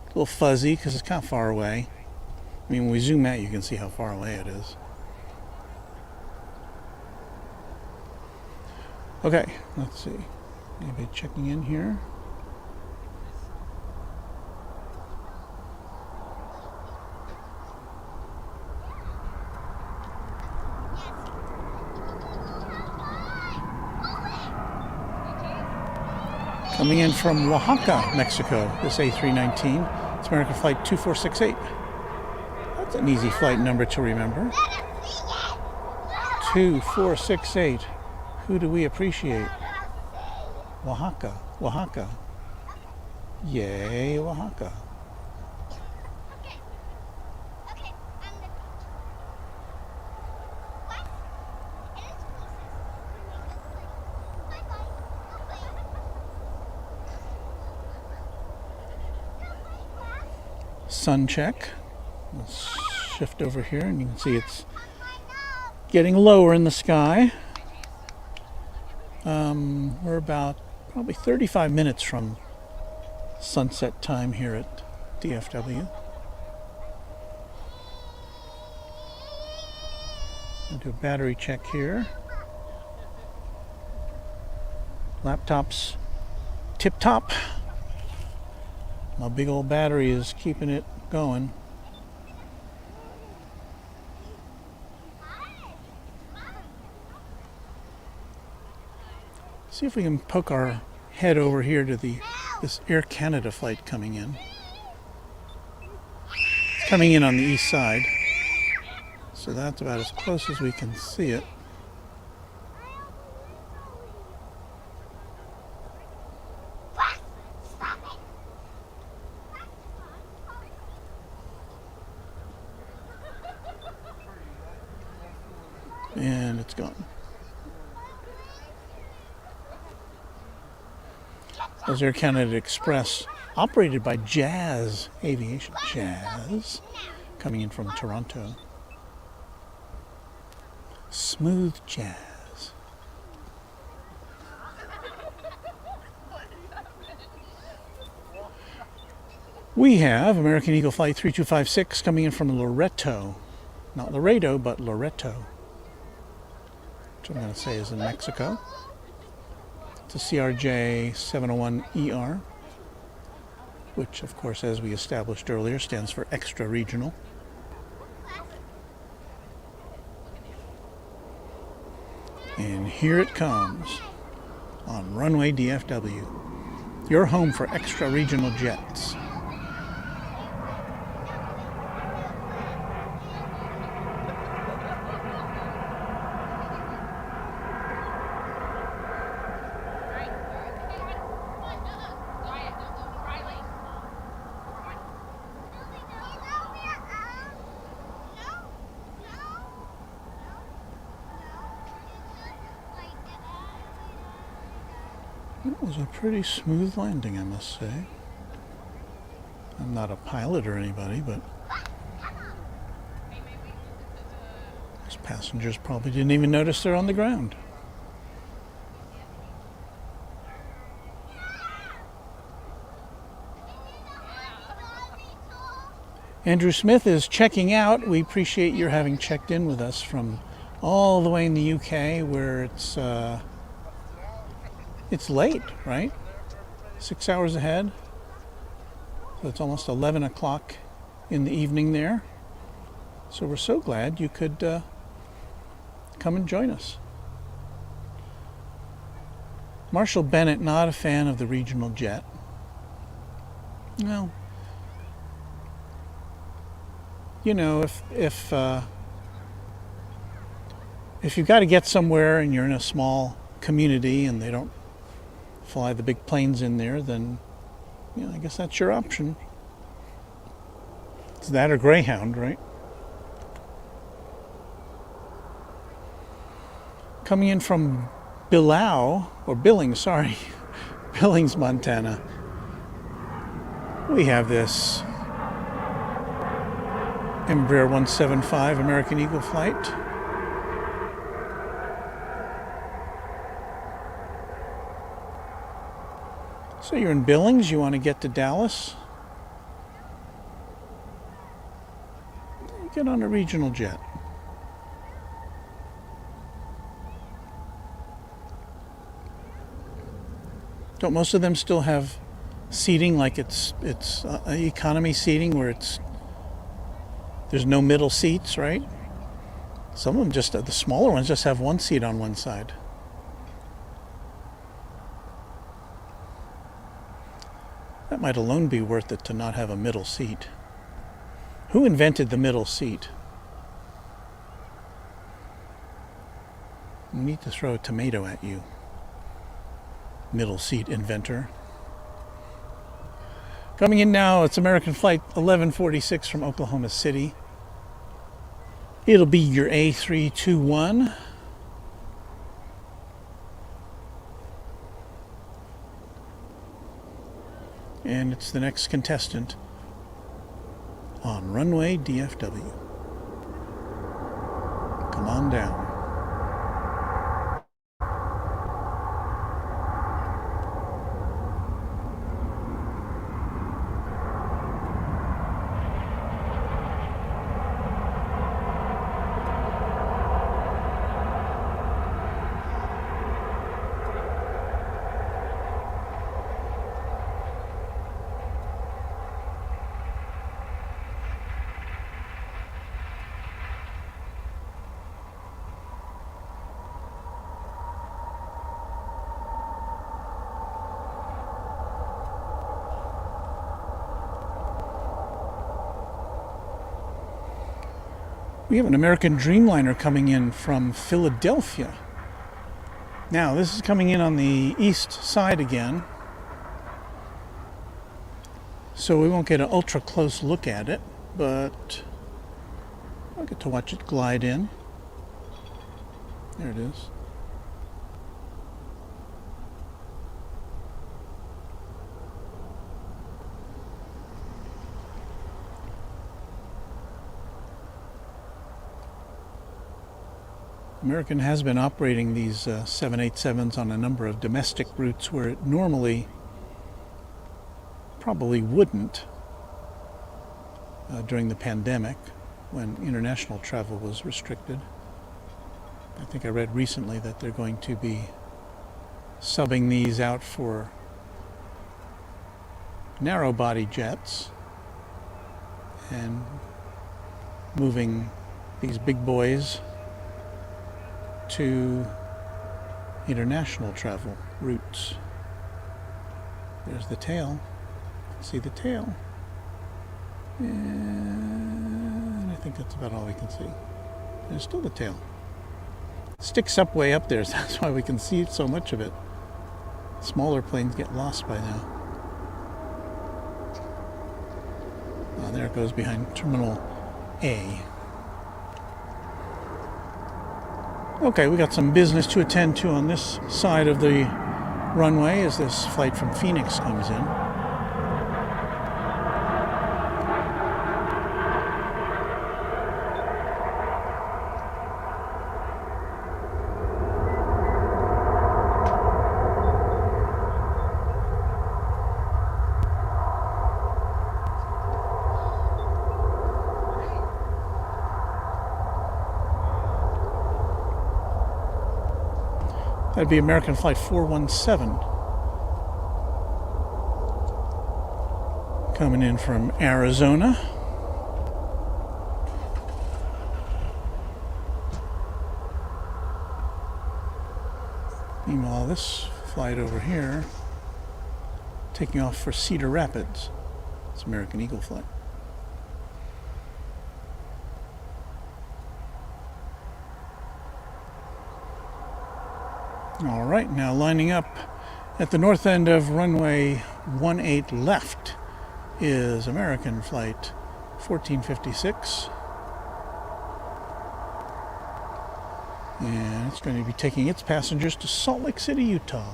little fuzzy because it's kind of far away. I mean, when we zoom out, you can see how far away it is. Okay, let's see. Anybody checking in here? Coming in from Oaxaca, Mexico, this A319. It's American Flight 2468. That's an easy flight number to remember. 2468. Who do we appreciate? Oaxaca, Oaxaca. Yay, Oaxaca. Sun check. Let's shift over here and you can see it's getting lower in the sky. We're about probably 35 minutes from sunset time here at DFW. I'll do a battery check here. Laptop's tip top. My big old battery is keeping it going. See if we can poke our head over here to this Air Canada flight coming in. It's coming in on the east side, so that's about as close as we can see it. And it's gone. That was Air Canada Express, operated by Jazz Aviation. Jazz, coming in from Toronto. Smooth jazz. We have American Eagle Flight 3256 coming in from Loreto. Not Laredo, but Loreto. Which I'm going to say is in Mexico. It's a CRJ 701ER, which of course, as we established earlier, stands for extra regional. And here it comes on Runway DFW, your home for extra regional jets. It was a pretty smooth landing, I must say. I'm not a pilot or anybody, but those passengers probably didn't even notice they're on the ground. Andrew Smith is checking out. We appreciate your having checked in with us from all the way in the UK, where it's late, right? 6 hours ahead. So it's almost 11 o'clock in the evening there. So we're so glad you could come and join us. Marshall Bennett, not a fan of the regional jet. Well, you know, if you've got to get somewhere and you're in a small community and they don't fly the big planes in there, then, you know, I guess that's your option. It's that or Greyhound, right? Coming in from Billings, Montana, we have this Embraer 175 American Eagle Flight. So you're in Billings, you want to get to Dallas? You get on a regional jet. Don't most of them still have seating like it's economy seating where there's no middle seats, right? Some of them just, the smaller ones just have one seat on one side. That might alone be worth it to not have a middle seat. Who invented the middle seat? I need to throw a tomato at you, middle seat inventor. Coming in now, it's American Flight 1146 from Oklahoma City. It'll be your A321. And it's the next contestant on Runway DFW. Come on down. We have an American Dreamliner coming in from Philadelphia. Now, this is coming in on the east side again, so we won't get an ultra close look at it, but I'll get to watch it glide in. There it is. American has been operating these 787s on a number of domestic routes where it normally probably wouldn't during the pandemic when international travel was restricted. I think I read recently that they're going to be subbing these out for narrow body jets and moving these big boys to international travel routes. There's the tail. See the tail. And I think that's about all we can see. There's still the tail. Sticks up way up there, so that's why we can see so much of it. Smaller planes get lost by now. Oh, there it goes behind Terminal A. Okay, we got some business to attend to on this side of the runway as this flight from Phoenix comes in. That'd be American Flight 417 coming in from Arizona. Meanwhile, this flight over here taking off for Cedar Rapids. It's American Eagle Flight. All right, now lining up at the north end of runway 18 left is American Flight 1456. And it's going to be taking its passengers to Salt Lake City, Utah.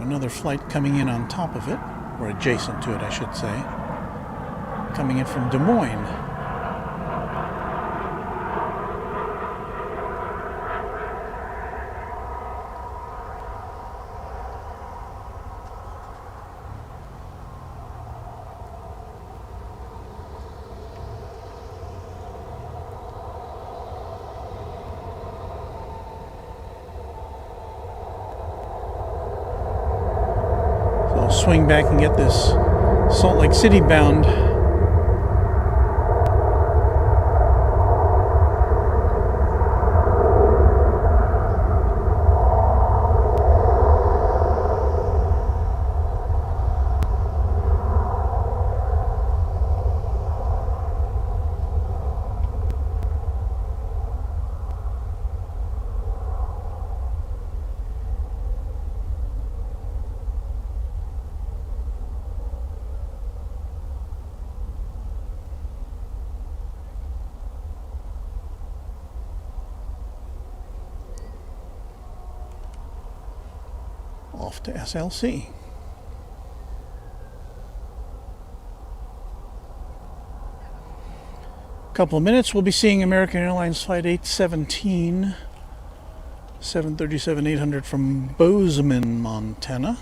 Another flight coming in on top of it, or adjacent to it, I should say, coming in from Des Moines. Swing back and get this Salt Lake City bound. Off to SLC. Couple of minutes, we'll be seeing American Airlines Flight 817, 737-800 from Bozeman, Montana.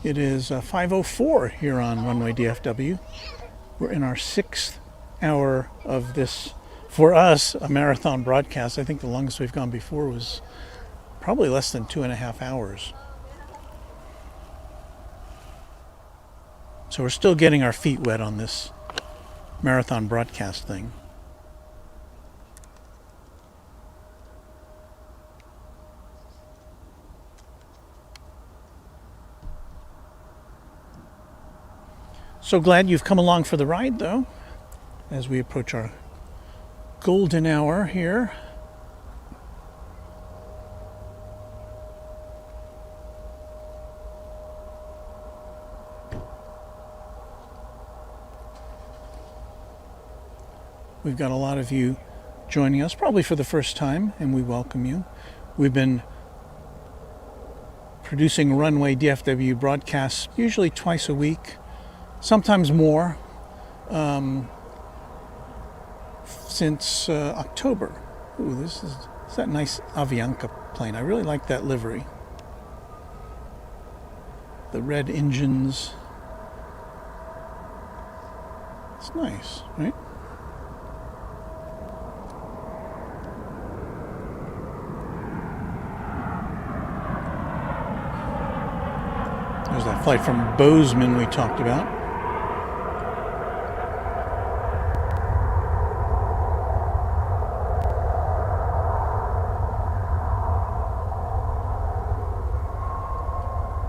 It is 5:04 here on Runway DFW. We're in our 6th hour of this, for us, a marathon broadcast. I think the longest we've gone before was probably less than 2.5 hours. So we're still getting our feet wet on this marathon broadcast thing. So glad you've come along for the ride, though, as we approach our golden hour here. We've got a lot of you joining us, probably for the first time, and we welcome you. We've been producing Runway DFW broadcasts usually twice a week, sometimes more, since October. Ooh, this is that nice Avianca plane. I really like that livery. The red engines. It's nice, right? There's that flight from Bozeman we talked about.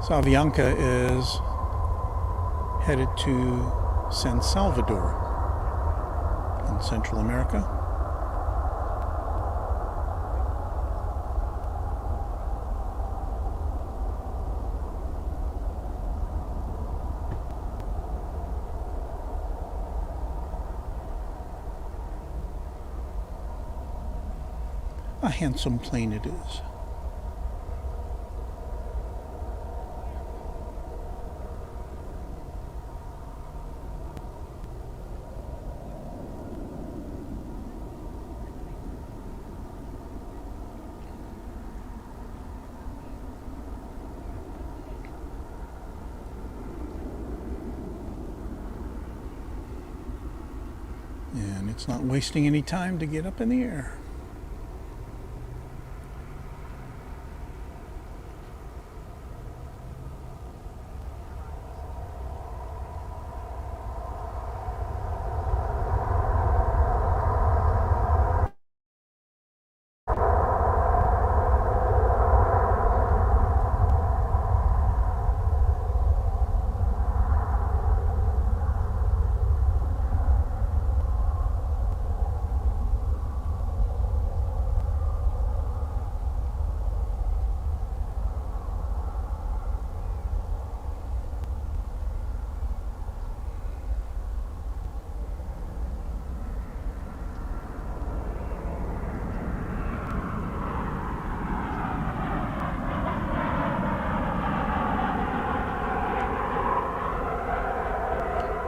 So Avianca is headed to San Salvador in Central America. A handsome plane it is. And it's not wasting any time to get up in the air.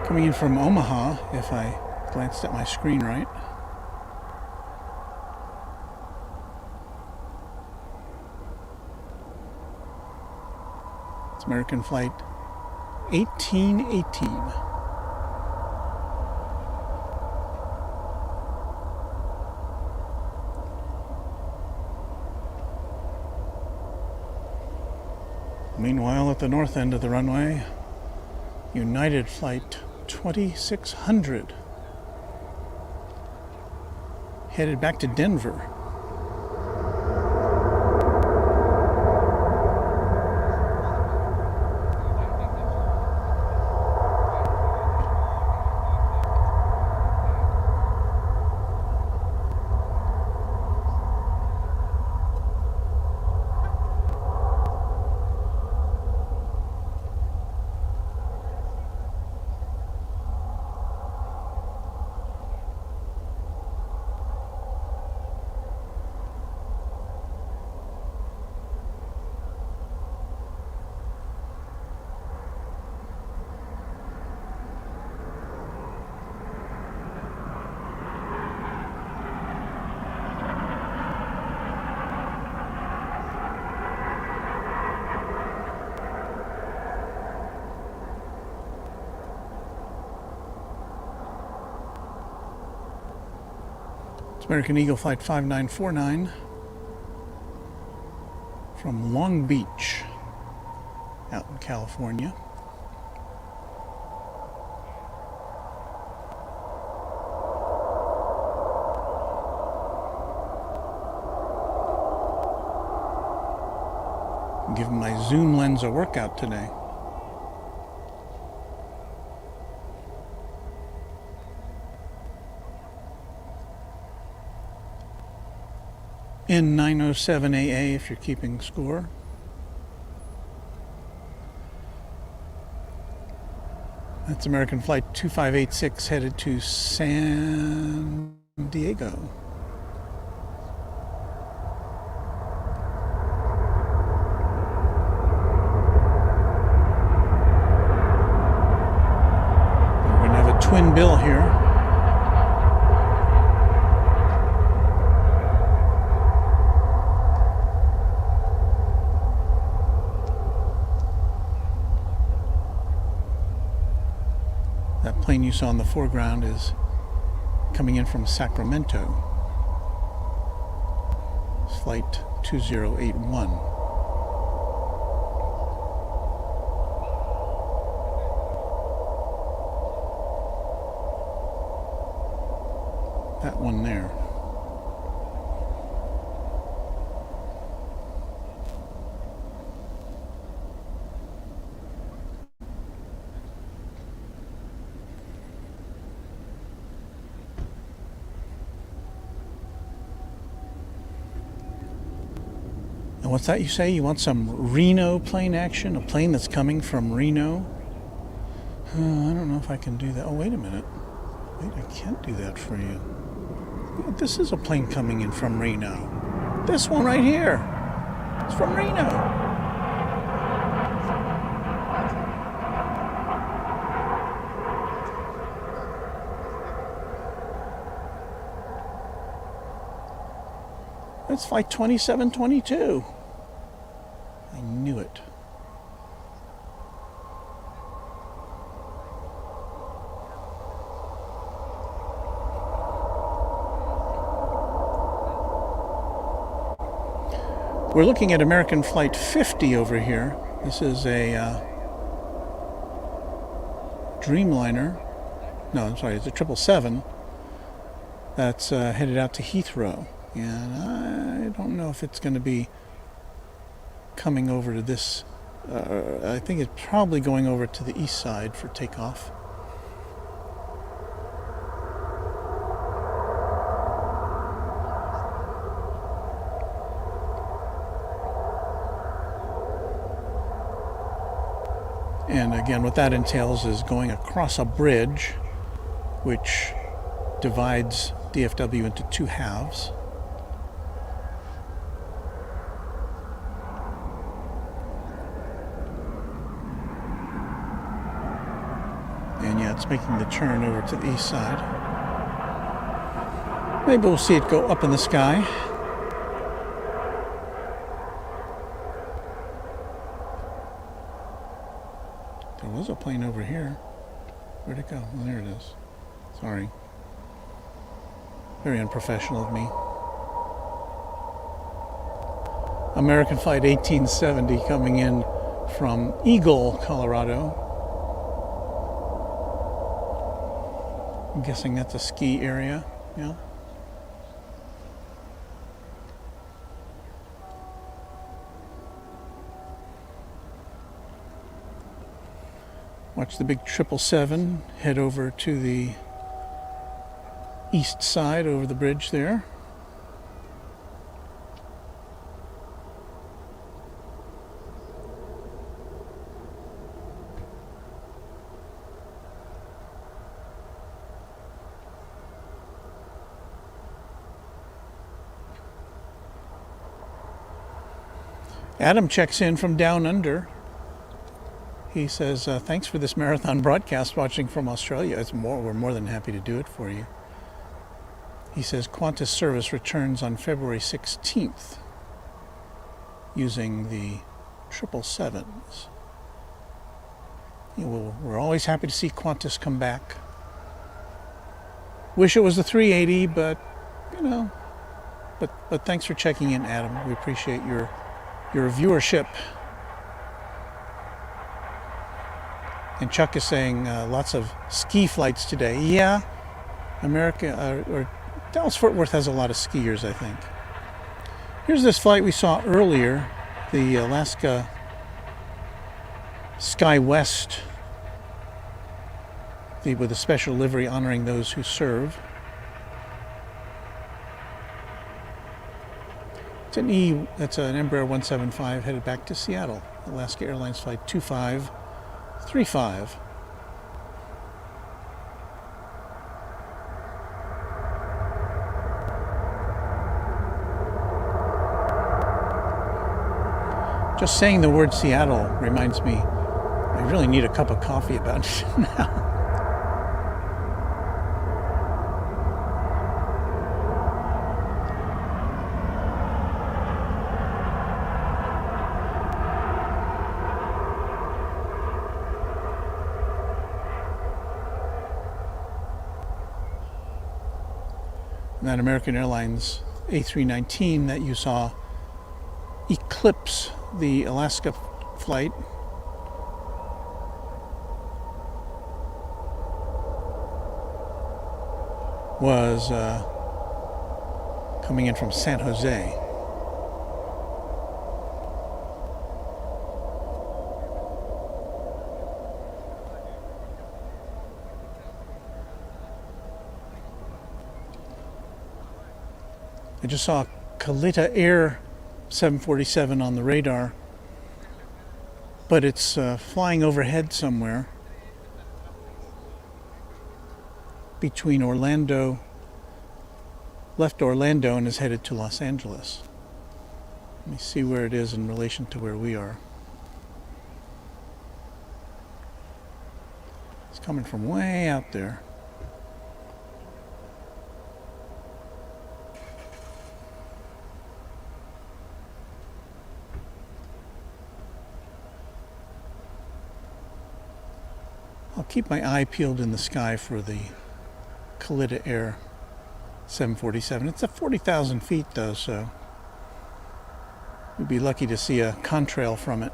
Coming in from Omaha, if I glanced at my screen right. It's American Flight 1818. Meanwhile, at the north end of the runway, United Flight 2600 headed back to Denver. American Eagle Flight 5949 from Long Beach out in California. I'm giving my zoom lens a workout today. N907AA if you're keeping score. That's American Flight 2586 headed to San Diego. We're going to have a twin bill here. That plane you saw in the foreground is coming in from Sacramento. It's Flight 2081. That one there. And what's that you say? You want some Reno plane action? A plane that's coming from Reno? I don't know if I can do that. Oh, wait a minute. Wait, I can't do that for you. Yeah, this is a plane coming in from Reno. This one right here. It's from Reno. That's flight 2722. I knew it. We're looking at American Flight 50 over here. This is a Dreamliner. No, I'm sorry, it's a 777 that's headed out to Heathrow. And I don't know if it's going to be coming over to this. I think it's probably going over to the east side for takeoff. And again, what that entails is going across a bridge which divides DFW into two halves. And yeah, it's making the turn over to the east side. Maybe we'll see it go up in the sky. There was a plane over here. Where'd it go? Oh, there it is. Sorry. Very unprofessional of me. American Flight 1870 coming in from Eagle, Colorado. I'm guessing that's a ski area, yeah. Watch the big 777 head over to the east side over the bridge there. Adam checks in from down under. He says, thanks for this marathon broadcast watching from Australia. We're more than happy to do it for you. He says Qantas service returns on February 16th using the 777s. We're always happy to see Qantas come back. Wish it was the 380, but you know, but thanks for checking in, Adam. We appreciate your viewership. And Chuck is saying lots of ski flights today. Yeah, America or Dallas Fort Worth has a lot of skiers, I think. Here's this flight we saw earlier, the Alaska SkyWest, with a special livery honoring those who serve. That's an Embraer 175 headed back to Seattle. Alaska Airlines Flight 2535. Just saying the word Seattle reminds me, I really need a cup of coffee about it now. That American Airlines A319 that you saw eclipse the Alaska flight was coming in from San Jose. I just saw Kalita Air 747 on the radar, but it's flying overhead somewhere between Orlando, left Orlando, and is headed to Los Angeles. Let me see where it is in relation to where we are. It's coming from way out there. I'll keep my eye peeled in the sky for the Kalitta Air 747. It's at 40,000 feet though, so we'd be lucky to see a contrail from it.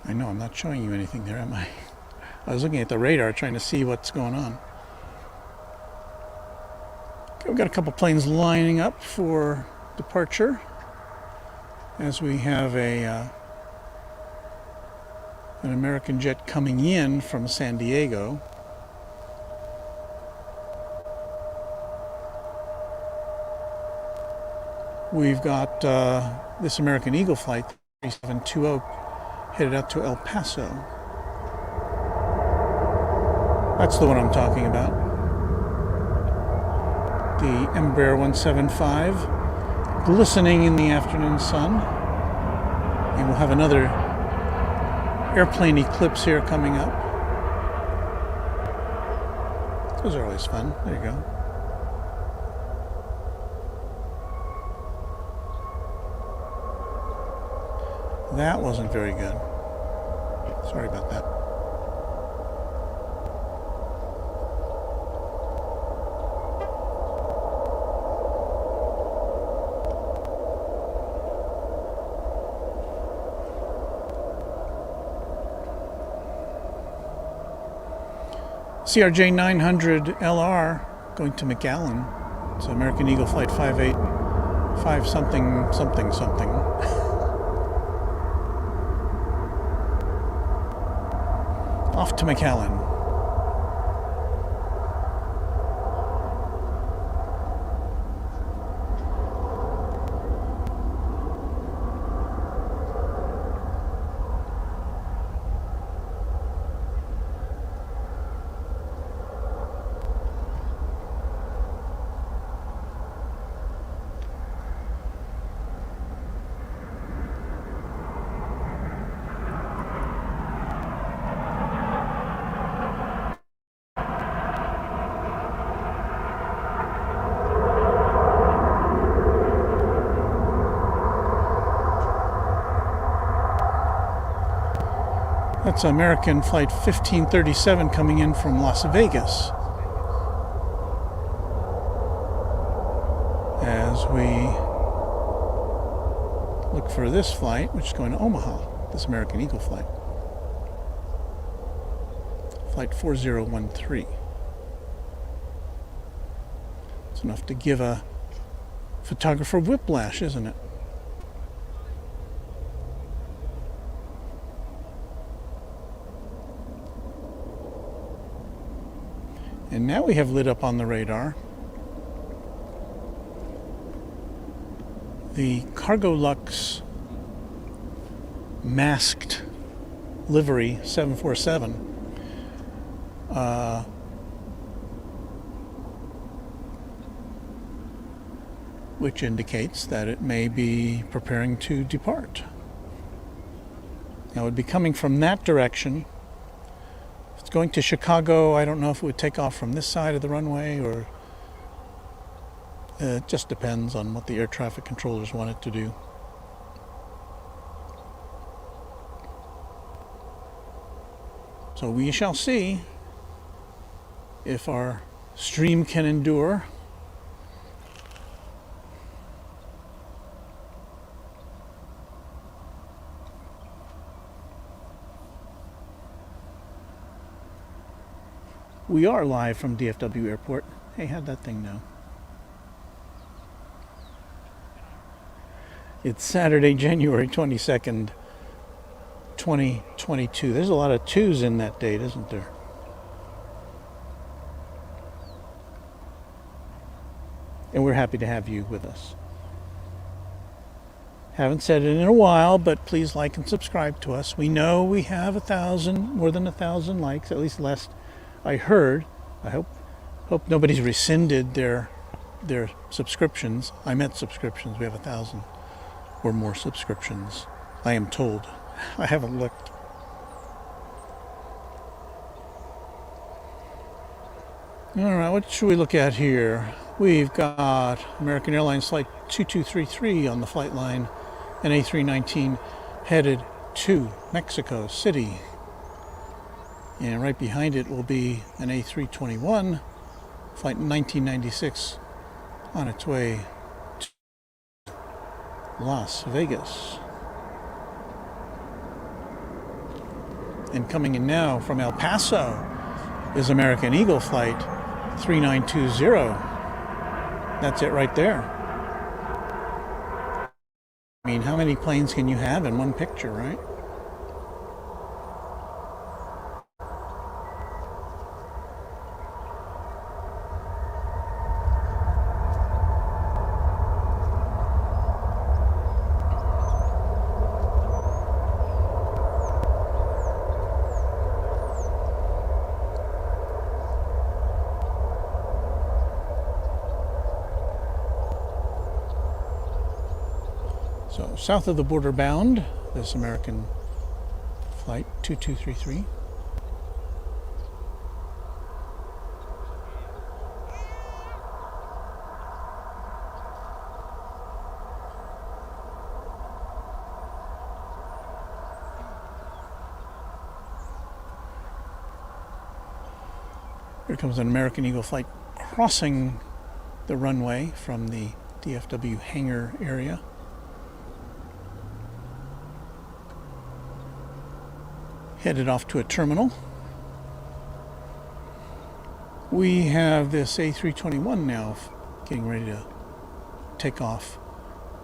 I know I'm not showing you anything there, am I? I was looking at the radar trying to see what's going on. Okay, we've got a couple planes lining up for departure as we have an American jet coming in from San Diego. We've got this American Eagle flight 3720 headed out to El Paso. That's the one I'm talking about. The Embraer 175 glistening in the afternoon sun. And we'll have another airplane eclipse here coming up. Those are always fun. There you go. That wasn't very good. Sorry about that. CRJ 900 LR going to McAllen. It's American Eagle Flight 585 something something something. Off to McAllen. That's American Flight 1537 coming in from Las Vegas. As we look for this flight, which is going to Omaha, this American Eagle flight. Flight 4013. It's enough to give a photographer whiplash, isn't it? And now we have lit up on the radar the Cargolux masked livery 747, which indicates that it may be preparing to depart. Now it would be coming from that direction. It's going to Chicago. I don't know if it would take off from this side of the runway, or it just depends on what the air traffic controllers want it to do. So we shall see if our stream can endure. We are live from DFW Airport. Hey, how'd that thing know? It's Saturday, January 22nd, 2022. There's a lot of twos in that date, isn't there? And we're happy to have you with us. Haven't said it in a while, but please like and subscribe to us. We know we have more than 1,000 likes, at least last I heard. I hope nobody's rescinded their subscriptions. I meant subscriptions. We have 1,000 or more subscriptions, I am told. I haven't looked. All right, what should we look at here? We've got American Airlines Flight 2233 on the flight line, an A319 headed to Mexico City. And right behind it will be an A321 Flight 1996 on its way to Las Vegas. And coming in now from El Paso is American Eagle Flight 3920. That's it right there. I mean, how many planes can you have in one picture, right? So south of the border bound, this American Flight 2233. Here comes an American Eagle Flight crossing the runway from the DFW hangar area. Headed off to a terminal. We have this A321 now getting ready to take off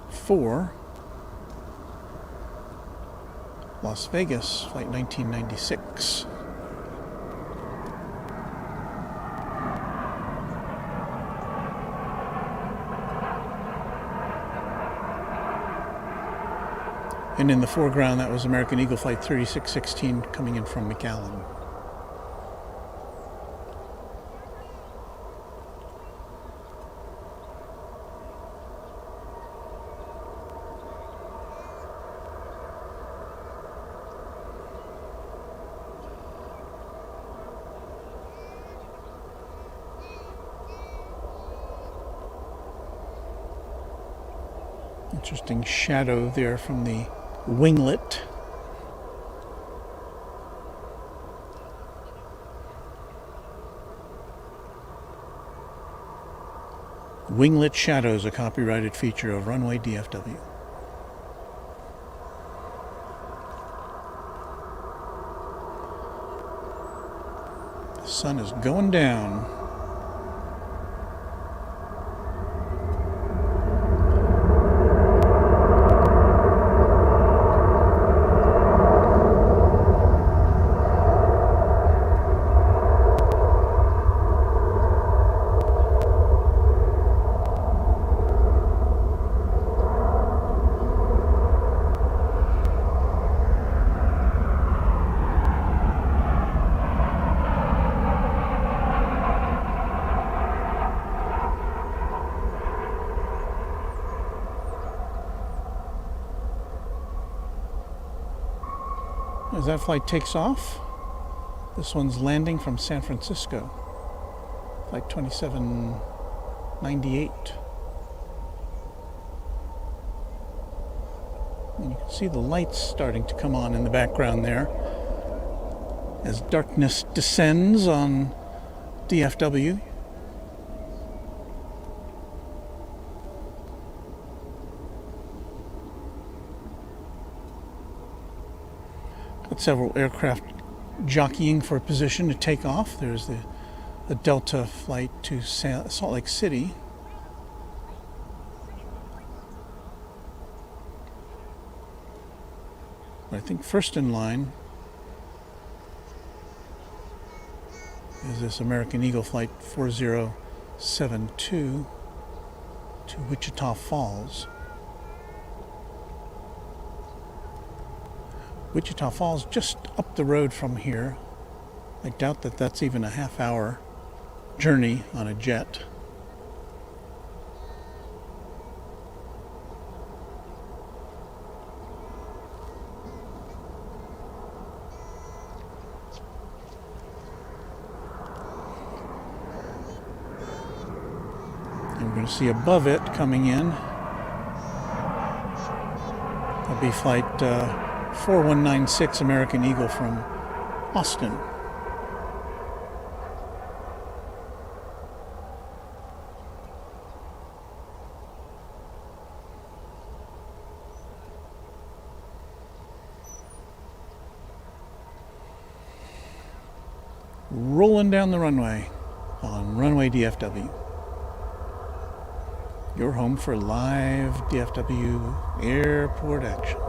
for Las Vegas, Flight 1996. And in the foreground, that was American Eagle Flight 3616 coming in from McAllen. Interesting shadow there from the winglet. Winglet Shadows, a copyrighted feature of Runway DFW. The sun is going down. As that flight takes off, this one's landing from San Francisco, Flight 2798. And you can see the lights starting to come on in the background there as darkness descends on DFW. Got several aircraft jockeying for position to take off. There's the the Delta flight to Salt Lake City. But I think first in line is this American Eagle Flight 4072 to Wichita Falls. Wichita Falls just up the road from here. I doubt that that's even a half-hour journey on a jet. And we're going to see above it coming in. That'll be flight 4196 American Eagle from Austin. Rolling down the runway on Runway DFW. Your home for live DFW Airport action.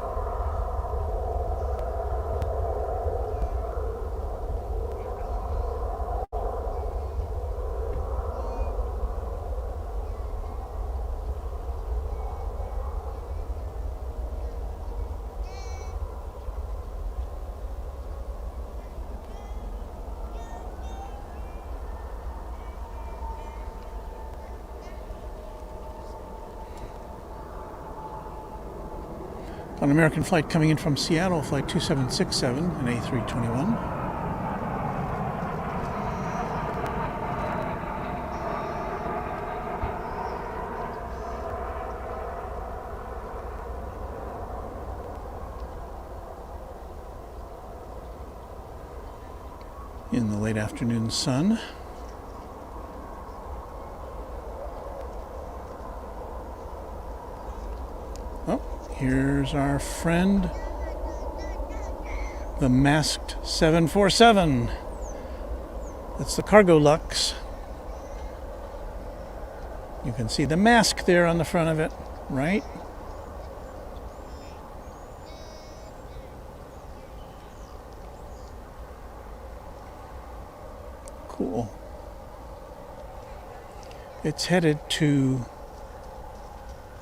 An American flight coming in from Seattle, flight 2767, an A321. In the late afternoon sun. Here's our friend, the masked 747. That's the Cargolux. You can see the mask there on the front of it, right? Cool. It's headed to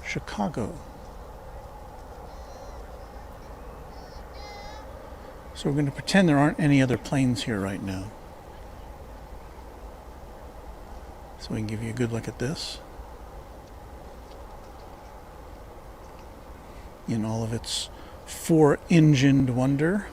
Chicago. So we're going to pretend there aren't any other planes here right now. So we can give you a good look at this. In all of its four-engined wonder.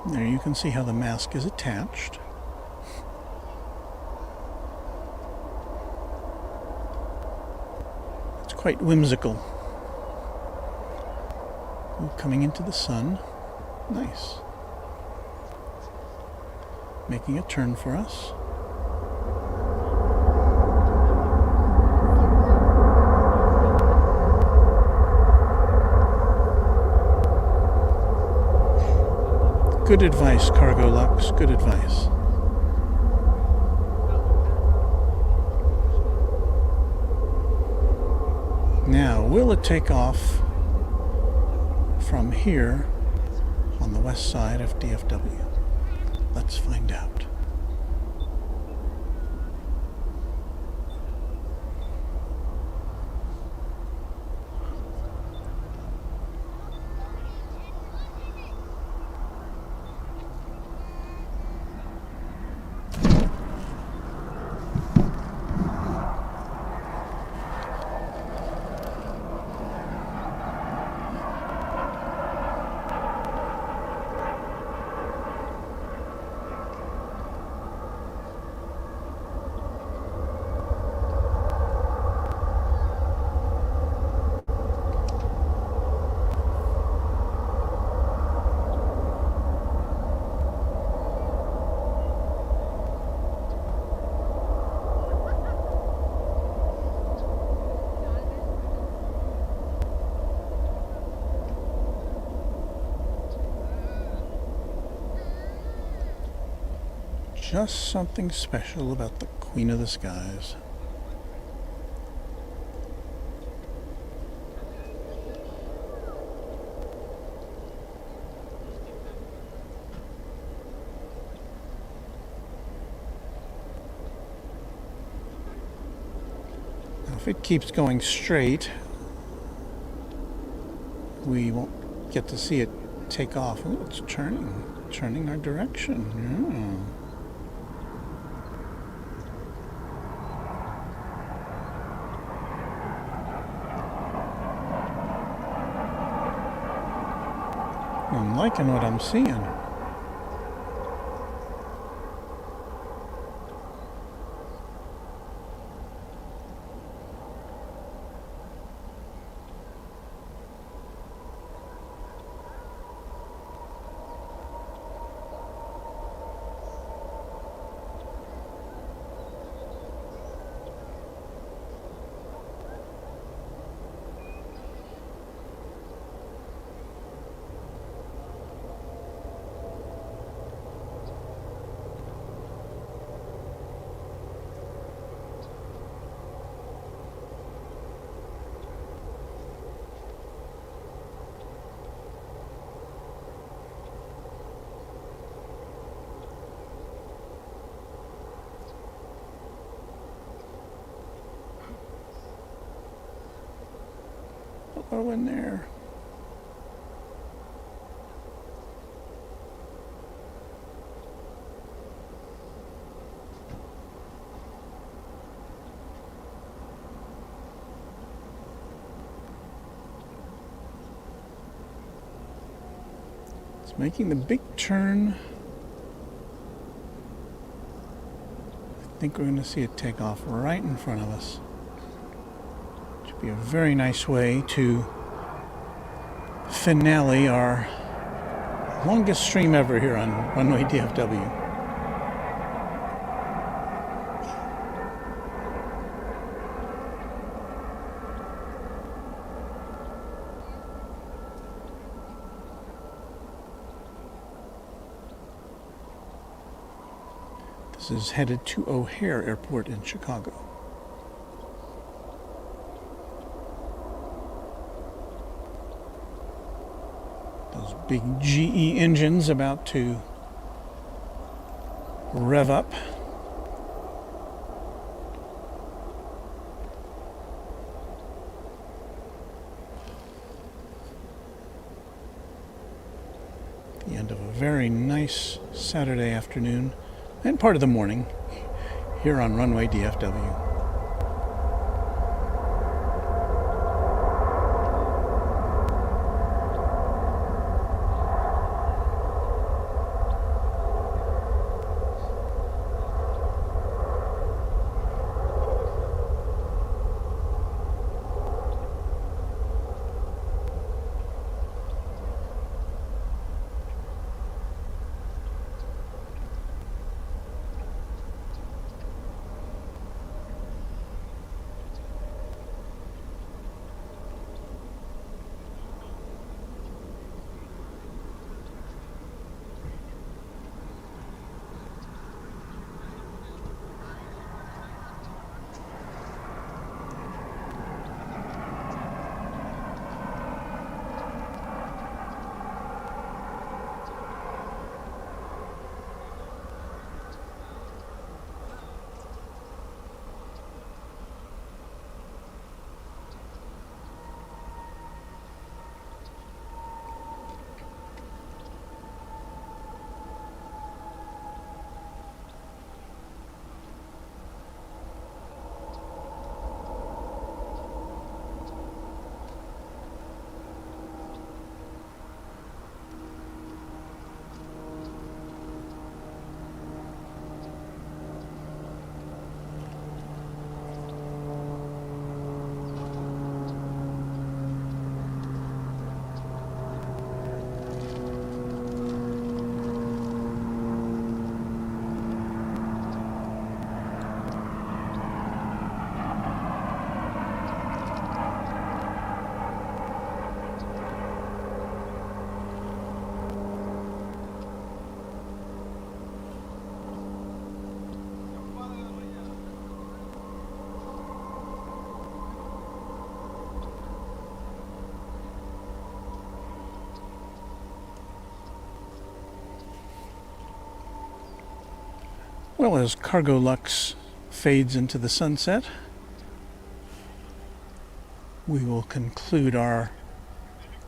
There you can see how the mask is attached. It's quite whimsical. Ooh, coming into the sun. Nice. Making a turn for us. Good advice, Cargolux. Good advice. Now, will it take off from here on the west side of DFW? Let's find out. just something special about the Queen of the Skies. Now, if it keeps going straight, we won't get to see it take off. Oh, it's turning our direction. Yeah. I'm liking what I'm seeing. Hello in there. It's making the big turn. I think we're going to see it take off right in front of us. Be a very nice way to finale our longest stream ever here on Runway DFW. This is headed to O'Hare Airport in Chicago. Big GE engines about to rev up. The end of a very nice Saturday afternoon and part of the morning here on Runway DFW. Well, as Cargolux fades into the sunset, we will conclude our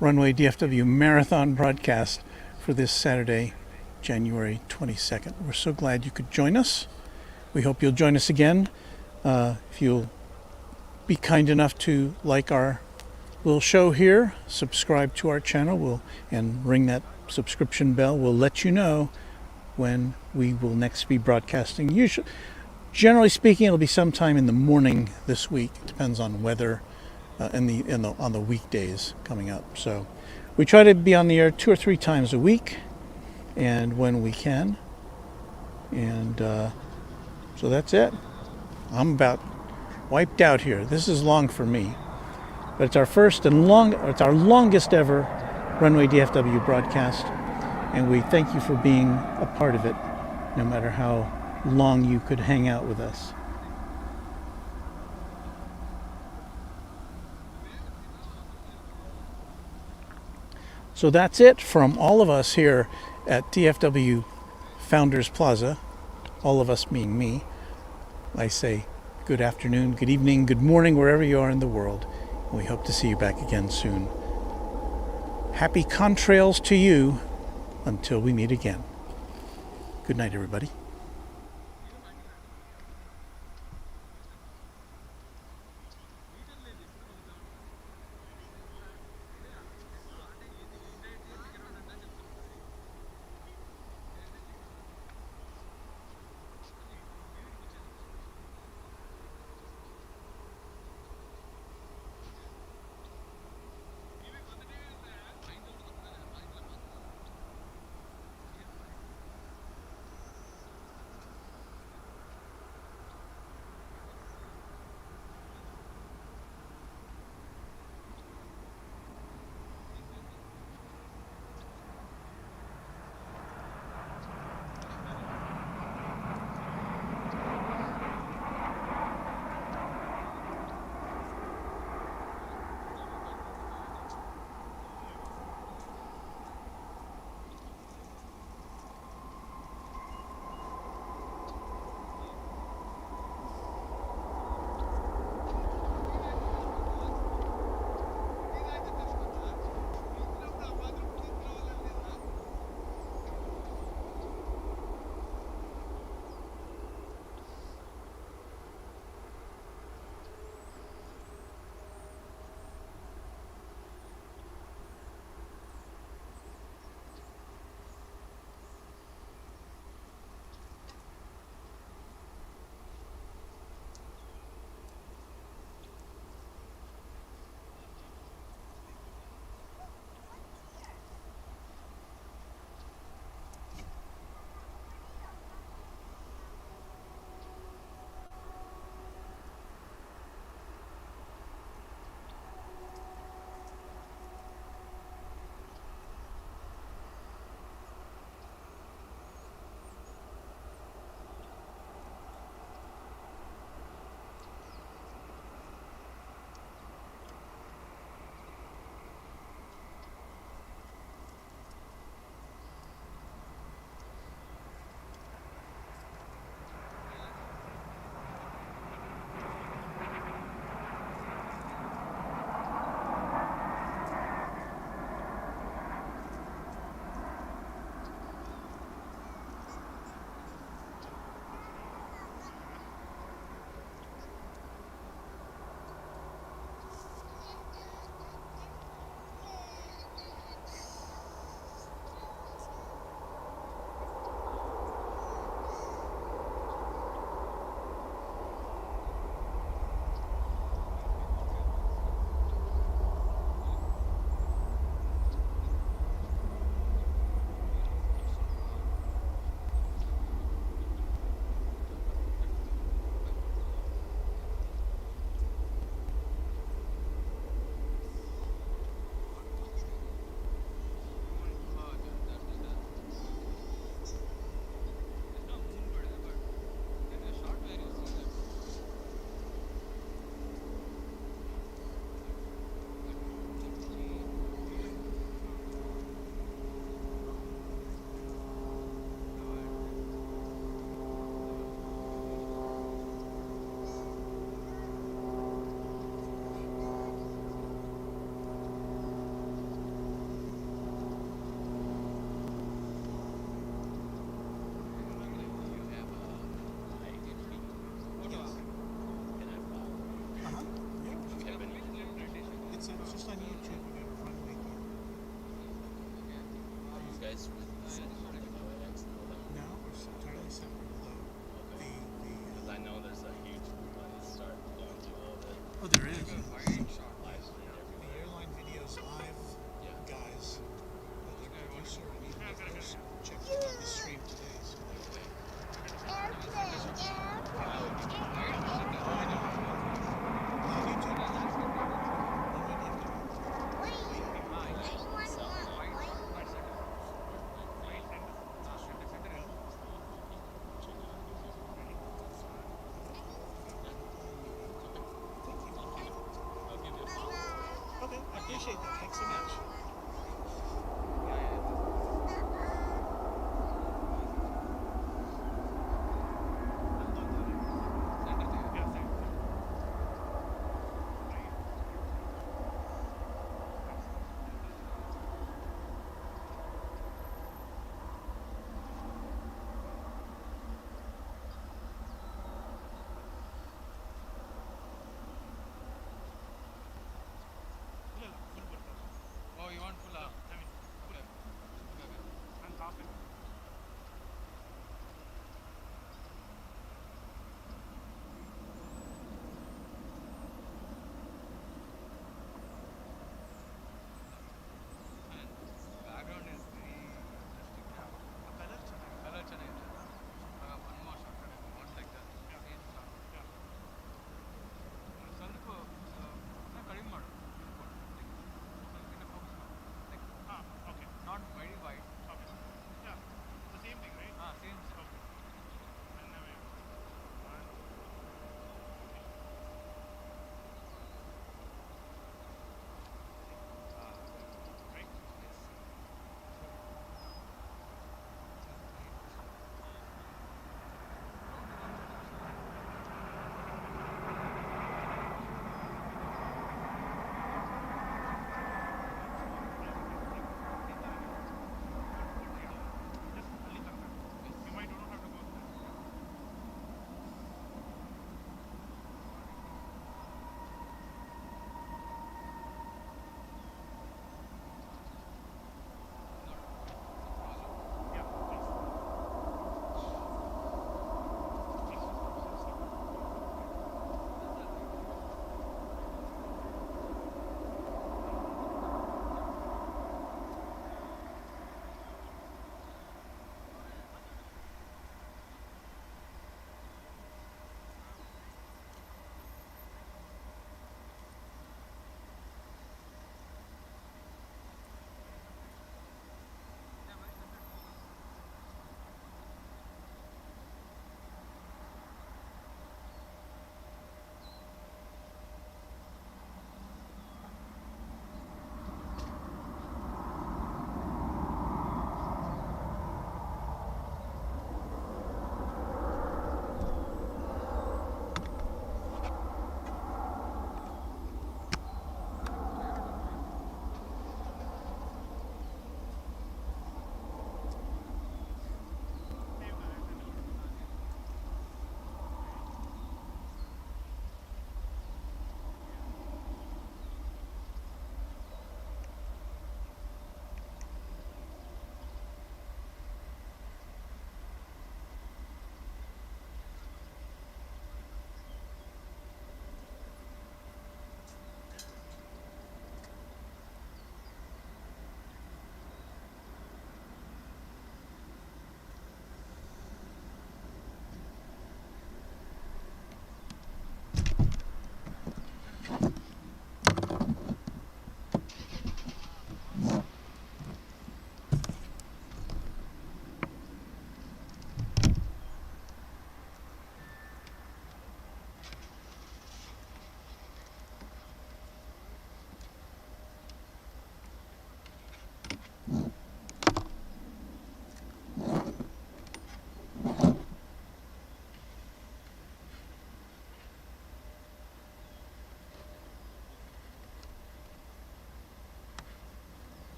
Runway DFW marathon broadcast for this Saturday, January 22nd. We're so glad you could join us. We hope you'll join us again. If you'll be kind enough to like our little show here, subscribe to our channel, and ring that subscription bell. We'll let you know when we will next be broadcasting. Generally speaking, it'll be sometime in the morning this week. It depends on weather on the weekdays coming up. So we try to be on the air 2 or 3 times a week, and when we can. And so that's it. I'm about wiped out here. This is long for me, but it's our first and it's our longest ever Runway DFW broadcast, and we thank you for being a part of it, no matter how long you could hang out with us. So that's it from all of us here at DFW Founders Plaza, all of us being me. I say good afternoon, good evening, good morning, wherever you are in the world. We hope to see you back again soon. Happy contrails to you until we meet again. Good night, everybody. guys with No, we're entirely separate. because I know there's a huge group on this start going to all the Oh, there is. live stream. The airline videos live guys, their producer and even the host checked out the stream today. So okay, I appreciate that. Thanks so much.